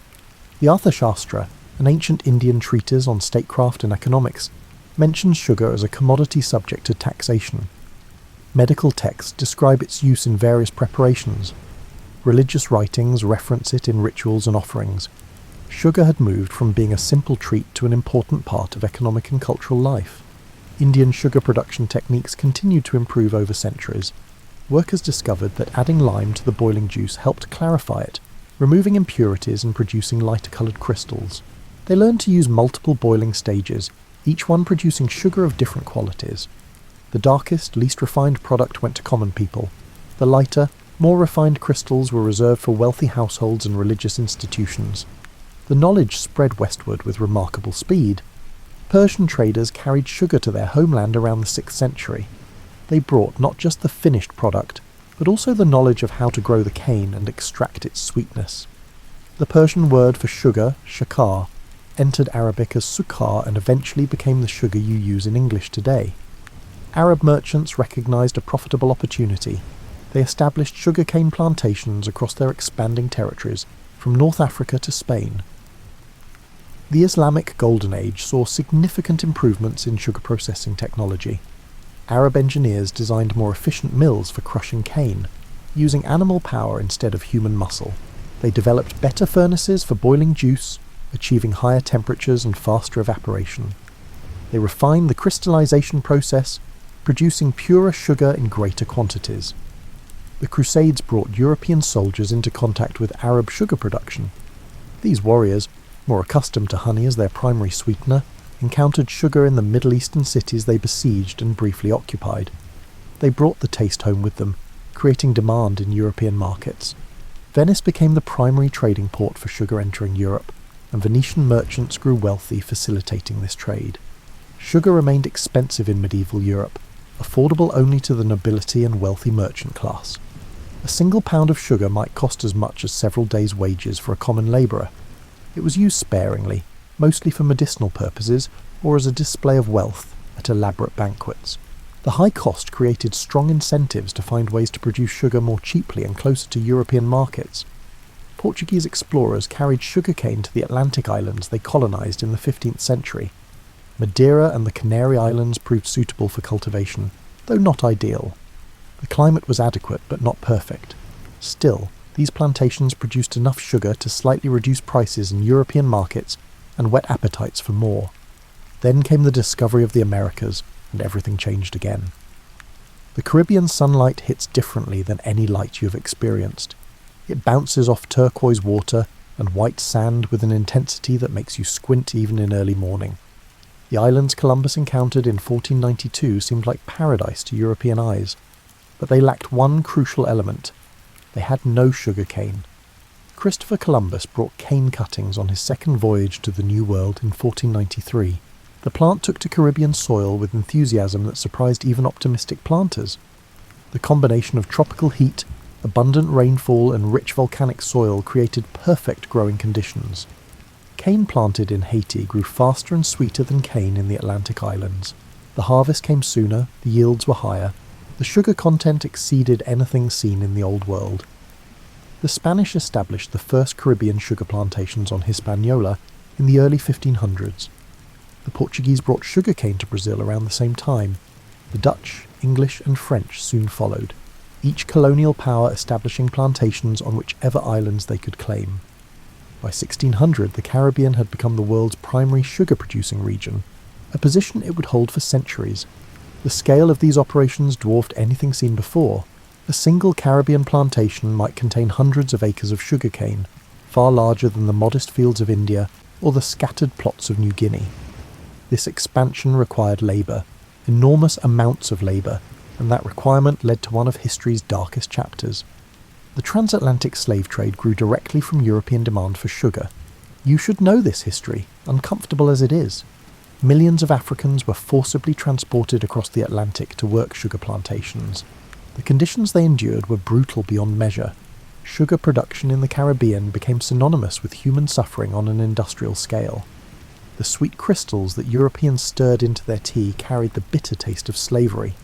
The Arthashastra, an ancient Indian treatise on statecraft and economics, mentions sugar as a commodity subject to taxation. Medical texts describe its use in various preparations. Religious writings reference it in rituals and offerings. Sugar had moved from being a simple treat to an important part of economic and cultural life. Indian sugar production techniques continued to improve over centuries. Workers discovered that adding lime to the boiling juice helped clarify it, removing impurities and producing lighter-coloured crystals. They learned to use multiple boiling stages, each one producing sugar of different qualities. The darkest, least refined product went to common people. The lighter, more refined crystals were reserved for wealthy households and religious institutions. The knowledge spread westward with remarkable speed. Persian traders carried sugar to their homeland around the 6th century. They brought not just the finished product, but also the knowledge of how to grow the cane and extract its sweetness. The Persian word for sugar, shakar, entered Arabic as sukkar and eventually became the sugar you use in English today. Arab merchants recognized a profitable opportunity. They established sugarcane plantations across their expanding territories, from North Africa to Spain. The Islamic Golden Age saw significant improvements in sugar processing technology. Arab engineers designed more efficient mills for crushing cane, using animal power instead of human muscle. They developed better furnaces for boiling juice, achieving higher temperatures and faster evaporation. They refined the crystallization process, producing purer sugar in greater quantities. The Crusades brought European soldiers into contact with Arab sugar production. These warriors, more accustomed to honey as their primary sweetener, encountered sugar in the Middle Eastern cities they besieged and briefly occupied. They brought the taste home with them, creating demand in European markets. Venice became the primary trading port for sugar entering Europe, and Venetian merchants grew wealthy facilitating this trade. Sugar remained expensive in medieval Europe, affordable only to the nobility and wealthy merchant class. A single pound of sugar might cost as much as several days' wages for a common labourer. It was used sparingly, mostly for medicinal purposes or as a display of wealth at elaborate banquets. The high cost created strong incentives to find ways to produce sugar more cheaply and closer to European markets. Portuguese explorers carried sugarcane to the Atlantic islands they colonised in the 15th century. Madeira and the Canary Islands proved suitable for cultivation, though not ideal. The climate was adequate but not perfect. Still, these plantations produced enough sugar to slightly reduce prices in European markets and whet appetites for more. Then came the discovery of the Americas, and everything changed again. The Caribbean sunlight hits differently than any light you have experienced. It bounces off turquoise water and white sand with an intensity that makes you squint even in early morning. The islands Columbus encountered in 1492 seemed like paradise to European eyes, but they lacked one crucial element. They had no sugar cane. Christopher Columbus brought cane cuttings on his second voyage to the New World in 1493. The plant took to Caribbean soil with enthusiasm that surprised even optimistic planters. The combination of tropical heat, abundant rainfall, and rich volcanic soil created perfect growing conditions. Cane planted in Haiti grew faster and sweeter than cane in the Atlantic islands. The harvest came sooner, the yields were higher. The sugar content exceeded anything seen in the Old World. The Spanish established the first Caribbean sugar plantations on Hispaniola in the early 1500s. The Portuguese brought sugarcane to Brazil around the same time. The Dutch, English, and French soon followed, each colonial power establishing plantations on whichever islands they could claim. By 1600, the Caribbean had become the world's primary sugar-producing region, a position it would hold for centuries. The scale of these operations dwarfed anything seen before. A single Caribbean plantation might contain hundreds of acres of sugarcane, far larger than the modest fields of India or the scattered plots of New Guinea. This expansion required labour, enormous amounts of labour, and that requirement led to one of history's darkest chapters. The transatlantic slave trade grew directly from European demand for sugar. You should know this history, uncomfortable as it is. Millions of Africans were forcibly transported across the Atlantic to work sugar plantations. The conditions they endured were brutal beyond measure. Sugar production in the Caribbean became synonymous with human suffering on an industrial scale. The sweet crystals that Europeans stirred into their tea carried the bitter taste of slavery.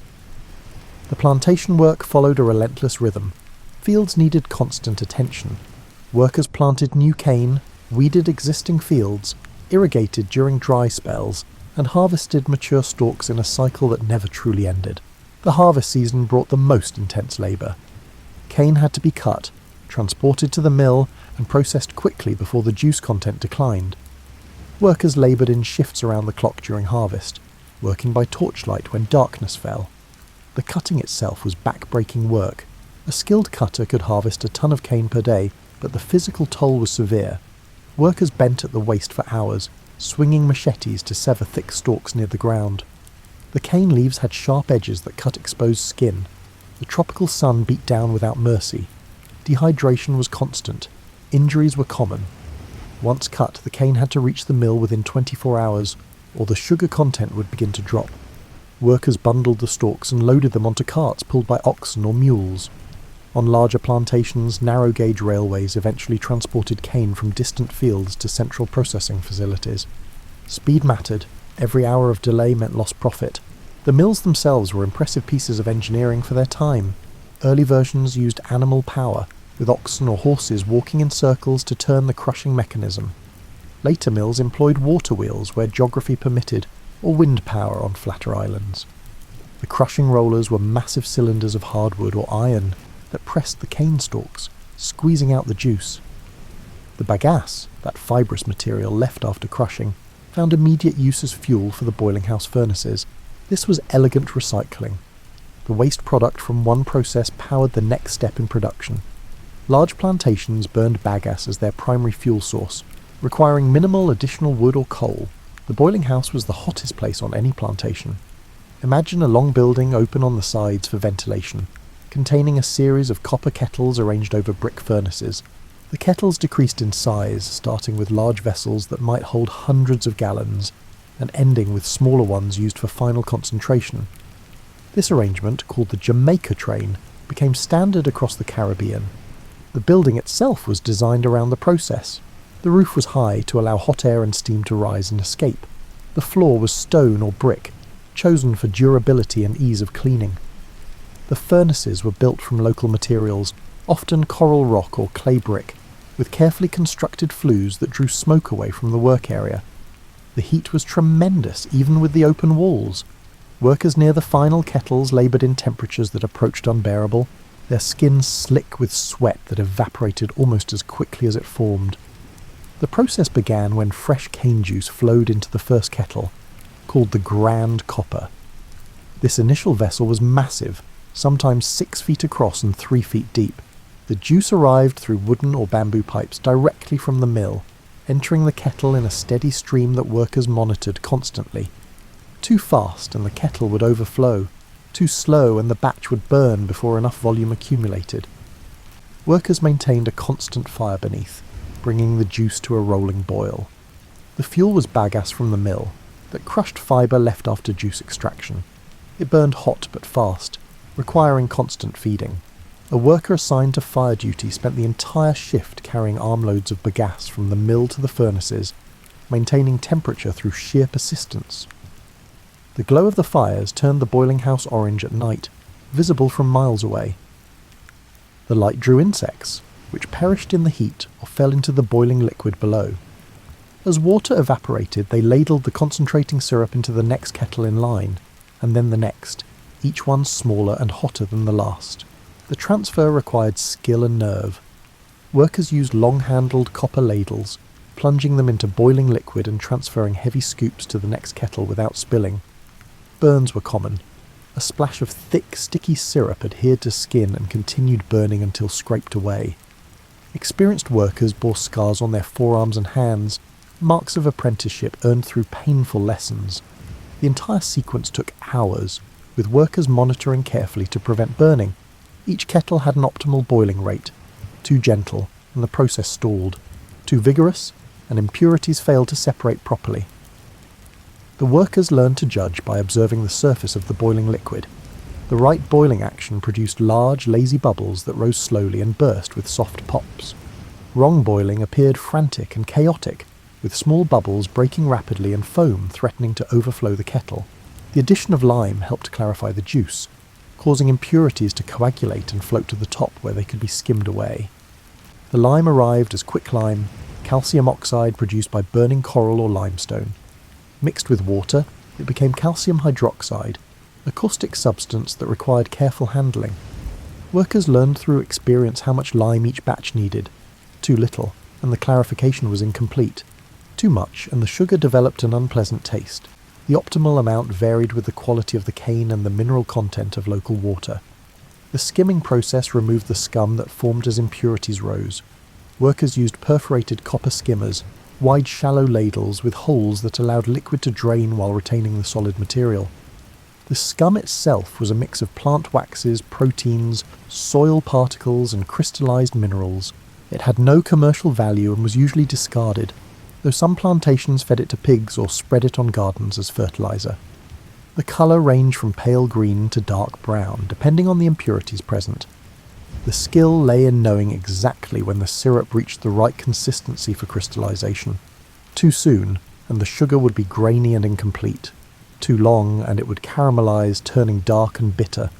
The plantation work followed a relentless rhythm. Fields needed constant attention. Workers planted new cane, weeded existing fields, irrigated during dry spells, and harvested mature stalks in a cycle that never truly ended. The harvest season brought the most intense labour. Cane had to be cut, transported to the mill, and processed quickly before the juice content declined. Workers laboured in shifts around the clock during harvest, working by torchlight when darkness fell. The cutting itself was back-breaking work. A skilled cutter could harvest a ton of cane per day, but the physical toll was severe. Workers bent at the waist for hours, swinging machetes to sever thick stalks near the ground. The cane leaves had sharp edges that cut exposed skin. The tropical sun beat down without mercy. Dehydration was constant. Injuries were common. Once cut, the cane had to reach the mill within 24 hours, or the sugar content would begin to drop. Workers bundled the stalks and loaded them onto carts pulled by oxen or mules. On larger plantations, narrow-gauge railways eventually transported cane from distant fields to central processing facilities. Speed mattered. Every hour of delay meant lost profit. The mills themselves were impressive pieces of engineering for their time. Early versions used animal power, with oxen or horses walking in circles to turn the crushing mechanism. Later mills employed water wheels where geography permitted, or wind power on flatter islands. The crushing rollers were massive cylinders of hardwood or iron that pressed the cane stalks, squeezing out the juice. The bagasse, that fibrous material left after crushing, found immediate use as fuel for the boiling house furnaces. This was elegant recycling. The waste product from one process powered the next step in production. Large plantations burned bagasse as their primary fuel source, requiring minimal additional wood or coal. The boiling house was the hottest place on any plantation. Imagine a long building open on the sides for ventilation, containing a series of copper kettles arranged over brick furnaces. The kettles decreased in size, starting with large vessels that might hold hundreds of gallons, and ending with smaller ones used for final concentration. This arrangement, called the Jamaica train, became standard across the Caribbean. The building itself was designed around the process. The roof was high to allow hot air and steam to rise and escape. The floor was stone or brick, chosen for durability and ease of cleaning. The furnaces were built from local materials, often coral rock or clay brick, with carefully constructed flues that drew smoke away from the work area. The heat was tremendous, even with the open walls. Workers near the final kettles laboured in temperatures that approached unbearable, their skin slick with sweat that evaporated almost as quickly as it formed. The process began when fresh cane juice flowed into the first kettle, called the Grand Copper. This initial vessel was massive, sometimes 6 feet across and 3 feet deep. The juice arrived through wooden or bamboo pipes directly from the mill, entering the kettle in a steady stream that workers monitored constantly. Too fast and the kettle would overflow, too slow and the batch would burn before enough volume accumulated. Workers maintained a constant fire beneath, bringing the juice to a rolling boil. The fuel was bagasse from the mill, that crushed fibre left after juice extraction. It burned hot but fast, requiring constant feeding. A worker assigned to fire duty spent the entire shift carrying armloads of bagasse from the mill to the furnaces, maintaining temperature through sheer persistence. The glow of the fires turned the boiling house orange at night, visible from miles away. The light drew insects, which perished in the heat or fell into the boiling liquid below. As water evaporated, they ladled the concentrating syrup into the next kettle in line, and then the next, each one smaller and hotter than the last. The transfer required skill and nerve. Workers used long-handled copper ladles, plunging them into boiling liquid and transferring heavy scoops to the next kettle without spilling. Burns were common. A splash of thick, sticky syrup adhered to skin and continued burning until scraped away. Experienced workers bore scars on their forearms and hands, marks of apprenticeship earned through painful lessons. The entire sequence took hours, with workers monitoring carefully to prevent burning. Each kettle had an optimal boiling rate. Too gentle, and the process stalled. Too vigorous, and impurities failed to separate properly. The workers learned to judge by observing the surface of the boiling liquid. The right boiling action produced large, lazy bubbles that rose slowly and burst with soft pops. Wrong boiling appeared frantic and chaotic, with small bubbles breaking rapidly and foam threatening to overflow the kettle. The addition of lime helped clarify the juice, causing impurities to coagulate and float to the top where they could be skimmed away. The lime arrived as quicklime, calcium oxide produced by burning coral or limestone. Mixed with water, it became calcium hydroxide, a caustic substance that required careful handling. Workers learned through experience how much lime each batch needed. Too little, and the clarification was incomplete. Too much, and the sugar developed an unpleasant taste. The optimal amount varied with the quality of the cane and the mineral content of local water. The skimming process removed the scum that formed as impurities rose. Workers used perforated copper skimmers, wide shallow ladles with holes that allowed liquid to drain while retaining the solid material. The scum itself was a mix of plant waxes, proteins, soil particles and crystallized minerals. It had no commercial value and was usually discarded, though some plantations fed it to pigs or spread it on gardens as fertilizer. The colour ranged from pale green to dark brown, depending on the impurities present. The skill lay in knowing exactly when the syrup reached the right consistency for crystallization. Too soon, and the sugar would be grainy and incomplete. Too long, and it would caramelize, turning dark and bitter.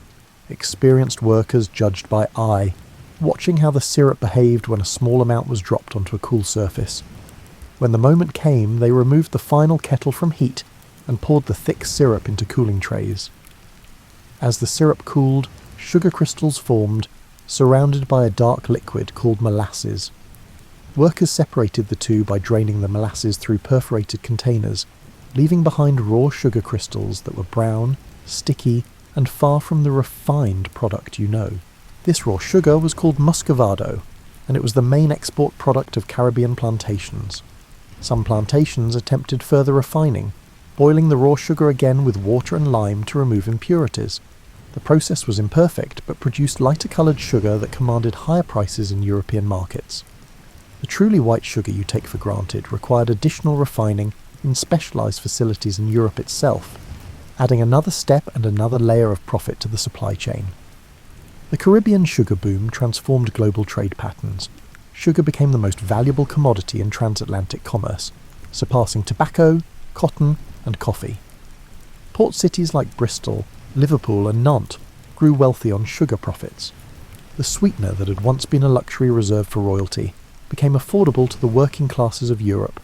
Experienced workers judged by eye, watching how the syrup behaved when a small amount was dropped onto a cool surface. When the moment came, they removed the final kettle from heat and poured the thick syrup into cooling trays. As the syrup cooled, sugar crystals formed, surrounded by a dark liquid called molasses. Workers separated the two by draining the molasses through perforated containers, leaving behind raw sugar crystals that were brown, sticky, and far from the refined product you know. This raw sugar was called muscovado, and it was the main export product of Caribbean plantations. Some plantations attempted further refining, boiling the raw sugar again with water and lime to remove impurities. The process was imperfect, but produced lighter-coloured sugar that commanded higher prices in European markets. The truly white sugar you take for granted required additional refining in specialised facilities in Europe itself, adding another step and another layer of profit to the supply chain. The Caribbean sugar boom transformed global trade patterns. Sugar became the most valuable commodity in transatlantic commerce, surpassing tobacco, cotton, and coffee. Port cities like Bristol, Liverpool and Nantes grew wealthy on sugar profits. The sweetener that had once been a luxury reserved for royalty became affordable to the working classes of Europe.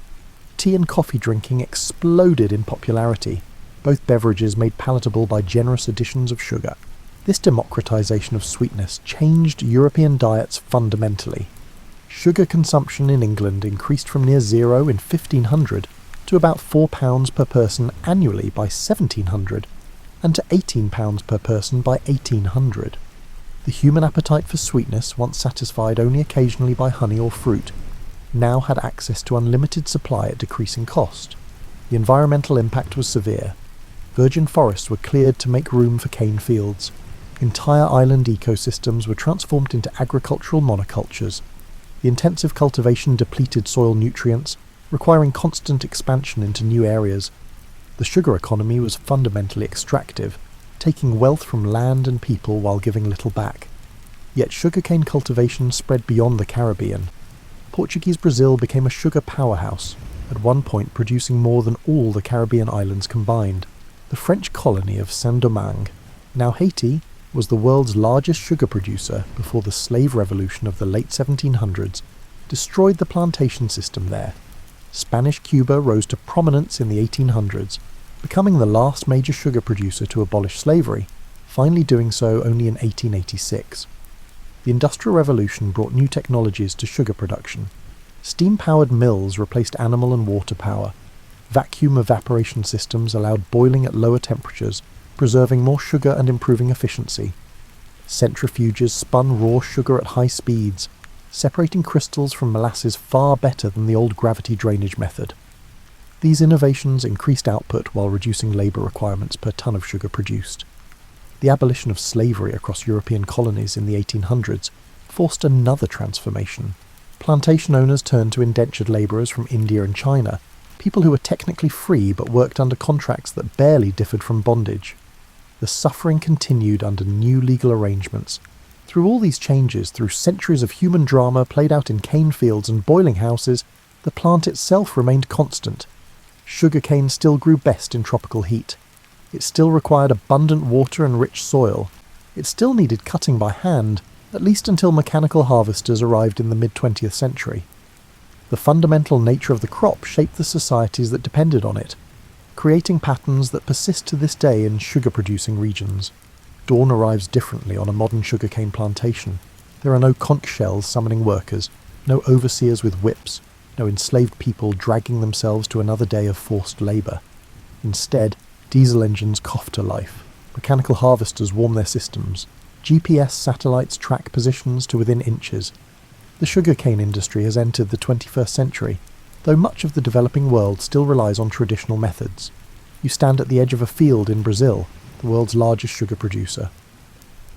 Tea and coffee drinking exploded in popularity, both beverages made palatable by generous additions of sugar. This democratization of sweetness changed European diets fundamentally. Sugar consumption in England increased from near zero in 1500 to about £4 per person annually by 1700, and to £18 per person by 1800. The human appetite for sweetness, once satisfied only occasionally by honey or fruit, now had access to unlimited supply at decreasing cost. The environmental impact was severe. Virgin forests were cleared to make room for cane fields. Entire island ecosystems were transformed into agricultural monocultures. The intensive cultivation depleted soil nutrients, requiring constant expansion into new areas. The sugar economy was fundamentally extractive, taking wealth from land and people while giving little back. Yet sugarcane cultivation spread beyond the Caribbean. Portuguese Brazil became a sugar powerhouse, at one point producing more than all the Caribbean islands combined. The French colony of Saint-Domingue, now Haiti, was the world's largest sugar producer before the slave revolution of the late 1700s destroyed the plantation system there. Spanish Cuba rose to prominence in the 1800s, becoming the last major sugar producer to abolish slavery, finally doing so only in 1886. The Industrial Revolution brought new technologies to sugar production. Steam-powered mills replaced animal and water power. Vacuum evaporation systems allowed boiling at lower temperatures, preserving more sugar and improving efficiency. Centrifuges spun raw sugar at high speeds, separating crystals from molasses far better than the old gravity drainage method. These innovations increased output while reducing labour requirements per tonne of sugar produced. The abolition of slavery across European colonies in the 1800s forced another transformation. Plantation owners turned to indentured labourers from India and China, people who were technically free but worked under contracts that barely differed from bondage. The suffering continued under new legal arrangements. Through all these changes, through centuries of human drama played out in cane fields and boiling houses, the plant itself remained constant. Sugarcane still grew best in tropical heat. It still required abundant water and rich soil. It still needed cutting by hand, at least until mechanical harvesters arrived in the mid-20th century. The fundamental nature of the crop shaped the societies that depended on it, creating patterns that persist to this day in sugar-producing regions. Dawn arrives differently on a modern sugarcane plantation. There are no conch shells summoning workers, no overseers with whips, no enslaved people dragging themselves to another day of forced labour. Instead, diesel engines cough to life. Mechanical harvesters warm their systems. GPS satellites track positions to within inches. The sugarcane industry has entered the 21st century, though much of the developing world still relies on traditional methods. You stand at the edge of a field in Brazil, the world's largest sugar producer.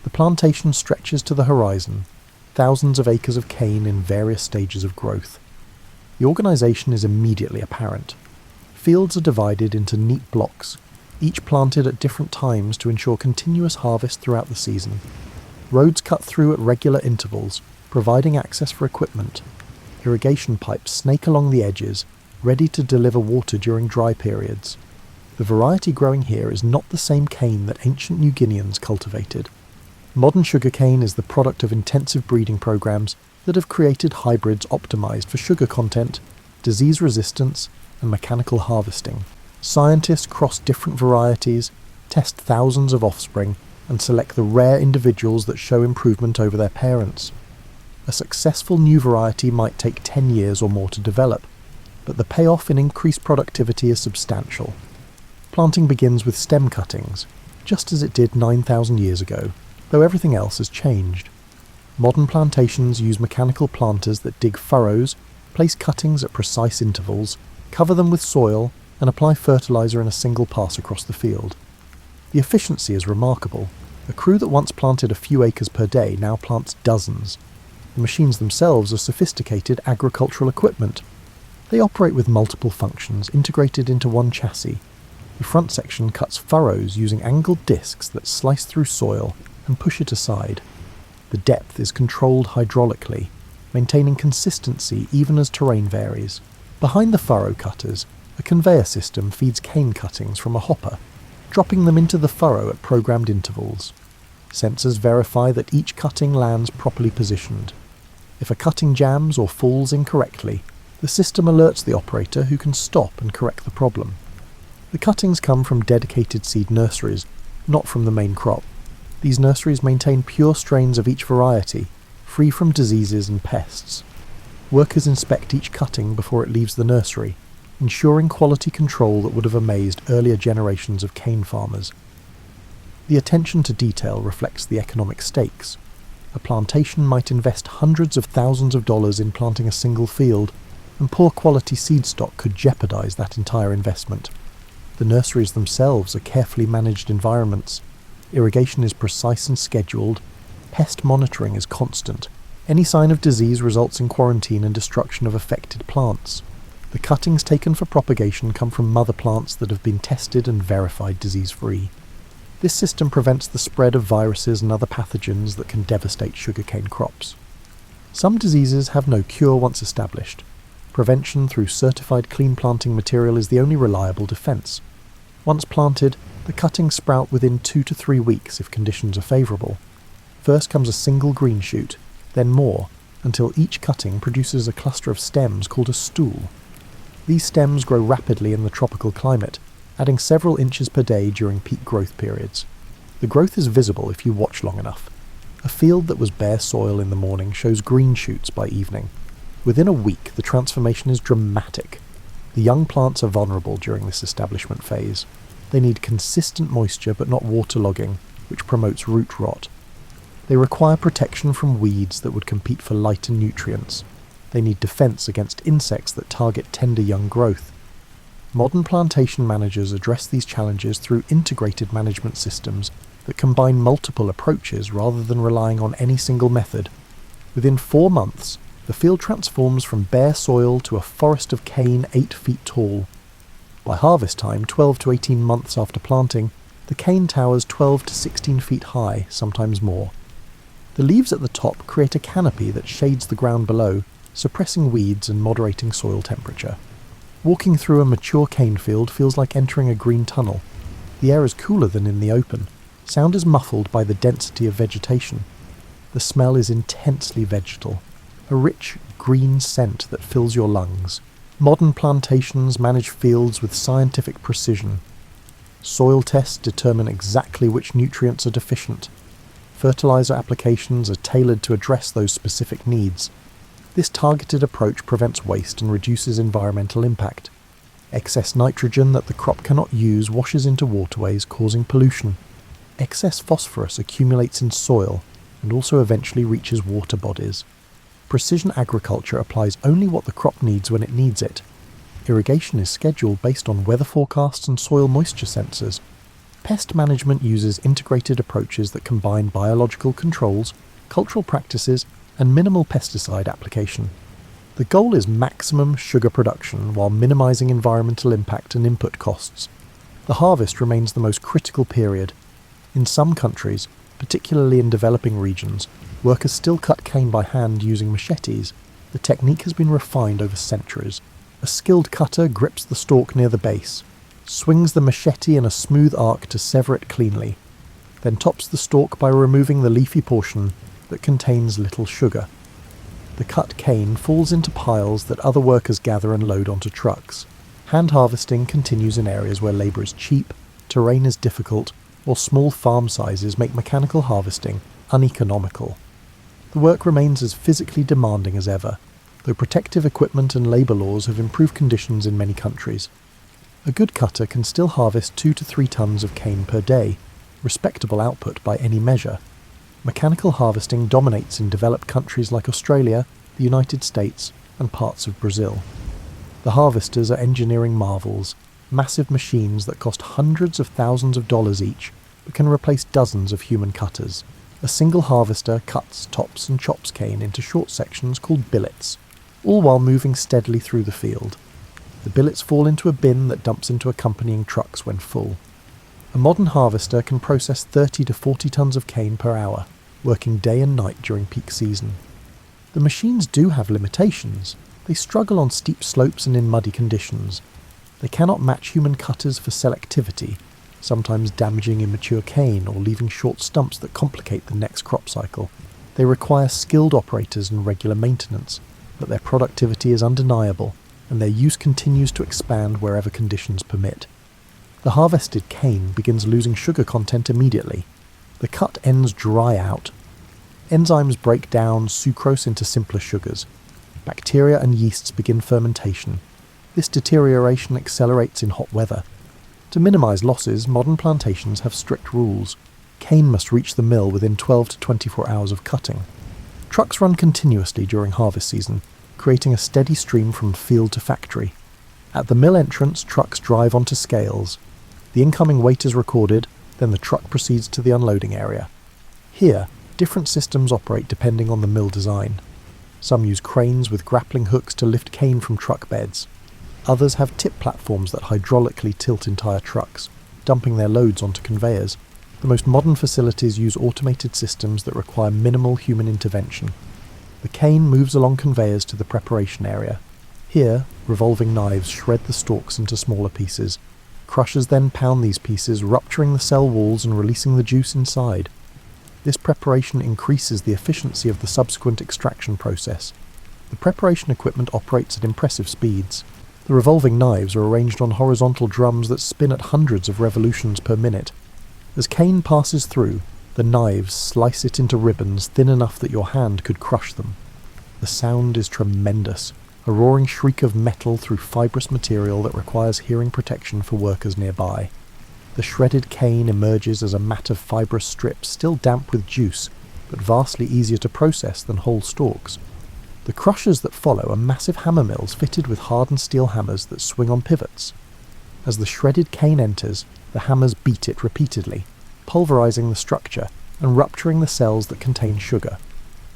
The plantation stretches to the horizon, thousands of acres of cane in various stages of growth. The organisation is immediately apparent. Fields are divided into neat blocks, each planted at different times to ensure continuous harvest throughout the season. Roads cut through at regular intervals, providing access for equipment. Irrigation pipes snake along the edges, ready to deliver water during dry periods. The variety growing here is not the same cane that ancient New Guineans cultivated. Modern sugarcane is the product of intensive breeding programs that have created hybrids optimized for sugar content, disease resistance, and mechanical harvesting. Scientists cross different varieties, test thousands of offspring, and select the rare individuals that show improvement over their parents. A successful new variety might take 10 years or more to develop, but the payoff in increased productivity is substantial. Planting begins with stem cuttings, just as it did 9,000 years ago, though everything else has changed. Modern plantations use mechanical planters that dig furrows, place cuttings at precise intervals, cover them with soil, and apply fertilizer in a single pass across the field. The efficiency is remarkable. A crew that once planted a few acres per day now plants dozens. The machines themselves are sophisticated agricultural equipment. They operate with multiple functions integrated into one chassis. The front section cuts furrows using angled discs that slice through soil and push it aside. The depth is controlled hydraulically, maintaining consistency even as terrain varies. Behind the furrow cutters, a conveyor system feeds cane cuttings from a hopper, dropping them into the furrow at programmed intervals. Sensors verify that each cutting lands properly positioned. If a cutting jams or falls incorrectly, the system alerts the operator who can stop and correct the problem. The cuttings come from dedicated seed nurseries, not from the main crop. These nurseries maintain pure strains of each variety, free from diseases and pests. Workers inspect each cutting before it leaves the nursery, ensuring quality control that would have amazed earlier generations of cane farmers. The attention to detail reflects the economic stakes. A plantation might invest hundreds of thousands of dollars in planting a single field, and poor quality seed stock could jeopardize that entire investment. The nurseries themselves are carefully managed environments. Irrigation is precise and scheduled. Pest monitoring is constant. Any sign of disease results in quarantine and destruction of affected plants. The cuttings taken for propagation come from mother plants that have been tested and verified disease-free. This system prevents the spread of viruses and other pathogens that can devastate sugarcane crops. Some diseases have no cure once established. Prevention through certified clean planting material is the only reliable defense. Once planted, the cuttings sprout within 2 to 3 weeks if conditions are favorable. First comes a single green shoot, then more, until each cutting produces a cluster of stems called a stool. These stems grow rapidly in the tropical climate, adding several inches per day during peak growth periods. The growth is visible if you watch long enough. A field that was bare soil in the morning shows green shoots by evening. Within a week, the transformation is dramatic. The young plants are vulnerable during this establishment phase. They need consistent moisture but not waterlogging, which promotes root rot. They require protection from weeds that would compete for light and nutrients. They need defense against insects that target tender young growth. Modern plantation managers address these challenges through integrated management systems that combine multiple approaches rather than relying on any single method. Within 4 months, the field transforms from bare soil to a forest of cane 8 feet tall. By harvest time, 12 to 18 months after planting, the cane towers 12 to 16 feet high, sometimes more. The leaves at the top create a canopy that shades the ground below, suppressing weeds and moderating soil temperature. Walking through a mature cane field feels like entering a green tunnel. The air is cooler than in the open. Sound is muffled by the density of vegetation. The smell is intensely vegetal, a rich, green scent that fills your lungs. Modern plantations manage fields with scientific precision. Soil tests determine exactly which nutrients are deficient. Fertilizer applications are tailored to address those specific needs. This targeted approach prevents waste and reduces environmental impact. Excess nitrogen that the crop cannot use washes into waterways, causing pollution. Excess phosphorus accumulates in soil and also eventually reaches water bodies. Precision agriculture applies only what the crop needs when it needs it. Irrigation is scheduled based on weather forecasts and soil moisture sensors. Pest management uses integrated approaches that combine biological controls, cultural practices, and minimal pesticide application. The goal is maximum sugar production while minimizing environmental impact and input costs. The harvest remains the most critical period. In some countries, Particularly in developing regions, workers still cut cane by hand using machetes. The technique has been refined over centuries. A skilled cutter grips the stalk near the base, swings the machete in a smooth arc to sever it cleanly, then tops the stalk by removing the leafy portion that contains little sugar. The cut cane falls into piles that other workers gather and load onto trucks. Hand harvesting continues in areas where labour is cheap, terrain is difficult, or small farm sizes make mechanical harvesting uneconomical. The work remains as physically demanding as ever, though protective equipment and labour laws have improved conditions in many countries. A good cutter can still harvest 2 to 3 tons of cane per day, respectable output by any measure. Mechanical harvesting dominates in developed countries like Australia, the United States, and parts of Brazil. The harvesters are engineering marvels, massive machines that cost hundreds of thousands of dollars each, but can replace dozens of human cutters. A single harvester cuts, tops and chops cane into short sections called billets, all while moving steadily through the field. The billets fall into a bin that dumps into accompanying trucks when full. A modern harvester can process 30 to 40 tons of cane per hour, working day and night during peak season. The machines do have limitations. They struggle on steep slopes and in muddy conditions. They cannot match human cutters for selectivity, sometimes damaging immature cane or leaving short stumps that complicate the next crop cycle. They require skilled operators and regular maintenance, but their productivity is undeniable, and their use continues to expand wherever conditions permit. The harvested cane begins losing sugar content immediately. The cut ends dry out. Enzymes break down sucrose into simpler sugars. Bacteria and yeasts begin fermentation. This deterioration accelerates in hot weather. To minimise losses, modern plantations have strict rules. Cane must reach the mill within 12 to 24 hours of cutting. Trucks run continuously during harvest season, creating a steady stream from field to factory. At the mill entrance, trucks drive onto scales. The incoming weight is recorded, then the truck proceeds to the unloading area. Here, different systems operate depending on the mill design. Some use cranes with grappling hooks to lift cane from truck beds. Others have tip platforms that hydraulically tilt entire trucks, dumping their loads onto conveyors. The most modern facilities use automated systems that require minimal human intervention. The cane moves along conveyors to the preparation area. Here, revolving knives shred the stalks into smaller pieces. Crushers then pound these pieces, rupturing the cell walls and releasing the juice inside. This preparation increases the efficiency of the subsequent extraction process. The preparation equipment operates at impressive speeds. The revolving knives are arranged on horizontal drums that spin at hundreds of revolutions per minute. As cane passes through, the knives slice it into ribbons thin enough that your hand could crush them. The sound is tremendous, a roaring shriek of metal through fibrous material that requires hearing protection for workers nearby. The shredded cane emerges as a mat of fibrous strips, still damp with juice, but vastly easier to process than whole stalks. The crushers that follow are massive hammer mills fitted with hardened steel hammers that swing on pivots. As the shredded cane enters, the hammers beat it repeatedly, pulverizing the structure and rupturing the cells that contain sugar.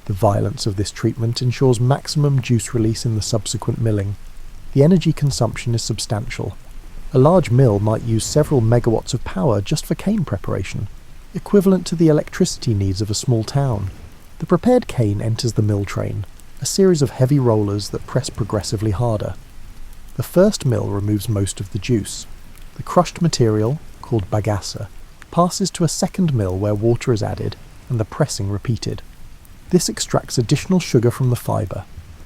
The violence of this treatment ensures maximum juice release in the subsequent milling. The energy consumption is substantial. A large mill might use several megawatts of power just for cane preparation, equivalent to the electricity needs of a small town. The prepared cane enters the mill train, a series of heavy rollers that press progressively harder. The first mill removes most of the juice. The crushed material, called bagasse, passes to a second mill where water is added and the pressing repeated. This extracts additional sugar from the fibre.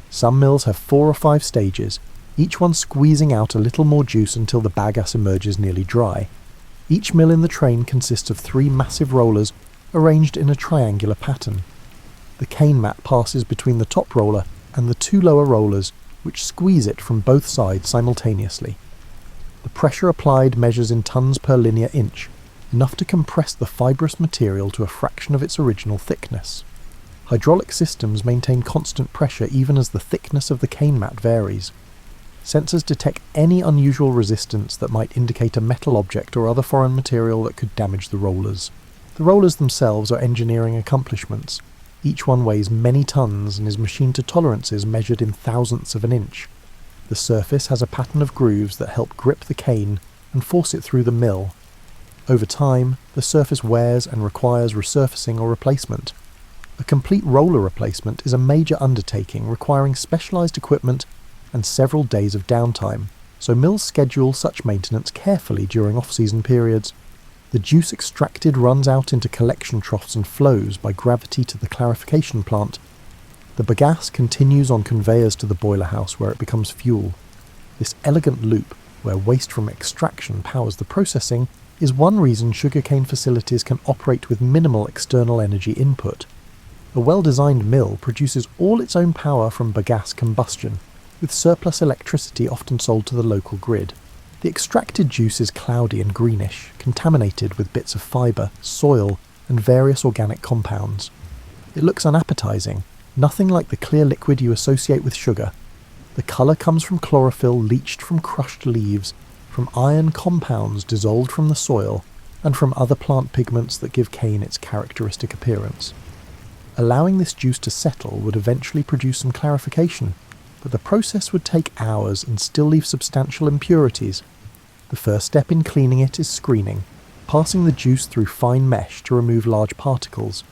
Some mills have 4 or 5 stages, each one squeezing out a little more juice until the bagasse emerges nearly dry. Each mill in the train consists of 3 massive rollers arranged in a triangular pattern. The cane mat passes between the top roller and the 2 lower rollers, which squeeze it from both sides simultaneously. The pressure applied measures in tons per linear inch, enough to compress the fibrous material to a fraction of its original thickness. Hydraulic systems maintain constant pressure even as the thickness of the cane mat varies. Sensors detect any unusual resistance that might indicate a metal object or other foreign material that could damage the rollers. The rollers themselves are engineering accomplishments. Each one weighs many tons and is machined to tolerances measured in thousandths of an inch. The surface has a pattern of grooves that help grip the cane and force it through the mill. Over time, the surface wears and requires resurfacing or replacement. A complete roller replacement is a major undertaking requiring specialised equipment and several days of downtime, so mills schedule such maintenance carefully during off-season periods. The juice extracted runs out into collection troughs and flows by gravity to the clarification plant. The bagasse continues on conveyors to the boiler house where it becomes fuel. This elegant loop, where waste from extraction powers the processing, is one reason sugarcane facilities can operate with minimal external energy input. A well-designed mill produces all its own power from bagasse combustion, with surplus electricity often sold to the local grid. The extracted juice is cloudy and greenish, contaminated with bits of fibre, soil, and various organic compounds. It looks unappetising, nothing like the clear liquid you associate with sugar. The colour comes from chlorophyll leached from crushed leaves, from iron compounds dissolved from the soil, and from other plant pigments that give cane its characteristic appearance. Allowing this juice to settle would eventually produce some clarification, but the process would take hours and still leave substantial impurities. The first step in cleaning it is screening, passing the juice through fine mesh to remove large particles.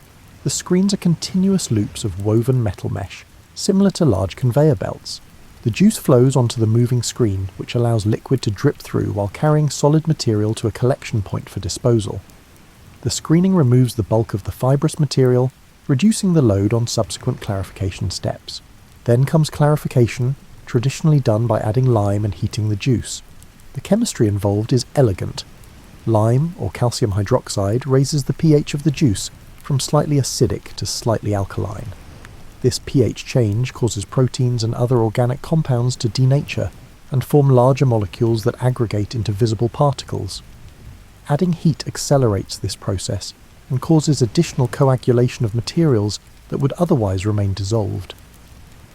The screens are continuous loops of woven metal mesh, similar to large conveyor belts. The juice flows onto the moving screen, which allows liquid to drip through while carrying solid material to a collection point for disposal. The screening removes the bulk of the fibrous material, reducing the load on subsequent clarification steps. Then comes clarification, traditionally done by adding lime and heating the juice. The chemistry involved is elegant. Lime, or calcium hydroxide, raises the pH of the juice from slightly acidic to slightly alkaline. This pH change causes proteins and other organic compounds to denature and form larger molecules that aggregate into visible particles. Adding heat accelerates this process and causes additional coagulation of materials that would otherwise remain dissolved.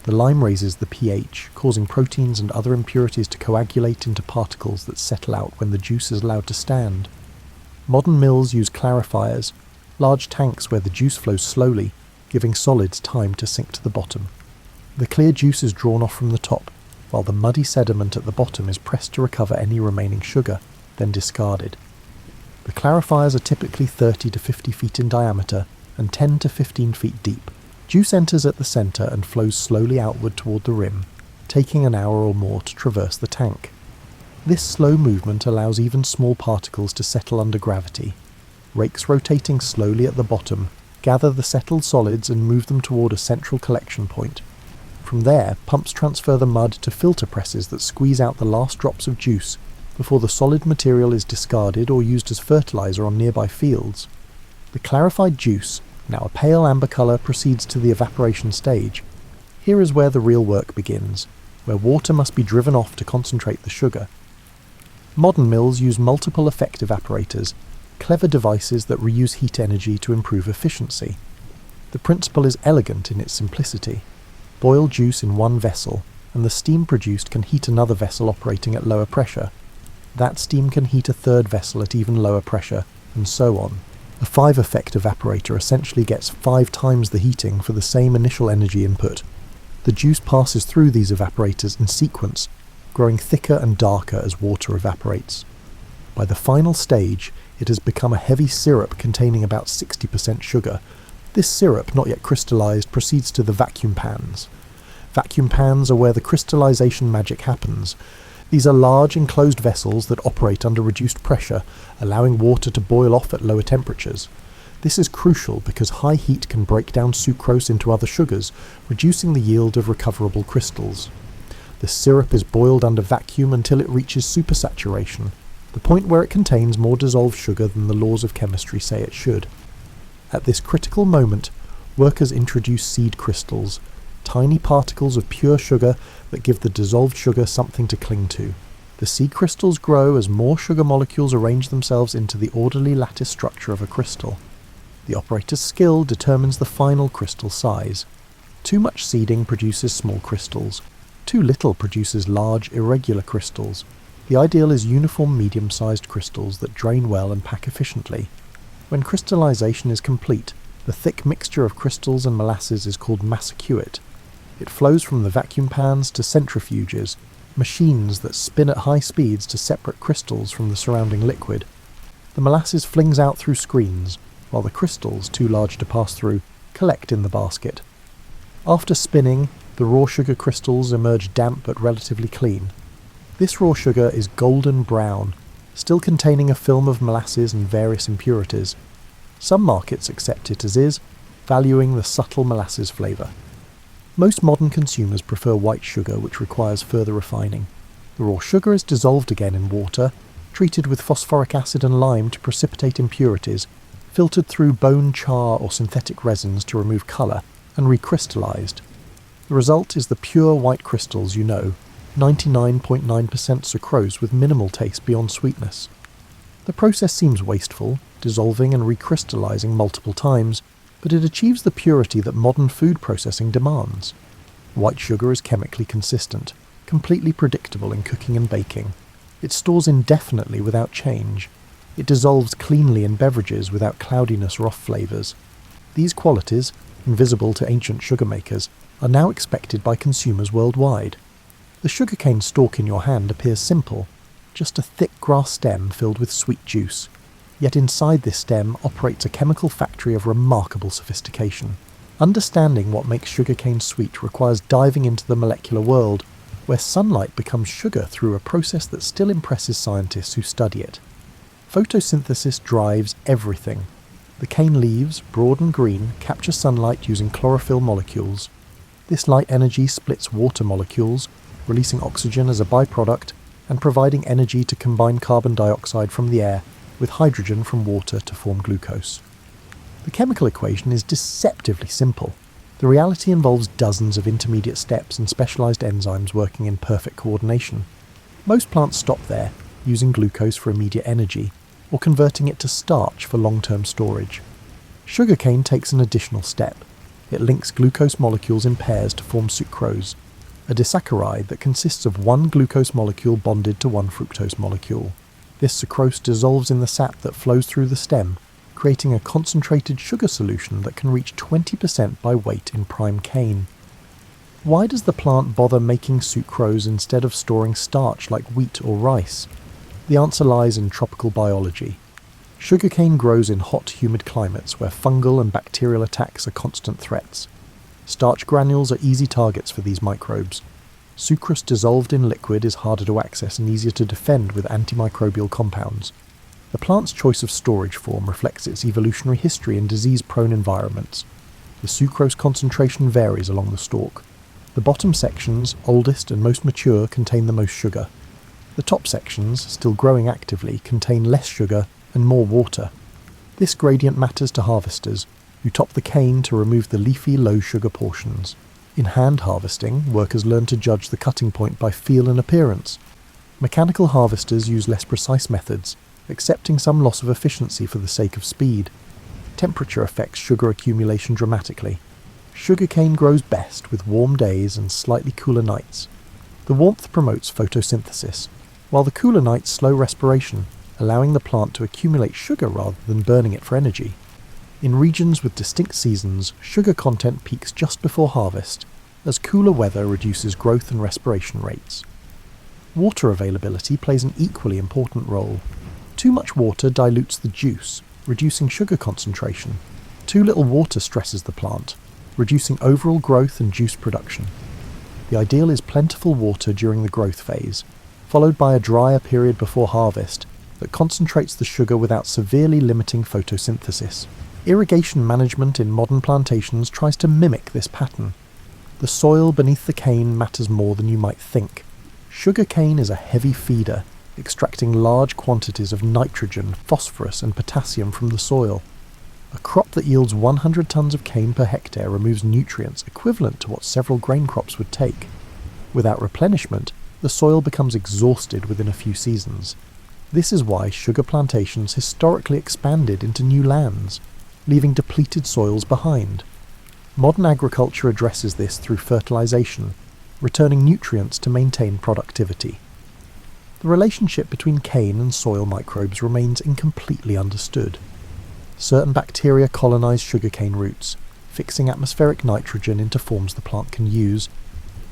The lime raises the pH, causing proteins and other impurities to coagulate into particles that settle out when the juice is allowed to stand. Modern mills use clarifiers, large tanks where the juice flows slowly, giving solids time to sink to the bottom. The clear juice is drawn off from the top, while the muddy sediment at the bottom is pressed to recover any remaining sugar, then discarded. The clarifiers are typically 30 to 50 feet in diameter and 10 to 15 feet deep. Juice enters at the centre and flows slowly outward toward the rim, taking an hour or more to traverse the tank. This slow movement allows even small particles to settle under gravity. Rakes rotating slowly at the bottom gather the settled solids and move them toward a central collection point. From there, pumps transfer the mud to filter presses that squeeze out the last drops of juice before the solid material is discarded or used as fertilizer on nearby fields. The clarified juice, now a pale amber colour, proceeds to the evaporation stage. Here is where the real work begins, where water must be driven off to concentrate the sugar. Modern mills use multiple effect evaporators, clever devices that reuse heat energy to improve efficiency. The principle is elegant in its simplicity. Boil juice in one vessel, and the steam produced can heat another vessel operating at lower pressure. That steam can heat a third vessel at even lower pressure, and so on. A 5-effect evaporator essentially gets 5 times the heating for the same initial energy input. The juice passes through these evaporators in sequence, growing thicker and darker as water evaporates. By the final stage, it has become a heavy syrup containing about 60% sugar. This syrup, not yet crystallized, proceeds to the vacuum pans. Vacuum pans are where the crystallization magic happens. These are large enclosed vessels that operate under reduced pressure, allowing water to boil off at lower temperatures. This is crucial because high heat can break down sucrose into other sugars, reducing the yield of recoverable crystals. The syrup is boiled under vacuum until it reaches supersaturation, the point where it contains more dissolved sugar than the laws of chemistry say it should. At this critical moment, workers introduce seed crystals, tiny particles of pure sugar that give the dissolved sugar something to cling to. The seed crystals grow as more sugar molecules arrange themselves into the orderly lattice structure of a crystal. The operator's skill determines the final crystal size. Too much seeding produces small crystals. Too little produces large, irregular crystals. The ideal is uniform medium-sized crystals that drain well and pack efficiently. When crystallization is complete, the thick mixture of crystals and molasses is called massacute. It flows from the vacuum pans to centrifuges, machines that spin at high speeds to separate crystals from the surrounding liquid. The molasses flings out through screens, while the crystals, too large to pass through, collect in the basket. After spinning, the raw sugar crystals emerge damp but relatively clean. This raw sugar is golden brown, still containing a film of molasses and various impurities. Some markets accept it as is, valuing the subtle molasses flavour. Most modern consumers prefer white sugar, which requires further refining. The raw sugar is dissolved again in water, treated with phosphoric acid and lime to precipitate impurities, filtered through bone char or synthetic resins to remove colour, and recrystallised. The result is the pure white crystals you know, 99.9% sucrose with minimal taste beyond sweetness. The process seems wasteful, dissolving and recrystallising multiple times, but it achieves the purity that modern food processing demands. White sugar is chemically consistent, completely predictable in cooking and baking. It stores indefinitely without change. It dissolves cleanly in beverages without cloudiness or off flavours. These qualities, invisible to ancient sugar makers, are now expected by consumers worldwide. The sugarcane stalk in your hand appears simple, just a thick grass stem filled with sweet juice. Yet inside this stem operates a chemical factory of remarkable sophistication. Understanding what makes sugarcane sweet requires diving into the molecular world, where sunlight becomes sugar through a process that still impresses scientists who study it. Photosynthesis drives everything. The cane leaves, broad and green, capture sunlight using chlorophyll molecules. This light energy splits water molecules, releasing oxygen as a byproduct and providing energy to combine carbon dioxide from the air with hydrogen from water to form glucose. The chemical equation is deceptively simple. The reality involves dozens of intermediate steps and specialised enzymes working in perfect coordination. Most plants stop there, using glucose for immediate energy, or converting it to starch for long-term storage. Sugarcane takes an additional step. It links glucose molecules in pairs to form sucrose, a disaccharide that consists of one glucose molecule bonded to one fructose molecule. This sucrose dissolves in the sap that flows through the stem, creating a concentrated sugar solution that can reach 20% by weight in prime cane. Why does the plant bother making sucrose instead of storing starch like wheat or rice? The answer lies in tropical biology. Sugarcane grows in hot, humid climates where fungal and bacterial attacks are constant threats. Starch granules are easy targets for these microbes. Sucrose dissolved in liquid is harder to access and easier to defend with antimicrobial compounds. The plant's choice of storage form reflects its evolutionary history in disease-prone environments. The sucrose concentration varies along the stalk. The bottom sections, oldest and most mature, contain the most sugar. The top sections, still growing actively, contain less sugar and more water. This gradient matters to harvesters, who top the cane to remove the leafy, low-sugar portions. In hand harvesting, workers learn to judge the cutting point by feel and appearance. Mechanical harvesters use less precise methods, accepting some loss of efficiency for the sake of speed. Temperature affects sugar accumulation dramatically. Sugarcane grows best with warm days and slightly cooler nights. The warmth promotes photosynthesis, while the cooler nights slow respiration, allowing the plant to accumulate sugar rather than burning it for energy. In regions with distinct seasons, sugar content peaks just before harvest, as cooler weather reduces growth and respiration rates. Water availability plays an equally important role. Too much water dilutes the juice, reducing sugar concentration. Too little water stresses the plant, reducing overall growth and juice production. The ideal is plentiful water during the growth phase, followed by a drier period before harvest that concentrates the sugar without severely limiting photosynthesis. Irrigation management in modern plantations tries to mimic this pattern. The soil beneath the cane matters more than you might think. Sugarcane is a heavy feeder, extracting large quantities of nitrogen, phosphorus and potassium from the soil. A crop that yields 100 tons of cane per hectare removes nutrients equivalent to what several grain crops would take. Without replenishment, the soil becomes exhausted within a few seasons. This is why sugar plantations historically expanded into new lands, leaving depleted soils behind. Modern agriculture addresses this through fertilization, returning nutrients to maintain productivity. The relationship between cane and soil microbes remains incompletely understood. Certain bacteria colonize sugarcane roots, fixing atmospheric nitrogen into forms the plant can use.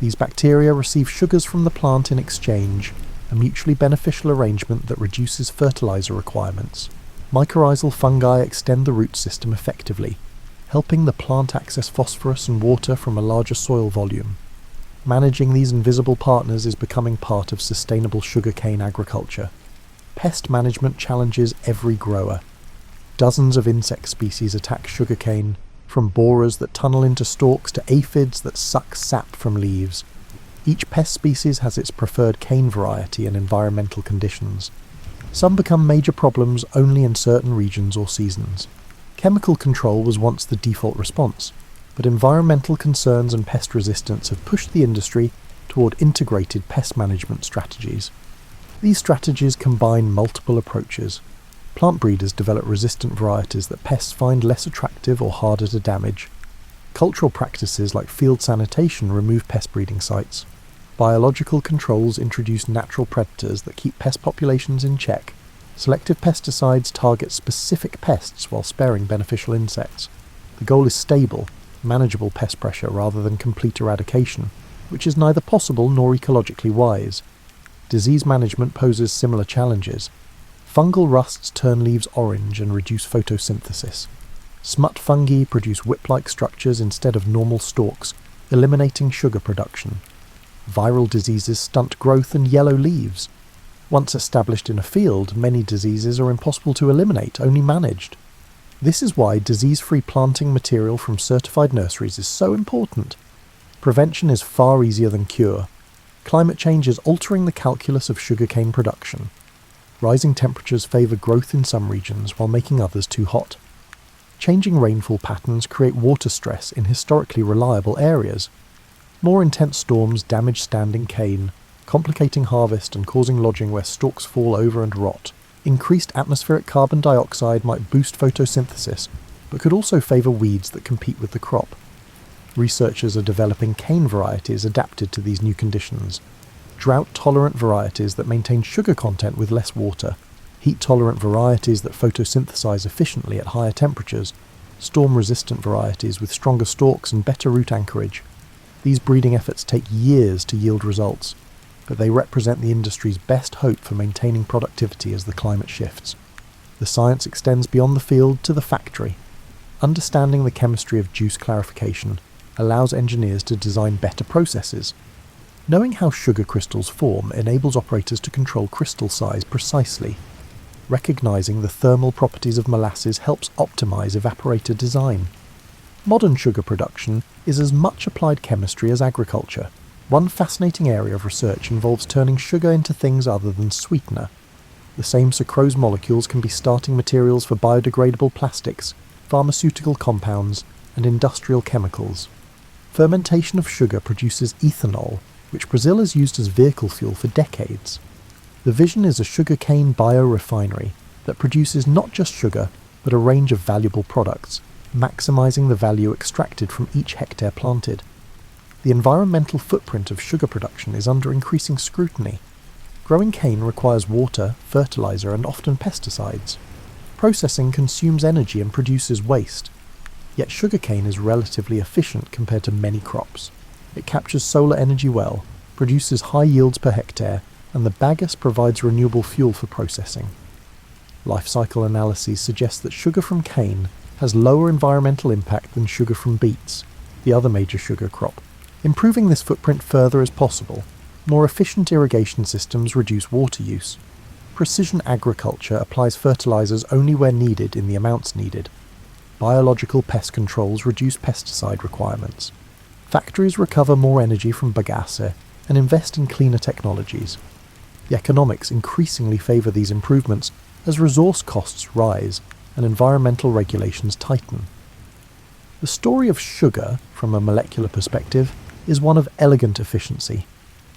These bacteria receive sugars from the plant in exchange, a mutually beneficial arrangement that reduces fertilizer requirements. Mycorrhizal fungi extend the root system effectively, helping the plant access phosphorus and water from a larger soil volume. Managing these invisible partners is becoming part of sustainable sugarcane agriculture. Pest management challenges every grower. Dozens of insect species attack sugarcane, from borers that tunnel into stalks to aphids that suck sap from leaves. Each pest species has its preferred cane variety and environmental conditions. Some become major problems only in certain regions or seasons. Chemical control was once the default response, but environmental concerns and pest resistance have pushed the industry toward integrated pest management strategies. These strategies combine multiple approaches. Plant breeders develop resistant varieties that pests find less attractive or harder to damage. Cultural practices like field sanitation remove pest breeding sites. Biological controls introduce natural predators that keep pest populations in check. Selective pesticides target specific pests while sparing beneficial insects. The goal is stable, manageable pest pressure rather than complete eradication, which is neither possible nor ecologically wise. Disease management poses similar challenges. Fungal rusts turn leaves orange and reduce photosynthesis. Smut fungi produce whip-like structures instead of normal stalks, eliminating sugar production. Viral diseases stunt growth and yellow leaves. Once established in a field, many diseases are impossible to eliminate, only managed. This is why disease-free planting material from certified nurseries is so important. Prevention is far easier than cure. Climate change is altering the calculus of sugarcane production. Rising temperatures favour growth in some regions while making others too hot. Changing rainfall patterns create water stress in historically reliable areas. More intense storms damage standing cane, complicating harvest and causing lodging where stalks fall over and rot. Increased atmospheric carbon dioxide might boost photosynthesis, but could also favour weeds that compete with the crop. Researchers are developing cane varieties adapted to these new conditions. Drought-tolerant varieties that maintain sugar content with less water, heat-tolerant varieties that photosynthesize efficiently at higher temperatures, storm-resistant varieties with stronger stalks and better root anchorage. These breeding efforts take years to yield results, but they represent the industry's best hope for maintaining productivity as the climate shifts. The science extends beyond the field to the factory. Understanding the chemistry of juice clarification allows engineers to design better processes. Knowing how sugar crystals form enables operators to control crystal size precisely. Recognizing the thermal properties of molasses helps optimize evaporator design. Modern sugar production is as much applied chemistry as agriculture. One fascinating area of research involves turning sugar into things other than sweetener. The same sucrose molecules can be starting materials for biodegradable plastics, pharmaceutical compounds, and industrial chemicals. Fermentation of sugar produces ethanol, which Brazil has used as vehicle fuel for decades. The vision is a sugarcane biorefinery that produces not just sugar, but a range of valuable products, maximizing the value extracted from each hectare planted. The environmental footprint of sugar production is under increasing scrutiny. Growing cane requires water, fertilizer, and often pesticides. Processing consumes energy and produces waste. Yet sugarcane is relatively efficient compared to many crops. It captures solar energy well, produces high yields per hectare, and the bagasse provides renewable fuel for processing. Life cycle analyses suggest that sugar from cane has lower environmental impact than sugar from beets, the other major sugar crop. Improving this footprint further is possible. More efficient irrigation systems reduce water use. Precision agriculture applies fertilizers only where needed in the amounts needed. Biological pest controls reduce pesticide requirements. Factories recover more energy from bagasse and invest in cleaner technologies. The economics increasingly favour these improvements as resource costs rise and environmental regulations tighten. The story of sugar, from a molecular perspective, is one of elegant efficiency.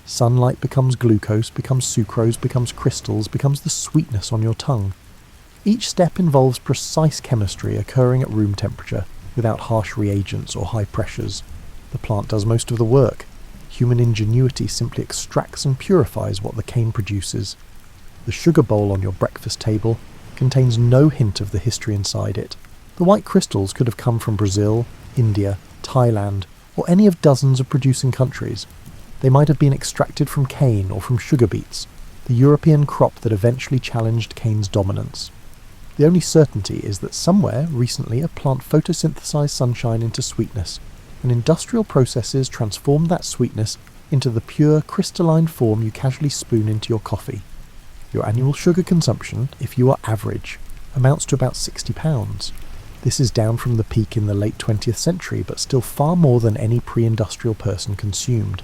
Sunlight becomes glucose, becomes sucrose, becomes crystals, becomes the sweetness on your tongue. Each step involves precise chemistry occurring at room temperature, without harsh reagents or high pressures. The plant does most of the work. Human ingenuity simply extracts and purifies what the cane produces. The sugar bowl on your breakfast table contains no hint of the history inside it. The white crystals could have come from Brazil, India, Thailand, or any of dozens of producing countries. They might have been extracted from cane or from sugar beets, the European crop that eventually challenged cane's dominance. The only certainty is that somewhere, recently, a plant photosynthesized sunshine into sweetness, and industrial processes transformed that sweetness into the pure, crystalline form you casually spoon into your coffee. Your annual sugar consumption, if you are average, amounts to about £60. This is down from the peak in the late 20th century, but still far more than any pre-industrial person consumed.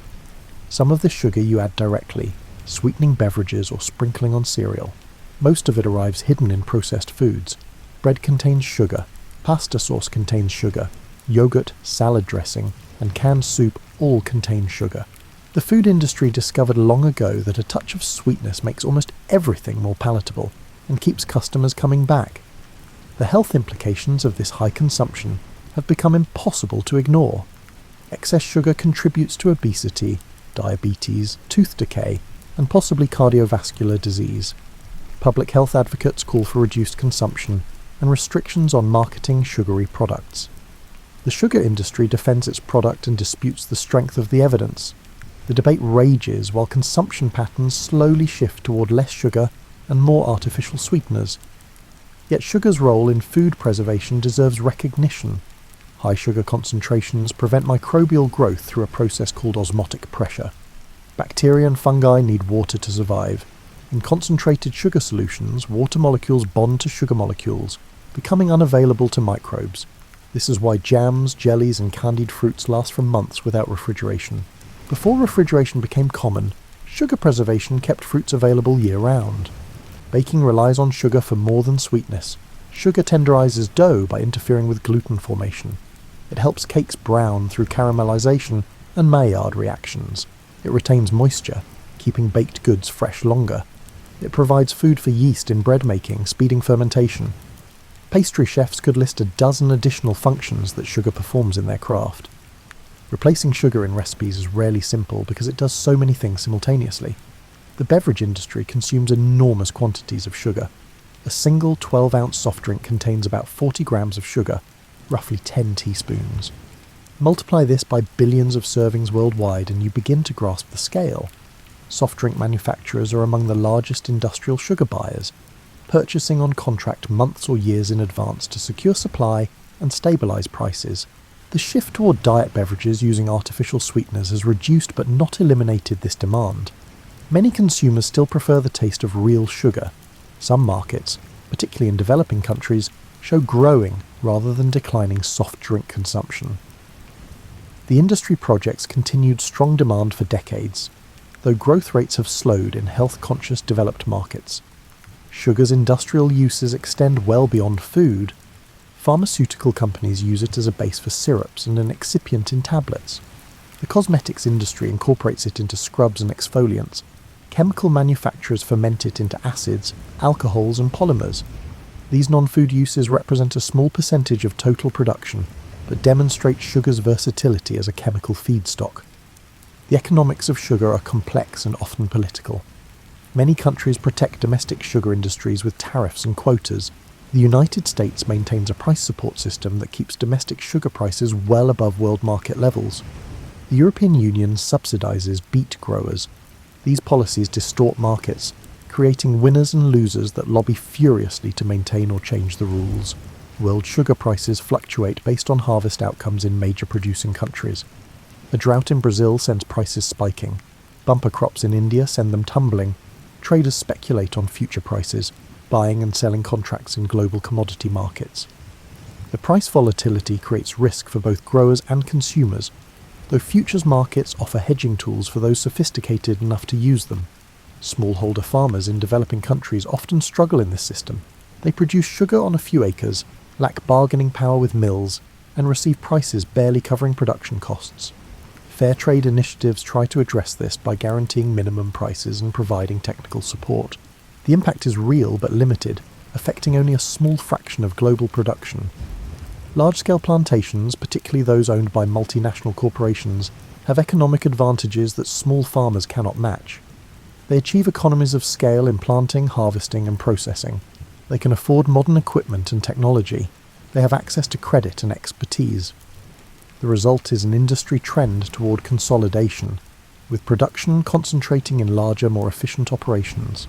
Some of this sugar you add directly, sweetening beverages or sprinkling on cereal. Most of it arrives hidden in processed foods. Bread contains sugar, pasta sauce contains sugar, yogurt, salad dressing, and canned soup all contain sugar. The food industry discovered long ago that a touch of sweetness makes almost everything more palatable and keeps customers coming back. The health implications of this high consumption have become impossible to ignore. Excess sugar contributes to obesity, diabetes, tooth decay, and possibly cardiovascular disease. Public health advocates call for reduced consumption and restrictions on marketing sugary products. The sugar industry defends its product and disputes the strength of the evidence. The debate rages while consumption patterns slowly shift toward less sugar and more artificial sweeteners. Yet sugar's role in food preservation deserves recognition. High sugar concentrations prevent microbial growth through a process called osmotic pressure. Bacteria and fungi need water to survive. In concentrated sugar solutions, water molecules bond to sugar molecules, becoming unavailable to microbes. This is why jams, jellies, and candied fruits last for months without refrigeration. Before refrigeration became common, sugar preservation kept fruits available year-round. Baking relies on sugar for more than sweetness. Sugar tenderizes dough by interfering with gluten formation. It helps cakes brown through caramelization and Maillard reactions. It retains moisture, keeping baked goods fresh longer. It provides food for yeast in bread making, speeding fermentation. Pastry chefs could list a dozen additional functions that sugar performs in their craft. Replacing sugar in recipes is rarely simple because it does so many things simultaneously. The beverage industry consumes enormous quantities of sugar. A single 12-ounce soft drink contains about 40 grams of sugar, roughly 10 teaspoons. Multiply this by billions of servings worldwide and you begin to grasp the scale. Soft drink manufacturers are among the largest industrial sugar buyers, purchasing on contract months or years in advance to secure supply and stabilize prices. The shift toward diet beverages using artificial sweeteners has reduced but not eliminated this demand. Many consumers still prefer the taste of real sugar. Some markets, particularly in developing countries, show growing rather than declining soft drink consumption. The industry projects continued strong demand for decades, though growth rates have slowed in health-conscious developed markets. Sugar's industrial uses extend well beyond food. Pharmaceutical companies use it as a base for syrups and an excipient in tablets. The cosmetics industry incorporates it into scrubs and exfoliants. Chemical manufacturers ferment it into acids, alcohols, and polymers. These non-food uses represent a small percentage of total production, but demonstrate sugar's versatility as a chemical feedstock. The economics of sugar are complex and often political. Many countries protect domestic sugar industries with tariffs and quotas. The United States maintains a price support system that keeps domestic sugar prices well above world market levels. The European Union subsidizes beet growers. These policies distort markets, creating winners and losers that lobby furiously to maintain or change the rules. World sugar prices fluctuate based on harvest outcomes in major producing countries. A drought in Brazil sends prices spiking. Bumper crops in India send them tumbling. Traders speculate on future prices, buying and selling contracts in global commodity markets. The price volatility creates risk for both growers and consumers, though futures markets offer hedging tools for those sophisticated enough to use them. Smallholder farmers in developing countries often struggle in this system. They produce sugar on a few acres, lack bargaining power with mills, and receive prices barely covering production costs. Fair trade initiatives try to address this by guaranteeing minimum prices and providing technical support. The impact is real but limited, affecting only a small fraction of global production. Large-scale plantations, particularly those owned by multinational corporations, have economic advantages that small farmers cannot match. They achieve economies of scale in planting, harvesting, and processing. They can afford modern equipment and technology. They have access to credit and expertise. The result is an industry trend toward consolidation, with production concentrating in larger, more efficient operations.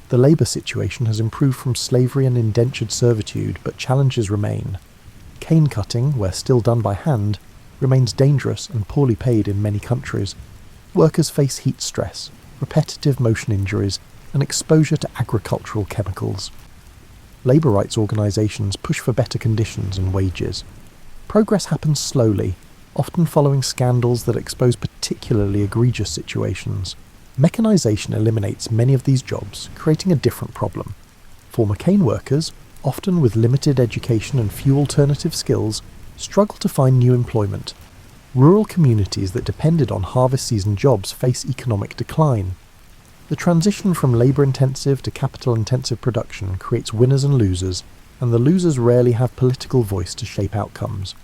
The labour situation has improved from slavery and indentured servitude, but challenges remain. Cane cutting, where still done by hand, remains dangerous and poorly paid in many countries. Workers face heat stress, repetitive motion injuries, and exposure to agricultural chemicals. Labour rights organisations push for better conditions and wages. Progress happens slowly, often following scandals that expose particularly egregious situations. Mechanisation eliminates many of these jobs, creating a different problem. Former cane workers, often with limited education and few alternative skills, struggle to find new employment. Rural communities that depended on harvest season jobs face economic decline. The transition from labour-intensive to capital-intensive production creates winners and losers, and the losers rarely have political voice to shape outcomes.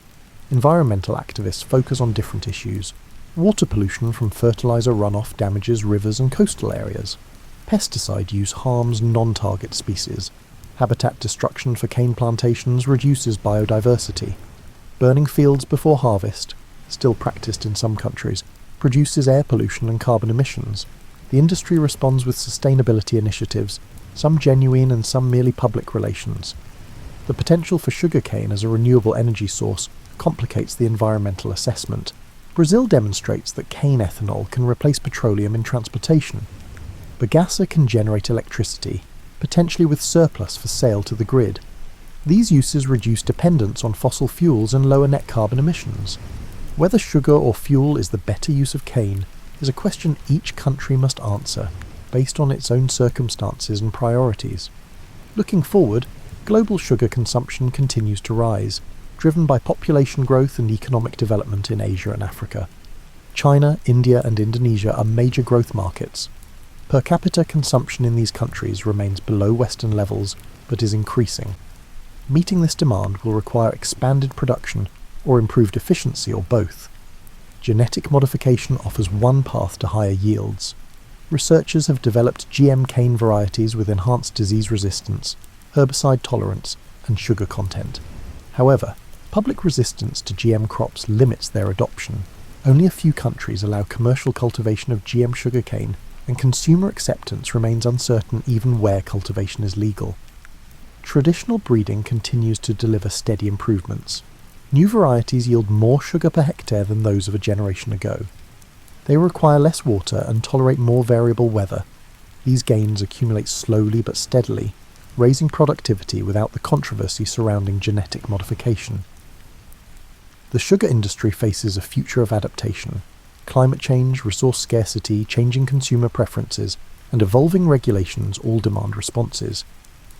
Environmental activists focus on different issues. Water pollution from fertiliser runoff damages rivers and coastal areas. Pesticide use harms non-target species. Habitat destruction for cane plantations reduces biodiversity. Burning fields before harvest, still practiced in some countries, produces air pollution and carbon emissions. The industry responds with sustainability initiatives, some genuine and some merely public relations. The potential for sugarcane as a renewable energy source complicates the environmental assessment. Brazil demonstrates that cane ethanol can replace petroleum in transportation. Bagasse can generate electricity, potentially with surplus for sale to the grid. These uses reduce dependence on fossil fuels and lower net carbon emissions. Whether sugar or fuel is the better use of cane is a question each country must answer, based on its own circumstances and priorities. Looking forward, global sugar consumption continues to rise, driven by population growth and economic development in Asia and Africa. China, India and Indonesia are major growth markets. Per capita consumption in these countries remains below Western levels, but is increasing. Meeting this demand will require expanded production or improved efficiency or both. Genetic modification offers one path to higher yields. Researchers have developed GM cane varieties with enhanced disease resistance, herbicide tolerance, and sugar content. However, public resistance to GM crops limits their adoption. Only a few countries allow commercial cultivation of GM sugarcane, and consumer acceptance remains uncertain even where cultivation is legal. Traditional breeding continues to deliver steady improvements. New varieties yield more sugar per hectare than those of a generation ago. They require less water and tolerate more variable weather. These gains accumulate slowly but steadily, raising productivity without the controversy surrounding genetic modification. The sugar industry faces a future of adaptation. Climate change, resource scarcity, changing consumer preferences, and evolving regulations all demand responses.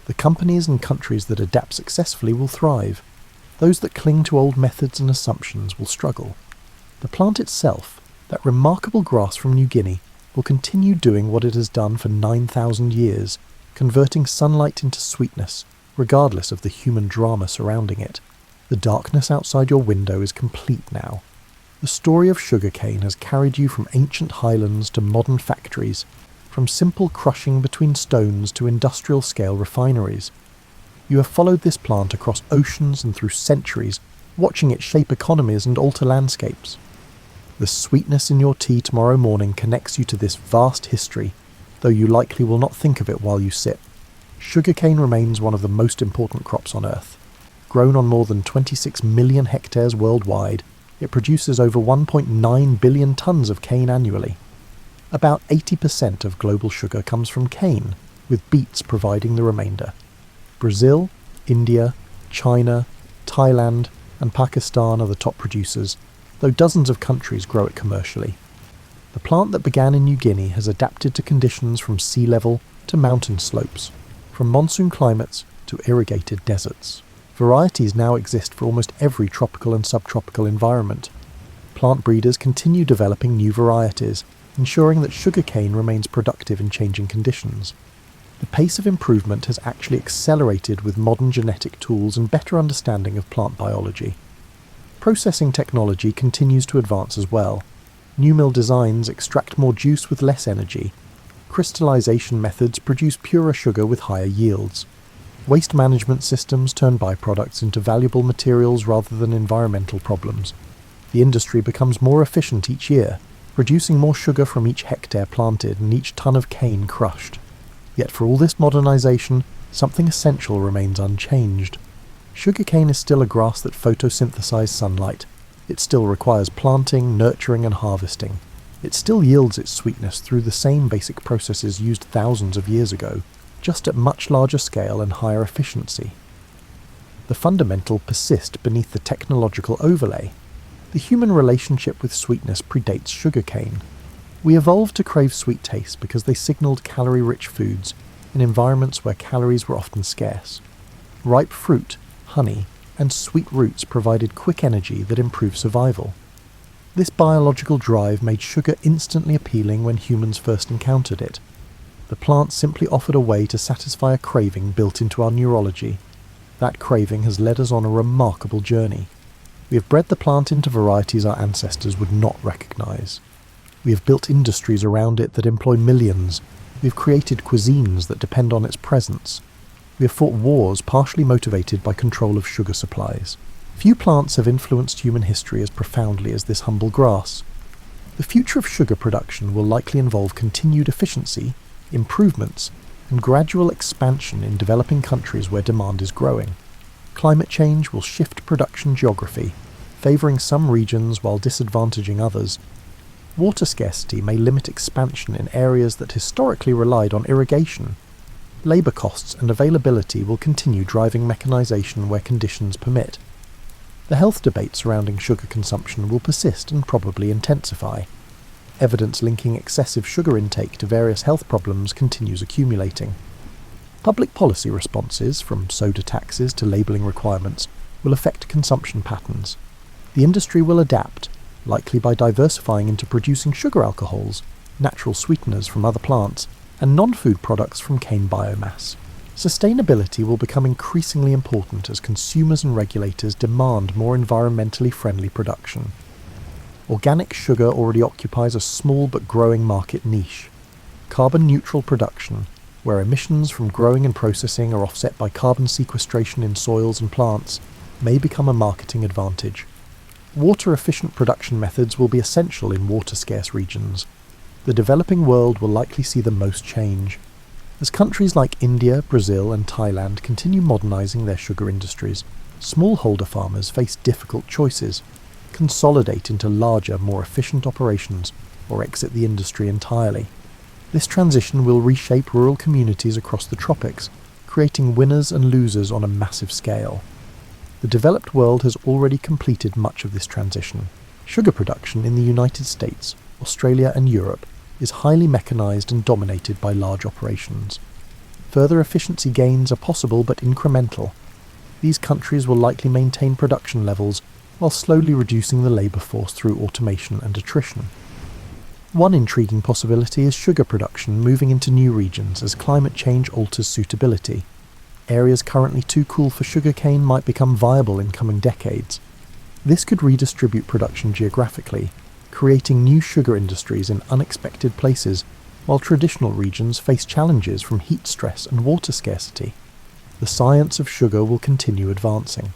The companies and countries that adapt successfully will thrive. Those that cling to old methods and assumptions will struggle. The plant itself, that remarkable grass from New Guinea, will continue doing what it has done for 9,000 years, converting sunlight into sweetness, regardless of the human drama surrounding it. The darkness outside your window is complete now. The story of sugarcane has carried you from ancient highlands to modern factories, from simple crushing between stones to industrial-scale refineries. You have followed this plant across oceans and through centuries, watching it shape economies and alter landscapes. The sweetness in your tea tomorrow morning connects you to this vast history, though you likely will not think of it while you sip. Sugarcane remains one of the most important crops on Earth. Grown on more than 26 million hectares worldwide, it produces over 1.9 billion tons of cane annually. About 80% of global sugar comes from cane, with beets providing the remainder. Brazil, India, China, Thailand, and Pakistan are the top producers, though dozens of countries grow it commercially. The plant that began in New Guinea has adapted to conditions from sea level to mountain slopes, from monsoon climates to irrigated deserts. Varieties now exist for almost every tropical and subtropical environment. Plant breeders continue developing new varieties, ensuring that sugarcane remains productive in changing conditions. The pace of improvement has actually accelerated with modern genetic tools and better understanding of plant biology. Processing technology continues to advance as well. New mill designs extract more juice with less energy. Crystallization methods produce purer sugar with higher yields. Waste management systems turn byproducts into valuable materials rather than environmental problems. The industry becomes more efficient each year, producing more sugar from each hectare planted and each ton of cane crushed. Yet for all this modernisation, something essential remains unchanged. Sugarcane is still a grass that photosynthesizes sunlight. It still requires planting, nurturing and harvesting. It still yields its sweetness through the same basic processes used thousands of years ago, just at much larger scale and higher efficiency. The fundamental persist beneath the technological overlay. The human relationship with sweetness predates sugarcane. We evolved to crave sweet tastes because they signalled calorie-rich foods in environments where calories were often scarce. Ripe fruit, honey, and sweet roots provided quick energy that improved survival. This biological drive made sugar instantly appealing when humans first encountered it. The plant simply offered a way to satisfy a craving built into our neurology. That craving has led us on a remarkable journey. We have bred the plant into varieties our ancestors would not recognise. We have built industries around it that employ millions. We have created cuisines that depend on its presence. We have fought wars partially motivated by control of sugar supplies. Few plants have influenced human history as profoundly as this humble grass. The future of sugar production will likely involve continued efficiency, improvements, and gradual expansion in developing countries where demand is growing. Climate change will shift production geography, favouring some regions while disadvantaging others. Water scarcity may limit expansion in areas that historically relied on irrigation. Labour costs and availability will continue driving mechanisation where conditions permit. The health debate surrounding sugar consumption will persist and probably intensify. Evidence linking excessive sugar intake to various health problems continues accumulating. Public policy responses, from soda taxes to labelling requirements, will affect consumption patterns. The industry will adapt, likely by diversifying into producing sugar alcohols, natural sweeteners from other plants, and non-food products from cane biomass. Sustainability will become increasingly important as consumers and regulators demand more environmentally friendly production. Organic sugar already occupies a small but growing market niche. Carbon-neutral production, where emissions from growing and processing are offset by carbon sequestration in soils and plants, may become a marketing advantage. Water-efficient production methods will be essential in water-scarce regions. The developing world will likely see the most change. As countries like India, Brazil and Thailand continue modernising their sugar industries, smallholder farmers face difficult choices: consolidate into larger, more efficient operations, or exit the industry entirely. This transition will reshape rural communities across the tropics, creating winners and losers on a massive scale. The developed world has already completed much of this transition. Sugar production in the United States, Australia and Europe is highly mechanised and dominated by large operations. Further efficiency gains are possible but incremental. These countries will likely maintain production levels while slowly reducing the labour force through automation and attrition. One intriguing possibility is sugar production moving into new regions as climate change alters suitability. Areas currently too cool for sugarcane might become viable in coming decades. This could redistribute production geographically, creating new sugar industries in unexpected places, while traditional regions face challenges from heat stress and water scarcity. The science of sugar will continue advancing.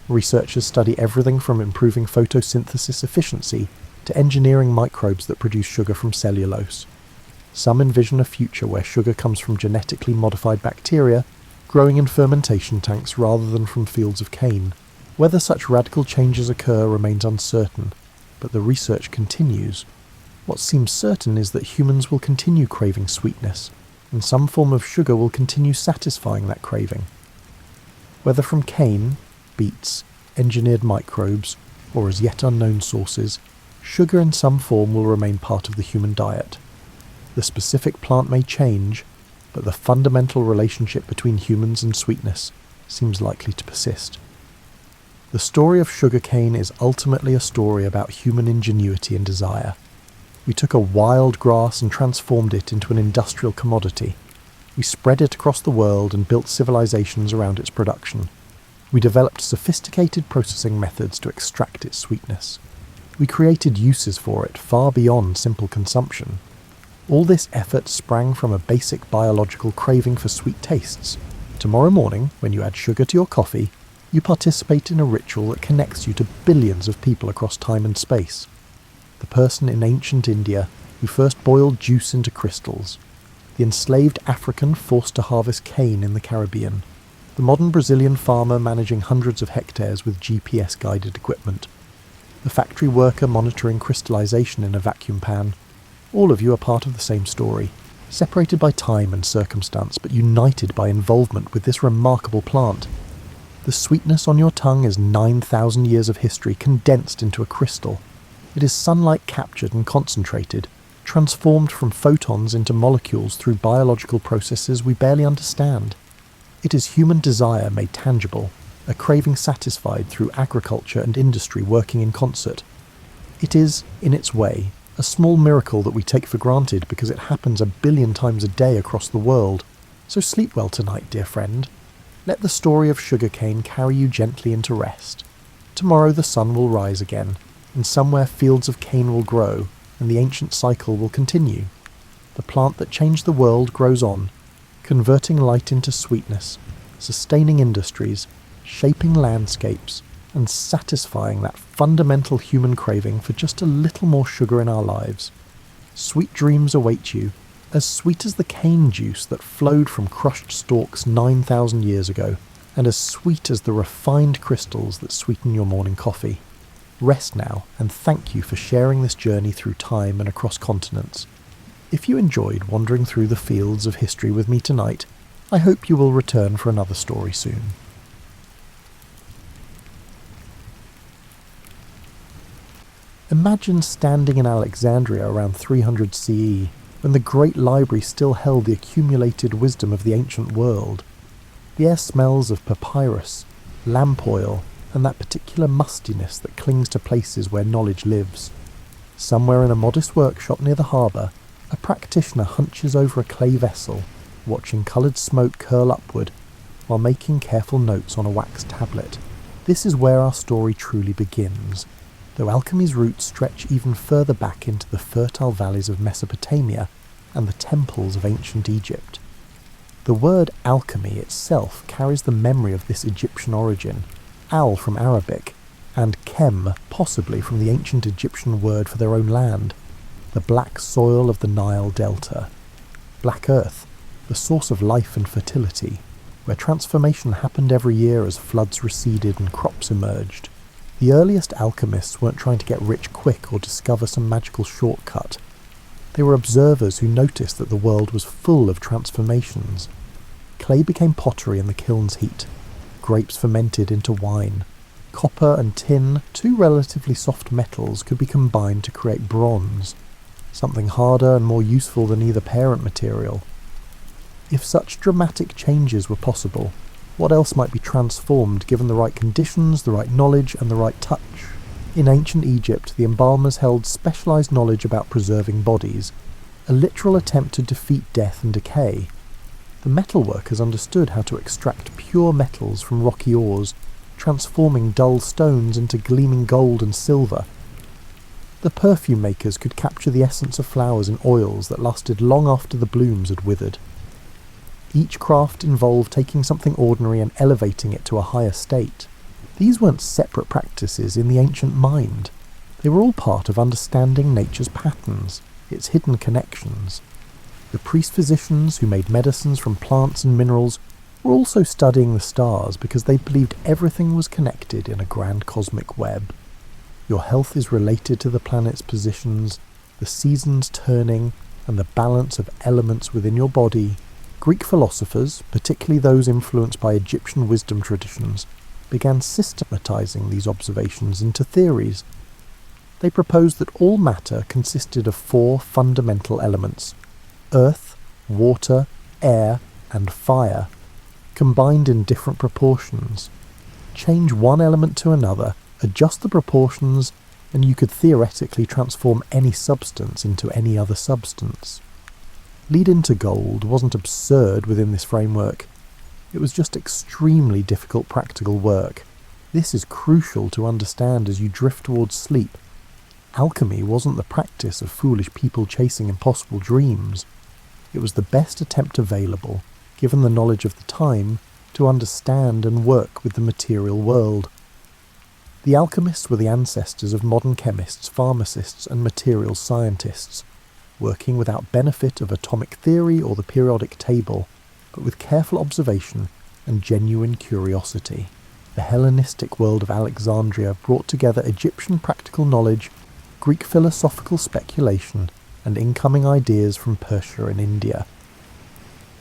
Researchers study everything from improving photosynthesis efficiency to engineering microbes that produce sugar from cellulose. Some envision a future where sugar comes from genetically modified bacteria, growing in fermentation tanks rather than from fields of cane. Whether such radical changes occur remains uncertain, but the research continues. What seems certain is that humans will continue craving sweetness, and some form of sugar will continue satisfying that craving. Whether from cane, beets, engineered microbes, or as yet unknown sources, sugar in some form will remain part of the human diet. The specific plant may change, but the fundamental relationship between humans and sweetness seems likely to persist. The story of sugarcane is ultimately a story about human ingenuity and desire. We took a wild grass and transformed it into an industrial commodity. We spread it across the world and built civilizations around its production. We developed sophisticated processing methods to extract its sweetness. We created uses for it far beyond simple consumption. All this effort sprang from a basic biological craving for sweet tastes. Tomorrow morning, when you add sugar to your coffee, you participate in a ritual that connects you to billions of people across time and space. The person in ancient India who first boiled juice into crystals. the enslaved African forced to harvest cane in the Caribbean, the modern Brazilian farmer managing hundreds of hectares with GPS-guided equipment, the factory worker monitoring crystallization in a vacuum pan. All of you are part of the same story, separated by time and circumstance, but united by involvement with this remarkable plant. The sweetness on your tongue is 9,000 years of history condensed into a crystal. It is sunlight captured and concentrated, transformed from photons into molecules through biological processes we barely understand. It is human desire made tangible, a craving satisfied through agriculture and industry working in concert. It is, in its way, a small miracle that we take for granted because it happens a billion times a day across the world. So sleep well tonight, dear friend. Let the story of Sugarcane carry you gently into rest. Tomorrow the sun will rise again, and somewhere fields of cane will grow, and the ancient cycle will continue. The plant that changed the world grows on, converting light into sweetness, sustaining industries, shaping landscapes, and satisfying that fundamental human craving for just a little more sugar in our lives. Sweet dreams await you, as sweet as the cane juice that flowed from crushed stalks 9,000 years ago, and as sweet as the refined crystals that sweeten your morning coffee. Rest now, and thank you for sharing this journey through time and across continents. If you enjoyed wandering through the fields of history with me tonight, I hope you will return for another story soon. Imagine standing in Alexandria around 300 CE, when the great library still held the accumulated wisdom of the ancient world. The air smells of papyrus, lamp oil, and that particular mustiness that clings to places where knowledge lives. Somewhere in a modest workshop near the harbour, a practitioner hunches over a clay vessel, watching coloured smoke curl upward, while making careful notes on a wax tablet. This is where our story truly begins, though alchemy's roots stretch even further back into the fertile valleys of Mesopotamia and the temples of ancient Egypt. The word alchemy itself carries the memory of this Egyptian origin, al from Arabic, and chem possibly from the ancient Egyptian word for their own land, the black soil of the Nile Delta. Black earth, the source of life and fertility, where transformation happened every year as floods receded and crops emerged. The earliest alchemists weren't trying to get rich quick or discover some magical shortcut. They were observers who noticed that the world was full of transformations. Clay became pottery in the kiln's heat. Grapes fermented into wine. Copper and tin, two relatively soft metals, could be combined to create bronze, something harder and more useful than either parent material. If such dramatic changes were possible, what else might be transformed given the right conditions, the right knowledge, and the right touch? In ancient Egypt, the embalmers held specialised knowledge about preserving bodies, a literal attempt to defeat death and decay. The metalworkers understood how to extract pure metals from rocky ores, transforming dull stones into gleaming gold and silver. The perfume makers could capture the essence of flowers in oils that lasted long after the blooms had withered. Each craft involved taking something ordinary and elevating it to a higher state. These weren't separate practices in the ancient mind. They were all part of understanding nature's patterns, its hidden connections. The priest-physicians who made medicines from plants and minerals were also studying the stars because they believed everything was connected in a grand cosmic web. Your health is related to the planet's positions, the seasons turning, and the balance of elements within your body. Greek philosophers, particularly those influenced by Egyptian wisdom traditions, began systematizing these observations into theories. They proposed that all matter consisted of four fundamental elements: earth, water, air, and fire, combined in different proportions. Change one element to another, adjust the proportions, and you could theoretically transform any substance into any other substance. Lead into gold wasn't absurd within this framework. It was just extremely difficult practical work. This is crucial to understand as you drift towards sleep. Alchemy wasn't the practice of foolish people chasing impossible dreams. It was the best attempt available, given the knowledge of the time, to understand and work with the material world. The alchemists were the ancestors of modern chemists, pharmacists, and materials scientists. working without benefit of atomic theory or the periodic table, but with careful observation and genuine curiosity. The Hellenistic world of Alexandria brought together Egyptian practical knowledge, Greek philosophical speculation, and incoming ideas from Persia and India.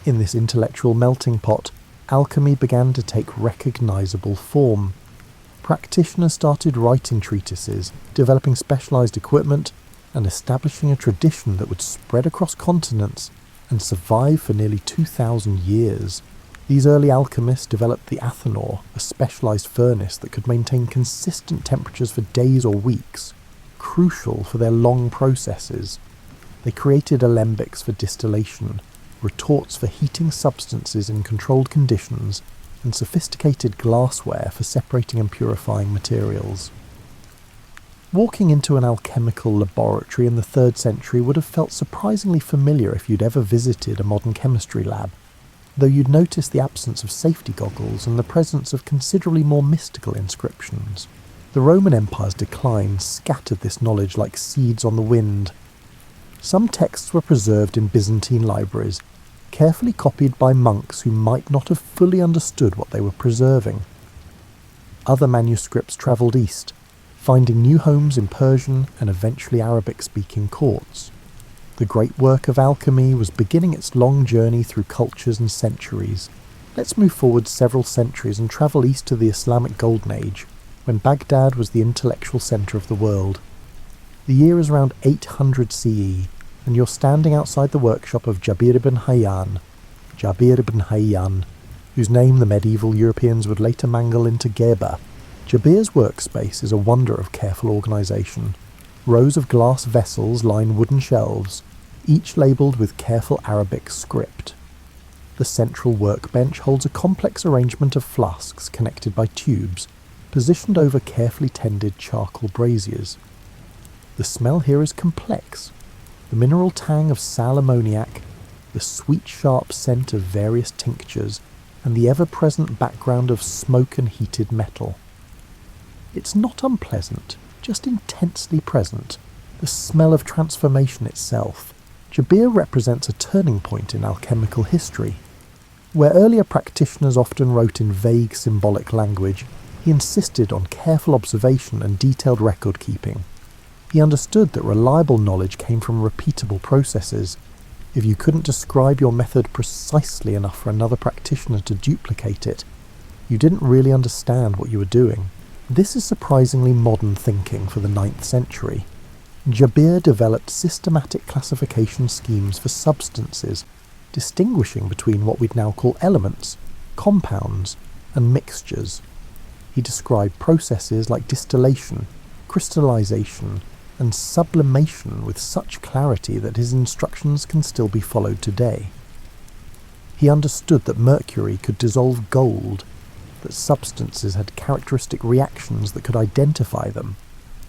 In this intellectual melting pot, alchemy began to take recognizable form. Practitioners started writing treatises, developing specialized equipment, and establishing a tradition that would spread across continents and survive for nearly 2,000 years. These early alchemists developed the athanor, a specialized furnace that could maintain consistent temperatures for days or weeks, crucial for their long processes. They created alembics for distillation, retorts for heating substances in controlled conditions, and sophisticated glassware for separating and purifying materials. Walking into an alchemical laboratory in the 3rd century would have felt surprisingly familiar if you'd ever visited a modern chemistry lab, though you'd notice the absence of safety goggles and the presence of considerably more mystical inscriptions. The Roman Empire's decline scattered this knowledge like seeds on the wind. Some texts were preserved in Byzantine libraries, carefully copied by monks who might not have fully understood what they were preserving. Other manuscripts travelled east, finding new homes in Persian and eventually Arabic-speaking courts. The great work of alchemy was beginning its long journey through cultures and centuries. Let's move forward several centuries and travel east to the Islamic Golden Age, when Baghdad was the intellectual centre of the world. The year is around 800 CE, and you're standing outside the workshop of Jabir ibn Hayyan, whose name the medieval Europeans would later mangle into Geber. Jabir's workspace is a wonder of careful organisation. Rows of glass vessels line wooden shelves, each labelled with careful Arabic script. The central workbench holds a complex arrangement of flasks connected by tubes, positioned over carefully tended charcoal braziers. The smell here is complex. The mineral tang of sal ammoniac, the sweet sharp scent of various tinctures, and the ever-present background of smoke and heated metal. It's not unpleasant, just intensely present, the smell of transformation itself. Jabir represents a turning point in alchemical history. Where earlier practitioners often wrote in vague symbolic language, he insisted on careful observation and detailed record keeping. He understood that reliable knowledge came from repeatable processes. If you couldn't describe your method precisely enough for another practitioner to duplicate it, you didn't really understand what you were doing. This is surprisingly modern thinking for the 9th century. Jabir developed systematic classification schemes for substances, distinguishing between what we'd now call elements, compounds, and mixtures. He described processes like distillation, crystallization, and sublimation with such clarity that his instructions can still be followed today. He understood that mercury could dissolve gold, that substances had characteristic reactions that could identify them,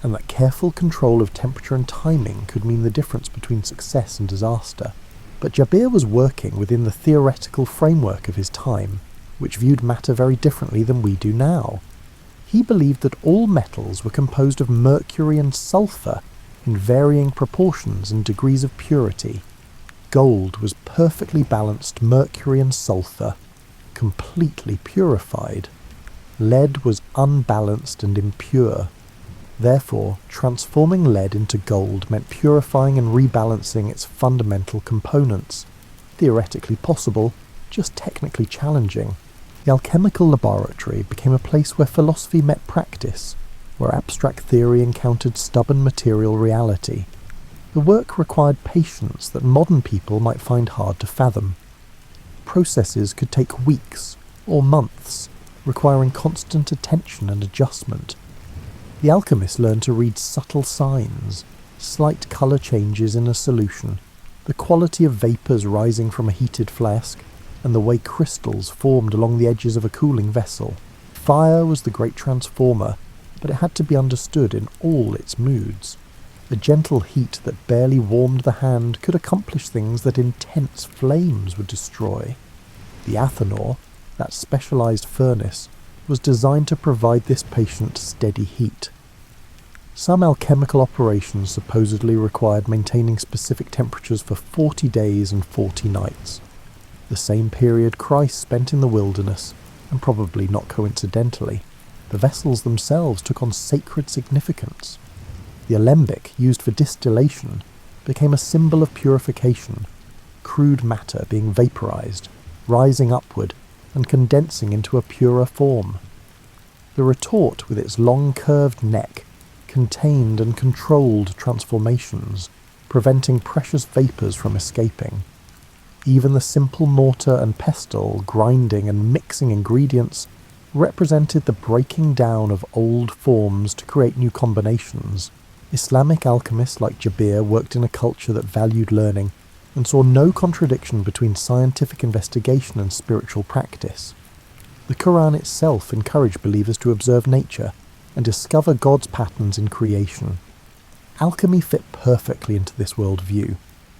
and that careful control of temperature and timing could mean the difference between success and disaster. But Jabir was working within the theoretical framework of his time, which viewed matter very differently than we do now. He believed that all metals were composed of mercury and sulfur in varying proportions and degrees of purity. Gold was perfectly balanced mercury and sulfur, completely purified. Lead was unbalanced and impure. Therefore, transforming lead into gold meant purifying and rebalancing its fundamental components. Theoretically possible, just technically challenging. The alchemical laboratory became a place where philosophy met practice, where abstract theory encountered stubborn material reality. The work required patience that modern people might find hard to fathom. Processes could take weeks or months, requiring constant attention and adjustment. The alchemists learned to read subtle signs, slight colour changes in a solution, the quality of vapours rising from a heated flask, and the way crystals formed along the edges of a cooling vessel. Fire was the great transformer, but it had to be understood in all its moods. A gentle heat that barely warmed the hand could accomplish things that intense flames would destroy. The athanor, that specialized furnace, was designed to provide this patient steady heat. Some alchemical operations supposedly required maintaining specific temperatures for 40 days and 40 nights, the same period Christ spent in the wilderness, and probably not coincidentally, the vessels themselves took on sacred significance. The alembic, used for distillation, became a symbol of purification, crude matter being vaporized, rising upward, and condensing into a purer form. The retort, with its long curved neck, contained and controlled transformations, preventing precious vapours from escaping. Even the simple mortar and pestle, grinding and mixing ingredients, represented the breaking down of old forms to create new combinations. Islamic alchemists like Jabir worked in a culture that valued learning and saw no contradiction between scientific investigation and spiritual practice. The Quran itself encouraged believers to observe nature and discover God's patterns in creation. Alchemy fit perfectly into this worldview.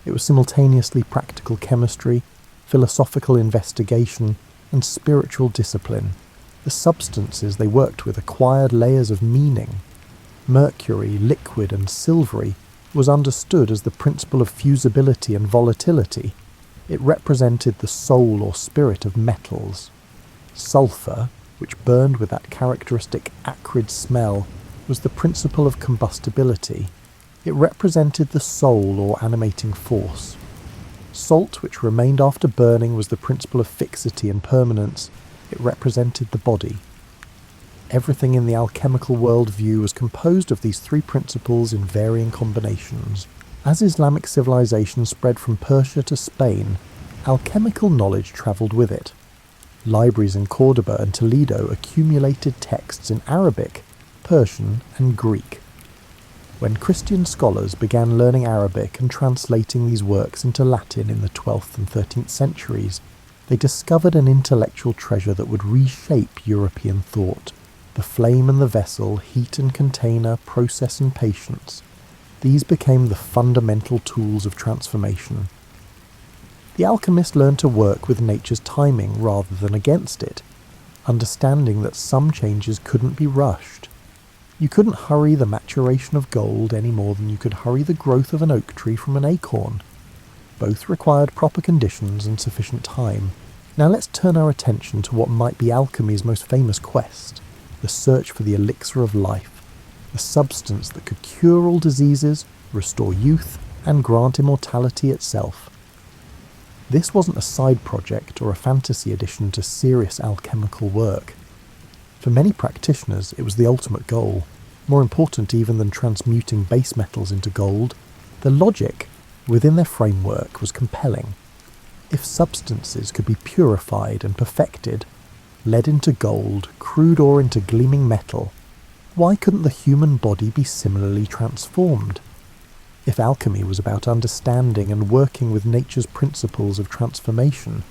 It was simultaneously practical chemistry, philosophical investigation, and spiritual discipline. The substances they worked with acquired layers of meaning. Mercury, liquid and silvery, was understood as the principle of fusibility and volatility. It represented the soul or spirit of metals. Sulphur, which burned with that characteristic acrid smell, was the principle of combustibility. It represented the soul or animating force. Salt, which remained after burning, was the principle of fixity and permanence. It represented the body. Everything in the alchemical worldview was composed of these three principles in varying combinations. As Islamic civilization spread from Persia to Spain, alchemical knowledge travelled with it. Libraries in Cordoba and Toledo accumulated texts in Arabic, Persian, and Greek. When Christian scholars began learning Arabic and translating these works into Latin in the 12th and 13th centuries, they discovered an intellectual treasure that would reshape European thought. The flame and the vessel, heat and container, process and patience. These became the fundamental tools of transformation. The alchemist learned to work with nature's timing rather than against it, understanding that some changes couldn't be rushed. You couldn't hurry the maturation of gold any more than you could hurry the growth of an oak tree from an acorn. Both required proper conditions and sufficient time. Now let's turn our attention to what might be alchemy's most famous quest, the search for the elixir of life, the substance that could cure all diseases, restore youth, and grant immortality itself. This wasn't a side project or a fantasy addition to serious alchemical work. For many practitioners, it was the ultimate goal. More important even than transmuting base metals into gold, the logic within their framework was compelling. If substances could be purified and perfected, lead into gold, crude ore into gleaming metal, why couldn't the human body be similarly transformed? If alchemy was about understanding and working with nature's principles of transformation,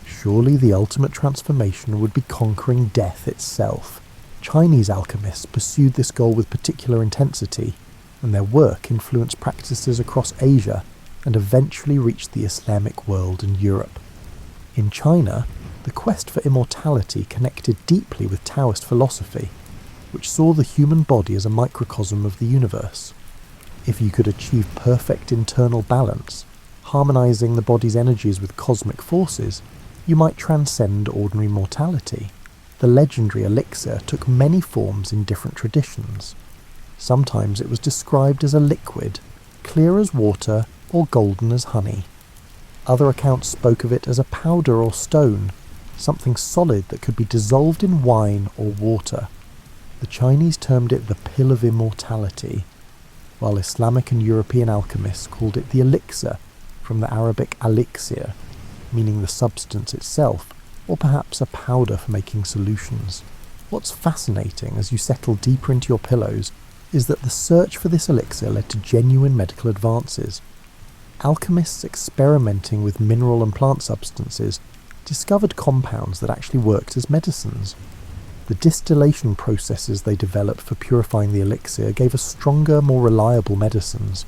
surely the ultimate transformation would be conquering death itself. Chinese alchemists pursued this goal with particular intensity, and their work influenced practices across Asia and eventually reached the Islamic world and Europe. In China, the quest for immortality connected deeply with Taoist philosophy, which saw the human body as a microcosm of the universe. If you could achieve perfect internal balance, harmonizing the body's energies with cosmic forces, you might transcend ordinary mortality. The legendary elixir took many forms in different traditions. Sometimes it was described as a liquid, clear as water or golden as honey. Other accounts spoke of it as a powder or stone, something solid that could be dissolved in wine or water. The Chinese termed it the pill of immortality, while Islamic and European alchemists called it the elixir, from the Arabic elixir, meaning the substance itself, or perhaps a powder for making solutions. What's fascinating as you settle deeper into your pillows is that the search for this elixir led to genuine medical advances. Alchemists experimenting with mineral and plant substances discovered compounds that actually worked as medicines. The distillation processes they developed for purifying the elixir gave us stronger, more reliable medicines.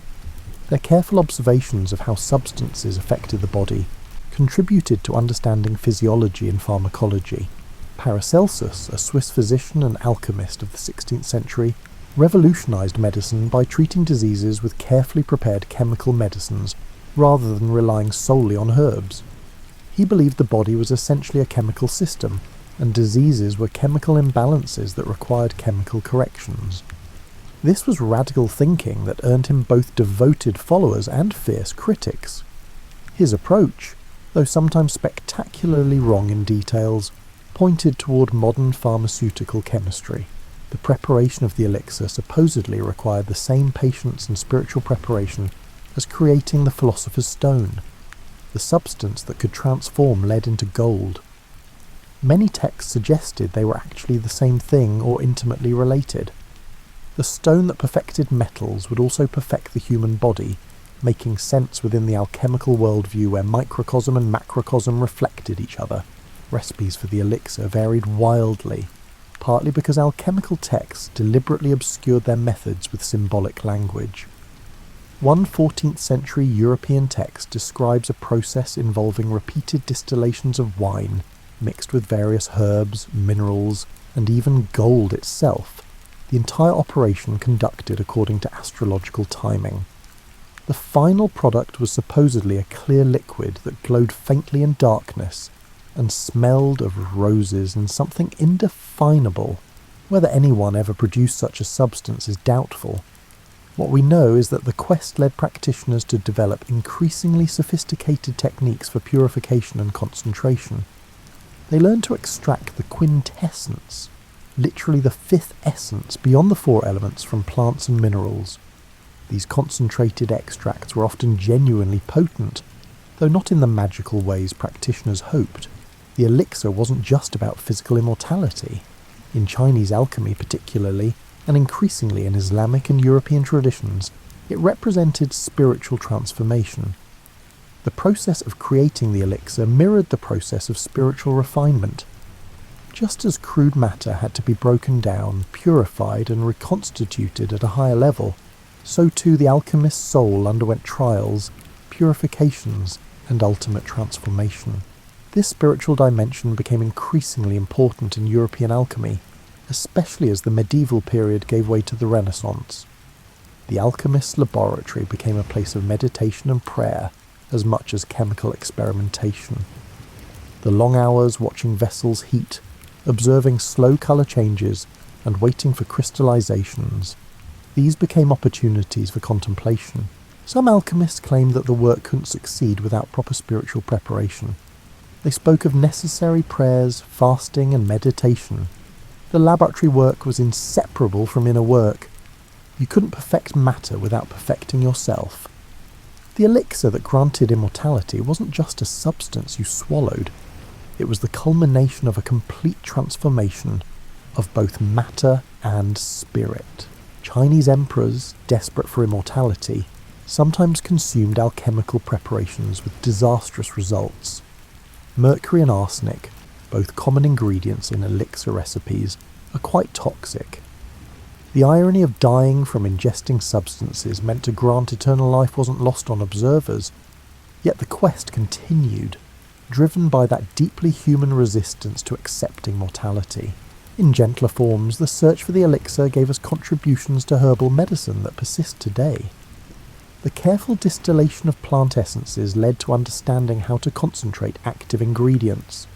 Their careful observations of how substances affected the body contributed to understanding physiology and pharmacology. Paracelsus, a Swiss physician and alchemist of the 16th century, revolutionized medicine by treating diseases with carefully prepared chemical medicines rather than relying solely on herbs. He believed the body was essentially a chemical system, and diseases were chemical imbalances that required chemical corrections. This was radical thinking that earned him both devoted followers and fierce critics. His approach, though sometimes spectacularly wrong in details, pointed toward modern pharmaceutical chemistry. The preparation of the elixir supposedly required the same patience and spiritual preparation as creating the philosopher's stone, the substance that could transform lead into gold. Many texts suggested they were actually the same thing or intimately related. The stone that perfected metals would also perfect the human body, making sense within the alchemical worldview where microcosm and macrocosm reflected each other. Recipes for the elixir varied wildly, partly because alchemical texts deliberately obscured their methods with symbolic language. One 14th century European text describes a process involving repeated distillations of wine, mixed with various herbs, minerals, and even gold itself, the entire operation conducted according to astrological timing. The final product was supposedly a clear liquid that glowed faintly in darkness and smelled of roses and something indefinable. Whether anyone ever produced such a substance is doubtful. What we know is that the quest led practitioners to develop increasingly sophisticated techniques for purification and concentration. They learned to extract the quintessence, literally the fifth essence beyond the four elements from plants and minerals. These concentrated extracts were often genuinely potent, though not in the magical ways practitioners hoped. The elixir wasn't just about physical immortality. In Chinese alchemy particularly, and increasingly in Islamic and European traditions, it represented spiritual transformation. The process of creating the elixir mirrored the process of spiritual refinement. Just as crude matter had to be broken down, purified, and reconstituted at a higher level, so too the alchemist's soul underwent trials, purifications, and ultimate transformation. This spiritual dimension became increasingly important in European alchemy, especially as the medieval period gave way to the Renaissance. The alchemist's laboratory became a place of meditation and prayer as much as chemical experimentation. The long hours watching vessels heat, observing slow colour changes, and waiting for crystallizations, these became opportunities for contemplation. Some alchemists claimed that the work couldn't succeed without proper spiritual preparation. They spoke of necessary prayers, fasting, and meditation. The laboratory work was inseparable from inner work. You couldn't perfect matter without perfecting yourself. The elixir that granted immortality wasn't just a substance you swallowed. It was the culmination of a complete transformation of both matter and spirit. Chinese emperors, desperate for immortality, sometimes consumed alchemical preparations with disastrous results. Mercury and arsenic, both common ingredients in elixir recipes, are quite toxic. The irony of dying from ingesting substances meant to grant eternal life wasn't lost on observers, yet the quest continued, driven by that deeply human resistance to accepting mortality. In gentler forms, the search for the elixir gave us contributions to herbal medicine that persist today. The careful distillation of plant essences led to understanding how to concentrate active ingredients.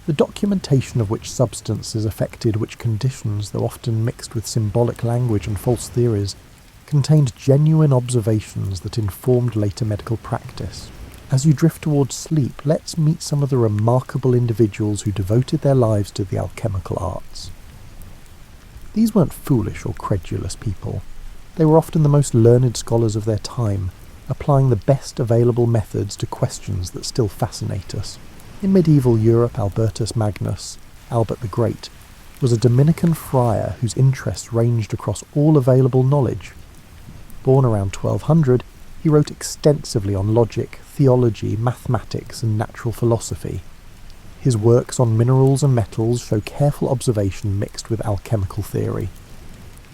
The documentation of which substances affected which conditions, though often mixed with symbolic language and false theories, contained genuine observations that informed later medical practice. As you drift towards sleep, let's meet some of the remarkable individuals who devoted their lives to the alchemical arts. These weren't foolish or credulous people. They were often the most learned scholars of their time, applying the best available methods to questions that still fascinate us. In medieval Europe, Albertus Magnus, Albert the Great, was a Dominican friar whose interests ranged across all available knowledge. Born around 1200, he wrote extensively on logic, theology, mathematics, and natural philosophy. His works on minerals and metals show careful observation mixed with alchemical theory.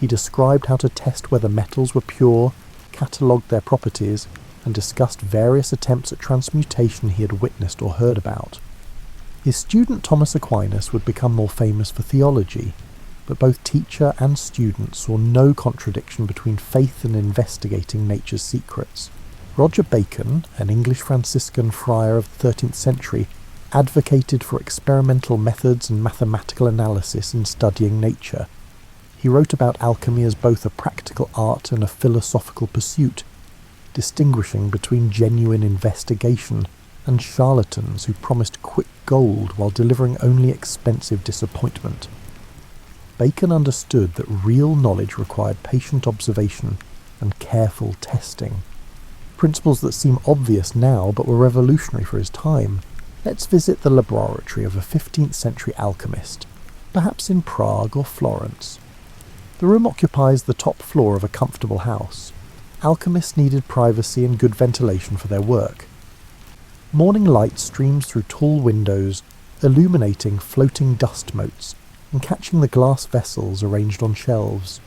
He described how to test whether metals were pure, catalogued their properties, and discussed various attempts at transmutation he had witnessed or heard about. His student Thomas Aquinas would become more famous for theology, but both teacher and student saw no contradiction between faith and investigating nature's secrets. Roger Bacon, an English Franciscan friar of the 13th century, advocated for experimental methods and mathematical analysis in studying nature. He wrote about alchemy as both a practical art and a philosophical pursuit, distinguishing between genuine investigation and charlatans who promised quick gold while delivering only expensive disappointment. Bacon understood that real knowledge required patient observation and careful testing. Principles that seem obvious now but were revolutionary for his time. Let's visit the laboratory of a 15th century alchemist, perhaps in Prague or Florence. The room occupies the top floor of a comfortable house. Alchemists needed privacy and good ventilation for their work. Morning light streams through tall windows, illuminating floating dust motes and catching the glass vessels arranged on shelves.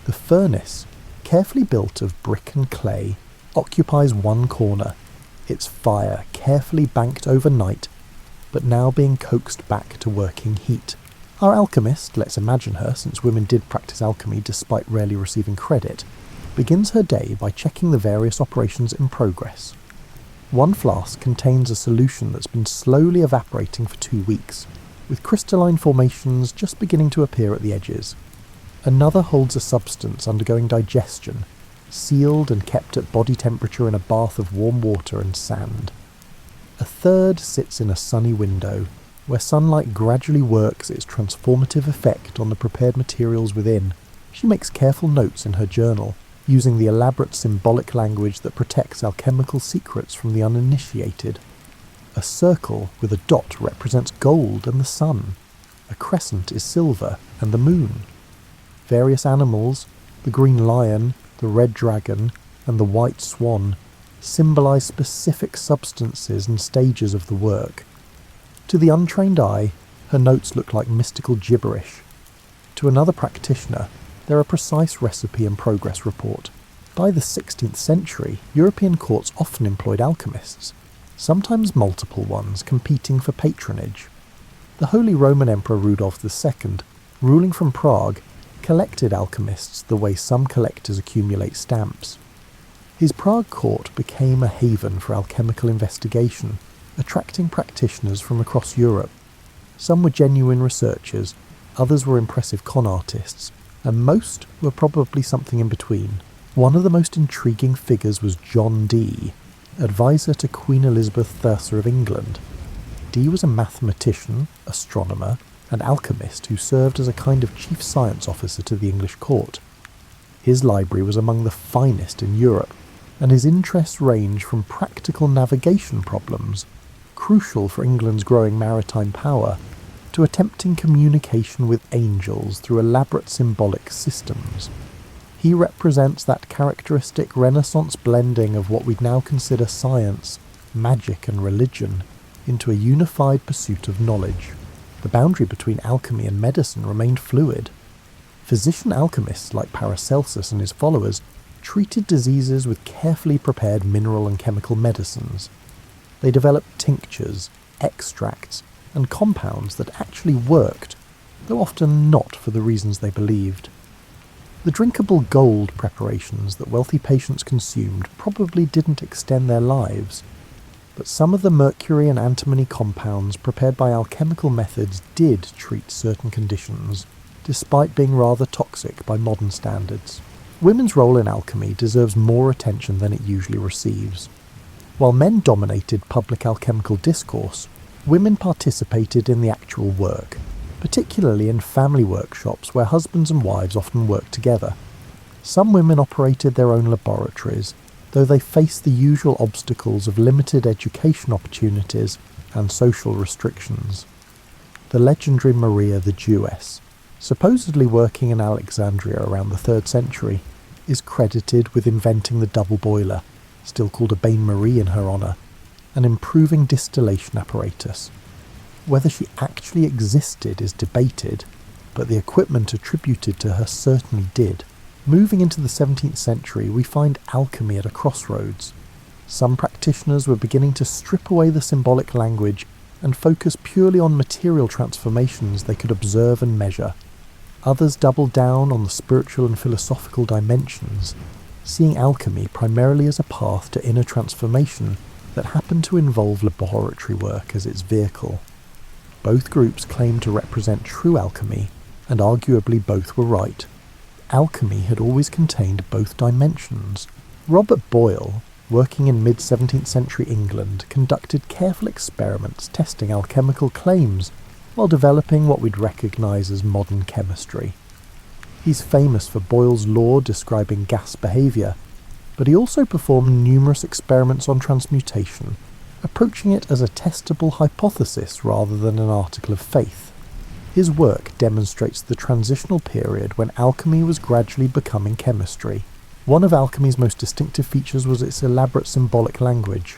The furnace, carefully built of brick and clay, occupies one corner, its fire carefully banked overnight, but now being coaxed back to working heat. Our alchemist, let's imagine her, since women did practice alchemy despite rarely receiving credit, begins her day by checking the various operations in progress. One flask contains a solution that's been slowly evaporating for 2 weeks, with crystalline formations just beginning to appear at the edges. Another holds a substance undergoing digestion, sealed and kept at body temperature in a bath of warm water and sand. A third sits in a sunny window, where sunlight gradually works its transformative effect on the prepared materials within. She makes careful notes in her journal, using the elaborate symbolic language that protects alchemical secrets from the uninitiated. A circle with a dot represents gold and the sun. A crescent is silver and the moon. Various animals, the green lion, the red dragon, and the white swan, symbolize specific substances and stages of the work. To the untrained eye, her notes look like mystical gibberish. To another practitioner, they're a precise recipe and progress report. By the 16th century, European courts often employed alchemists, sometimes multiple ones competing for patronage. The Holy Roman Emperor Rudolf II, ruling from Prague, collected alchemists the way some collectors accumulate stamps. His Prague court became a haven for alchemical investigation, attracting practitioners from across Europe. Some were genuine researchers, others were impressive con artists, and most were probably something in between. One of the most intriguing figures was John Dee, advisor to Queen Elizabeth Thurcer of England. Dee was a mathematician, astronomer, and alchemist who served as a kind of chief science officer to the English court. His library was among the finest in Europe, and his interests range from practical navigation problems, crucial for England's growing maritime power, to attempting communication with angels through elaborate symbolic systems. He represents that characteristic Renaissance blending of what we'd now consider science, magic and religion into a unified pursuit of knowledge. The boundary between alchemy and medicine remained fluid. Physician alchemists like Paracelsus and his followers treated diseases with carefully prepared mineral and chemical medicines. They developed tinctures, extracts, and compounds that actually worked, though often not for the reasons they believed. The drinkable gold preparations that wealthy patients consumed probably didn't extend their lives, but some of the mercury and antimony compounds prepared by alchemical methods did treat certain conditions, despite being rather toxic by modern standards. Women's role in alchemy deserves more attention than it usually receives. While men dominated public alchemical discourse, women participated in the actual work, particularly in family workshops where husbands and wives often worked together. Some women operated their own laboratories, though they faced the usual obstacles of limited education opportunities and social restrictions. The legendary Maria the Jewess, supposedly working in Alexandria around the 3rd century, is credited with inventing the double boiler, still called a bain-marie in her honour, and improving distillation apparatus. Whether she actually existed is debated, but the equipment attributed to her certainly did. Moving into the 17th century, we find alchemy at a crossroads. Some practitioners were beginning to strip away the symbolic language and focus purely on material transformations they could observe and measure. Others doubled down on the spiritual and philosophical dimensions, seeing alchemy primarily as a path to inner transformation that happened to involve laboratory work as its vehicle. Both groups claimed to represent true alchemy, and arguably both were right. Alchemy had always contained both dimensions. Robert Boyle, working in mid-17th century England, conducted careful experiments testing alchemical claims while developing what we'd recognise as modern chemistry. He's famous for Boyle's law describing gas behaviour, but he also performed numerous experiments on transmutation, approaching it as a testable hypothesis rather than an article of faith. His work demonstrates the transitional period when alchemy was gradually becoming chemistry. One of alchemy's most distinctive features was its elaborate symbolic language.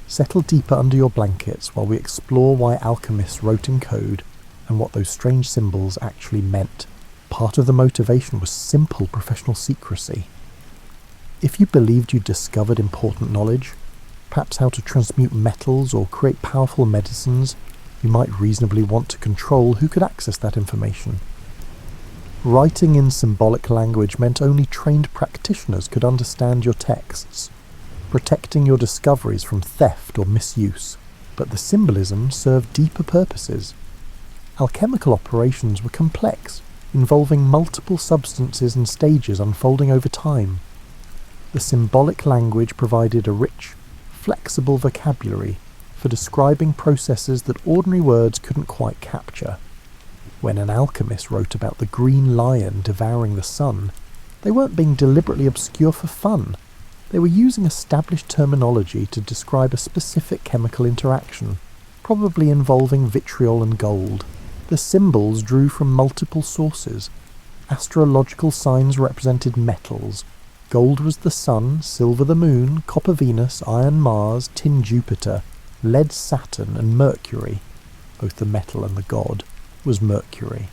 Settle deeper under your blankets while we explore why alchemists wrote in code and what those strange symbols actually meant. Part of the motivation was simple professional secrecy. If you believed you'd discovered important knowledge, perhaps how to transmute metals or create powerful medicines, you might reasonably want to control who could access that information. Writing in symbolic language meant only trained practitioners could understand your texts, protecting your discoveries from theft or misuse, but the symbolism served deeper purposes. Alchemical operations were complex, involving multiple substances and stages unfolding over time. The symbolic language provided a rich, flexible vocabulary for describing processes that ordinary words couldn't quite capture. When an alchemist wrote about the green lion devouring the sun, they weren't being deliberately obscure for fun. They were using established terminology to describe a specific chemical interaction, probably involving vitriol and gold. The symbols drew from multiple sources. Astrological signs represented metals. Gold was the sun, silver the moon, copper Venus, iron Mars, tin Jupiter, lead Saturn, and Mercury, both the metal and the god, was Mercury.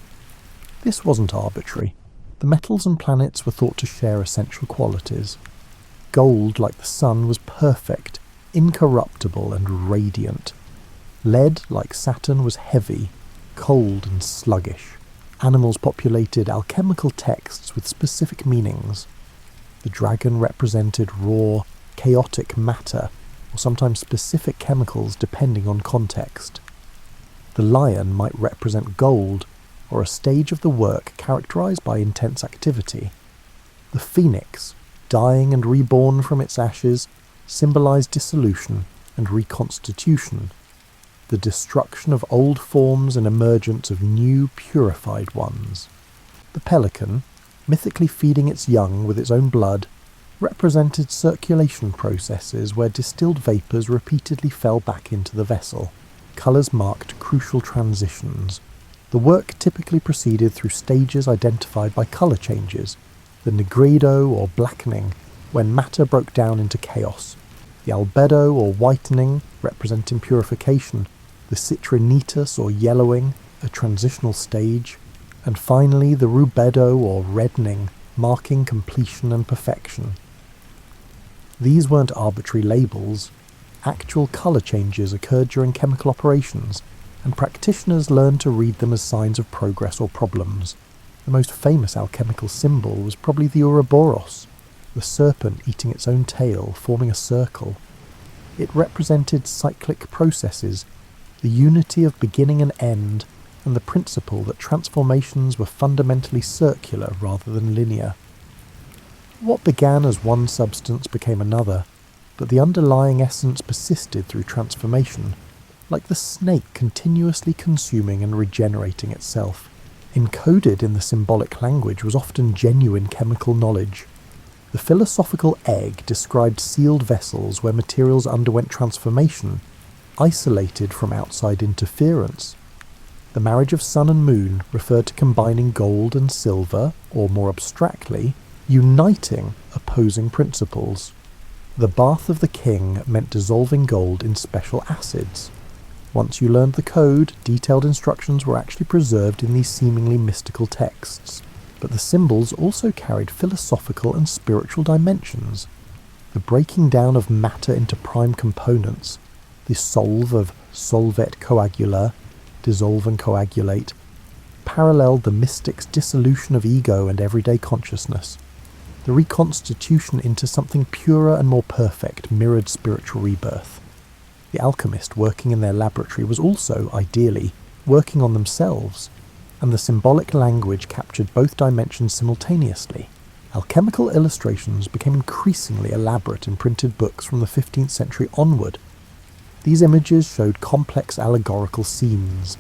This wasn't arbitrary. The metals and planets were thought to share essential qualities. Gold, like the sun, was perfect, incorruptible and radiant. Lead, like Saturn, was heavy, cold and sluggish. Animals populated alchemical texts with specific meanings. The dragon represented raw, chaotic matter, or sometimes specific chemicals depending on context. The lion might represent gold, or a stage of the work characterized by intense activity. The phoenix, dying and reborn from its ashes, symbolized dissolution and reconstitution, the destruction of old forms and emergence of new, purified ones. The pelican, mythically feeding its young with its own blood, represented circulation processes where distilled vapours repeatedly fell back into the vessel. Colours marked crucial transitions. The work typically proceeded through stages identified by colour changes, the nigredo or blackening, when matter broke down into chaos, the albedo or whitening, representing purification, the citrinitas or yellowing, a transitional stage, and finally the rubedo or reddening, marking completion and perfection. These weren't arbitrary labels. Actual colour changes occurred during chemical operations, and practitioners learned to read them as signs of progress or problems. The most famous alchemical symbol was probably the Ouroboros, the serpent eating its own tail, forming a circle. It represented cyclic processes, the unity of beginning and end, and the principle that transformations were fundamentally circular rather than linear. What began as one substance became another, but the underlying essence persisted through transformation, like the snake continuously consuming and regenerating itself. Encoded in the symbolic language was often genuine chemical knowledge. The philosophical egg described sealed vessels where materials underwent transformation, isolated from outside interference. The marriage of sun and moon referred to combining gold and silver, or more abstractly, uniting opposing principles. The bath of the king meant dissolving gold in special acids. Once you learned the code, detailed instructions were actually preserved in these seemingly mystical texts. But the symbols also carried philosophical and spiritual dimensions. The breaking down of matter into prime components, the solve of solvet coagula, dissolve and coagulate, paralleled the mystic's dissolution of ego and everyday consciousness. The reconstitution into something purer and more perfect mirrored spiritual rebirth. The alchemist working in their laboratory was also, ideally, working on themselves, and the symbolic language captured both dimensions simultaneously. Alchemical illustrations became increasingly elaborate in printed books from the 15th century onward. These images showed complex allegorical scenes,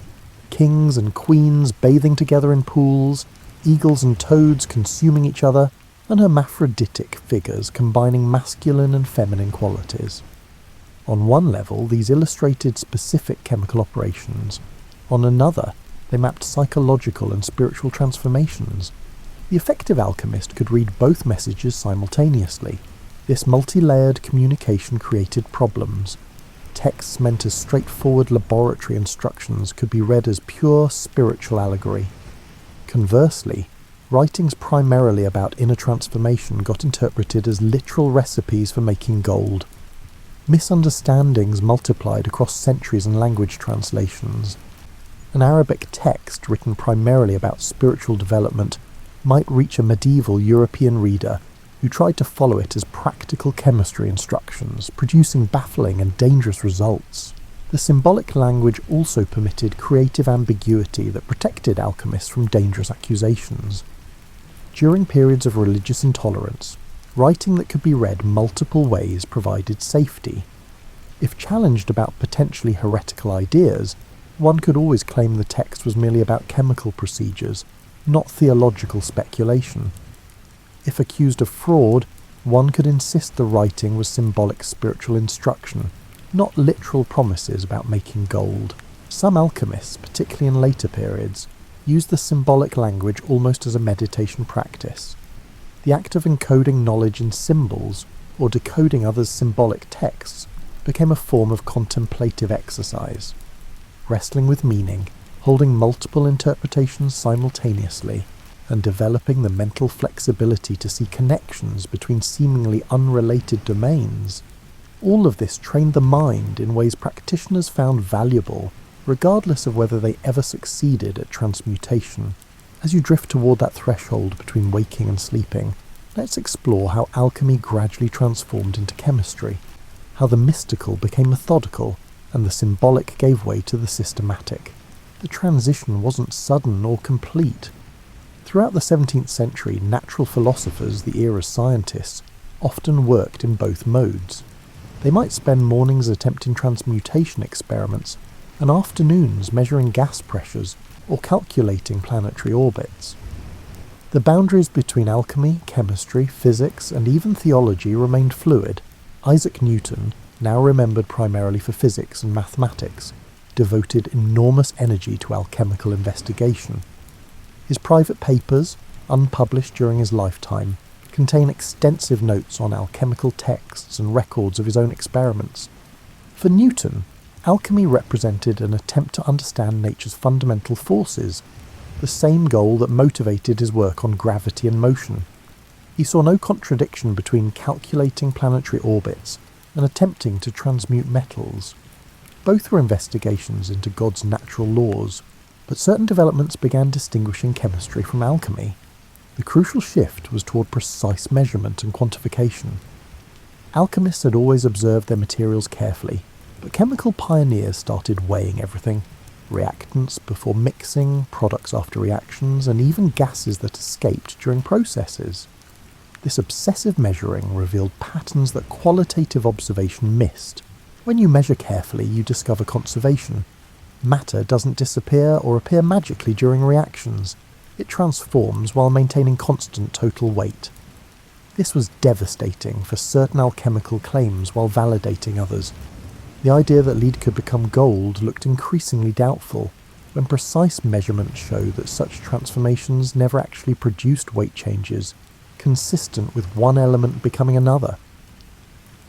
kings and queens bathing together in pools, eagles and toads consuming each other, and hermaphroditic figures combining masculine and feminine qualities. On one level, these illustrated specific chemical operations. On another, they mapped psychological and spiritual transformations. The effective alchemist could read both messages simultaneously. This multi-layered communication created problems. Texts meant as straightforward laboratory instructions could be read as pure spiritual allegory. Conversely, writings primarily about inner transformation got interpreted as literal recipes for making gold. Misunderstandings multiplied across centuries and language translations. An Arabic text written primarily about spiritual development might reach a medieval European reader who tried to follow it as practical chemistry instructions, producing baffling and dangerous results. The symbolic language also permitted creative ambiguity that protected alchemists from dangerous accusations. During periods of religious intolerance, writing that could be read multiple ways provided safety. If challenged about potentially heretical ideas, one could always claim the text was merely about chemical procedures, not theological speculation. If accused of fraud, one could insist the writing was symbolic spiritual instruction, not literal promises about making gold. Some alchemists, particularly in later periods, used the symbolic language almost as a meditation practice. The act of encoding knowledge in symbols, or decoding others' symbolic texts, became a form of contemplative exercise. Wrestling with meaning, holding multiple interpretations simultaneously, and developing the mental flexibility to see connections between seemingly unrelated domains. All of this trained the mind in ways practitioners found valuable, regardless of whether they ever succeeded at transmutation. As you drift toward that threshold between waking and sleeping, let's explore how alchemy gradually transformed into chemistry, how the mystical became methodical, and the symbolic gave way to the systematic. The transition wasn't sudden or complete. Throughout the 17th century, natural philosophers, the era's scientists, often worked in both modes. They might spend mornings attempting transmutation experiments and afternoons measuring gas pressures or calculating planetary orbits. The boundaries between alchemy, chemistry, physics, and even theology remained fluid. Isaac Newton, now remembered primarily for physics and mathematics, devoted enormous energy to alchemical investigation. His private papers, unpublished during his lifetime, contain extensive notes on alchemical texts and records of his own experiments. For Newton, alchemy represented an attempt to understand nature's fundamental forces, the same goal that motivated his work on gravity and motion. He saw no contradiction between calculating planetary orbits and attempting to transmute metals. Both were investigations into God's natural laws, but certain developments began distinguishing chemistry from alchemy. The crucial shift was toward precise measurement and quantification. Alchemists had always observed their materials carefully, but chemical pioneers started weighing everything: reactants before mixing, products after reactions, and even gases that escaped during processes. This obsessive measuring revealed patterns that qualitative observation missed. When you measure carefully, you discover conservation. Matter doesn't disappear or appear magically during reactions. It transforms while maintaining constant total weight. This was devastating for certain alchemical claims while validating others. The idea that lead could become gold looked increasingly doubtful, when precise measurements showed that such transformations never actually produced weight changes, consistent with one element becoming another.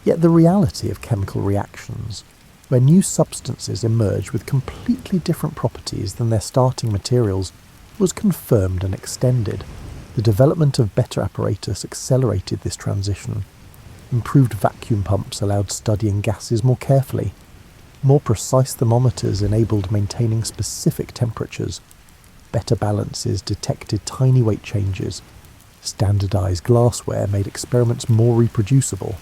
Yet the reality of chemical reactions, where new substances emerge with completely different properties than their starting materials, was confirmed and extended. The development of better apparatus accelerated this transition. Improved vacuum pumps allowed studying gases more carefully. More precise thermometers enabled maintaining specific temperatures. better balances detected tiny weight changes. Standardized glassware made experiments more reproducible.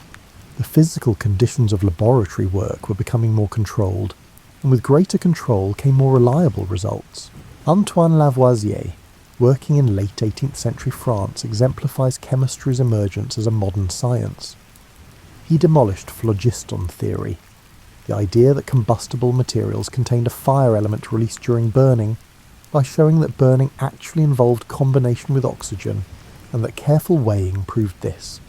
The physical conditions of laboratory work were becoming more controlled, and with greater control came more reliable results. Antoine Lavoisier, working in late 18th century France, exemplifies chemistry's emergence as a modern science. He demolished phlogiston theory, the idea that combustible materials contained a fire element released during burning, by showing that burning actually involved combination with oxygen, and that careful weighing proved this.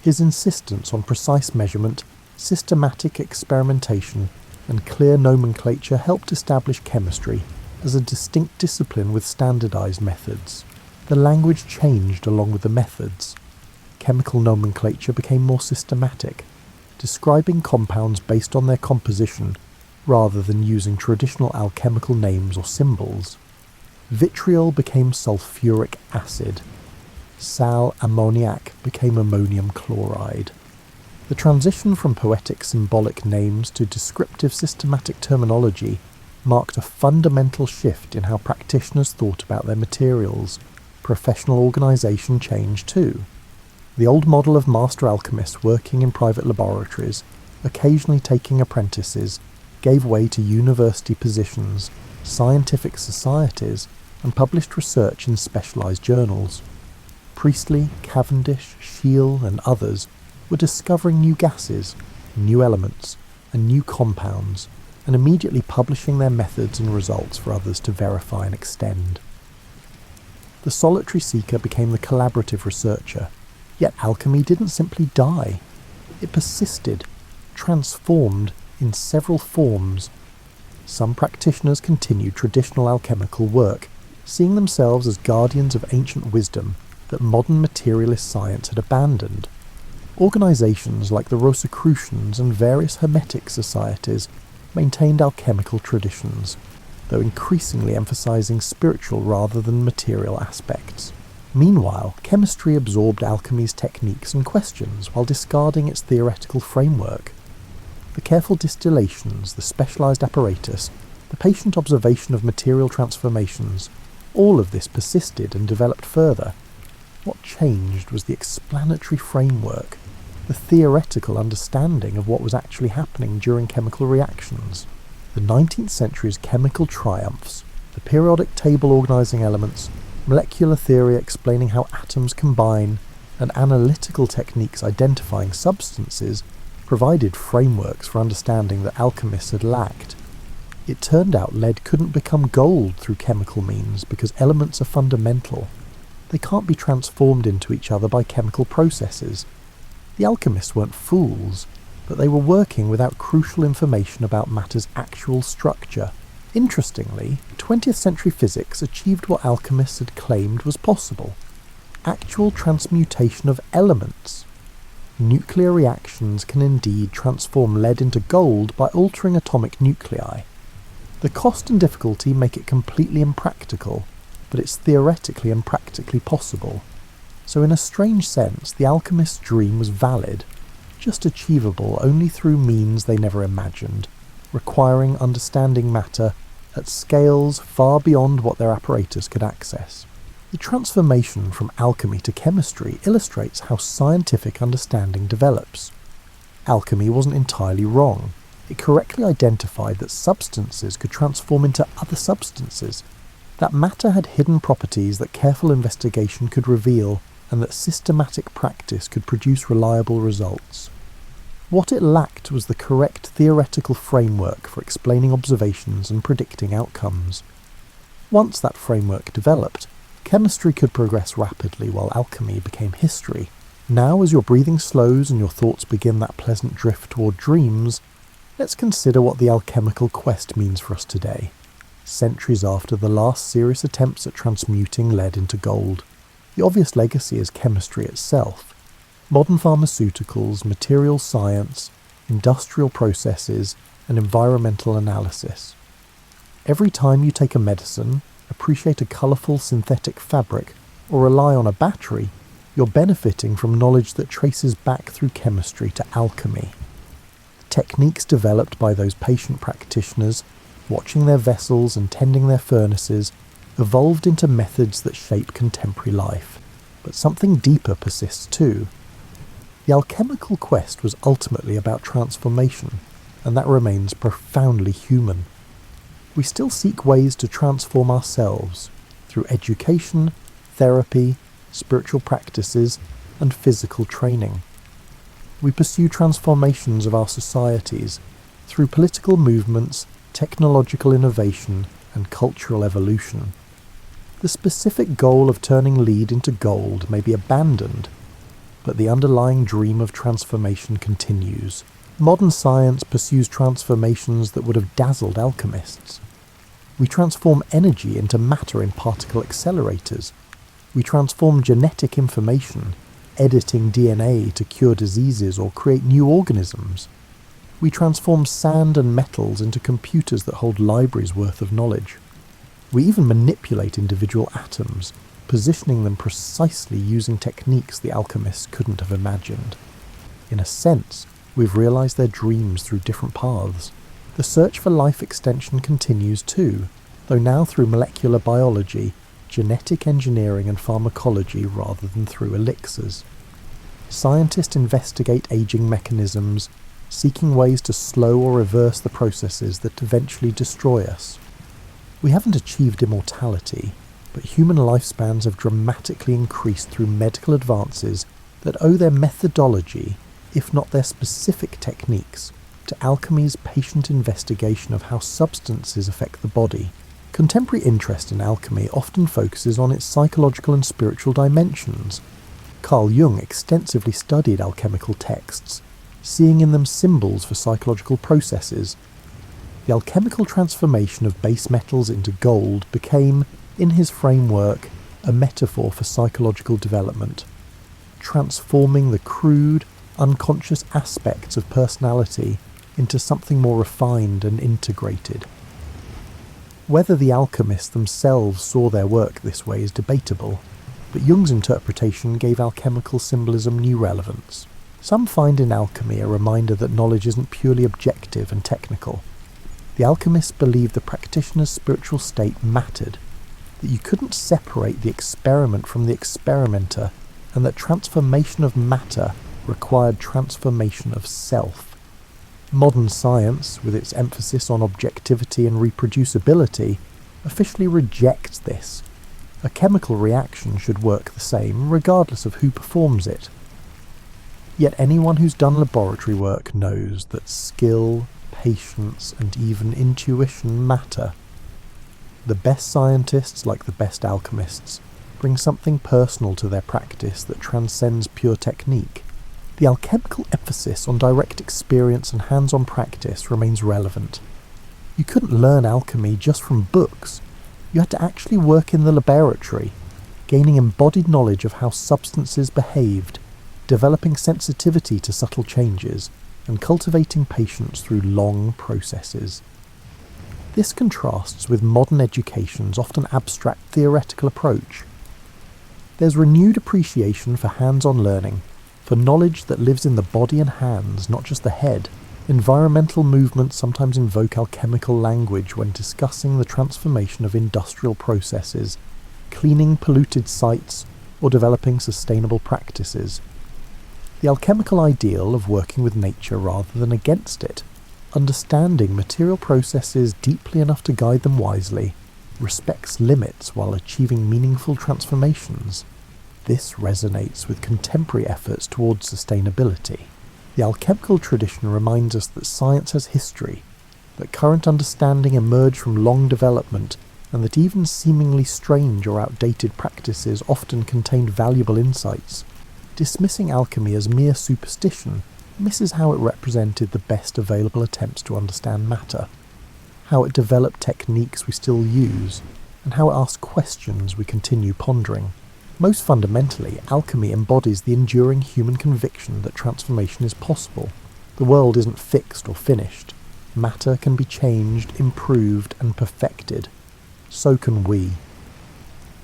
His insistence on precise measurement, systematic experimentation, and clear nomenclature helped establish chemistry as a distinct discipline with standardized methods. The language changed along with the methods. Chemical nomenclature became more systematic, describing compounds based on their composition rather than using traditional alchemical names or symbols. Vitriol became sulfuric acid. Sal ammoniac became ammonium chloride. The transition from poetic symbolic names to descriptive systematic terminology marked a fundamental shift in how practitioners thought about their materials. Professional organisation changed too. The old model of master alchemists working in private laboratories, occasionally taking apprentices, gave way to university positions, scientific societies, and published research in specialised journals. Priestley, Cavendish, Scheele, and others were discovering new gases, new elements, and new compounds, and immediately publishing their methods and results for others to verify and extend. The solitary seeker became the collaborative researcher, yet alchemy didn't simply die. It persisted, transformed in several forms. Some practitioners continued traditional alchemical work, seeing themselves as guardians of ancient wisdom that modern materialist science had abandoned. Organisations like the Rosicrucians and various Hermetic societies maintained alchemical traditions, though increasingly emphasising spiritual rather than material aspects. Meanwhile, chemistry absorbed alchemy's techniques and questions while discarding its theoretical framework. The careful distillations, the specialised apparatus, the patient observation of material transformations, all of this persisted and developed further. What changed was the explanatory framework, the theoretical understanding of what was actually happening during chemical reactions. The 19th century's chemical triumphs, the periodic table organising elements, molecular theory explaining how atoms combine, and analytical techniques identifying substances, provided frameworks for understanding that alchemists had lacked. It turned out lead couldn't become gold through chemical means because elements are fundamental. They can't be transformed into each other by chemical processes. The alchemists weren't fools, but they were working without crucial information about matter's actual structure. Interestingly, 20th century physics achieved what alchemists had claimed was possible: actual transmutation of elements. Nuclear reactions can indeed transform lead into gold by altering atomic nuclei. The cost and difficulty make it completely impractical, but it's theoretically and practically possible. So in a strange sense, the alchemist's dream was valid, just achievable only through means they never imagined, requiring understanding matter at scales far beyond what their apparatus could access. The transformation from alchemy to chemistry illustrates how scientific understanding develops. Alchemy wasn't entirely wrong. It correctly identified that substances could transform into other substances, that matter had hidden properties that careful investigation could reveal, and that systematic practice could produce reliable results. What it lacked was the correct theoretical framework for explaining observations and predicting outcomes. Once that framework developed, chemistry could progress rapidly while alchemy became history. Now, as your breathing slows and your thoughts begin that pleasant drift toward dreams, let's consider what the alchemical quest means for us today, centuries after the last serious attempts at transmuting lead into gold. The obvious legacy is chemistry itself. Modern pharmaceuticals, material science, industrial processes, and environmental analysis. Every time you take a medicine, appreciate a colourful synthetic fabric, or rely on a battery, you're benefiting from knowledge that traces back through chemistry to alchemy. Techniques developed by those patient practitioners, watching their vessels and tending their furnaces, evolved into methods that shape contemporary life, but something deeper persists too. The alchemical quest was ultimately about transformation, and that remains profoundly human. We still seek ways to transform ourselves through education, therapy, spiritual practices, and physical training. We pursue transformations of our societies through political movements, technological innovation, and cultural evolution. The specific goal of turning lead into gold may be abandoned, but the underlying dream of transformation continues. Modern science pursues transformations that would have dazzled alchemists. We transform energy into matter in particle accelerators. We transform genetic information, editing DNA to cure diseases or create new organisms. We transform sand and metals into computers that hold libraries worth of knowledge. We even manipulate individual atoms, positioning them precisely using techniques the alchemists couldn't have imagined. In a sense, we've realized their dreams through different paths. The search for life extension continues too, though now through molecular biology, genetic engineering and pharmacology rather than through elixirs. Scientists investigate aging mechanisms, seeking ways to slow or reverse the processes that eventually destroy us. We haven't achieved immortality, but human lifespans have dramatically increased through medical advances that owe their methodology, if not their specific techniques, to alchemy's patient investigation of how substances affect the body. Contemporary interest in alchemy often focuses on its psychological and spiritual dimensions. Carl Jung extensively studied alchemical texts, seeing in them symbols for psychological processes. The alchemical transformation of base metals into gold became, in his framework, a metaphor for psychological development, transforming the crude, unconscious aspects of personality into something more refined and integrated. Whether the alchemists themselves saw their work this way is debatable, but Jung's interpretation gave alchemical symbolism new relevance. Some find in alchemy a reminder that knowledge isn't purely objective and technical. The alchemists believed the practitioner's spiritual state mattered, that you couldn't separate the experiment from the experimenter, and that transformation of matter required transformation of self. Modern science, with its emphasis on objectivity and reproducibility, officially rejects this. A chemical reaction should work the same, regardless of who performs it. Yet anyone who's done laboratory work knows that skill, patience, and even intuition matter. The best scientists, like the best alchemists, bring something personal to their practice that transcends pure technique. The alchemical emphasis on direct experience and hands-on practice remains relevant. You couldn't learn alchemy just from books. You had to actually work in the laboratory, gaining embodied knowledge of how substances behaved, developing sensitivity to subtle changes, and cultivating patience through long processes. This contrasts with modern education's often abstract theoretical approach. There's renewed appreciation for hands-on learning, for knowledge that lives in the body and hands, not just the head. Environmental movements sometimes invoke alchemical language when discussing the transformation of industrial processes, cleaning polluted sites, or developing sustainable practices. The alchemical ideal of working with nature rather than against it, understanding material processes deeply enough to guide them wisely, respects limits while achieving meaningful transformations. This resonates with contemporary efforts towards sustainability. The alchemical tradition reminds us that science has history, that current understanding emerged from long development, and that even seemingly strange or outdated practices often contained valuable insights. Dismissing alchemy as mere superstition misses how it represented the best available attempts to understand matter, how it developed techniques we still use, and how it asked questions we continue pondering. Most fundamentally, alchemy embodies the enduring human conviction that transformation is possible. The world isn't fixed or finished. Matter can be changed, improved, and perfected. So can we.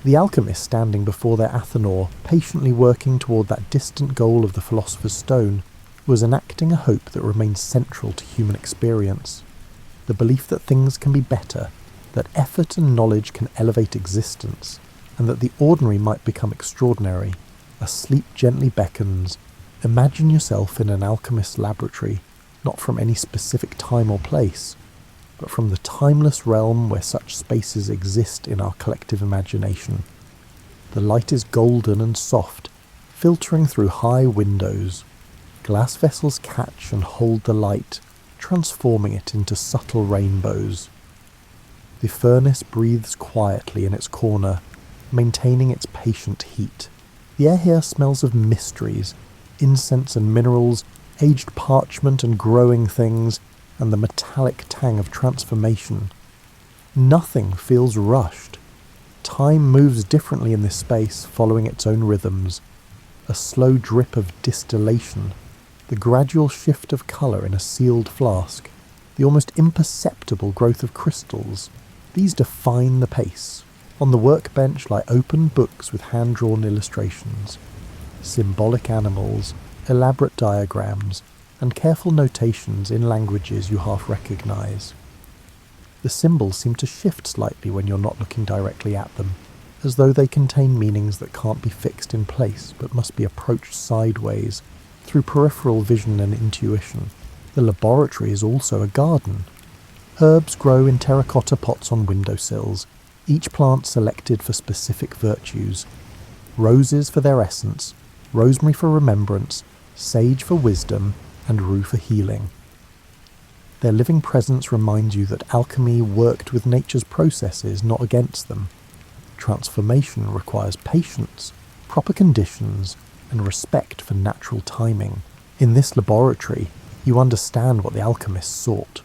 The alchemist standing before their Athanor, patiently working toward that distant goal of the Philosopher's Stone, was enacting a hope that remains central to human experience. The belief that things can be better, that effort and knowledge can elevate existence, and that the ordinary might become extraordinary. A sleep gently beckons. Imagine yourself in an alchemist's laboratory, not from any specific time or place, but from the timeless realm where such spaces exist in our collective imagination. The light is golden and soft, filtering through high windows. Glass vessels catch and hold the light, transforming it into subtle rainbows. The furnace breathes quietly in its corner, maintaining its patient heat. The air here smells of mysteries, incense and minerals, aged parchment and growing things, and the metallic tang of transformation. Nothing feels rushed. Time moves differently in this space, following its own rhythms. A slow drip of distillation, the gradual shift of colour in a sealed flask, the almost imperceptible growth of crystals. These define the pace. On the workbench lie open books with hand-drawn illustrations, symbolic animals, elaborate diagrams, and careful notations in languages you half recognise. The symbols seem to shift slightly when you're not looking directly at them, as though they contain meanings that can't be fixed in place but must be approached sideways, through peripheral vision and intuition. The laboratory is also a garden. Herbs grow in terracotta pots on windowsills, each plant selected for specific virtues. Roses for their essence, rosemary for remembrance, sage for wisdom, and rue for healing. Their living presence reminds you that alchemy worked with nature's processes, not against them. Transformation requires patience, proper conditions, and respect for natural timing. In this laboratory, you understand what the alchemists sought.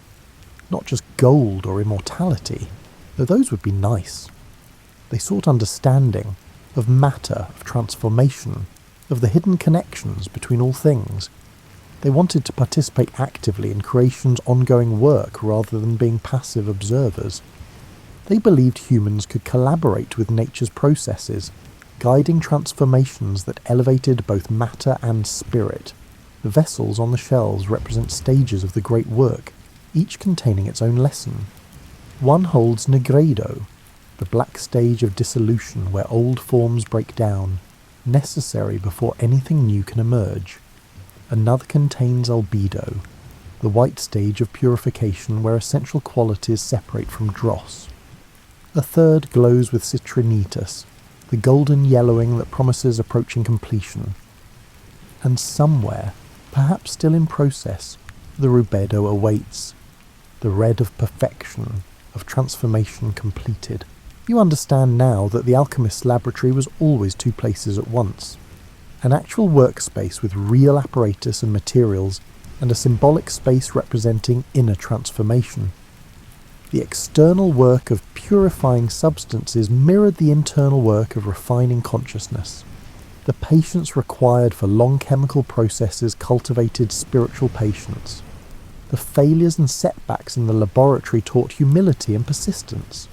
Not just gold or immortality, though those would be nice. They sought understanding of matter, of transformation, of the hidden connections between all things. They wanted to participate actively in creation's ongoing work rather than being passive observers. They believed humans could collaborate with nature's processes, guiding transformations that elevated both matter and spirit. The vessels on the shelves represent stages of the great work, each containing its own lesson. One holds Negredo, the black stage of dissolution where old forms break down, necessary before anything new can emerge. Another contains Albedo, the white stage of purification where essential qualities separate from dross. A third glows with Citrinitas, the golden yellowing that promises approaching completion. And somewhere, perhaps still in process, the Rubedo awaits, the red of perfection, of transformation completed. You understand now that the alchemist's laboratory was always two places at once. An actual workspace with real apparatus and materials, and a symbolic space representing inner transformation. The external work of purifying substances mirrored the internal work of refining consciousness. The patience required for long chemical processes cultivated spiritual patience. The failures and setbacks in the laboratory taught humility and persistence.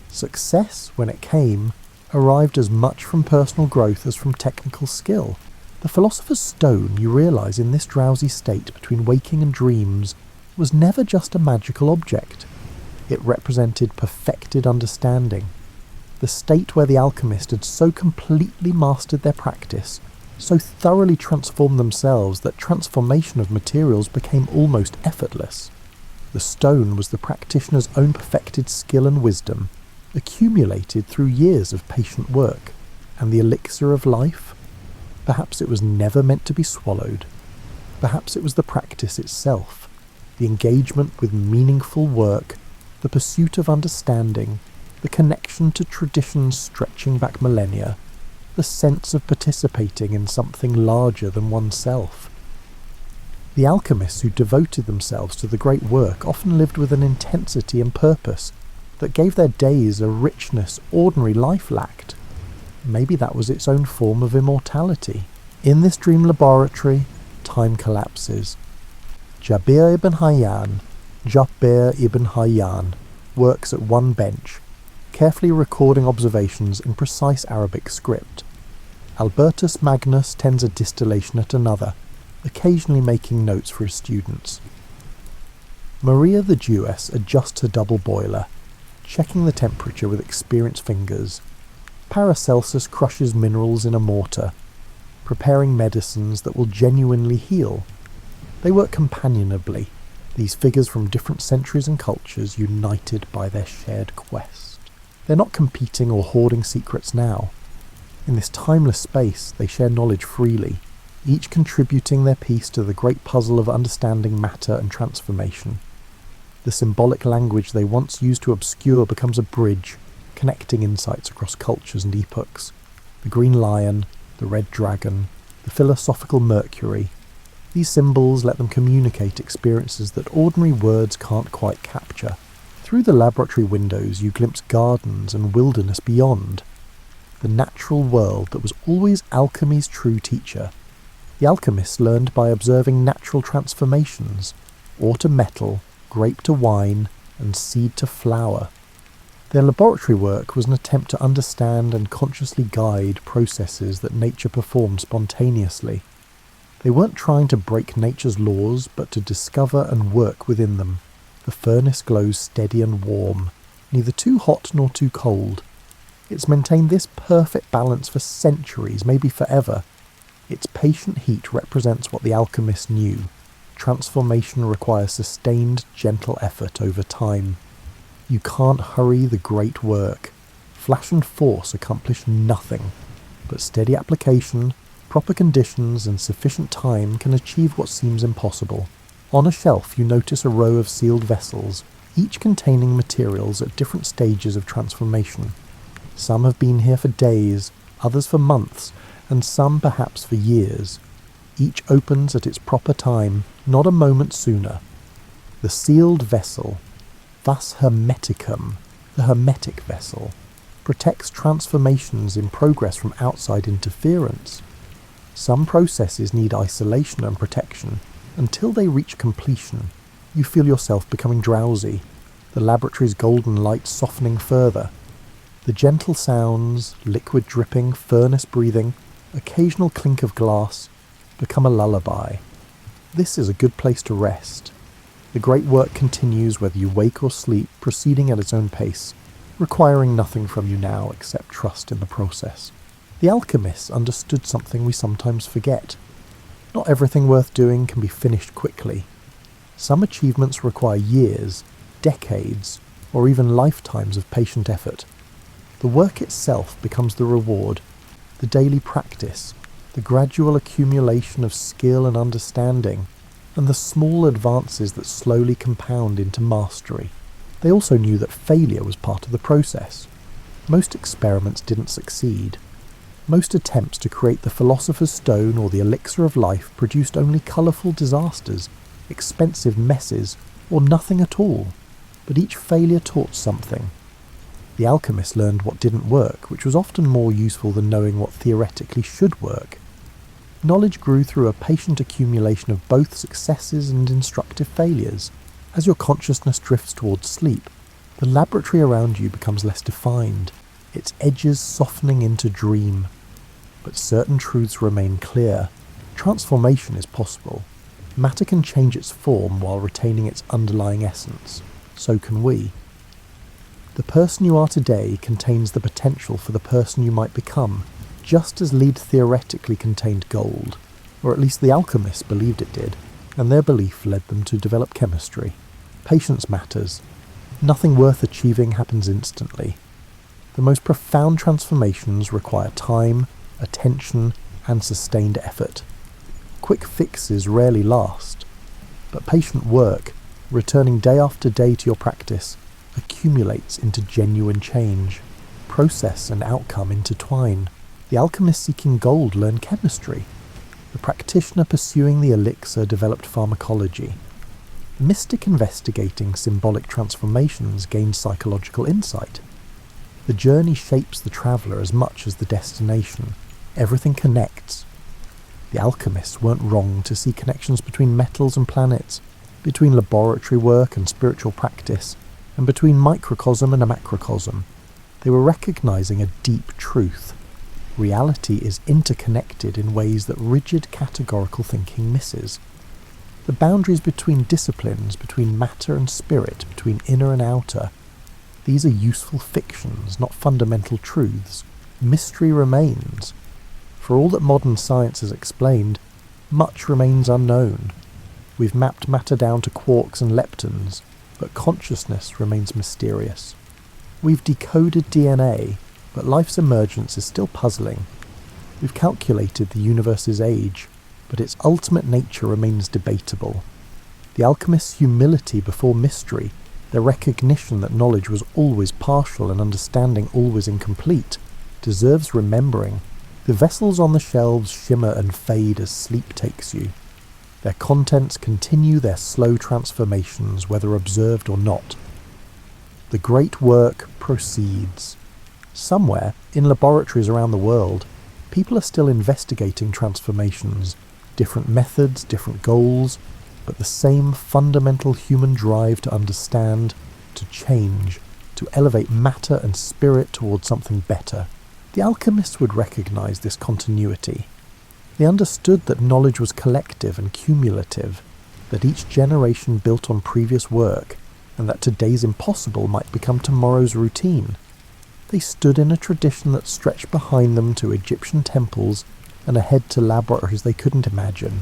Success, when it came, arrived as much from personal growth as from technical skill. The philosopher's stone, you realise in this drowsy state between waking and dreams, was never just a magical object. It represented perfected understanding, the state where the alchemist had so completely mastered their practice, so thoroughly transformed themselves that transformation of materials became almost effortless. The stone was the practitioner's own perfected skill and wisdom, accumulated through years of patient work. And the elixir of life? Perhaps it was never meant to be swallowed. Perhaps it was the practice itself, the engagement with meaningful work, the pursuit of understanding, the connection to traditions stretching back millennia, the sense of participating in something larger than oneself. The alchemists who devoted themselves to the great work often lived with an intensity and purpose that gave their days a richness ordinary life lacked. Maybe that was its own form of immortality. In this dream laboratory, time collapses. Jabir ibn Hayyan, works at one bench, carefully recording observations in precise Arabic script. Albertus Magnus tends a distillation at another, occasionally making notes for his students. Maria the Jewess adjusts her double boiler. checking the temperature with experienced fingers. Paracelsus crushes minerals in a mortar, preparing medicines that will genuinely heal. They work companionably, these figures from different centuries and cultures united by their shared quest. They're not competing or hoarding secrets now. In this timeless space, they share knowledge freely, each contributing their piece to the great puzzle of understanding matter and transformation. The symbolic language they once used to obscure becomes a bridge, connecting insights across cultures and epochs. The green lion, the red dragon, the philosophical Mercury. These symbols let them communicate experiences that ordinary words can't quite capture. Through the laboratory windows you glimpse gardens and wilderness beyond. The natural world that was always alchemy's true teacher. The alchemists learned by observing natural transformations, ore to metal, grape to wine, and seed to flower. Their laboratory work was an attempt to understand and consciously guide processes that nature performed spontaneously. They weren't trying to break nature's laws, but to discover and work within them. The furnace glows steady and warm, neither too hot nor too cold. It's maintained this perfect balance for centuries, maybe forever. Its patient heat represents what the alchemists knew. Transformation requires sustained, gentle effort over time. You can't hurry the great work. Flash and force accomplish nothing, but steady application, proper conditions, and sufficient time can achieve what seems impossible. On a shelf you notice a row of sealed vessels, each containing materials at different stages of transformation. Some have been here for days, others for months, and some perhaps for years. Each opens at its proper time, not a moment sooner. The sealed vessel, vas hermeticum, the hermetic vessel, protects transformations in progress from outside interference. Some processes need isolation and protection. Until they reach completion, you feel yourself becoming drowsy, the laboratory's golden light softening further. The gentle sounds, liquid dripping, furnace breathing, occasional clink of glass, become a lullaby. This is a good place to rest. The great work continues whether you wake or sleep, proceeding at its own pace, requiring nothing from you now except trust in the process. The alchemists understood something we sometimes forget. Not everything worth doing can be finished quickly. Some achievements require years, decades, or even lifetimes of patient effort. The work itself becomes the reward, the daily practice, the gradual accumulation of skill and understanding, and the small advances that slowly compound into mastery. They also knew that failure was part of the process. Most experiments didn't succeed. Most attempts to create the Philosopher's Stone or the Elixir of Life produced only colourful disasters, expensive messes, or nothing at all. But each failure taught something. The alchemists learned what didn't work, which was often more useful than knowing what theoretically should work. Knowledge grew through a patient accumulation of both successes and instructive failures. As your consciousness drifts towards sleep, the laboratory around you becomes less defined, its edges softening into dream. But certain truths remain clear. Transformation is possible. Matter can change its form while retaining its underlying essence. So can we. The person you are today contains the potential for the person you might become, just as lead theoretically contained gold, or at least the alchemists believed it did, and their belief led them to develop chemistry. Patience matters. Nothing worth achieving happens instantly. The most profound transformations require time, attention, and sustained effort. Quick fixes rarely last, but patient work, returning day after day to your practice, accumulates into genuine change. Process and outcome intertwine. The alchemist seeking gold learned chemistry. The practitioner pursuing the elixir developed pharmacology. The mystic investigating symbolic transformations gained psychological insight. The journey shapes the traveller as much as the destination. Everything connects. The alchemists weren't wrong to see connections between metals and planets, between laboratory work and spiritual practice, and between microcosm and a macrocosm. They were recognizing a deep truth. Reality is interconnected in ways that rigid categorical thinking misses. The boundaries between disciplines, between matter and spirit, between inner and outer. These are useful fictions, not fundamental truths. Mystery remains. For all that modern science has explained, much remains unknown. We've mapped matter down to quarks and leptons, but consciousness remains mysterious. We've decoded DNA, but life's emergence is still puzzling. We've calculated the universe's age, but its ultimate nature remains debatable. The alchemist's humility before mystery, their recognition that knowledge was always partial and understanding always incomplete, deserves remembering. The vessels on the shelves shimmer and fade as sleep takes you. Their contents continue their slow transformations, whether observed or not. The great work proceeds. Somewhere, in laboratories around the world, people are still investigating transformations, different methods, different goals, but the same fundamental human drive to understand, to change, to elevate matter and spirit towards something better. The alchemists would recognize this continuity. They understood that knowledge was collective and cumulative, that each generation built on previous work, and that today's impossible might become tomorrow's routine. They stood in a tradition that stretched behind them to Egyptian temples and ahead to laboratories they couldn't imagine.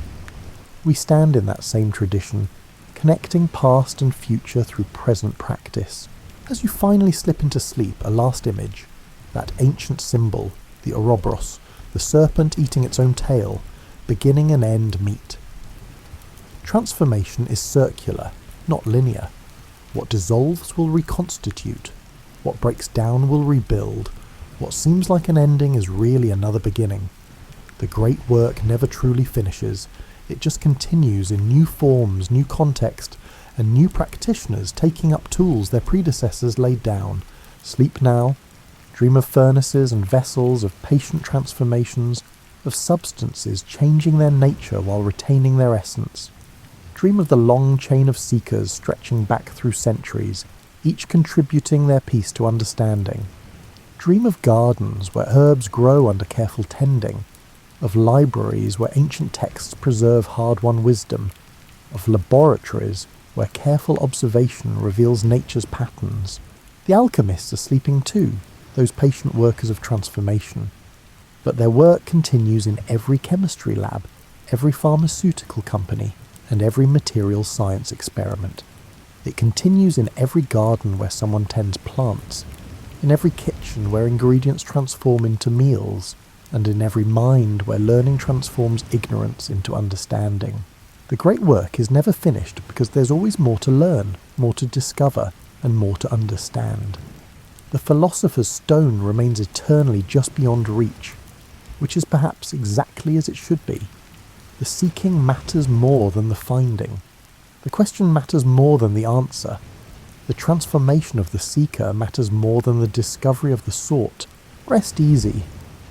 We stand in that same tradition, connecting past and future through present practice. As you finally slip into sleep, a last image, that ancient symbol, the Ouroboros, the serpent eating its own tail, beginning and end meet. Transformation is circular, not linear. What dissolves will reconstitute. What breaks down will rebuild. What seems like an ending is really another beginning. The great work never truly finishes. It just continues in new forms, new context, and new practitioners taking up tools their predecessors laid down. Sleep now. Dream of furnaces and vessels, of patient transformations, of substances changing their nature while retaining their essence. Dream of the long chain of seekers stretching back through centuries, each contributing their piece to understanding. Dream of gardens where herbs grow under careful tending, of libraries where ancient texts preserve hard-won wisdom, of laboratories where careful observation reveals nature's patterns. The alchemists are sleeping too, those patient workers of transformation. But their work continues in every chemistry lab, every pharmaceutical company, and every materials science experiment. It continues in every garden where someone tends plants, in every kitchen where ingredients transform into meals, and in every mind where learning transforms ignorance into understanding. The great work is never finished because there's always more to learn, more to discover, and more to understand. The philosopher's stone remains eternally just beyond reach, which is perhaps exactly as it should be. The seeking matters more than the finding. The question matters more than the answer. The transformation of the seeker matters more than the discovery of the sought. Rest easy.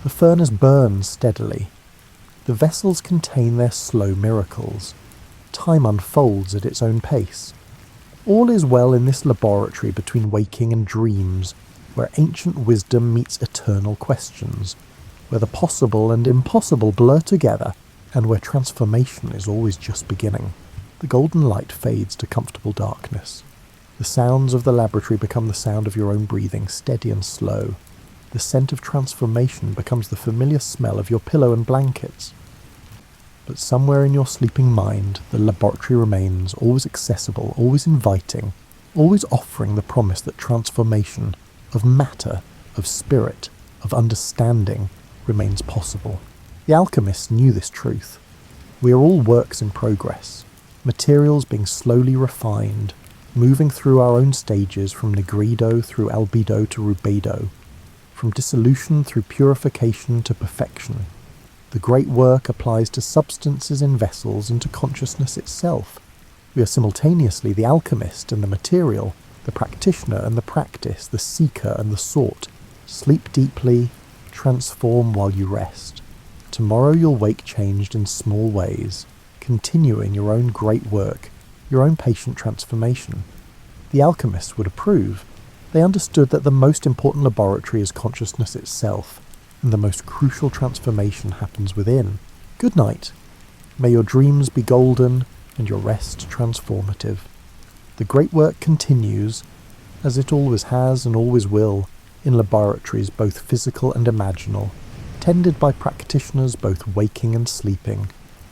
The furnace burns steadily. The vessels contain their slow miracles. Time unfolds at its own pace. All is well in this laboratory between waking and dreams, where ancient wisdom meets eternal questions, where the possible and impossible blur together, and where transformation is always just beginning. The golden light fades to comfortable darkness. The sounds of the laboratory become the sound of your own breathing, steady and slow. The scent of transformation becomes the familiar smell of your pillow and blankets. But somewhere in your sleeping mind, the laboratory remains, always accessible, always inviting, always offering the promise that transformation, of matter, of spirit, of understanding, remains possible. The alchemists knew this truth. We are all works in progress, materials being slowly refined, moving through our own stages from nigrido through albedo to rubedo, from dissolution through purification to perfection. The great work applies to substances in vessels and to consciousness itself. We are simultaneously the alchemist and the material, the practitioner and the practice, the seeker and the sought. Sleep deeply, transform while you rest. Tomorrow you'll wake changed in small ways, continuing your own great work, your own patient transformation. The alchemists would approve. They understood that the most important laboratory is consciousness itself, and the most crucial transformation happens within. Good night. May your dreams be golden and your rest transformative. The great work continues, as it always has and always will, in laboratories both physical and imaginal, tended by practitioners both waking and sleeping,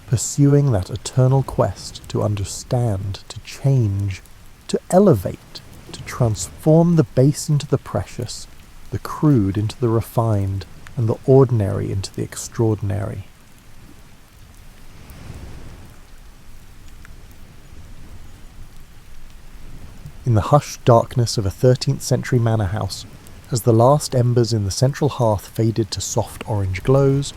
pursuing that eternal quest to understand, to change, to elevate, to transform the base into the precious, the crude into the refined, and the ordinary into the extraordinary. In the hushed darkness of a 13th century manor house, as the last embers in the central hearth faded to soft orange glows,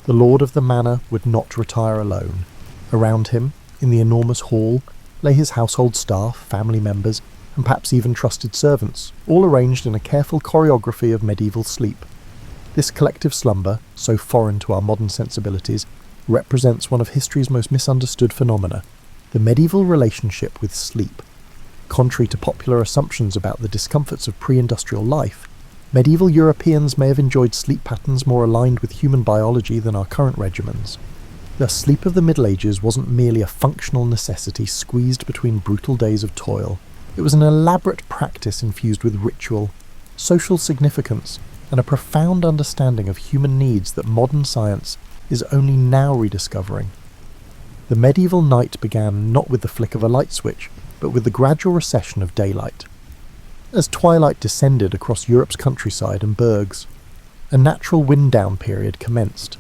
the lord of the manor would not retire alone. Around him, in the enormous hall, lay his household staff, family members, and perhaps even trusted servants, all arranged in a careful choreography of medieval sleep. This collective slumber, so foreign to our modern sensibilities, represents one of history's most misunderstood phenomena, the medieval relationship with sleep. Contrary to popular assumptions about the discomforts of pre-industrial life, medieval Europeans may have enjoyed sleep patterns more aligned with human biology than our current regimens. The sleep of the Middle Ages wasn't merely a functional necessity squeezed between brutal days of toil. It was an elaborate practice infused with ritual, social significance, and a profound understanding of human needs that modern science is only now rediscovering. The medieval night began not with the flick of a light switch, but with the gradual recession of daylight. As twilight descended across Europe's countryside and burgs, a natural wind-down period commenced.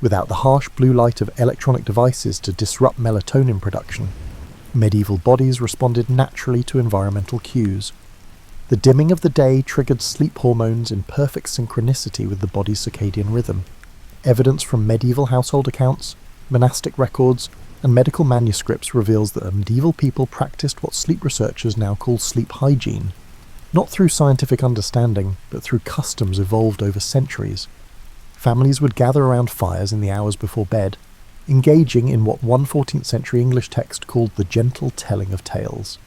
Without the harsh blue light of electronic devices to disrupt melatonin production, medieval bodies responded naturally to environmental cues. The dimming of the day triggered sleep hormones in perfect synchronicity with the body's circadian rhythm. Evidence from medieval household accounts, monastic records, and medical manuscripts reveals that medieval people practiced what sleep researchers now call sleep hygiene, not through scientific understanding, but through customs evolved over centuries. Families would gather around fires in the hours before bed, engaging in what one 14th century English text called the gentle telling of tales.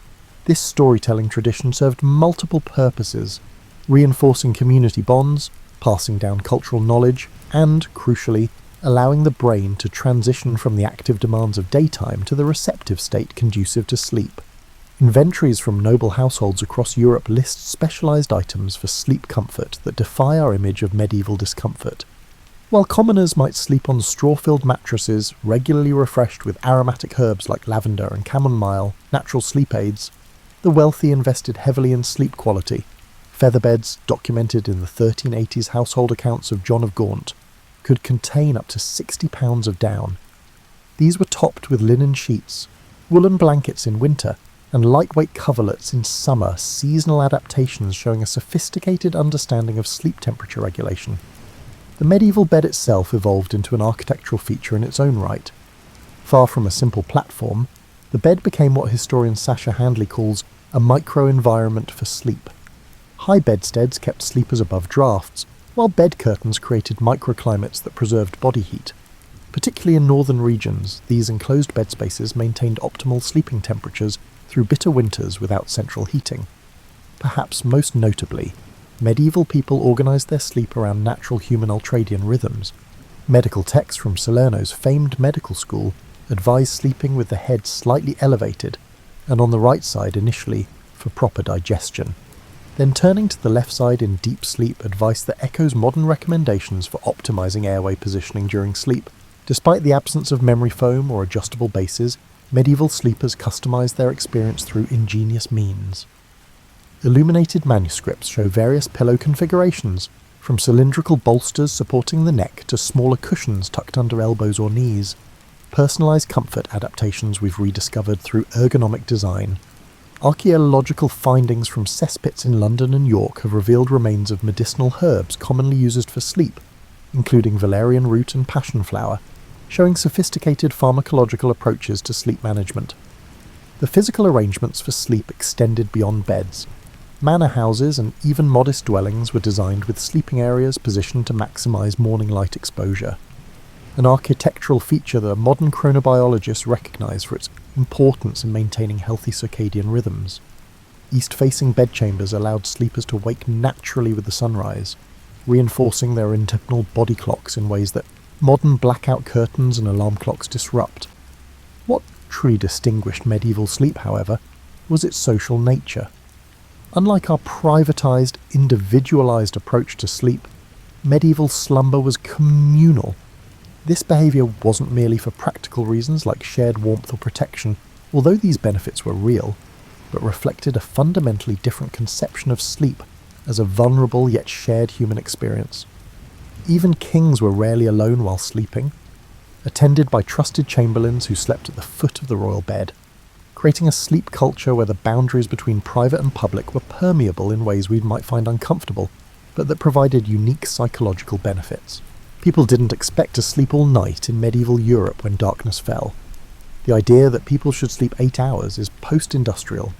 This storytelling tradition served multiple purposes, reinforcing community bonds, passing down cultural knowledge, and, crucially, allowing the brain to transition from the active demands of daytime to the receptive state conducive to sleep. Inventories from noble households across Europe list specialized items for sleep comfort that defy our image of medieval discomfort. While commoners might sleep on straw-filled mattresses, regularly refreshed with aromatic herbs like lavender and chamomile, natural sleep aids, the wealthy invested heavily in sleep quality. Featherbeds, documented in the 1380s household accounts of John of Gaunt, could contain up to 60 pounds of down. These were topped with linen sheets, woolen blankets in winter, and lightweight coverlets in summer, seasonal adaptations showing a sophisticated understanding of sleep temperature regulation. The medieval bed itself evolved into an architectural feature in its own right. Far from a simple platform, the bed became what historian Sasha Handley calls a micro-environment for sleep. High bedsteads kept sleepers above drafts, while bed curtains created microclimates that preserved body heat. Particularly in northern regions, these enclosed bed spaces maintained optimal sleeping temperatures through bitter winters without central heating. Perhaps most notably, medieval people organised their sleep around natural human ultradian rhythms. Medical texts from Salerno's famed medical school advised sleeping with the head slightly elevated, and on the right side initially for proper digestion. Then turning to the left side in deep sleep advice that echoes modern recommendations for optimizing airway positioning during sleep. Despite the absence of memory foam or adjustable bases, medieval sleepers customized their experience through ingenious means. Illuminated manuscripts show various pillow configurations, from cylindrical bolsters supporting the neck to smaller cushions tucked under elbows or knees. Personalized comfort adaptations we've rediscovered through ergonomic design. Archaeological findings from cesspits in London and York have revealed remains of medicinal herbs commonly used for sleep, including valerian root and passion flower, showing sophisticated pharmacological approaches to sleep management. The physical arrangements for sleep extended beyond beds. Manor houses and even modest dwellings were designed with sleeping areas positioned to maximize morning light exposure, an architectural feature that modern chronobiologists recognize for its importance in maintaining healthy circadian rhythms. East-facing bedchambers allowed sleepers to wake naturally with the sunrise, reinforcing their internal body clocks in ways that modern blackout curtains and alarm clocks disrupt. What truly distinguished medieval sleep, however, was its social nature. Unlike our privatised, individualised approach to sleep, medieval slumber was communal. This behaviour wasn't merely for practical reasons like shared warmth or protection, although these benefits were real, but reflected a fundamentally different conception of sleep as a vulnerable yet shared human experience. Even kings were rarely alone while sleeping, attended by trusted chamberlains who slept at the foot of the royal bed, creating a sleep culture where the boundaries between private and public were permeable in ways we might find uncomfortable, but that provided unique psychological benefits. People didn't expect to sleep all night in medieval Europe when darkness fell. The idea that people should sleep 8 hours is post-industrial.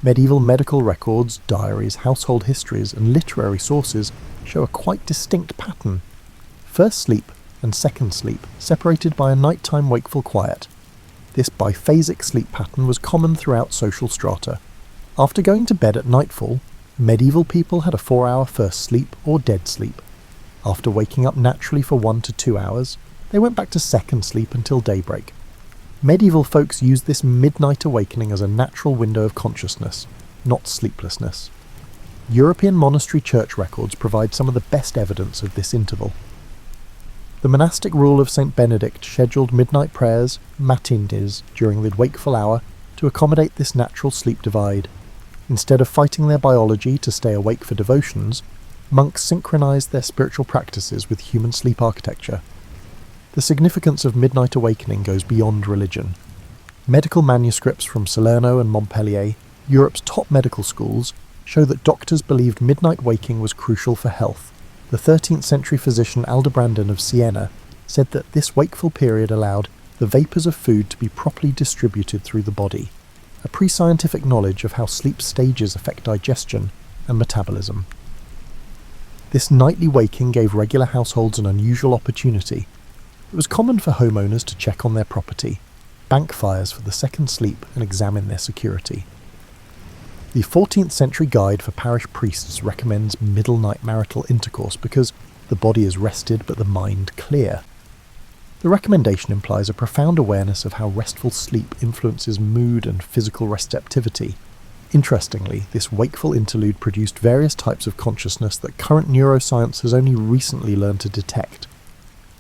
Medieval medical records, diaries, household histories, and literary sources show a quite distinct pattern. First sleep and second sleep separated by a nighttime wakeful quiet. This biphasic sleep pattern was common throughout social strata. After going to bed at nightfall, medieval people had a 4-hour first sleep or dead sleep. After waking up naturally for 1 to 2 hours, they went back to second sleep until daybreak. Medieval folks used this midnight awakening as a natural window of consciousness, not sleeplessness. European monastery church records provide some of the best evidence of this interval. The monastic rule of St. Benedict scheduled midnight prayers, matines, during the wakeful hour to accommodate this natural sleep divide. Instead of fighting their biology to stay awake for devotions, monks synchronized their spiritual practices with human sleep architecture. The significance of midnight awakening goes beyond religion. Medical manuscripts from Salerno and Montpellier, Europe's top medical schools, show that doctors believed midnight waking was crucial for health. The 13th century physician Aldebrandon of Siena said that this wakeful period allowed the vapours of food to be properly distributed through the body, a pre-scientific knowledge of how sleep stages affect digestion and metabolism. This nightly waking gave regular households an unusual opportunity. It was common for homeowners to check on their property, bank fires for the second sleep, and examine their security. The 14th century guide for parish priests recommends middle night marital intercourse because the body is rested but the mind clear. The recommendation implies a profound awareness of how restful sleep influences mood and physical receptivity. Interestingly, this wakeful interlude produced various types of consciousness that current neuroscience has only recently learned to detect.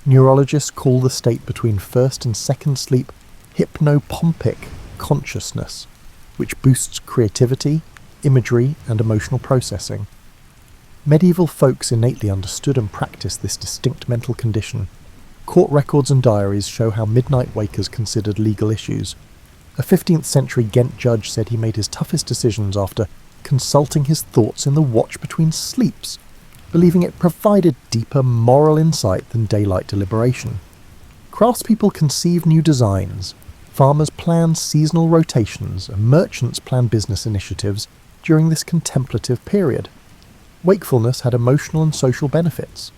Neurologists call the state between first and second sleep hypnopompic consciousness, which boosts creativity, imagery, and emotional processing. Medieval folks innately understood and practiced this distinct mental condition. Court records and diaries show how midnight wakers considered legal issues. A 15th century Ghent judge said he made his toughest decisions after consulting his thoughts in the watch between sleeps, believing it provided deeper moral insight than daylight deliberation. Craftspeople conceived new designs, farmers planned seasonal rotations, and merchants planned business initiatives during this contemplative period. Wakefulness had emotional and social benefits.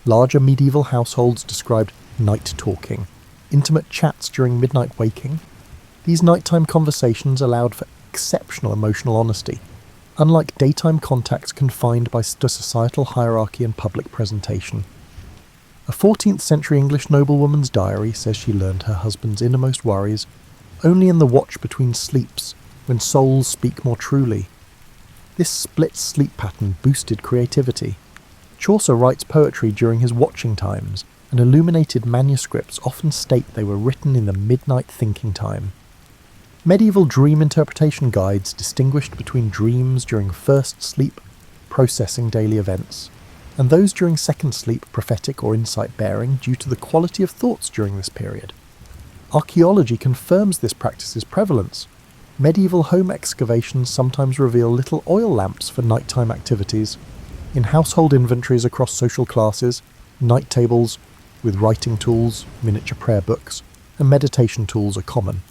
Larger medieval households described night talking, intimate chats during midnight waking. These nighttime conversations allowed for exceptional emotional honesty, unlike daytime contacts confined by societal hierarchy and public presentation. A 14th century English noblewoman's diary says she learned her husband's innermost worries only in the watch between sleeps, when souls speak more truly. This split sleep pattern boosted creativity. Chaucer writes poetry during his watching times, and illuminated manuscripts often state they were written in the midnight thinking time. Medieval dream interpretation guides distinguished between dreams during first sleep, processing daily events, and those during second sleep, prophetic or insight-bearing, due to the quality of thoughts during this period. Archaeology confirms this practice's prevalence. Medieval home excavations sometimes reveal little oil lamps for nighttime activities. In household inventories across social classes, night tables with writing tools, miniature prayer books, and meditation tools are common.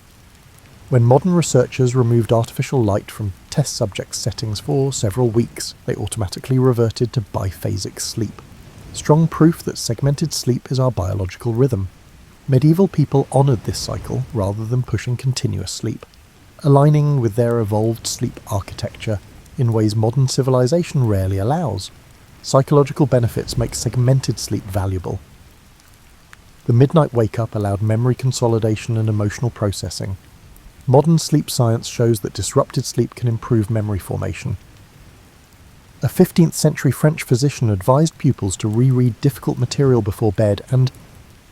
When modern researchers removed artificial light from test subject settings for several weeks, they automatically reverted to biphasic sleep. Strong proof that segmented sleep is our biological rhythm. Medieval people honoured this cycle rather than pushing continuous sleep, aligning with their evolved sleep architecture in ways modern civilization rarely allows. Psychological benefits make segmented sleep valuable. The midnight wake-up allowed memory consolidation and emotional processing. Modern sleep science shows that disrupted sleep can improve memory formation. A 15th century French physician advised pupils to reread difficult material before bed and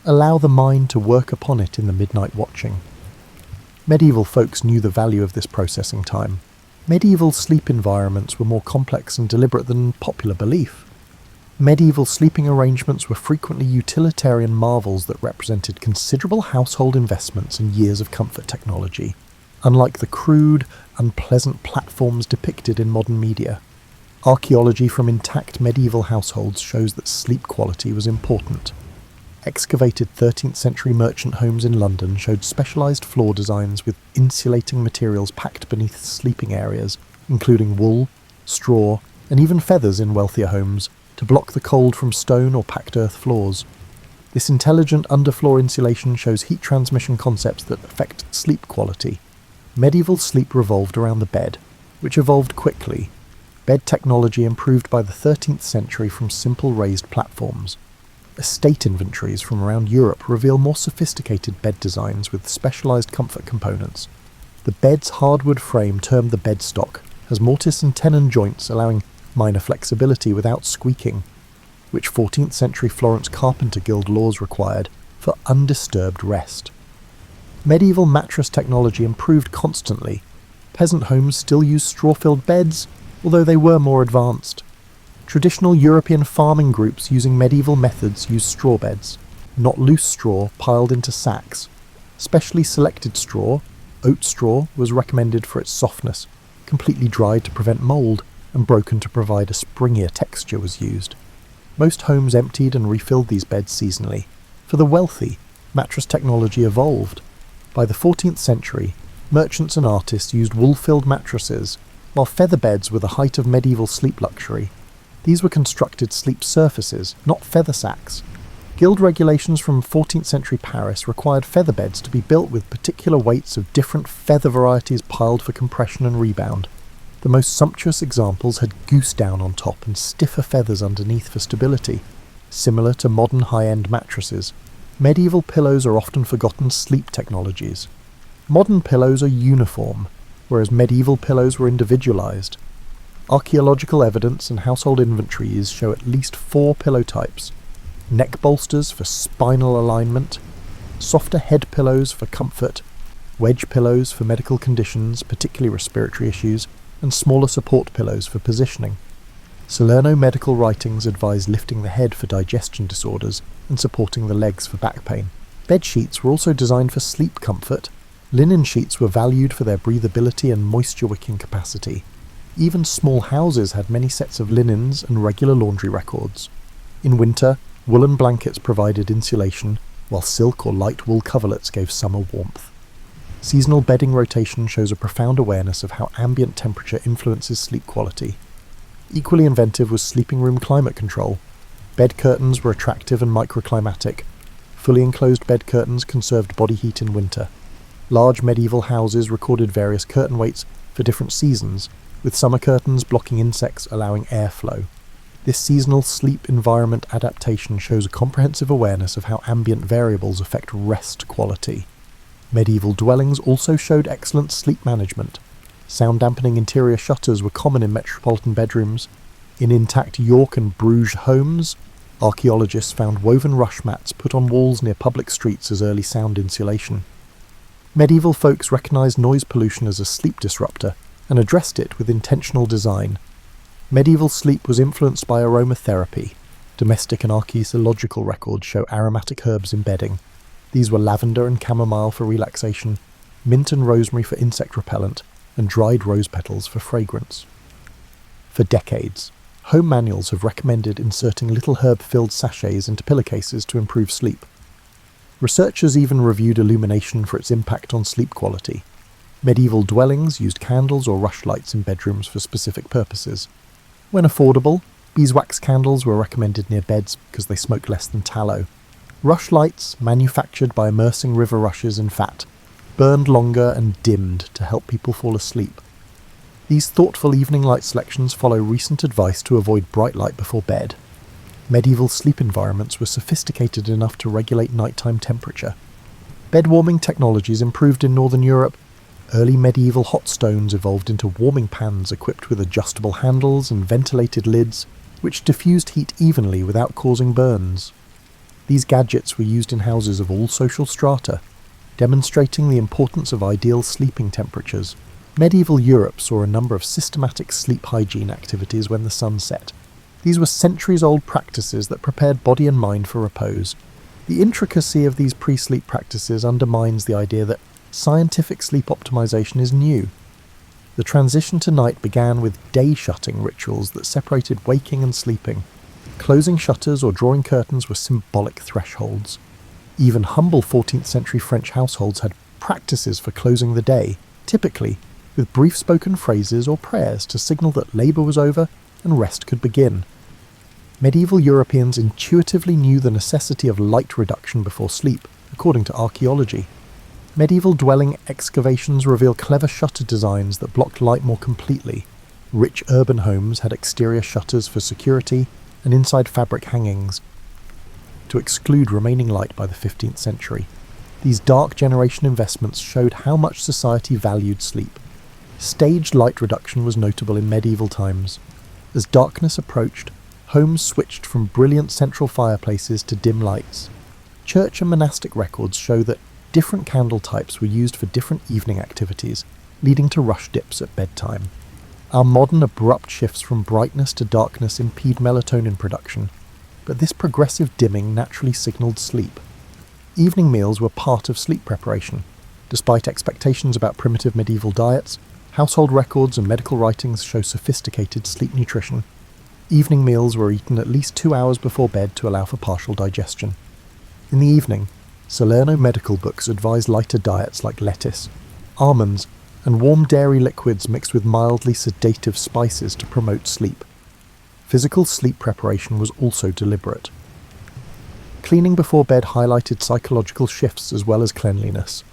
allow the mind to work upon it in the midnight watching. Medieval folks knew the value of this processing time. Medieval sleep environments were more complex and deliberate than popular belief. Medieval sleeping arrangements were frequently utilitarian marvels that represented considerable household investments and years of comfort technology, unlike the crude, unpleasant platforms depicted in modern media. Archaeology from intact medieval households shows that sleep quality was important. Excavated 13th century merchant homes in London showed specialised floor designs with insulating materials packed beneath sleeping areas, including wool, straw, and even feathers in wealthier homes, to block the cold from stone or packed earth floors. This intelligent underfloor insulation shows heat transmission concepts that affect sleep quality. Medieval sleep revolved around the bed, which evolved quickly. Bed technology improved by the 13th century from simple raised platforms. Estate inventories from around Europe reveal more sophisticated bed designs with specialised comfort components. The bed's hardwood frame, termed the bedstock, has mortise and tenon joints allowing minor flexibility without squeaking, which 14th century Florence Carpenter Guild laws required for undisturbed rest. Medieval mattress technology improved constantly. Peasant homes still used straw-filled beds, although they were more advanced. Traditional European farming groups using medieval methods used straw beds, not loose straw piled into sacks. Specially selected straw, oat straw, was recommended for its softness. Completely dried to prevent mould and broken to provide a springier texture was used. Most homes emptied and refilled these beds seasonally. For the wealthy, mattress technology evolved. By the 14th century, merchants and artists used wool-filled mattresses, while feather beds were the height of medieval sleep luxury. These were constructed sleep surfaces, not feather sacks. Guild regulations from 14th century Paris required feather beds to be built with particular weights of different feather varieties piled for compression and rebound. The most sumptuous examples had goose down on top and stiffer feathers underneath for stability, similar to modern high-end mattresses. Medieval pillows are often forgotten sleep technologies. Modern pillows are uniform, whereas medieval pillows were individualized. Archaeological evidence and household inventories show at least 4 pillow types: neck bolsters for spinal alignment, softer head pillows for comfort, wedge pillows for medical conditions, particularly respiratory issues, and smaller support pillows for positioning. Salerno medical writings advise lifting the head for digestion disorders and supporting the legs for back pain. Bed sheets were also designed for sleep comfort. Linen sheets were valued for their breathability and moisture-wicking capacity. Even small houses had many sets of linens and regular laundry records. In winter, woolen blankets provided insulation, while silk or light wool coverlets gave summer warmth. Seasonal bedding rotation shows a profound awareness of how ambient temperature influences sleep quality. Equally inventive was sleeping room climate control. Bed curtains were attractive and microclimatic. Fully enclosed bed curtains conserved body heat in winter. Large medieval houses recorded various curtain weights for different seasons, with summer curtains blocking insects, allowing airflow. This seasonal sleep environment adaptation shows a comprehensive awareness of how ambient variables affect rest quality. Medieval dwellings also showed excellent sleep management. Sound-dampening interior shutters were common in metropolitan bedrooms. In intact York and Bruges homes, archaeologists found woven rush mats put on walls near public streets as early sound insulation. Medieval folks recognized noise pollution as a sleep disruptor and addressed it with intentional design. Medieval sleep was influenced by aromatherapy. Domestic and archaeological records show aromatic herbs in bedding. These were lavender and chamomile for relaxation, mint and rosemary for insect repellent, and dried rose petals for fragrance. For decades, home manuals have recommended inserting little herb-filled sachets into pillowcases to improve sleep. Researchers even reviewed illumination for its impact on sleep quality. Medieval dwellings used candles or rushlights in bedrooms for specific purposes. When affordable, beeswax candles were recommended near beds because they smoke less than tallow. Rushlights, manufactured by immersing river rushes in fat, burned longer and dimmed to help people fall asleep. These thoughtful evening light selections follow recent advice to avoid bright light before bed. Medieval sleep environments were sophisticated enough to regulate nighttime temperature. Bed warming technologies improved in Northern Europe. Early medieval hot stones evolved into warming pans equipped with adjustable handles and ventilated lids, which diffused heat evenly without causing burns. These gadgets were used in houses of all social strata, demonstrating the importance of ideal sleeping temperatures. Medieval Europe saw a number of systematic sleep hygiene activities when the sun set. These were centuries-old practices that prepared body and mind for repose. The intricacy of these pre-sleep practices undermines the idea that scientific sleep optimization is new. The transition to night began with day-shutting rituals that separated waking and sleeping. Closing shutters or drawing curtains were symbolic thresholds. Even humble 14th century French households had practices for closing the day, typically with brief spoken phrases or prayers to signal that labour was over and rest could begin. Medieval Europeans intuitively knew the necessity of light reduction before sleep, according to archaeology. Medieval dwelling excavations reveal clever shutter designs that blocked light more completely. Rich urban homes had exterior shutters for security and inside fabric hangings to exclude remaining light by the 15th century. These dark generation investments showed how much society valued sleep. Staged light reduction was notable in medieval times. As darkness approached, homes switched from brilliant central fireplaces to dim lights. Church and monastic records show that different candle types were used for different evening activities, leading to rush dips at bedtime. Our modern abrupt shifts from brightness to darkness impede melatonin production, but this progressive dimming naturally signalled sleep. Evening meals were part of sleep preparation. Despite expectations about primitive medieval diets, household records and medical writings show sophisticated sleep nutrition. Evening meals were eaten at least 2 hours before bed to allow for partial digestion. In the evening, Salerno medical books advise lighter diets like lettuce, almonds, and warm dairy liquids mixed with mildly sedative spices to promote sleep. Physical sleep preparation was also deliberate. Cleaning before bed highlighted psychological shifts as well as cleanliness.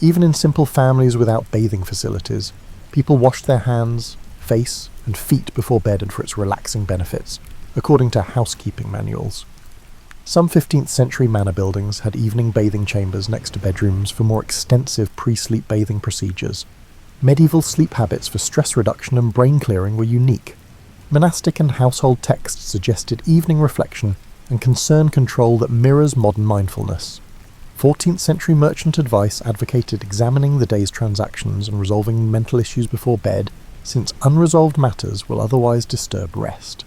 Even in simple families without bathing facilities, people washed their hands, face, and feet before bed and for its relaxing benefits, according to housekeeping manuals. Some 15th century manor buildings had evening bathing chambers next to bedrooms for more extensive pre-sleep bathing procedures. Medieval sleep habits for stress reduction and brain clearing were unique. Monastic and household texts suggested evening reflection and concern control that mirrors modern mindfulness. 14th century merchant advice advocated examining the day's transactions and resolving mental issues before bed, since unresolved matters will otherwise disturb rest.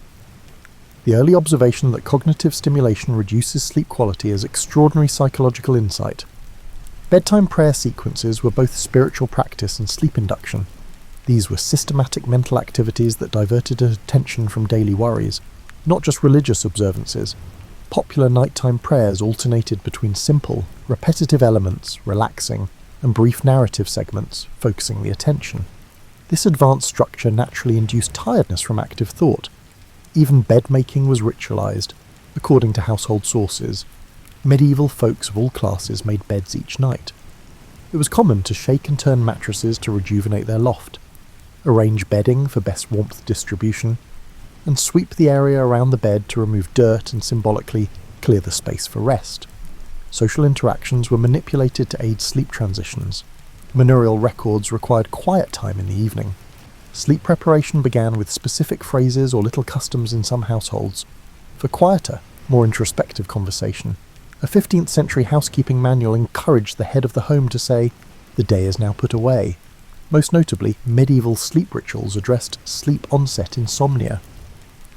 The early observation that cognitive stimulation reduces sleep quality is extraordinary psychological insight. Bedtime prayer sequences were both spiritual practice and sleep induction. These were systematic mental activities that diverted attention from daily worries, not just religious observances. Popular nighttime prayers alternated between simple, repetitive elements, relaxing, and brief narrative segments, focusing the attention. This advanced structure naturally induced tiredness from active thought. Even bed-making was ritualized, according to household sources. Medieval folks of all classes made beds each night. It was common to shake and turn mattresses to rejuvenate their loft, arrange bedding for best warmth distribution, and sweep the area around the bed to remove dirt and symbolically clear the space for rest. Social interactions were manipulated to aid sleep transitions. Manorial records required quiet time in the evening. Sleep preparation began with specific phrases or little customs in some households. For quieter, more introspective conversation, a 15th century housekeeping manual encouraged the head of the home to say, "The day is now put away." Most notably, medieval sleep rituals addressed sleep onset insomnia.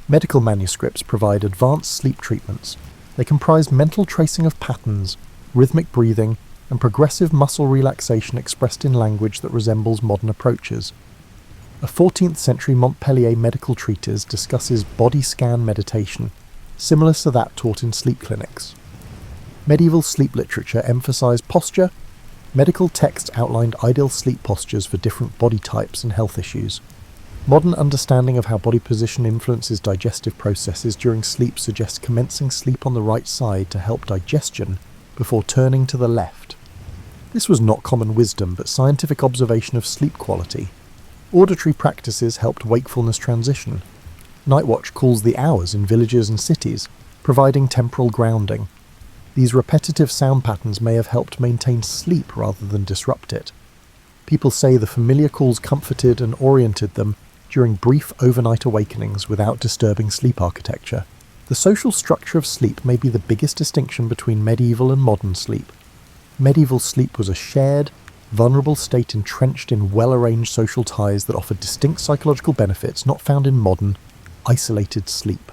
Medical manuscripts provide advanced sleep treatments. They comprise mental tracing of patterns, rhythmic breathing, and progressive muscle relaxation expressed in language that resembles modern approaches. A 14th century Montpellier medical treatise discusses body scan meditation, similar to that taught in sleep clinics. Medieval sleep literature emphasized posture. Medical texts outlined ideal sleep postures for different body types and health issues. Modern understanding of how body position influences digestive processes during sleep suggests commencing sleep on the right side to help digestion before turning to the left. This was not common wisdom, but scientific observation of sleep quality. Auditory practices helped wakefulness transition. Night watch calls the hours in villages and cities, providing temporal grounding. These repetitive sound patterns may have helped maintain sleep rather than disrupt it. People say the familiar calls comforted and oriented them during brief overnight awakenings without disturbing sleep architecture. The social structure of sleep may be the biggest distinction between medieval and modern sleep. Medieval sleep was a shared, vulnerable state entrenched in well-arranged social ties that offered distinct psychological benefits not found in modern, isolated sleep.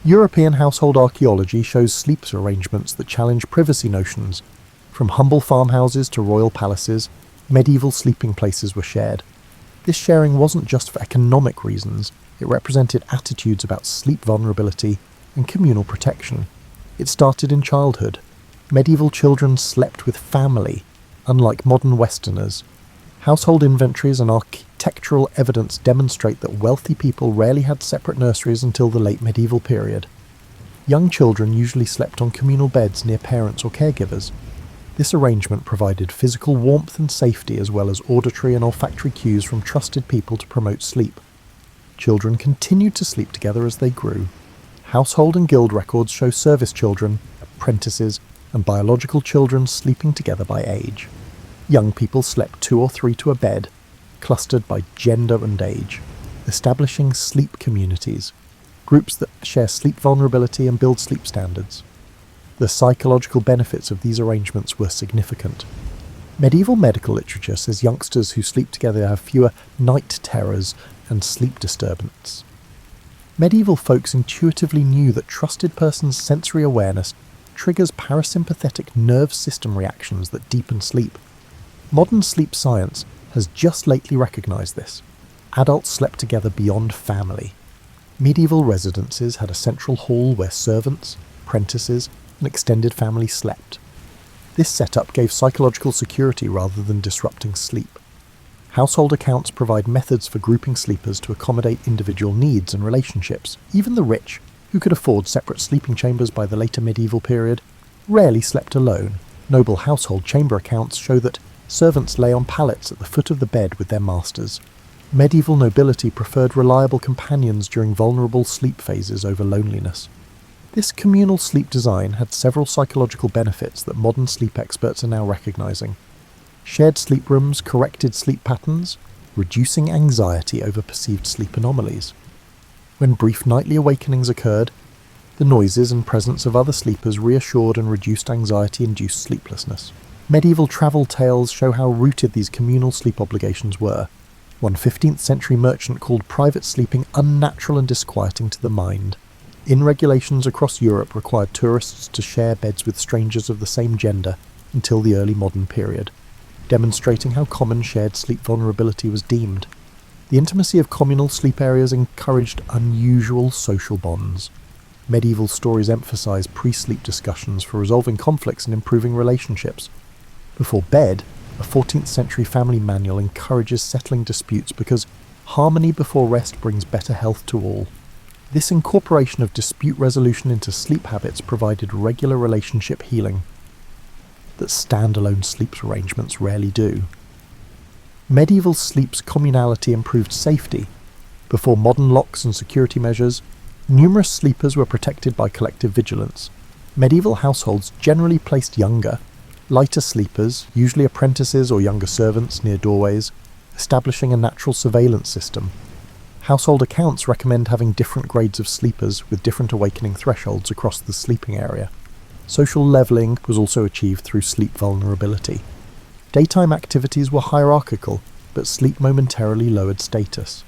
European household archaeology shows sleep arrangements that challenge privacy notions. From humble farmhouses to royal palaces, medieval sleeping places were shared. This sharing wasn't just for economic reasons, it represented attitudes about sleep vulnerability and communal protection. It started in childhood. Medieval children slept with family, unlike modern Westerners. Household inventories and architectural evidence demonstrate that wealthy people rarely had separate nurseries until the late medieval period. Young children usually slept on communal beds near parents or caregivers. This arrangement provided physical warmth and safety as well as auditory and olfactory cues from trusted people to promote sleep. Children continued to sleep together as they grew. Household and guild records show service children, apprentices, and biological children sleeping together by age. Young people slept 2 or 3 to a bed, clustered by gender and age, establishing sleep communities, groups that share sleep vulnerability and build sleep standards. The psychological benefits of these arrangements were significant. Medieval medical literature says youngsters who sleep together have fewer night terrors and sleep disturbance. Medieval folks intuitively knew that trusted persons' sensory awareness triggers parasympathetic nerve system reactions that deepen sleep. Modern sleep science has just lately recognized this. Adults slept together beyond family. Medieval residences had a central hall where servants, apprentices, and extended family slept. This setup gave psychological security rather than disrupting sleep. Household accounts provide methods for grouping sleepers to accommodate individual needs and relationships. Even the rich, who could afford separate sleeping chambers by the later medieval period, rarely slept alone. Noble household chamber accounts show that servants lay on pallets at the foot of the bed with their masters. Medieval nobility preferred reliable companions during vulnerable sleep phases over loneliness. This communal sleep design had several psychological benefits that modern sleep experts are now recognizing. Shared sleep rooms corrected sleep patterns, reducing anxiety over perceived sleep anomalies. When brief nightly awakenings occurred, the noises and presence of other sleepers reassured and reduced anxiety-induced sleeplessness. Medieval travel tales show how rooted these communal sleep obligations were. One 15th century merchant called private sleeping unnatural and disquieting to the mind. Inn regulations across Europe required tourists to share beds with strangers of the same gender until the early modern period, demonstrating how common shared sleep vulnerability was deemed. The intimacy of communal sleep areas encouraged unusual social bonds. Medieval stories emphasize pre-sleep discussions for resolving conflicts and improving relationships. Before bed, a 14th century family manual encourages settling disputes because harmony before rest brings better health to all. This incorporation of dispute resolution into sleep habits provided regular relationship healing that standalone sleep arrangements rarely do. Medieval sleep's communality improved safety. Before modern locks and security measures, numerous sleepers were protected by collective vigilance. Medieval households generally placed younger, lighter sleepers, usually apprentices or younger servants, near doorways, establishing a natural surveillance system. Household accounts recommend having different grades of sleepers with different awakening thresholds across the sleeping area. Social levelling was also achieved through sleep vulnerability. Daytime activities were hierarchical, but sleep momentarily lowered status.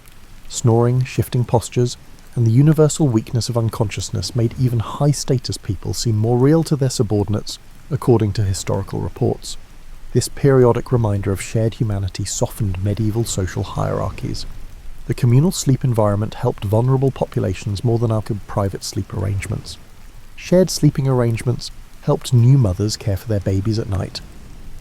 Snoring, shifting postures, and the universal weakness of unconsciousness made even high-status people seem more real to their subordinates, according to historical reports. This periodic reminder of shared humanity softened medieval social hierarchies. The communal sleep environment helped vulnerable populations more than our private sleep arrangements. Shared sleeping arrangements helped new mothers care for their babies at night.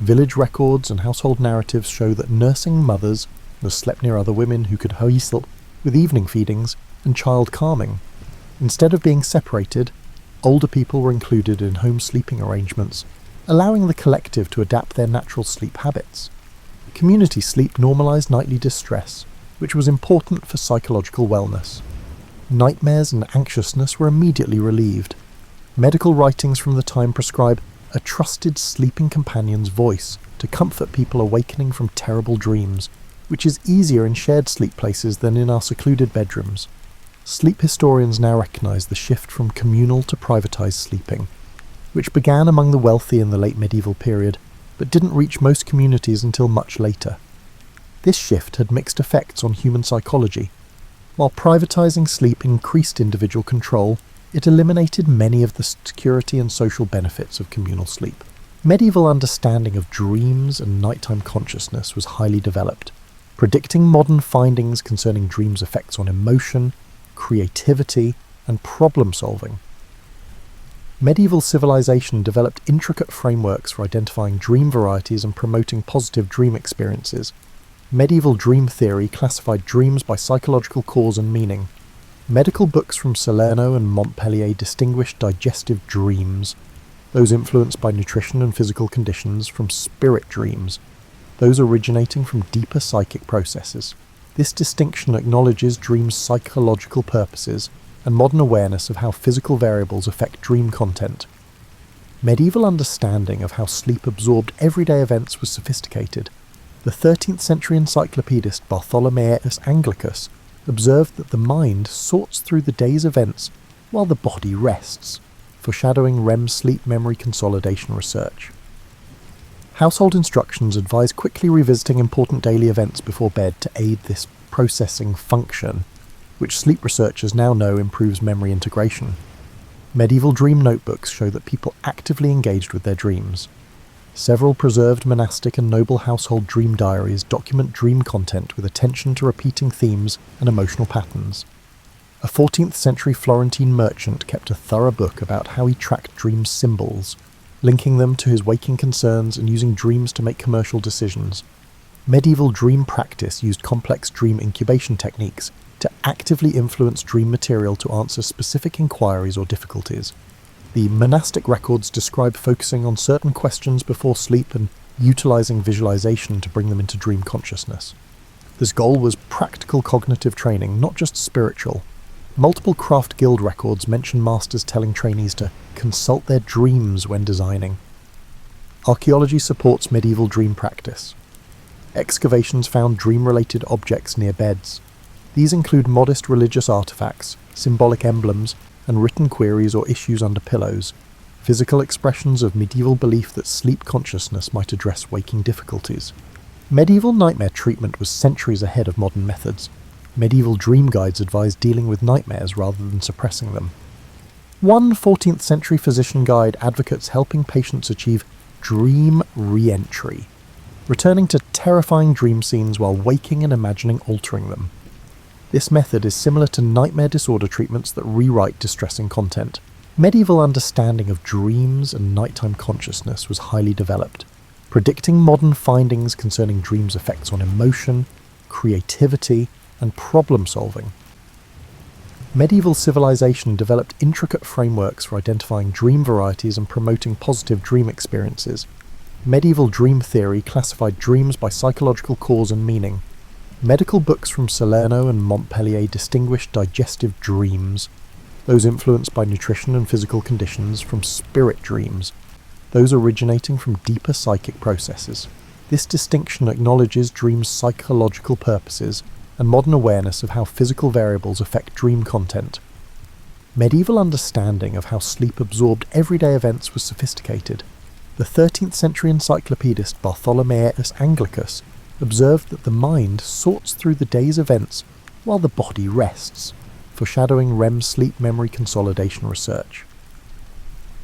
Village records and household narratives show that nursing mothers slept near other women who could help with evening feedings and child calming. Instead of being separated, older people were included in home sleeping arrangements, allowing the collective to adapt their natural sleep habits. Community sleep normalized nightly distress, which was important for psychological wellness. Nightmares and anxiousness were immediately relieved. Medical writings from the time prescribe a trusted sleeping companion's voice to comfort people awakening from terrible dreams, which is easier in shared sleep places than in our secluded bedrooms. Sleep historians now recognise the shift from communal to privatised sleeping, which began among the wealthy in the late medieval period, but didn't reach most communities until much later. This shift had mixed effects on human psychology. While privatising sleep increased individual control, it eliminated many of the security and social benefits of communal sleep. Medieval understanding of dreams and nighttime consciousness was highly developed, predicting modern findings concerning dreams' effects on emotion, creativity, and problem-solving. Medieval civilization developed intricate frameworks for identifying dream varieties and promoting positive dream experiences. Medieval dream theory classified dreams by psychological cause and meaning. Medical books from Salerno and Montpellier distinguished digestive dreams, those influenced by nutrition and physical conditions, from spirit dreams, those originating from deeper psychic processes. This distinction acknowledges dreams' psychological purposes and modern awareness of how physical variables affect dream content. Medieval understanding of how sleep absorbed everyday events was sophisticated. The 13th century encyclopedist Bartholomeus Anglicus observed that the mind sorts through the day's events while the body rests, foreshadowing REM sleep memory consolidation research. Household instructions advise quickly revisiting important daily events before bed to aid this processing function, which sleep researchers now know improves memory integration. Medieval dream notebooks show that people actively engaged with their dreams. Several preserved monastic and noble household dream diaries document dream content with attention to repeating themes and emotional patterns. A 14th century Florentine merchant kept a thorough book about how he tracked dream symbols, linking them to his waking concerns and using dreams to make commercial decisions. Medieval dream practice used complex dream incubation techniques to actively influence dream material to answer specific inquiries or difficulties. The monastic records describe focusing on certain questions before sleep and utilizing visualization to bring them into dream consciousness. This goal was practical cognitive training, not just spiritual. Multiple craft guild records mention masters telling trainees to consult their dreams when designing. Archaeology supports medieval dream practice. Excavations found dream-related objects near beds. These include modest religious artifacts, symbolic emblems, and written queries or issues under pillows, physical expressions of medieval belief that sleep consciousness might address waking difficulties. Medieval nightmare treatment was centuries ahead of modern methods. Medieval dream guides advised dealing with nightmares rather than suppressing them. One 14th century physician guide advocates helping patients achieve dream re-entry, returning to terrifying dream scenes while waking and imagining altering them. This method is similar to nightmare disorder treatments that rewrite distressing content. Medieval understanding of dreams and nighttime consciousness was highly developed, predicting modern findings concerning dreams' effects on emotion, creativity, and problem-solving. Medieval civilization developed intricate frameworks for identifying dream varieties and promoting positive dream experiences. Medieval dream theory classified dreams by psychological cause and meaning. Medical books from Salerno and Montpellier distinguished digestive dreams, those influenced by nutrition and physical conditions, from spirit dreams, those originating from deeper psychic processes. This distinction acknowledges dreams' psychological purposes and modern awareness of how physical variables affect dream content. Medieval understanding of how sleep absorbed everyday events was sophisticated. The 13th century encyclopedist Bartholomeus Anglicus observed that the mind sorts through the day's events while the body rests, foreshadowing REM sleep memory consolidation research.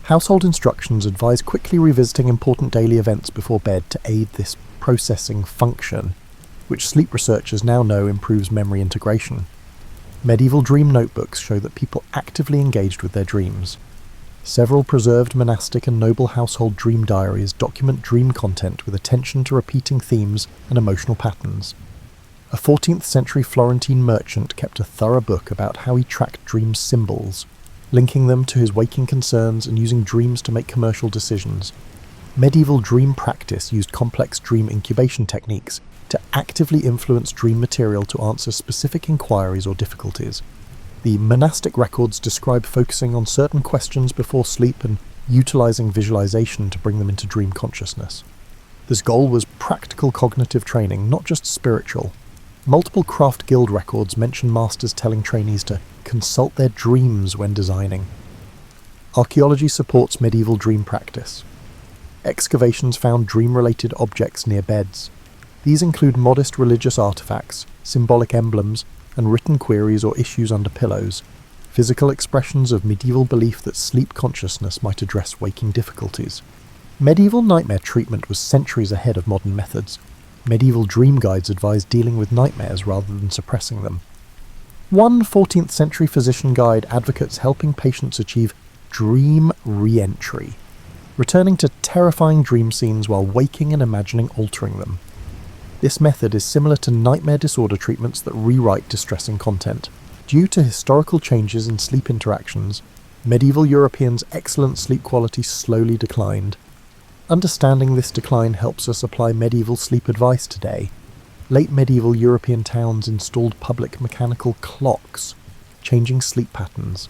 Household instructions advise quickly revisiting important daily events before bed to aid this processing function, which sleep researchers now know improves memory integration. Medieval dream notebooks show that people actively engaged with their dreams. Several preserved monastic and noble household dream diaries document dream content with attention to repeating themes and emotional patterns. A 14th century Florentine merchant kept a thorough book about how he tracked dream symbols, linking them to his waking concerns and using dreams to make commercial decisions. Medieval dream practice used complex dream incubation techniques to actively influence dream material to answer specific inquiries or difficulties. The monastic records describe focusing on certain questions before sleep and utilizing visualization to bring them into dream consciousness. This goal was practical cognitive training, not just spiritual. Multiple craft guild records mention masters telling trainees to consult their dreams when designing. Archaeology supports medieval dream practice. Excavations found dream-related objects near beds. These include modest religious artifacts, symbolic emblems, and written queries or issues under pillows, physical expressions of medieval belief that sleep consciousness might address waking difficulties. Medieval nightmare treatment was centuries ahead of modern methods. Medieval dream guides advised dealing with nightmares rather than suppressing them. One 14th century physician guide advocates helping patients achieve dream re-entry, returning to terrifying dream scenes while waking and imagining altering them. This method is similar to nightmare disorder treatments that rewrite distressing content. Due to historical changes in sleep interactions, medieval Europeans' excellent sleep quality slowly declined. Understanding this decline helps us apply medieval sleep advice today. Late medieval European towns installed public mechanical clocks, changing sleep patterns.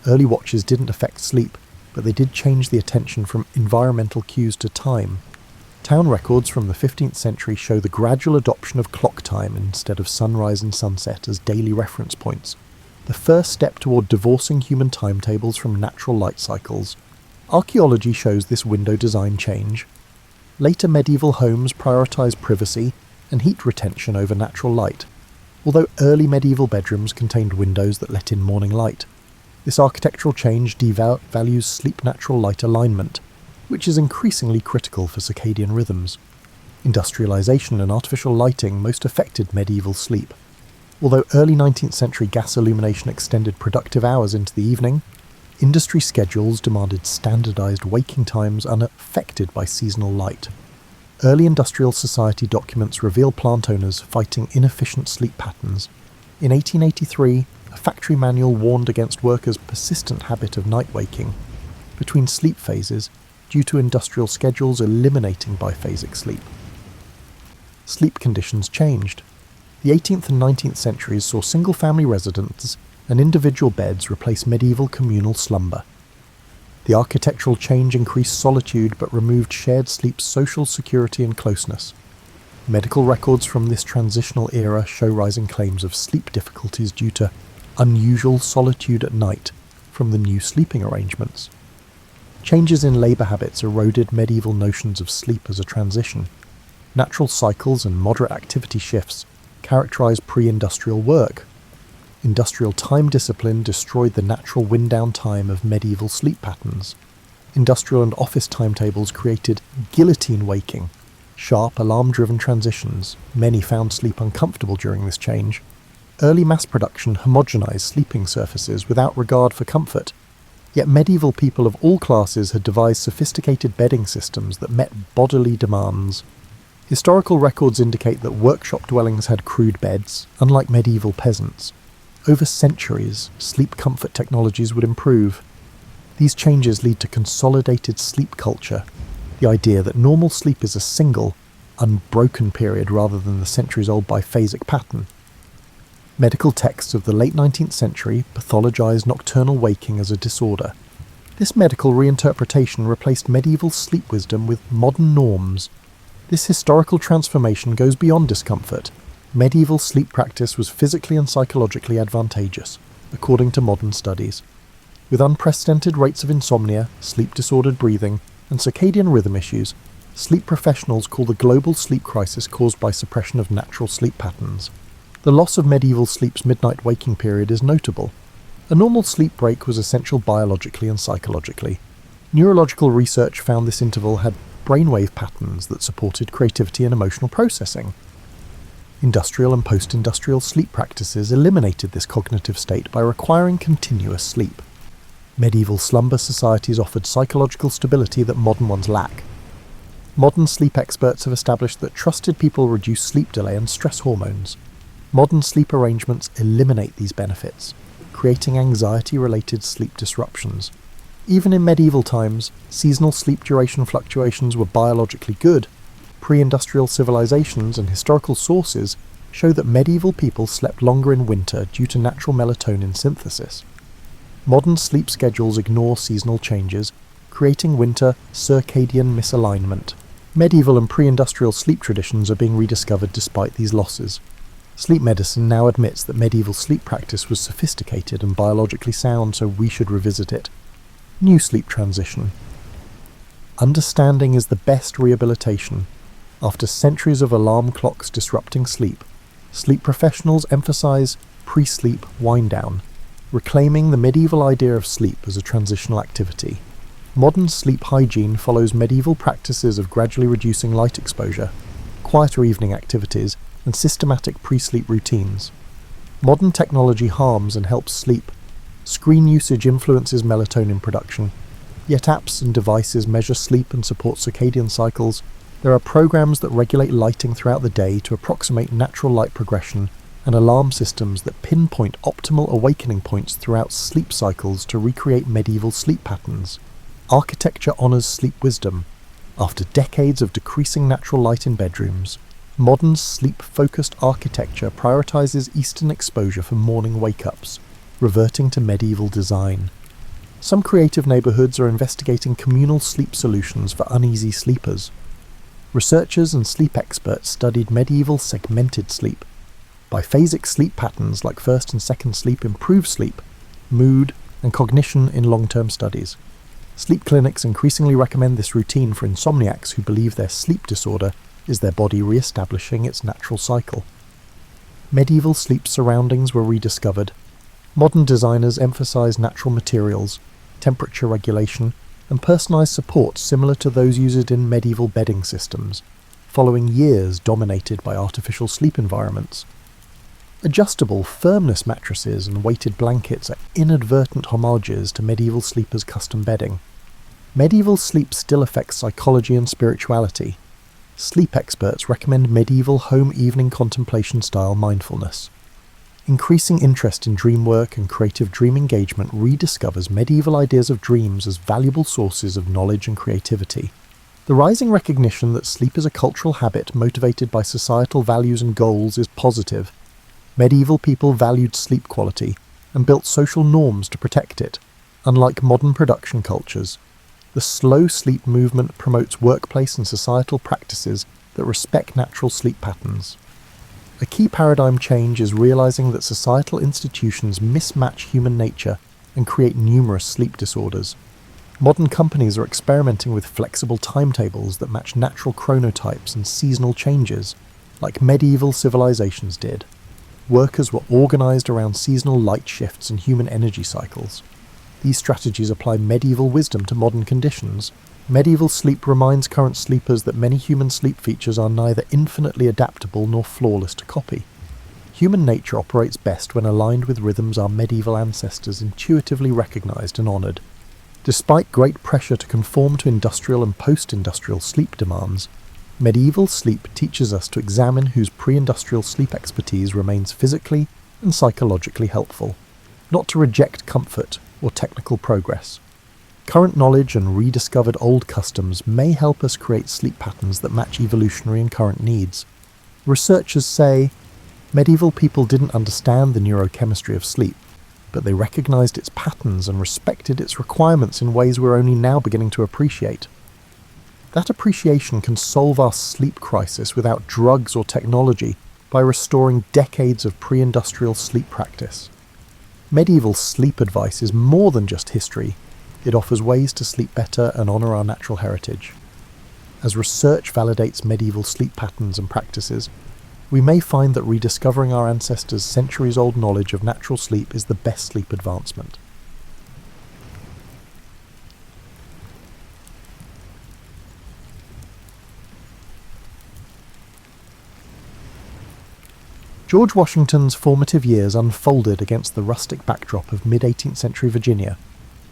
Early watches didn't affect sleep, but they did change the attention from environmental cues to time. Town records from the 15th century show the gradual adoption of clock time instead of sunrise and sunset as daily reference points, the first step toward divorcing human timetables from natural light cycles. Archaeology shows this window design change. Later medieval homes prioritised privacy and heat retention over natural light, although early medieval bedrooms contained windows that let in morning light. This architectural change devalues sleep-natural light alignment, which is increasingly critical for circadian rhythms. Industrialisation and artificial lighting most affected medieval sleep. Although early 19th century gas illumination extended productive hours into the evening, industry schedules demanded standardised waking times unaffected by seasonal light. Early industrial society documents reveal plant owners fighting inefficient sleep patterns. In 1883, a factory manual warned against workers' persistent habit of night waking between sleep phases due to industrial schedules eliminating biphasic sleep. Sleep conditions changed. The 18th and 19th centuries saw single-family residences and individual beds replace medieval communal slumber. The architectural change increased solitude but removed shared sleep's social security and closeness. Medical records from this transitional era show rising claims of sleep difficulties due to unusual solitude at night from the new sleeping arrangements. Changes in labour habits eroded medieval notions of sleep as a transition. Natural cycles and moderate activity shifts characterised pre-industrial work. Industrial time discipline destroyed the natural wind-down time of medieval sleep patterns. Industrial and office timetables created guillotine waking, sharp, alarm-driven transitions. Many found sleep uncomfortable during this change. Early mass production homogenized sleeping surfaces without regard for comfort. Yet medieval people of all classes had devised sophisticated bedding systems that met bodily demands. Historical records indicate that workshop dwellings had crude beds, unlike medieval peasants. Over centuries, sleep comfort technologies would improve. These changes lead to consolidated sleep culture, the idea that normal sleep is a single, unbroken period rather than the centuries-old biphasic pattern. Medical texts of the late 19th century pathologized nocturnal waking as a disorder. This medical reinterpretation replaced medieval sleep wisdom with modern norms. This historical transformation goes beyond discomfort. Medieval sleep practice was physically and psychologically advantageous, according to modern studies. With unprecedented rates of insomnia, sleep-disordered breathing, and circadian rhythm issues, sleep professionals call the global sleep crisis caused by suppression of natural sleep patterns. The loss of medieval sleep's midnight waking period is notable. A normal sleep break was essential biologically and psychologically. Neurological research found this interval had brainwave patterns that supported creativity and emotional processing. Industrial and post-industrial sleep practices eliminated this cognitive state by requiring continuous sleep. Medieval slumber societies offered psychological stability that modern ones lack. Modern sleep experts have established that trusted people reduce sleep delay and stress hormones. Modern sleep arrangements eliminate these benefits, creating anxiety-related sleep disruptions. Even in medieval times, seasonal sleep duration fluctuations were biologically good. Pre-industrial civilizations and historical sources show that medieval people slept longer in winter due to natural melatonin synthesis. Modern sleep schedules ignore seasonal changes, creating winter circadian misalignment. Medieval and pre-industrial sleep traditions are being rediscovered despite these losses. Sleep medicine now admits that medieval sleep practice was sophisticated and biologically sound, so we should revisit it. New sleep transition. Understanding is the best rehabilitation. After centuries of alarm clocks disrupting sleep, sleep professionals emphasize pre-sleep wind-down, reclaiming the medieval idea of sleep as a transitional activity. Modern sleep hygiene follows medieval practices of gradually reducing light exposure, quieter evening activities, and systematic pre-sleep routines. Modern technology harms and helps sleep. Screen usage influences melatonin production, yet apps and devices measure sleep and support circadian cycles. There are programs that regulate lighting throughout the day to approximate natural light progression, and alarm systems that pinpoint optimal awakening points throughout sleep cycles to recreate medieval sleep patterns. Architecture honours sleep wisdom. After decades of decreasing natural light in bedrooms, modern sleep-focused architecture prioritizes eastern exposure for morning wake-ups, reverting to medieval design. Some creative neighborhoods are investigating communal sleep solutions for uneasy sleepers. Researchers and sleep experts studied medieval segmented sleep. Biphasic sleep patterns like first and second sleep improve sleep, mood, and cognition in long-term studies. Sleep clinics increasingly recommend this routine for insomniacs who believe their sleep disorder is their body re-establishing its natural cycle. Medieval sleep surroundings were rediscovered. Modern designers emphasize natural materials, temperature regulation, and personalized support similar to those used in medieval bedding systems, following years dominated by artificial sleep environments. Adjustable firmness mattresses and weighted blankets are inadvertent homages to medieval sleepers' custom bedding. Medieval sleep still affects psychology and spirituality. Sleep experts recommend medieval home evening contemplation style mindfulness. Increasing interest in dream work and creative dream engagement rediscovers medieval ideas of dreams as valuable sources of knowledge and creativity. The rising recognition that sleep is a cultural habit motivated by societal values and goals is positive. Medieval people valued sleep quality and built social norms to protect it, unlike modern production cultures. The slow sleep movement promotes workplace and societal practices that respect natural sleep patterns. A key paradigm change is realizing that societal institutions mismatch human nature and create numerous sleep disorders. Modern companies are experimenting with flexible timetables that match natural chronotypes and seasonal changes, like medieval civilizations did. Workers were organized around seasonal light shifts and human energy cycles. These strategies apply medieval wisdom to modern conditions. Medieval sleep reminds current sleepers that many human sleep features are neither infinitely adaptable nor flawless to copy. Human nature operates best when aligned with rhythms our medieval ancestors intuitively recognized and honored. Despite great pressure to conform to industrial and post-industrial sleep demands, medieval sleep teaches us to examine whose pre-industrial sleep expertise remains physically and psychologically helpful, not to reject comfort or technical progress. Current knowledge and rediscovered old customs may help us create sleep patterns that match evolutionary and current needs. Researchers say medieval people didn't understand the neurochemistry of sleep, but they recognized its patterns and respected its requirements in ways we're only now beginning to appreciate. That appreciation can solve our sleep crisis without drugs or technology by restoring decades of pre-industrial sleep practice. Medieval sleep advice is more than just history. It offers ways to sleep better and honor our natural heritage. As research validates medieval sleep patterns and practices, we may find that rediscovering our ancestors' centuries-old knowledge of natural sleep is the best sleep advancement. George Washington's formative years unfolded against the rustic backdrop of mid-18th century Virginia.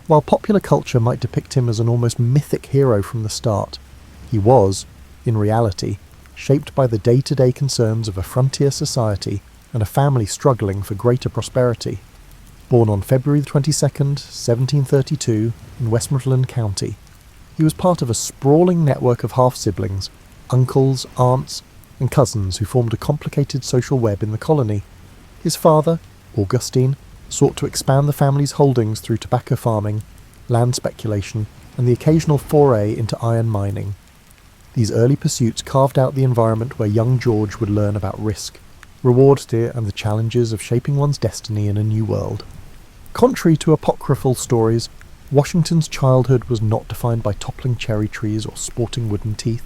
While popular culture might depict him as an almost mythic hero from the start, he was, in reality, shaped by the day-to-day concerns of a frontier society and a family struggling for greater prosperity. Born on February 22nd, 1732, in Westmoreland County, he was part of a sprawling network of half-siblings, uncles, aunts, and cousins who formed a complicated social web in the colony. His father, Augustine, sought to expand the family's holdings through tobacco farming, land speculation, and the occasional foray into iron mining. These early pursuits carved out the environment where young George would learn about risk, reward and the challenges of shaping one's destiny in a new world. Contrary to apocryphal stories, Washington's childhood was not defined by toppling cherry trees or sporting wooden teeth.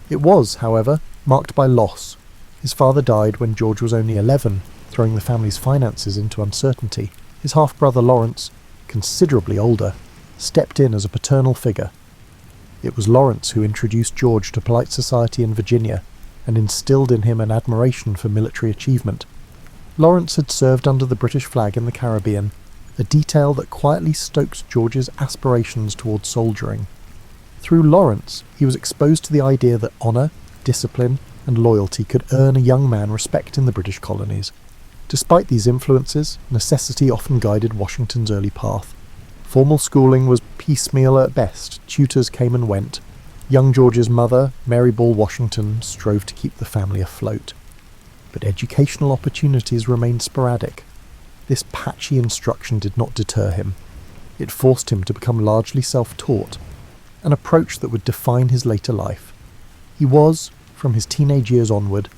It was, however, marked by loss. His father died when George was only 11, throwing the family's finances into uncertainty. His half-brother Lawrence, considerably older, stepped in as a paternal figure. It was Lawrence who introduced George to polite society in Virginia and instilled in him an admiration for military achievement. Lawrence had served under the British flag in the Caribbean, a detail that quietly stoked George's aspirations towards soldiering. Through Lawrence, he was exposed to the idea that honour, discipline, and loyalty could earn a young man respect in the British colonies. Despite these influences, necessity often guided Washington's early path. Formal schooling was piecemeal at best, tutors came and went. Young George's mother, Mary Ball Washington, strove to keep the family afloat. But educational opportunities remained sporadic. This patchy instruction did not deter him. It forced him to become largely self-taught, an approach that would define his later life. He was, from his teenage years onward,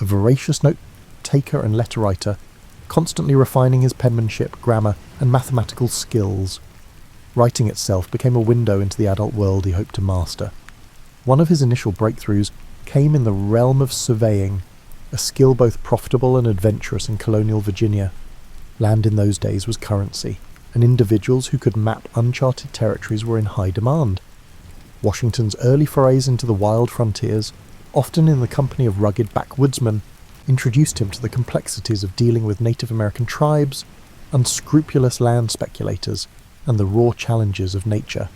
a voracious note-taker and letter-writer, constantly refining his penmanship, grammar, and mathematical skills. Writing itself became a window into the adult world he hoped to master. One of his initial breakthroughs came in the realm of surveying, a skill both profitable and adventurous in colonial Virginia. Land in those days was currency, and individuals who could map uncharted territories were in high demand. Washington's early forays into the wild frontiers, often in the company of rugged backwoodsmen, introduced him to the complexities of dealing with Native American tribes, unscrupulous land speculators, and the raw challenges of nature.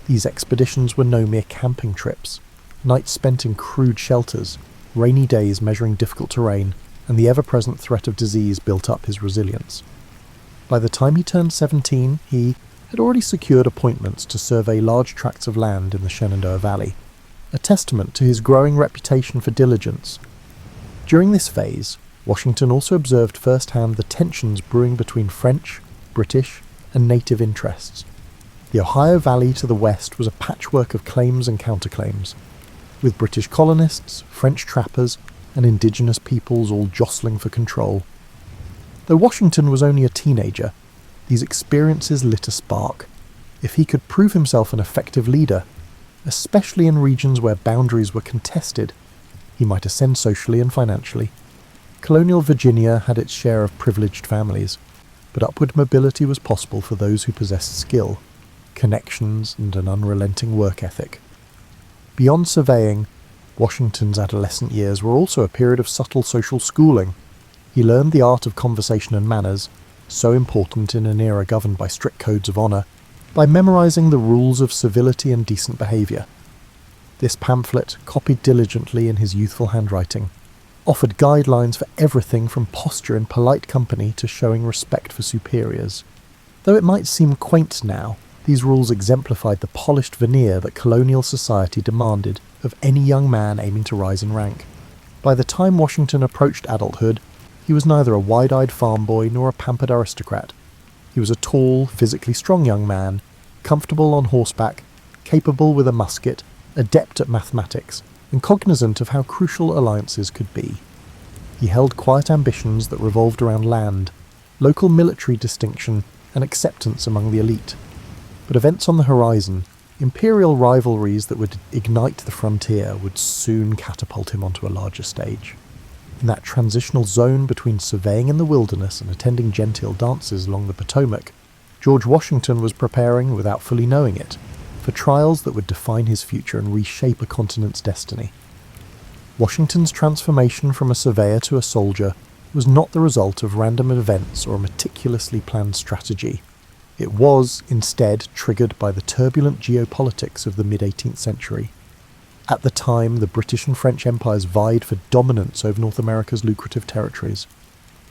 These expeditions were no mere camping trips, nights spent in crude shelters, rainy days measuring difficult terrain, and the ever-present threat of disease built up his resilience. By the time he turned 17, he had already secured appointments to survey large tracts of land in the Shenandoah Valley, a testament to his growing reputation for diligence. During this phase, Washington also observed firsthand the tensions brewing between French, British, and native interests. The Ohio Valley to the west was a patchwork of claims and counterclaims, with British colonists, French trappers, and indigenous peoples all jostling for control. Though Washington was only a teenager, these experiences lit a spark. If he could prove himself an effective leader, especially in regions where boundaries were contested, he might ascend socially and financially. Colonial Virginia had its share of privileged families, but upward mobility was possible for those who possessed skill, connections, and an unrelenting work ethic. Beyond surveying, Washington's adolescent years were also a period of subtle social schooling. He learned the art of conversation and manners, so important in an era governed by strict codes of honour, by memorising the rules of civility and decent behaviour. This pamphlet, copied diligently in his youthful handwriting, offered guidelines for everything from posture in polite company to showing respect for superiors. Though it might seem quaint now, these rules exemplified the polished veneer that colonial society demanded of any young man aiming to rise in rank. By the time Washington approached adulthood, he was neither a wide-eyed farm boy nor a pampered aristocrat. He was a tall, physically strong young man, comfortable on horseback, capable with a musket, adept at mathematics, and cognizant of how crucial alliances could be. He held quiet ambitions that revolved around land, local military distinction, and acceptance among the elite. But events on the horizon, imperial rivalries that would ignite the frontier, would soon catapult him onto a larger stage. In that transitional zone between surveying in the wilderness and attending genteel dances along the Potomac, George Washington was preparing, without fully knowing it, for trials that would define his future and reshape a continent's destiny. Washington's transformation from a surveyor to a soldier was not the result of random events or a meticulously planned strategy. It was, instead, triggered by the turbulent geopolitics of the mid-18th century. At the time, the British and French empires vied for dominance over North America's lucrative territories.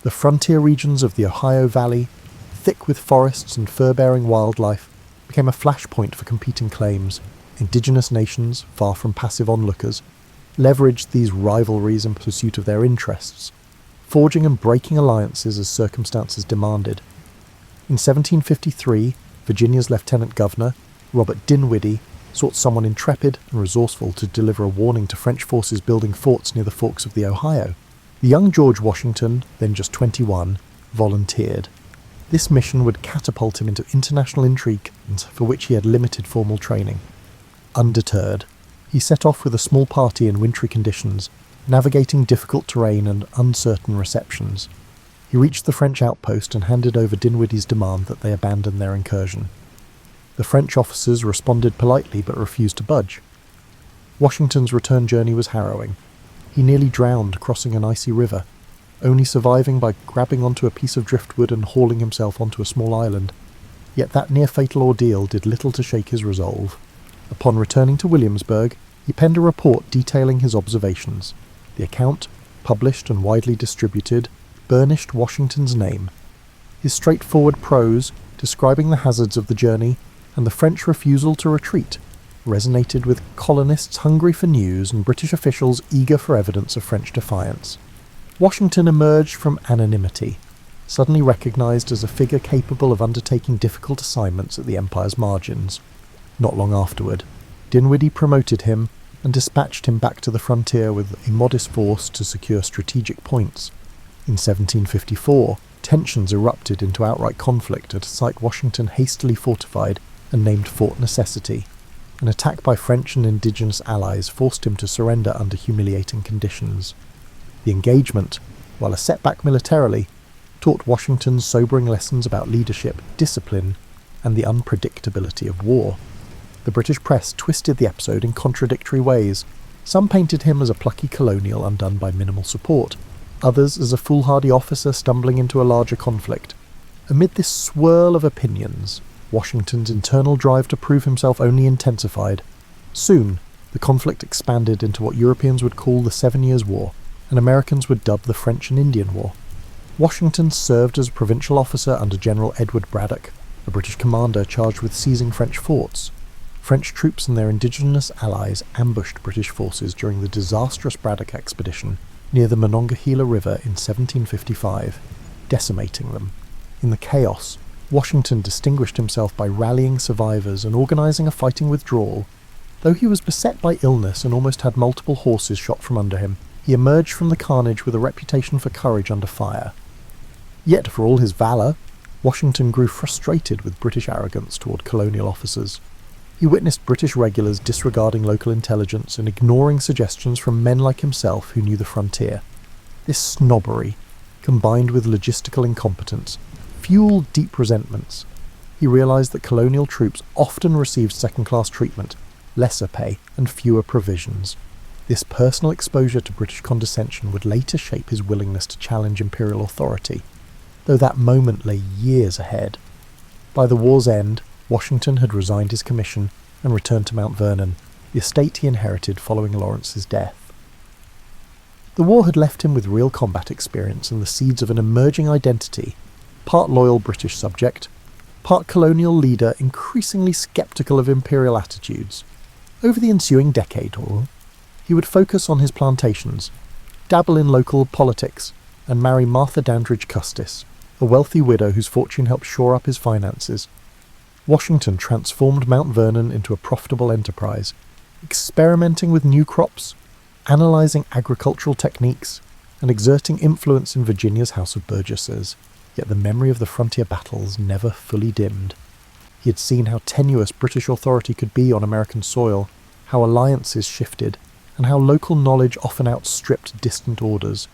The frontier regions of the Ohio Valley, thick with forests and fur-bearing wildlife, became a flashpoint for competing claims. Indigenous nations, far from passive onlookers, leveraged these rivalries in pursuit of their interests, forging and breaking alliances as circumstances demanded. In 1753, Virginia's Lieutenant Governor, Robert Dinwiddie, sought someone intrepid and resourceful to deliver a warning to French forces building forts near the forks of the Ohio. The young George Washington, then just 21, volunteered. This mission would catapult him into international intrigue, for which he had limited formal training. Undeterred, he set off with a small party in wintry conditions, navigating difficult terrain and uncertain receptions. He reached the French outpost and handed over Dinwiddie's demand that they abandon their incursion. The French officers responded politely but refused to budge. Washington's return journey was harrowing. He nearly drowned crossing an icy river, only surviving by grabbing onto a piece of driftwood and hauling himself onto a small island. Yet that near-fatal ordeal did little to shake his resolve. Upon returning to Williamsburg, he penned a report detailing his observations. The account, published and widely distributed, burnished Washington's name. His straightforward prose, describing the hazards of the journey, and the French refusal to retreat, resonated with colonists hungry for news and British officials eager for evidence of French defiance. Washington emerged from anonymity, suddenly recognised as a figure capable of undertaking difficult assignments at the Empire's margins. Not long afterward, Dinwiddie promoted him and dispatched him back to the frontier with a modest force to secure strategic points. In 1754, tensions erupted into outright conflict at a site Washington hastily fortified and named Fort Necessity. An attack by French and indigenous allies forced him to surrender under humiliating conditions. The engagement, while a setback militarily, taught Washington sobering lessons about leadership, discipline, and the unpredictability of war. The British press twisted the episode in contradictory ways. Some painted him as a plucky colonial undone by minimal support, others as a foolhardy officer stumbling into a larger conflict. Amid this swirl of opinions, Washington's internal drive to prove himself only intensified. Soon, the conflict expanded into what Europeans would call the 7 Years' War, and Americans would dub the French and Indian War. Washington served as a provincial officer under General Edward Braddock, a British commander charged with seizing French forts. French troops and their indigenous allies ambushed British forces during the disastrous Braddock expedition near the Monongahela River in 1755, decimating them. In the chaos, Washington distinguished himself by rallying survivors and organising a fighting withdrawal. Though he was beset by illness and almost had multiple horses shot from under him, he emerged from the carnage with a reputation for courage under fire. Yet, for all his valour, Washington grew frustrated with British arrogance toward colonial officers. He witnessed British regulars disregarding local intelligence and ignoring suggestions from men like himself who knew the frontier. This snobbery, combined with logistical incompetence, fueled deep resentments. He realised that colonial troops often received second-class treatment, lesser pay, and fewer provisions. This personal exposure to British condescension would later shape his willingness to challenge imperial authority, though that moment lay years ahead. By the war's end, Washington had resigned his commission and returned to Mount Vernon, the estate he inherited following Lawrence's death. The war had left him with real combat experience and the seeds of an emerging identity, part loyal British subject, part colonial leader increasingly sceptical of imperial attitudes. Over the ensuing decade, he would focus on his plantations, dabble in local politics, and marry Martha Dandridge Custis, a wealthy widow whose fortune helped shore up his finances. Washington transformed Mount Vernon into a profitable enterprise, experimenting with new crops, analysing agricultural techniques, and exerting influence in Virginia's House of Burgesses. Yet the memory of the frontier battles never fully dimmed. He had seen how tenuous British authority could be on American soil, how alliances shifted, and how local knowledge often outstripped distant orders.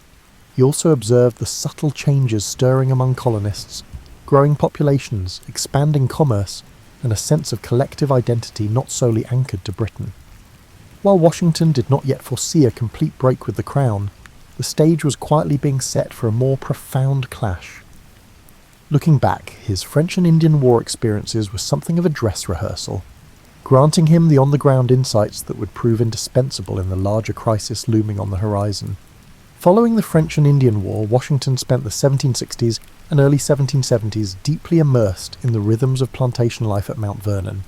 He also observed the subtle changes stirring among colonists, growing populations, expanding commerce, and a sense of collective identity not solely anchored to Britain. While Washington did not yet foresee a complete break with the Crown, the stage was quietly being set for a more profound clash. Looking back, his French and Indian War experiences were something of a dress rehearsal, granting him the on-the-ground insights that would prove indispensable in the larger crisis looming on the horizon. Following the French and Indian War, Washington spent the 1760s and early 1770s deeply immersed in the rhythms of plantation life at Mount Vernon.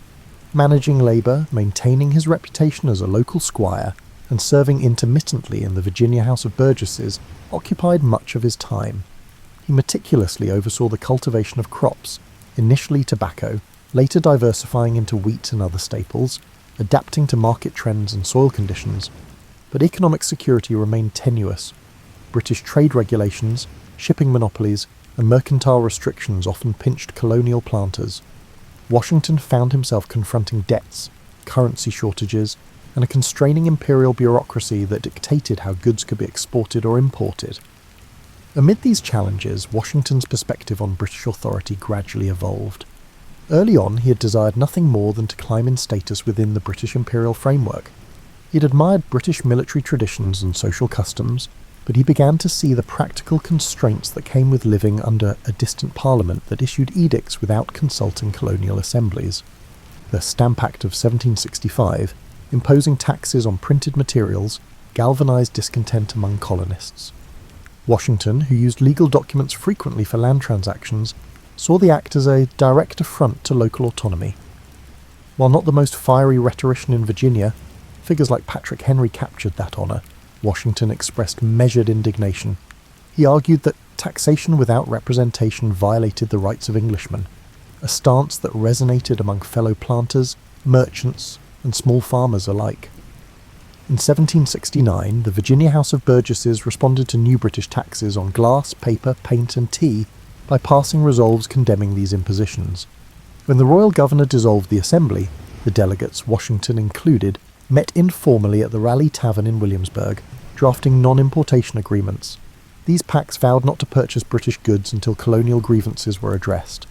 Managing labour, maintaining his reputation as a local squire, and serving intermittently in the Virginia House of Burgesses occupied much of his time. He meticulously oversaw the cultivation of crops, initially tobacco, later diversifying into wheat and other staples, adapting to market trends and soil conditions, but economic security remained tenuous. British trade regulations, shipping monopolies, and mercantile restrictions often pinched colonial planters. Washington found himself confronting debts, currency shortages, and a constraining imperial bureaucracy that dictated how goods could be exported or imported. Amid these challenges, Washington's perspective on British authority gradually evolved. Early on, he had desired nothing more than to climb in status within the British imperial framework. He had admired British military traditions and social customs, but he began to see the practical constraints that came with living under a distant parliament that issued edicts without consulting colonial assemblies. The Stamp Act of 1765, imposing taxes on printed materials, galvanised discontent among colonists. Washington, who used legal documents frequently for land transactions, saw the act as a direct affront to local autonomy. While not the most fiery rhetorician in Virginia, figures like Patrick Henry captured that honour, Washington expressed measured indignation. He argued that taxation without representation violated the rights of Englishmen, a stance that resonated among fellow planters, merchants, and small farmers alike. In 1769, the Virginia House of Burgesses responded to new British taxes on glass, paper, paint, and tea by passing resolves condemning these impositions. When the royal governor dissolved the assembly, the delegates, Washington included, met informally at the Raleigh Tavern in Williamsburg, drafting non-importation agreements. These pacts vowed not to purchase British goods until colonial grievances were addressed.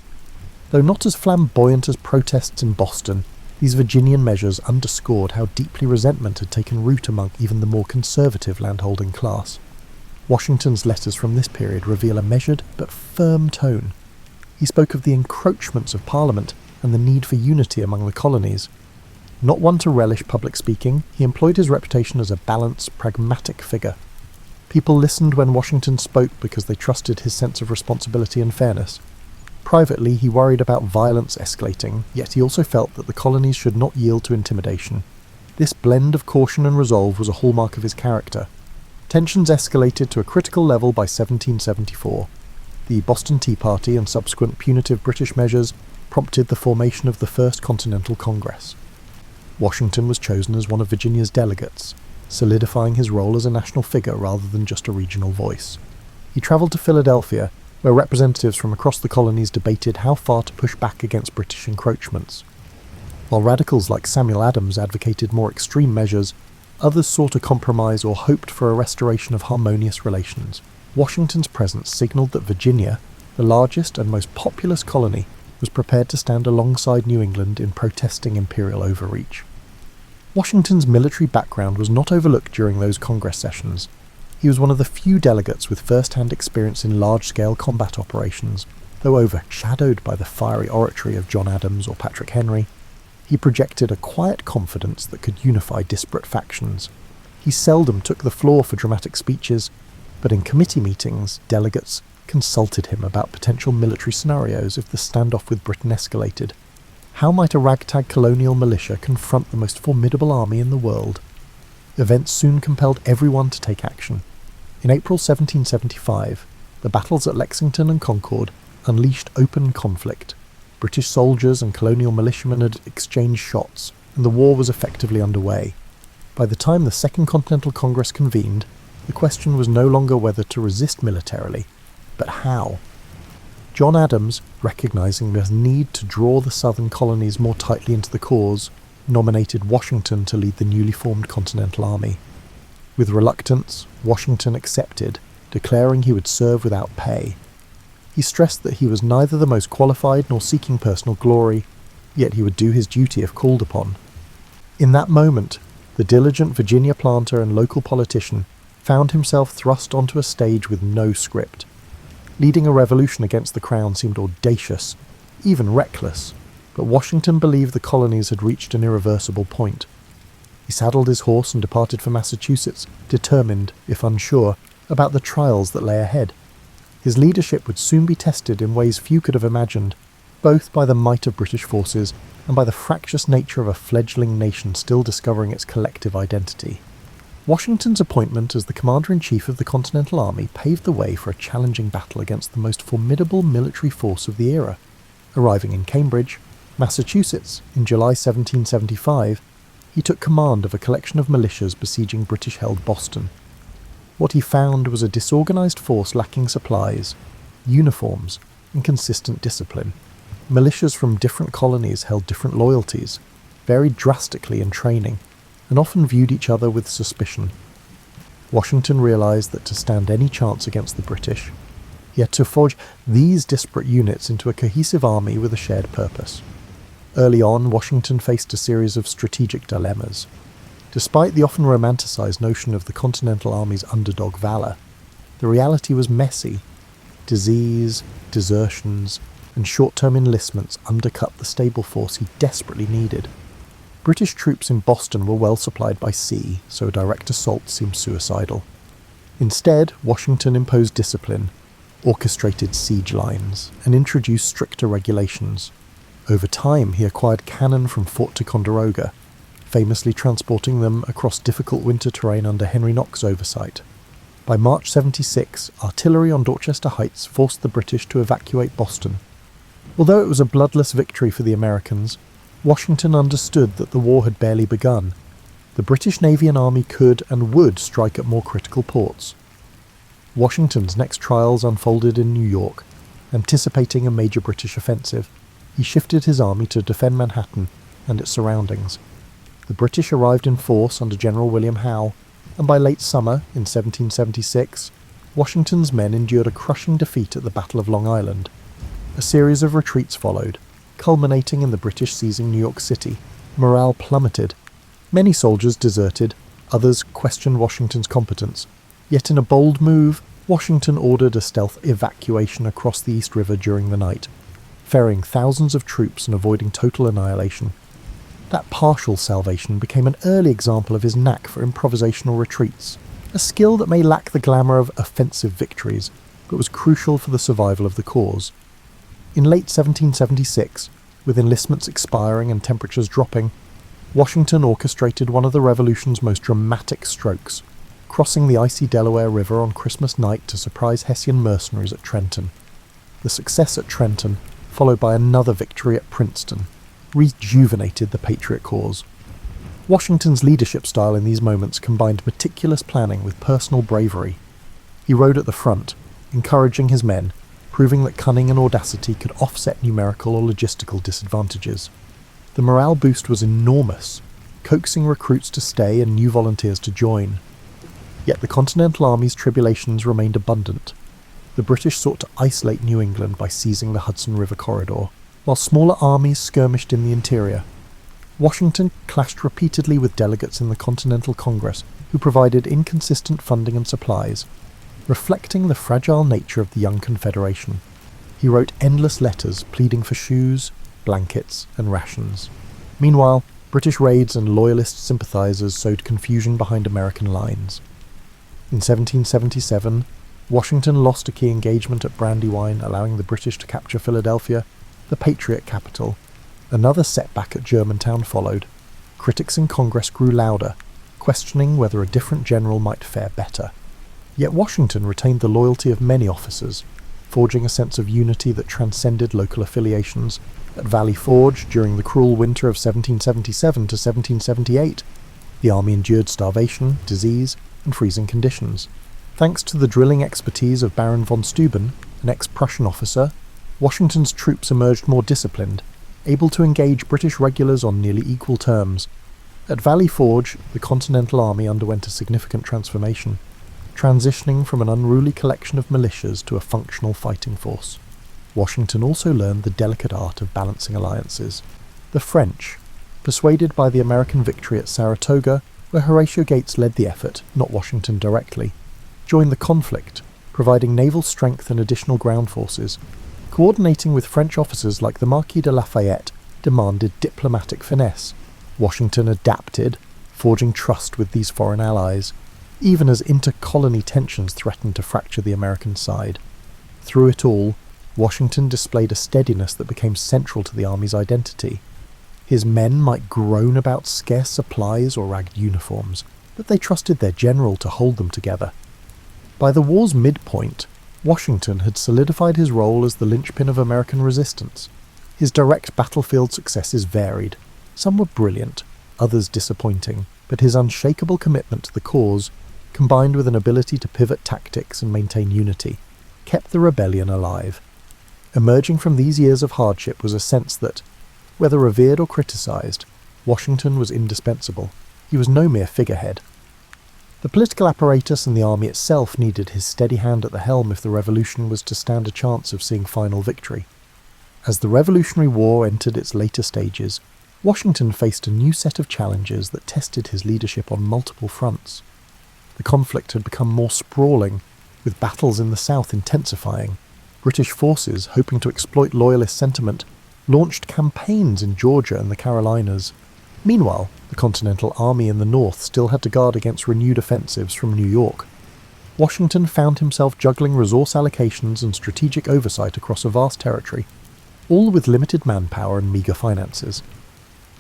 Though not as flamboyant as protests in Boston, these Virginian measures underscored how deeply resentment had taken root among even the more conservative landholding class. Washington's letters from this period reveal a measured but firm tone. He spoke of the encroachments of Parliament and the need for unity among the colonies. Not one to relish public speaking, he employed his reputation as a balanced, pragmatic figure. People listened when Washington spoke because they trusted his sense of responsibility and fairness. Privately, he worried about violence escalating, yet he also felt that the colonies should not yield to intimidation. This blend of caution and resolve was a hallmark of his character. Tensions escalated to a critical level by 1774. The Boston Tea Party and subsequent punitive British measures prompted the formation of the First Continental Congress. Washington was chosen as one of Virginia's delegates, solidifying his role as a national figure rather than just a regional voice. He travelled to Philadelphia, where representatives from across the colonies debated how far to push back against British encroachments. While radicals like Samuel Adams advocated more extreme measures, others sought a compromise or hoped for a restoration of harmonious relations. Washington's presence signalled that Virginia, the largest and most populous colony, was prepared to stand alongside New England in protesting imperial overreach. Washington's military background was not overlooked during those Congress sessions. He was one of the few delegates with first-hand experience in large-scale combat operations. Though overshadowed by the fiery oratory of John Adams or Patrick Henry, he projected a quiet confidence that could unify disparate factions. He seldom took the floor for dramatic speeches, but in committee meetings, delegates consulted him about potential military scenarios if the standoff with Britain escalated. How might a ragtag colonial militia confront the most formidable army in the world? Events soon compelled everyone to take action. In April 1775, the battles at Lexington and Concord unleashed open conflict. British soldiers and colonial militiamen had exchanged shots, and the war was effectively underway. By the time the Second Continental Congress convened, the question was no longer whether to resist militarily, but how. John Adams, recognising the need to draw the southern colonies more tightly into the cause, nominated Washington to lead the newly formed Continental Army. With reluctance, Washington accepted, declaring he would serve without pay. He stressed that he was neither the most qualified nor seeking personal glory, yet he would do his duty if called upon. In that moment, the diligent Virginia planter and local politician found himself thrust onto a stage with no script. Leading a revolution against the crown seemed audacious, even reckless, but Washington believed the colonies had reached an irreversible point. He saddled his horse and departed for Massachusetts, determined, if unsure, about the trials that lay ahead. His leadership would soon be tested in ways few could have imagined, both by the might of British forces and by the fractious nature of a fledgling nation still discovering its collective identity. Washington's appointment as the Commander-in-Chief of the Continental Army paved the way for a challenging battle against the most formidable military force of the era. Arriving in Cambridge, Massachusetts, in July 1775, he took command of a collection of militias besieging British-held Boston. What he found was a disorganised force lacking supplies, uniforms, and consistent discipline. Militias from different colonies held different loyalties, varied drastically in training, and often viewed each other with suspicion. Washington realised that to stand any chance against the British, he had to forge these disparate units into a cohesive army with a shared purpose. Early on, Washington faced a series of strategic dilemmas. Despite the often romanticised notion of the Continental Army's underdog valour, the reality was messy. Disease, desertions, and short-term enlistments undercut the stable force he desperately needed. British troops in Boston were well supplied by sea, so a direct assault seemed suicidal. Instead, Washington imposed discipline, orchestrated siege lines, and introduced stricter regulations. Over time, he acquired cannon from Fort Ticonderoga, famously transporting them across difficult winter terrain under Henry Knox's oversight. By March 76, artillery on Dorchester Heights forced the British to evacuate Boston. Although it was a bloodless victory for the Americans, Washington understood that the war had barely begun. The British Navy and Army could and would strike at more critical ports. Washington's next trials unfolded in New York. Anticipating a major British offensive, he shifted his army to defend Manhattan and its surroundings. The British arrived in force under General William Howe, and by late summer, in 1776, Washington's men endured a crushing defeat at the Battle of Long Island. A series of retreats followed, culminating in the British seizing New York City. Morale plummeted. Many soldiers deserted, others questioned Washington's competence. Yet in a bold move, Washington ordered a stealth evacuation across the East River during the night, ferrying thousands of troops and avoiding total annihilation. That partial salvation became an early example of his knack for improvisational retreats, a skill that may lack the glamour of offensive victories, but was crucial for the survival of the cause. In late 1776, with enlistments expiring and temperatures dropping, Washington orchestrated one of the Revolution's most dramatic strokes, crossing the icy Delaware River on Christmas night to surprise Hessian mercenaries at Trenton. The success at Trenton, followed by another victory at Princeton, rejuvenated the Patriot cause. Washington's leadership style in these moments combined meticulous planning with personal bravery. He rode at the front, encouraging his men, proving that cunning and audacity could offset numerical or logistical disadvantages. The morale boost was enormous, coaxing recruits to stay and new volunteers to join. Yet the Continental Army's tribulations remained abundant. The British sought to isolate New England by seizing the Hudson River corridor, while smaller armies skirmished in the interior. Washington clashed repeatedly with delegates in the Continental Congress who provided inconsistent funding and supplies, reflecting the fragile nature of the young Confederation. He wrote endless letters pleading for shoes, blankets, and rations. Meanwhile, British raids and Loyalist sympathisers sowed confusion behind American lines. In 1777, Washington lost a key engagement at Brandywine, allowing the British to capture Philadelphia, the Patriot capital. Another setback at Germantown followed. Critics in Congress grew louder, questioning whether a different general might fare better. Yet Washington retained the loyalty of many officers, forging a sense of unity that transcended local affiliations. At Valley Forge, during the cruel winter of 1777 to 1778, the army endured starvation, disease, and freezing conditions. Thanks to the drilling expertise of Baron von Steuben, an ex-Prussian officer, Washington's troops emerged more disciplined, able to engage British regulars on nearly equal terms. At Valley Forge, the Continental Army underwent a significant transformation, transitioning from an unruly collection of militias to a functional fighting force. Washington also learned the delicate art of balancing alliances. The French, persuaded by the American victory at Saratoga, where Horatio Gates led the effort, not Washington directly, joined the conflict, providing naval strength and additional ground forces. Coordinating with French officers like the Marquis de Lafayette demanded diplomatic finesse. Washington adapted, forging trust with these foreign allies, even as inter-colony tensions threatened to fracture the American side. Through it all, Washington displayed a steadiness that became central to the army's identity. His men might groan about scarce supplies or ragged uniforms, but they trusted their general to hold them together. By the war's midpoint, Washington had solidified his role as the linchpin of American resistance. His direct battlefield successes varied. Some were brilliant, others disappointing, but his unshakable commitment to the cause, combined with an ability to pivot tactics and maintain unity, kept the rebellion alive. Emerging from these years of hardship was a sense that, whether revered or criticised, Washington was indispensable. He was no mere figurehead. The political apparatus and the army itself needed his steady hand at the helm if the revolution was to stand a chance of seeing final victory. As the Revolutionary War entered its later stages, Washington faced a new set of challenges that tested his leadership on multiple fronts. The conflict had become more sprawling, with battles in the south intensifying. British forces, hoping to exploit loyalist sentiment, launched campaigns in Georgia and the Carolinas. Meanwhile, the Continental Army in the north still had to guard against renewed offensives from New York. Washington found himself juggling resource allocations and strategic oversight across a vast territory, all with limited manpower and meagre finances.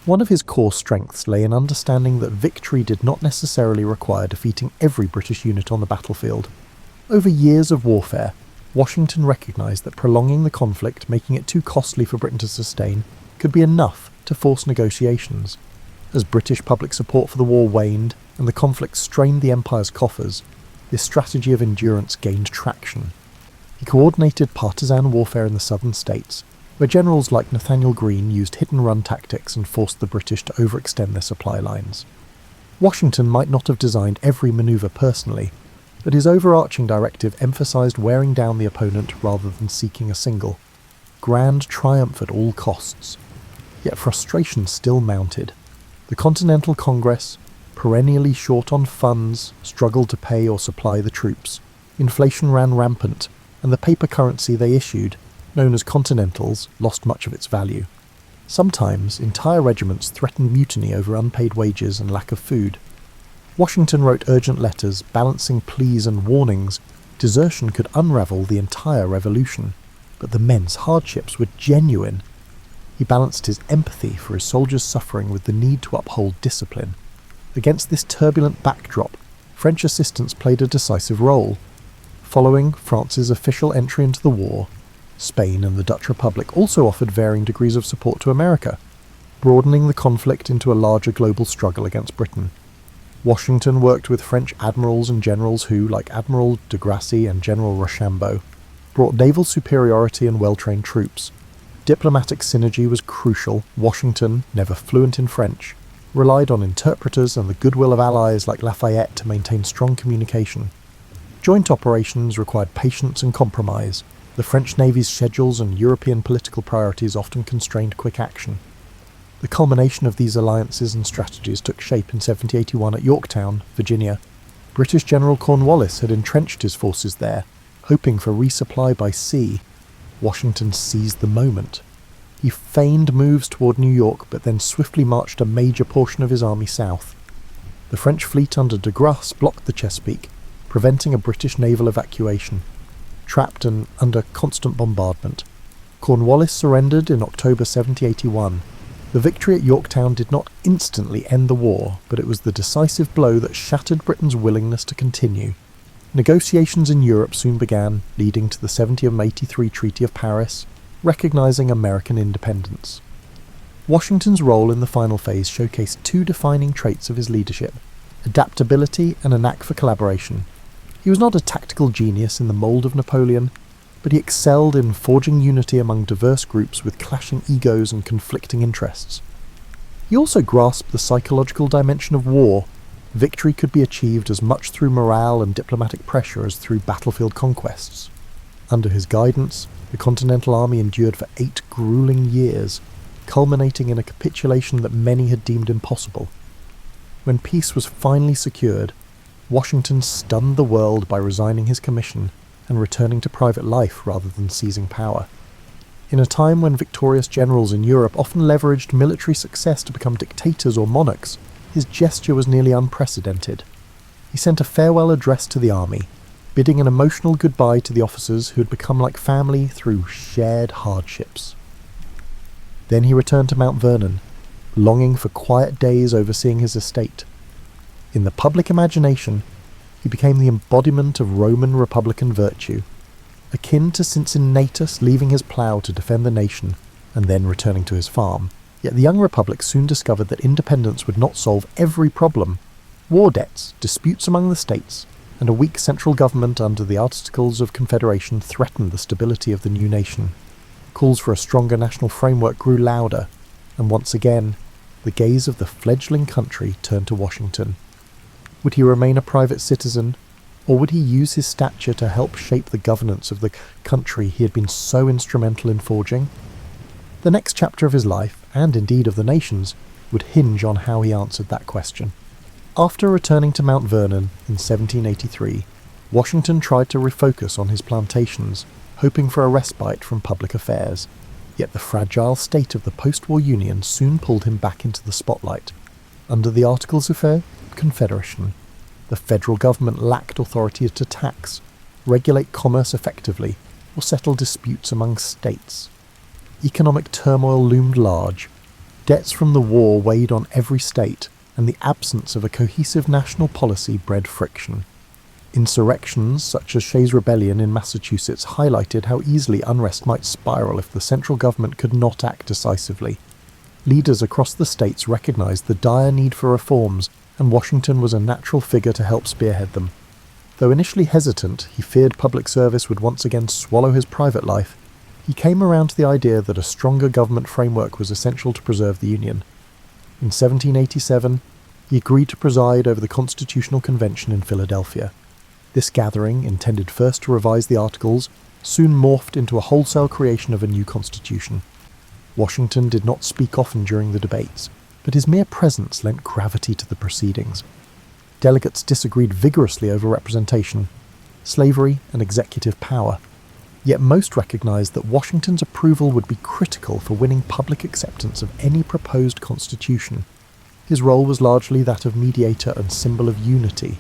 One of his core strengths lay in understanding that victory did not necessarily require defeating every British unit on the battlefield. Over years of warfare, Washington recognised that prolonging the conflict, making it too costly for Britain to sustain, could be enough to force negotiations. As British public support for the war waned and the conflict strained the Empire's coffers, this strategy of endurance gained traction. He coordinated partisan warfare in the southern states, where generals like Nathaniel Greene used hit-and-run tactics and forced the British to overextend their supply lines. Washington might not have designed every manoeuvre personally, but his overarching directive emphasised wearing down the opponent rather than seeking a single. Grand triumph at all costs. Yet frustration still mounted. The Continental Congress, perennially short on funds, struggled to pay or supply the troops. Inflation ran rampant, and the paper currency they issued, known as Continentals, lost much of its value. Sometimes, entire regiments threatened mutiny over unpaid wages and lack of food. Washington wrote urgent letters, balancing pleas and warnings. Desertion could unravel the entire revolution, but the men's hardships were genuine. He balanced his empathy for his soldiers' suffering with the need to uphold discipline. Against this turbulent backdrop, French assistance played a decisive role. Following France's official entry into the war, Spain and the Dutch Republic also offered varying degrees of support to America, broadening the conflict into a larger global struggle against Britain. Washington worked with French admirals and generals who, like Admiral de Grasse and General Rochambeau, brought naval superiority and well-trained troops. Diplomatic synergy was crucial. Washington, never fluent in French, relied on interpreters and the goodwill of allies like Lafayette to maintain strong communication. Joint operations required patience and compromise. The French Navy's schedules and European political priorities often constrained quick action. The culmination of these alliances and strategies took shape in 1781 at Yorktown, Virginia. British General Cornwallis had entrenched his forces there, hoping for resupply by sea. Washington seized the moment. He feigned moves toward New York, but then swiftly marched a major portion of his army south. The French fleet under de Grasse blocked the Chesapeake, preventing a British naval evacuation. Trapped and under constant bombardment, Cornwallis surrendered in October 1781. The victory at Yorktown did not instantly end the war, but it was the decisive blow that shattered Britain's willingness to continue. Negotiations in Europe soon began, leading to the 1783 Treaty of Paris, recognising American independence. Washington's role in the final phase showcased two defining traits of his leadership: adaptability and a knack for collaboration. He was not a tactical genius in the mould of Napoleon, but he excelled in forging unity among diverse groups with clashing egos and conflicting interests. He also grasped the psychological dimension of war. Victory could be achieved as much through morale and diplomatic pressure as through battlefield conquests. Under his guidance, the Continental Army endured for 8 grueling years, culminating in a capitulation that many had deemed impossible. When peace was finally secured, Washington stunned the world by resigning his commission and returning to private life rather than seizing power. In a time when victorious generals in Europe often leveraged military success to become dictators or monarchs, his gesture was nearly unprecedented. He sent a farewell address to the army, bidding an emotional goodbye to the officers who had become like family through shared hardships. Then he returned to Mount Vernon, longing for quiet days overseeing his estate. In the public imagination, he became the embodiment of Roman republican virtue, akin to Cincinnatus leaving his plough to defend the nation and then returning to his farm. Yet the young republic soon discovered that independence would not solve every problem. War debts, disputes among the states, and a weak central government under the Articles of Confederation threatened the stability of the new nation. Calls for a stronger national framework grew louder, and once again, the gaze of the fledgling country turned to Washington. Would he remain a private citizen, or would he use his stature to help shape the governance of the country he had been so instrumental in forging? The next chapter of his life, and indeed of the nation's, would hinge on how he answered that question. After returning to Mount Vernon in 1783, Washington tried to refocus on his plantations, hoping for a respite from public affairs. Yet the fragile state of the post-war Union soon pulled him back into the spotlight. Under the Articles of Confederation, the federal government lacked authority to tax, regulate commerce effectively, or settle disputes among states. Economic turmoil loomed large. Debts from the war weighed on every state, and the absence of a cohesive national policy bred friction. Insurrections such as Shays' Rebellion in Massachusetts highlighted how easily unrest might spiral if the central government could not act decisively. Leaders across the states recognized the dire need for reforms, and Washington was a natural figure to help spearhead them. Though initially hesitant, he feared public service would once again swallow his private life, he came around to the idea that a stronger government framework was essential to preserve the Union. In 1787, he agreed to preside over the Constitutional Convention in Philadelphia. This gathering, intended first to revise the Articles, soon morphed into a wholesale creation of a new constitution. Washington did not speak often during the debates, but his mere presence lent gravity to the proceedings. Delegates disagreed vigorously over representation, slavery, and executive power. Yet most recognized that Washington's approval would be critical for winning public acceptance of any proposed constitution. His role was largely that of mediator and symbol of unity.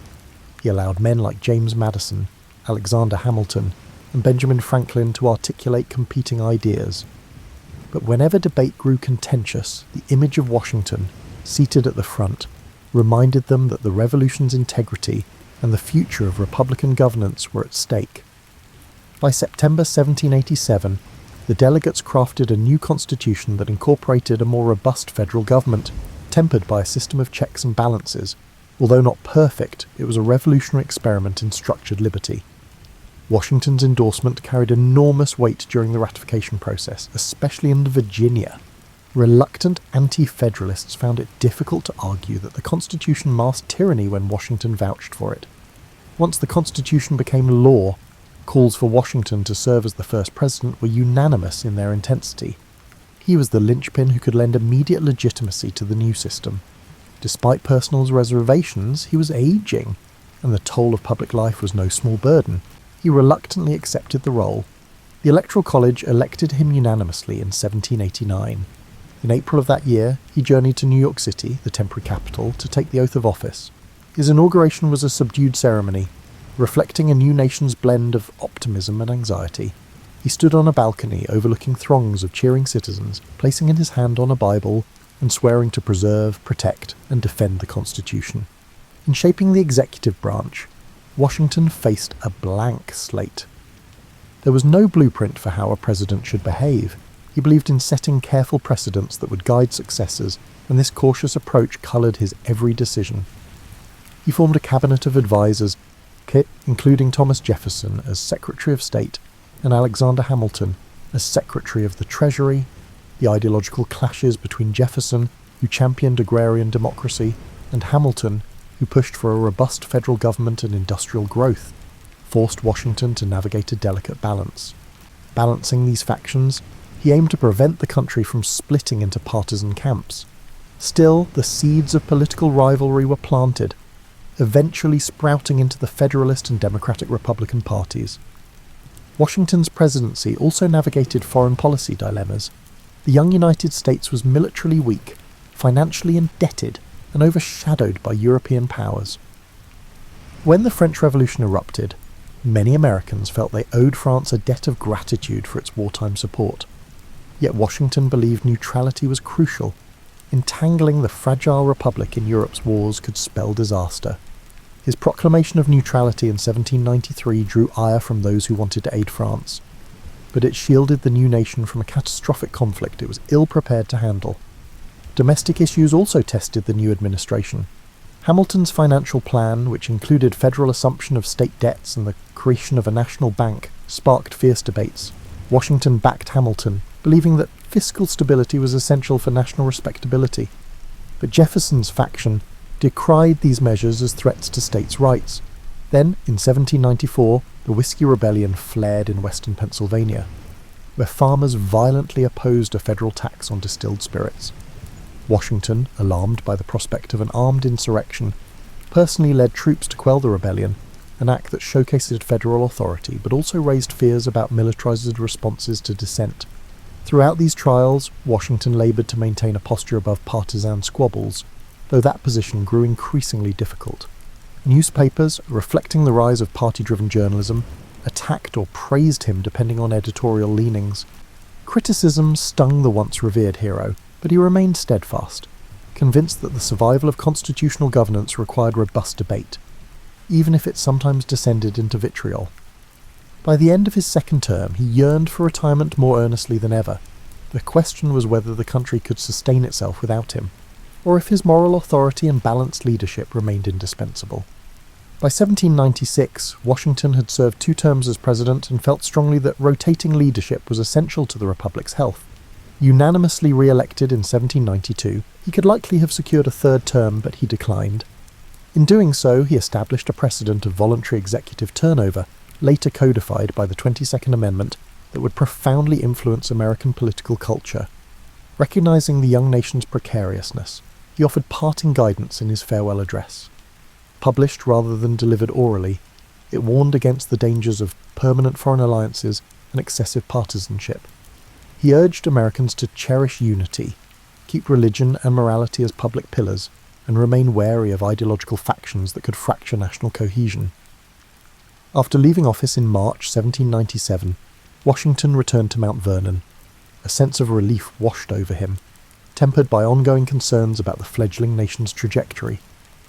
He allowed men like James Madison, Alexander Hamilton, and Benjamin Franklin to articulate competing ideas. But whenever debate grew contentious, the image of Washington, seated at the front, reminded them that the Revolution's integrity and the future of Republican governance were at stake. By September 1787, the delegates crafted a new constitution that incorporated a more robust federal government, tempered by a system of checks and balances. Although not perfect, it was a revolutionary experiment in structured liberty. Washington's endorsement carried enormous weight during the ratification process, especially in Virginia. Reluctant anti-federalists found it difficult to argue that the Constitution masked tyranny when Washington vouched for it. Once the Constitution became law, calls for Washington to serve as the first president were unanimous in their intensity. He was the linchpin who could lend immediate legitimacy to the new system. Despite personal reservations, he was aging, and the toll of public life was no small burden. He reluctantly accepted the role. The Electoral College elected him unanimously in 1789. In April of that year, he journeyed to New York City, the temporary capital, to take the oath of office. His inauguration was a subdued ceremony, reflecting a new nation's blend of optimism and anxiety. He stood on a balcony overlooking throngs of cheering citizens, placing in his hand on a Bible and swearing to preserve, protect, and defend the Constitution. In shaping the executive branch, Washington faced a blank slate. There was no blueprint for how a president should behave. He believed in setting careful precedents that would guide successors, and this cautious approach coloured his every decision. He formed a cabinet of advisers, including Thomas Jefferson as Secretary of State and Alexander Hamilton as Secretary of the Treasury. The ideological clashes between Jefferson, who championed agrarian democracy, and Hamilton, who pushed for a robust federal government and industrial growth, forced Washington to navigate a delicate balance. Balancing these factions, he aimed to prevent the country from splitting into partisan camps. Still, the seeds of political rivalry were planted, eventually sprouting into the Federalist and Democratic Republican parties. Washington's presidency also navigated foreign policy dilemmas. The young United States was militarily weak, financially indebted, and overshadowed by European powers. When the French Revolution erupted, many Americans felt they owed France a debt of gratitude for its wartime support. Yet Washington believed neutrality was crucial. Entangling the fragile republic in Europe's wars could spell disaster. His proclamation of neutrality in 1793 drew ire from those who wanted to aid France, but it shielded the new nation from a catastrophic conflict it was ill prepared to handle. Domestic issues also tested the new administration. Hamilton's financial plan, which included federal assumption of state debts and the creation of a national bank, sparked fierce debates. Washington backed Hamilton, believing that fiscal stability was essential for national respectability. But Jefferson's faction decried these measures as threats to states' rights. Then, in 1794, the Whiskey Rebellion flared in western Pennsylvania, where farmers violently opposed a federal tax on distilled spirits. Washington, alarmed by the prospect of an armed insurrection, personally led troops to quell the rebellion, an act that showcased federal authority but also raised fears about militarized responses to dissent. Throughout these trials, Washington laboured to maintain a posture above partisan squabbles, though that position grew increasingly difficult. Newspapers, reflecting the rise of party-driven journalism, attacked or praised him depending on editorial leanings. Criticism stung the once revered hero, but he remained steadfast, convinced that the survival of constitutional governance required robust debate, even if it sometimes descended into vitriol. By the end of his second term, he yearned for retirement more earnestly than ever. The question was whether the country could sustain itself without him, or if his moral authority and balanced leadership remained indispensable. By 1796, Washington had served 2 terms as president and felt strongly that rotating leadership was essential to the Republic's health. Unanimously re-elected in 1792, he could likely have secured a 3rd term, but he declined. In doing so, he established a precedent of voluntary executive turnover, later codified by the 22nd Amendment, that would profoundly influence American political culture. Recognizing the young nation's precariousness, he offered parting guidance in his farewell address. Published rather than delivered orally, it warned against the dangers of permanent foreign alliances and excessive partisanship. He urged Americans to cherish unity, keep religion and morality as public pillars, and remain wary of ideological factions that could fracture national cohesion. After leaving office in March 1797, Washington returned to Mount Vernon. A sense of relief washed over him, tempered by ongoing concerns about the fledgling nation's trajectory.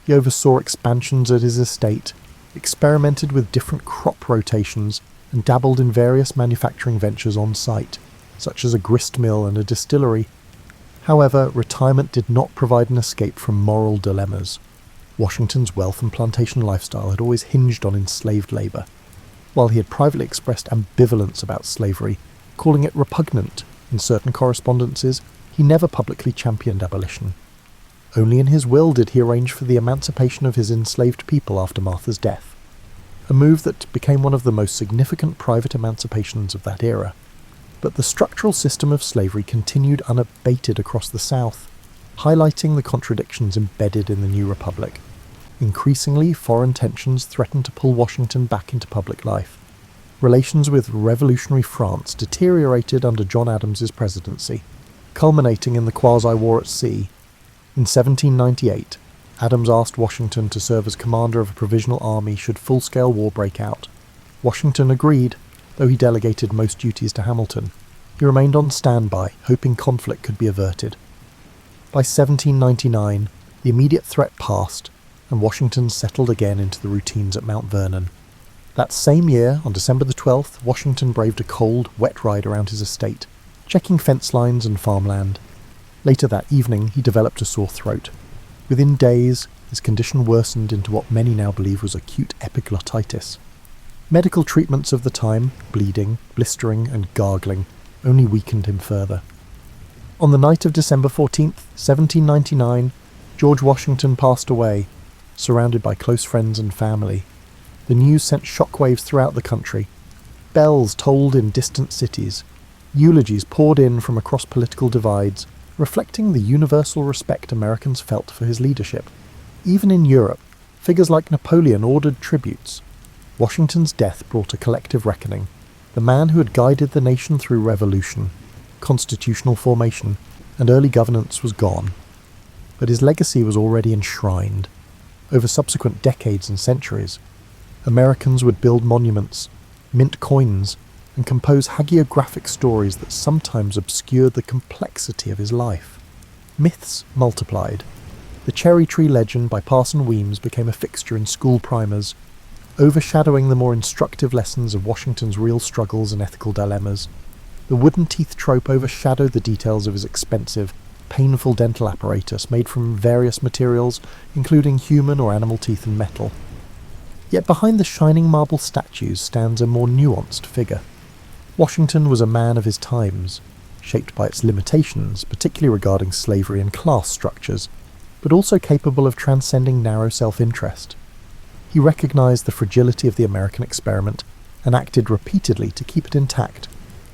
He oversaw expansions at his estate, experimented with different crop rotations, and dabbled in various manufacturing ventures on site, such as a grist mill and a distillery. However, retirement did not provide an escape from moral dilemmas. Washington's wealth and plantation lifestyle had always hinged on enslaved labour. While he had privately expressed ambivalence about slavery, calling it repugnant in certain correspondences, he never publicly championed abolition. Only in his will did he arrange for the emancipation of his enslaved people after Martha's death, a move that became one of the most significant private emancipations of that era. But the structural system of slavery continued unabated across the South, highlighting the contradictions embedded in the new republic. Increasingly, foreign tensions threatened to pull Washington back into public life. Relations with revolutionary France deteriorated under John Adams's presidency, culminating in the quasi-war at sea. In 1798, Adams asked Washington to serve as commander of a provisional army should full-scale war break out. Washington agreed, though he delegated most duties to Hamilton. He remained on standby, hoping conflict could be averted. By 1799, the immediate threat passed, and Washington settled again into the routines at Mount Vernon. That same year, on December the 12th, Washington braved a cold, wet ride around his estate, checking fence lines and farmland. Later that evening, he developed a sore throat. Within days, his condition worsened into what many now believe was acute epiglottitis. Medical treatments of the time, bleeding, blistering, and gargling, only weakened him further. On the night of December 14th, 1799, George Washington passed away, surrounded by close friends and family. The news sent shockwaves throughout the country. Bells tolled in distant cities. Eulogies poured in from across political divides, reflecting the universal respect Americans felt for his leadership. Even in Europe, figures like Napoleon ordered tributes. Washington's death brought a collective reckoning. The man who had guided the nation through revolution, constitutional formation, and early governance was gone. But his legacy was already enshrined. Over subsequent decades and centuries, Americans would build monuments, mint coins, and compose hagiographic stories that sometimes obscured the complexity of his life. Myths multiplied. The cherry tree legend by Parson Weems became a fixture in school primers, overshadowing the more instructive lessons of Washington's real struggles and ethical dilemmas. The wooden teeth trope overshadowed the details of his expensive, painful dental apparatus made from various materials, including human or animal teeth and metal. Yet behind the shining marble statues stands a more nuanced figure. Washington was a man of his times, shaped by its limitations, particularly regarding slavery and class structures, but also capable of transcending narrow self-interest. He recognised the fragility of the American experiment and acted repeatedly to keep it intact,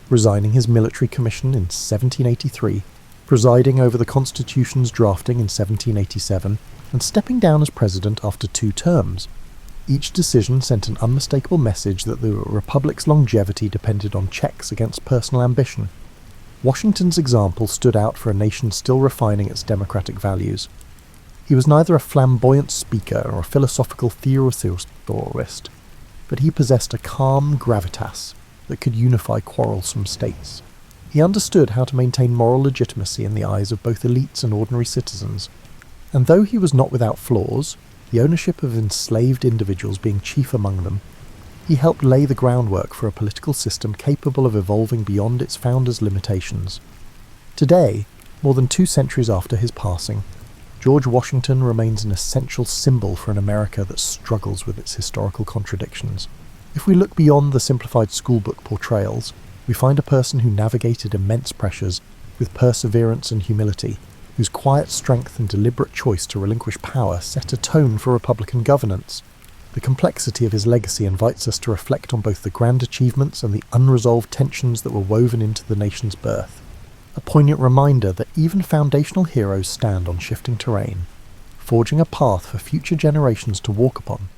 resigning his military commission in 1783, presiding over the Constitution's drafting in 1787, and stepping down as president after 2 terms. Each decision sent an unmistakable message that the Republic's longevity depended on checks against personal ambition. Washington's example stood out for a nation still refining its democratic values. He was neither a flamboyant speaker or a philosophical theorist, but he possessed a calm gravitas that could unify quarrelsome states. He understood how to maintain moral legitimacy in the eyes of both elites and ordinary citizens, and though he was not without flaws, the ownership of enslaved individuals being chief among them, he helped lay the groundwork for a political system capable of evolving beyond its founders' limitations. Today, more than 2 centuries after his passing, George Washington remains an essential symbol for an America that struggles with its historical contradictions. If we look beyond the simplified schoolbook portrayals, we find a person who navigated immense pressures with perseverance and humility, whose quiet strength and deliberate choice to relinquish power set a tone for Republican governance. The complexity of his legacy invites us to reflect on both the grand achievements and the unresolved tensions that were woven into the nation's birth. A poignant reminder that even foundational heroes stand on shifting terrain, forging a path for future generations to walk upon.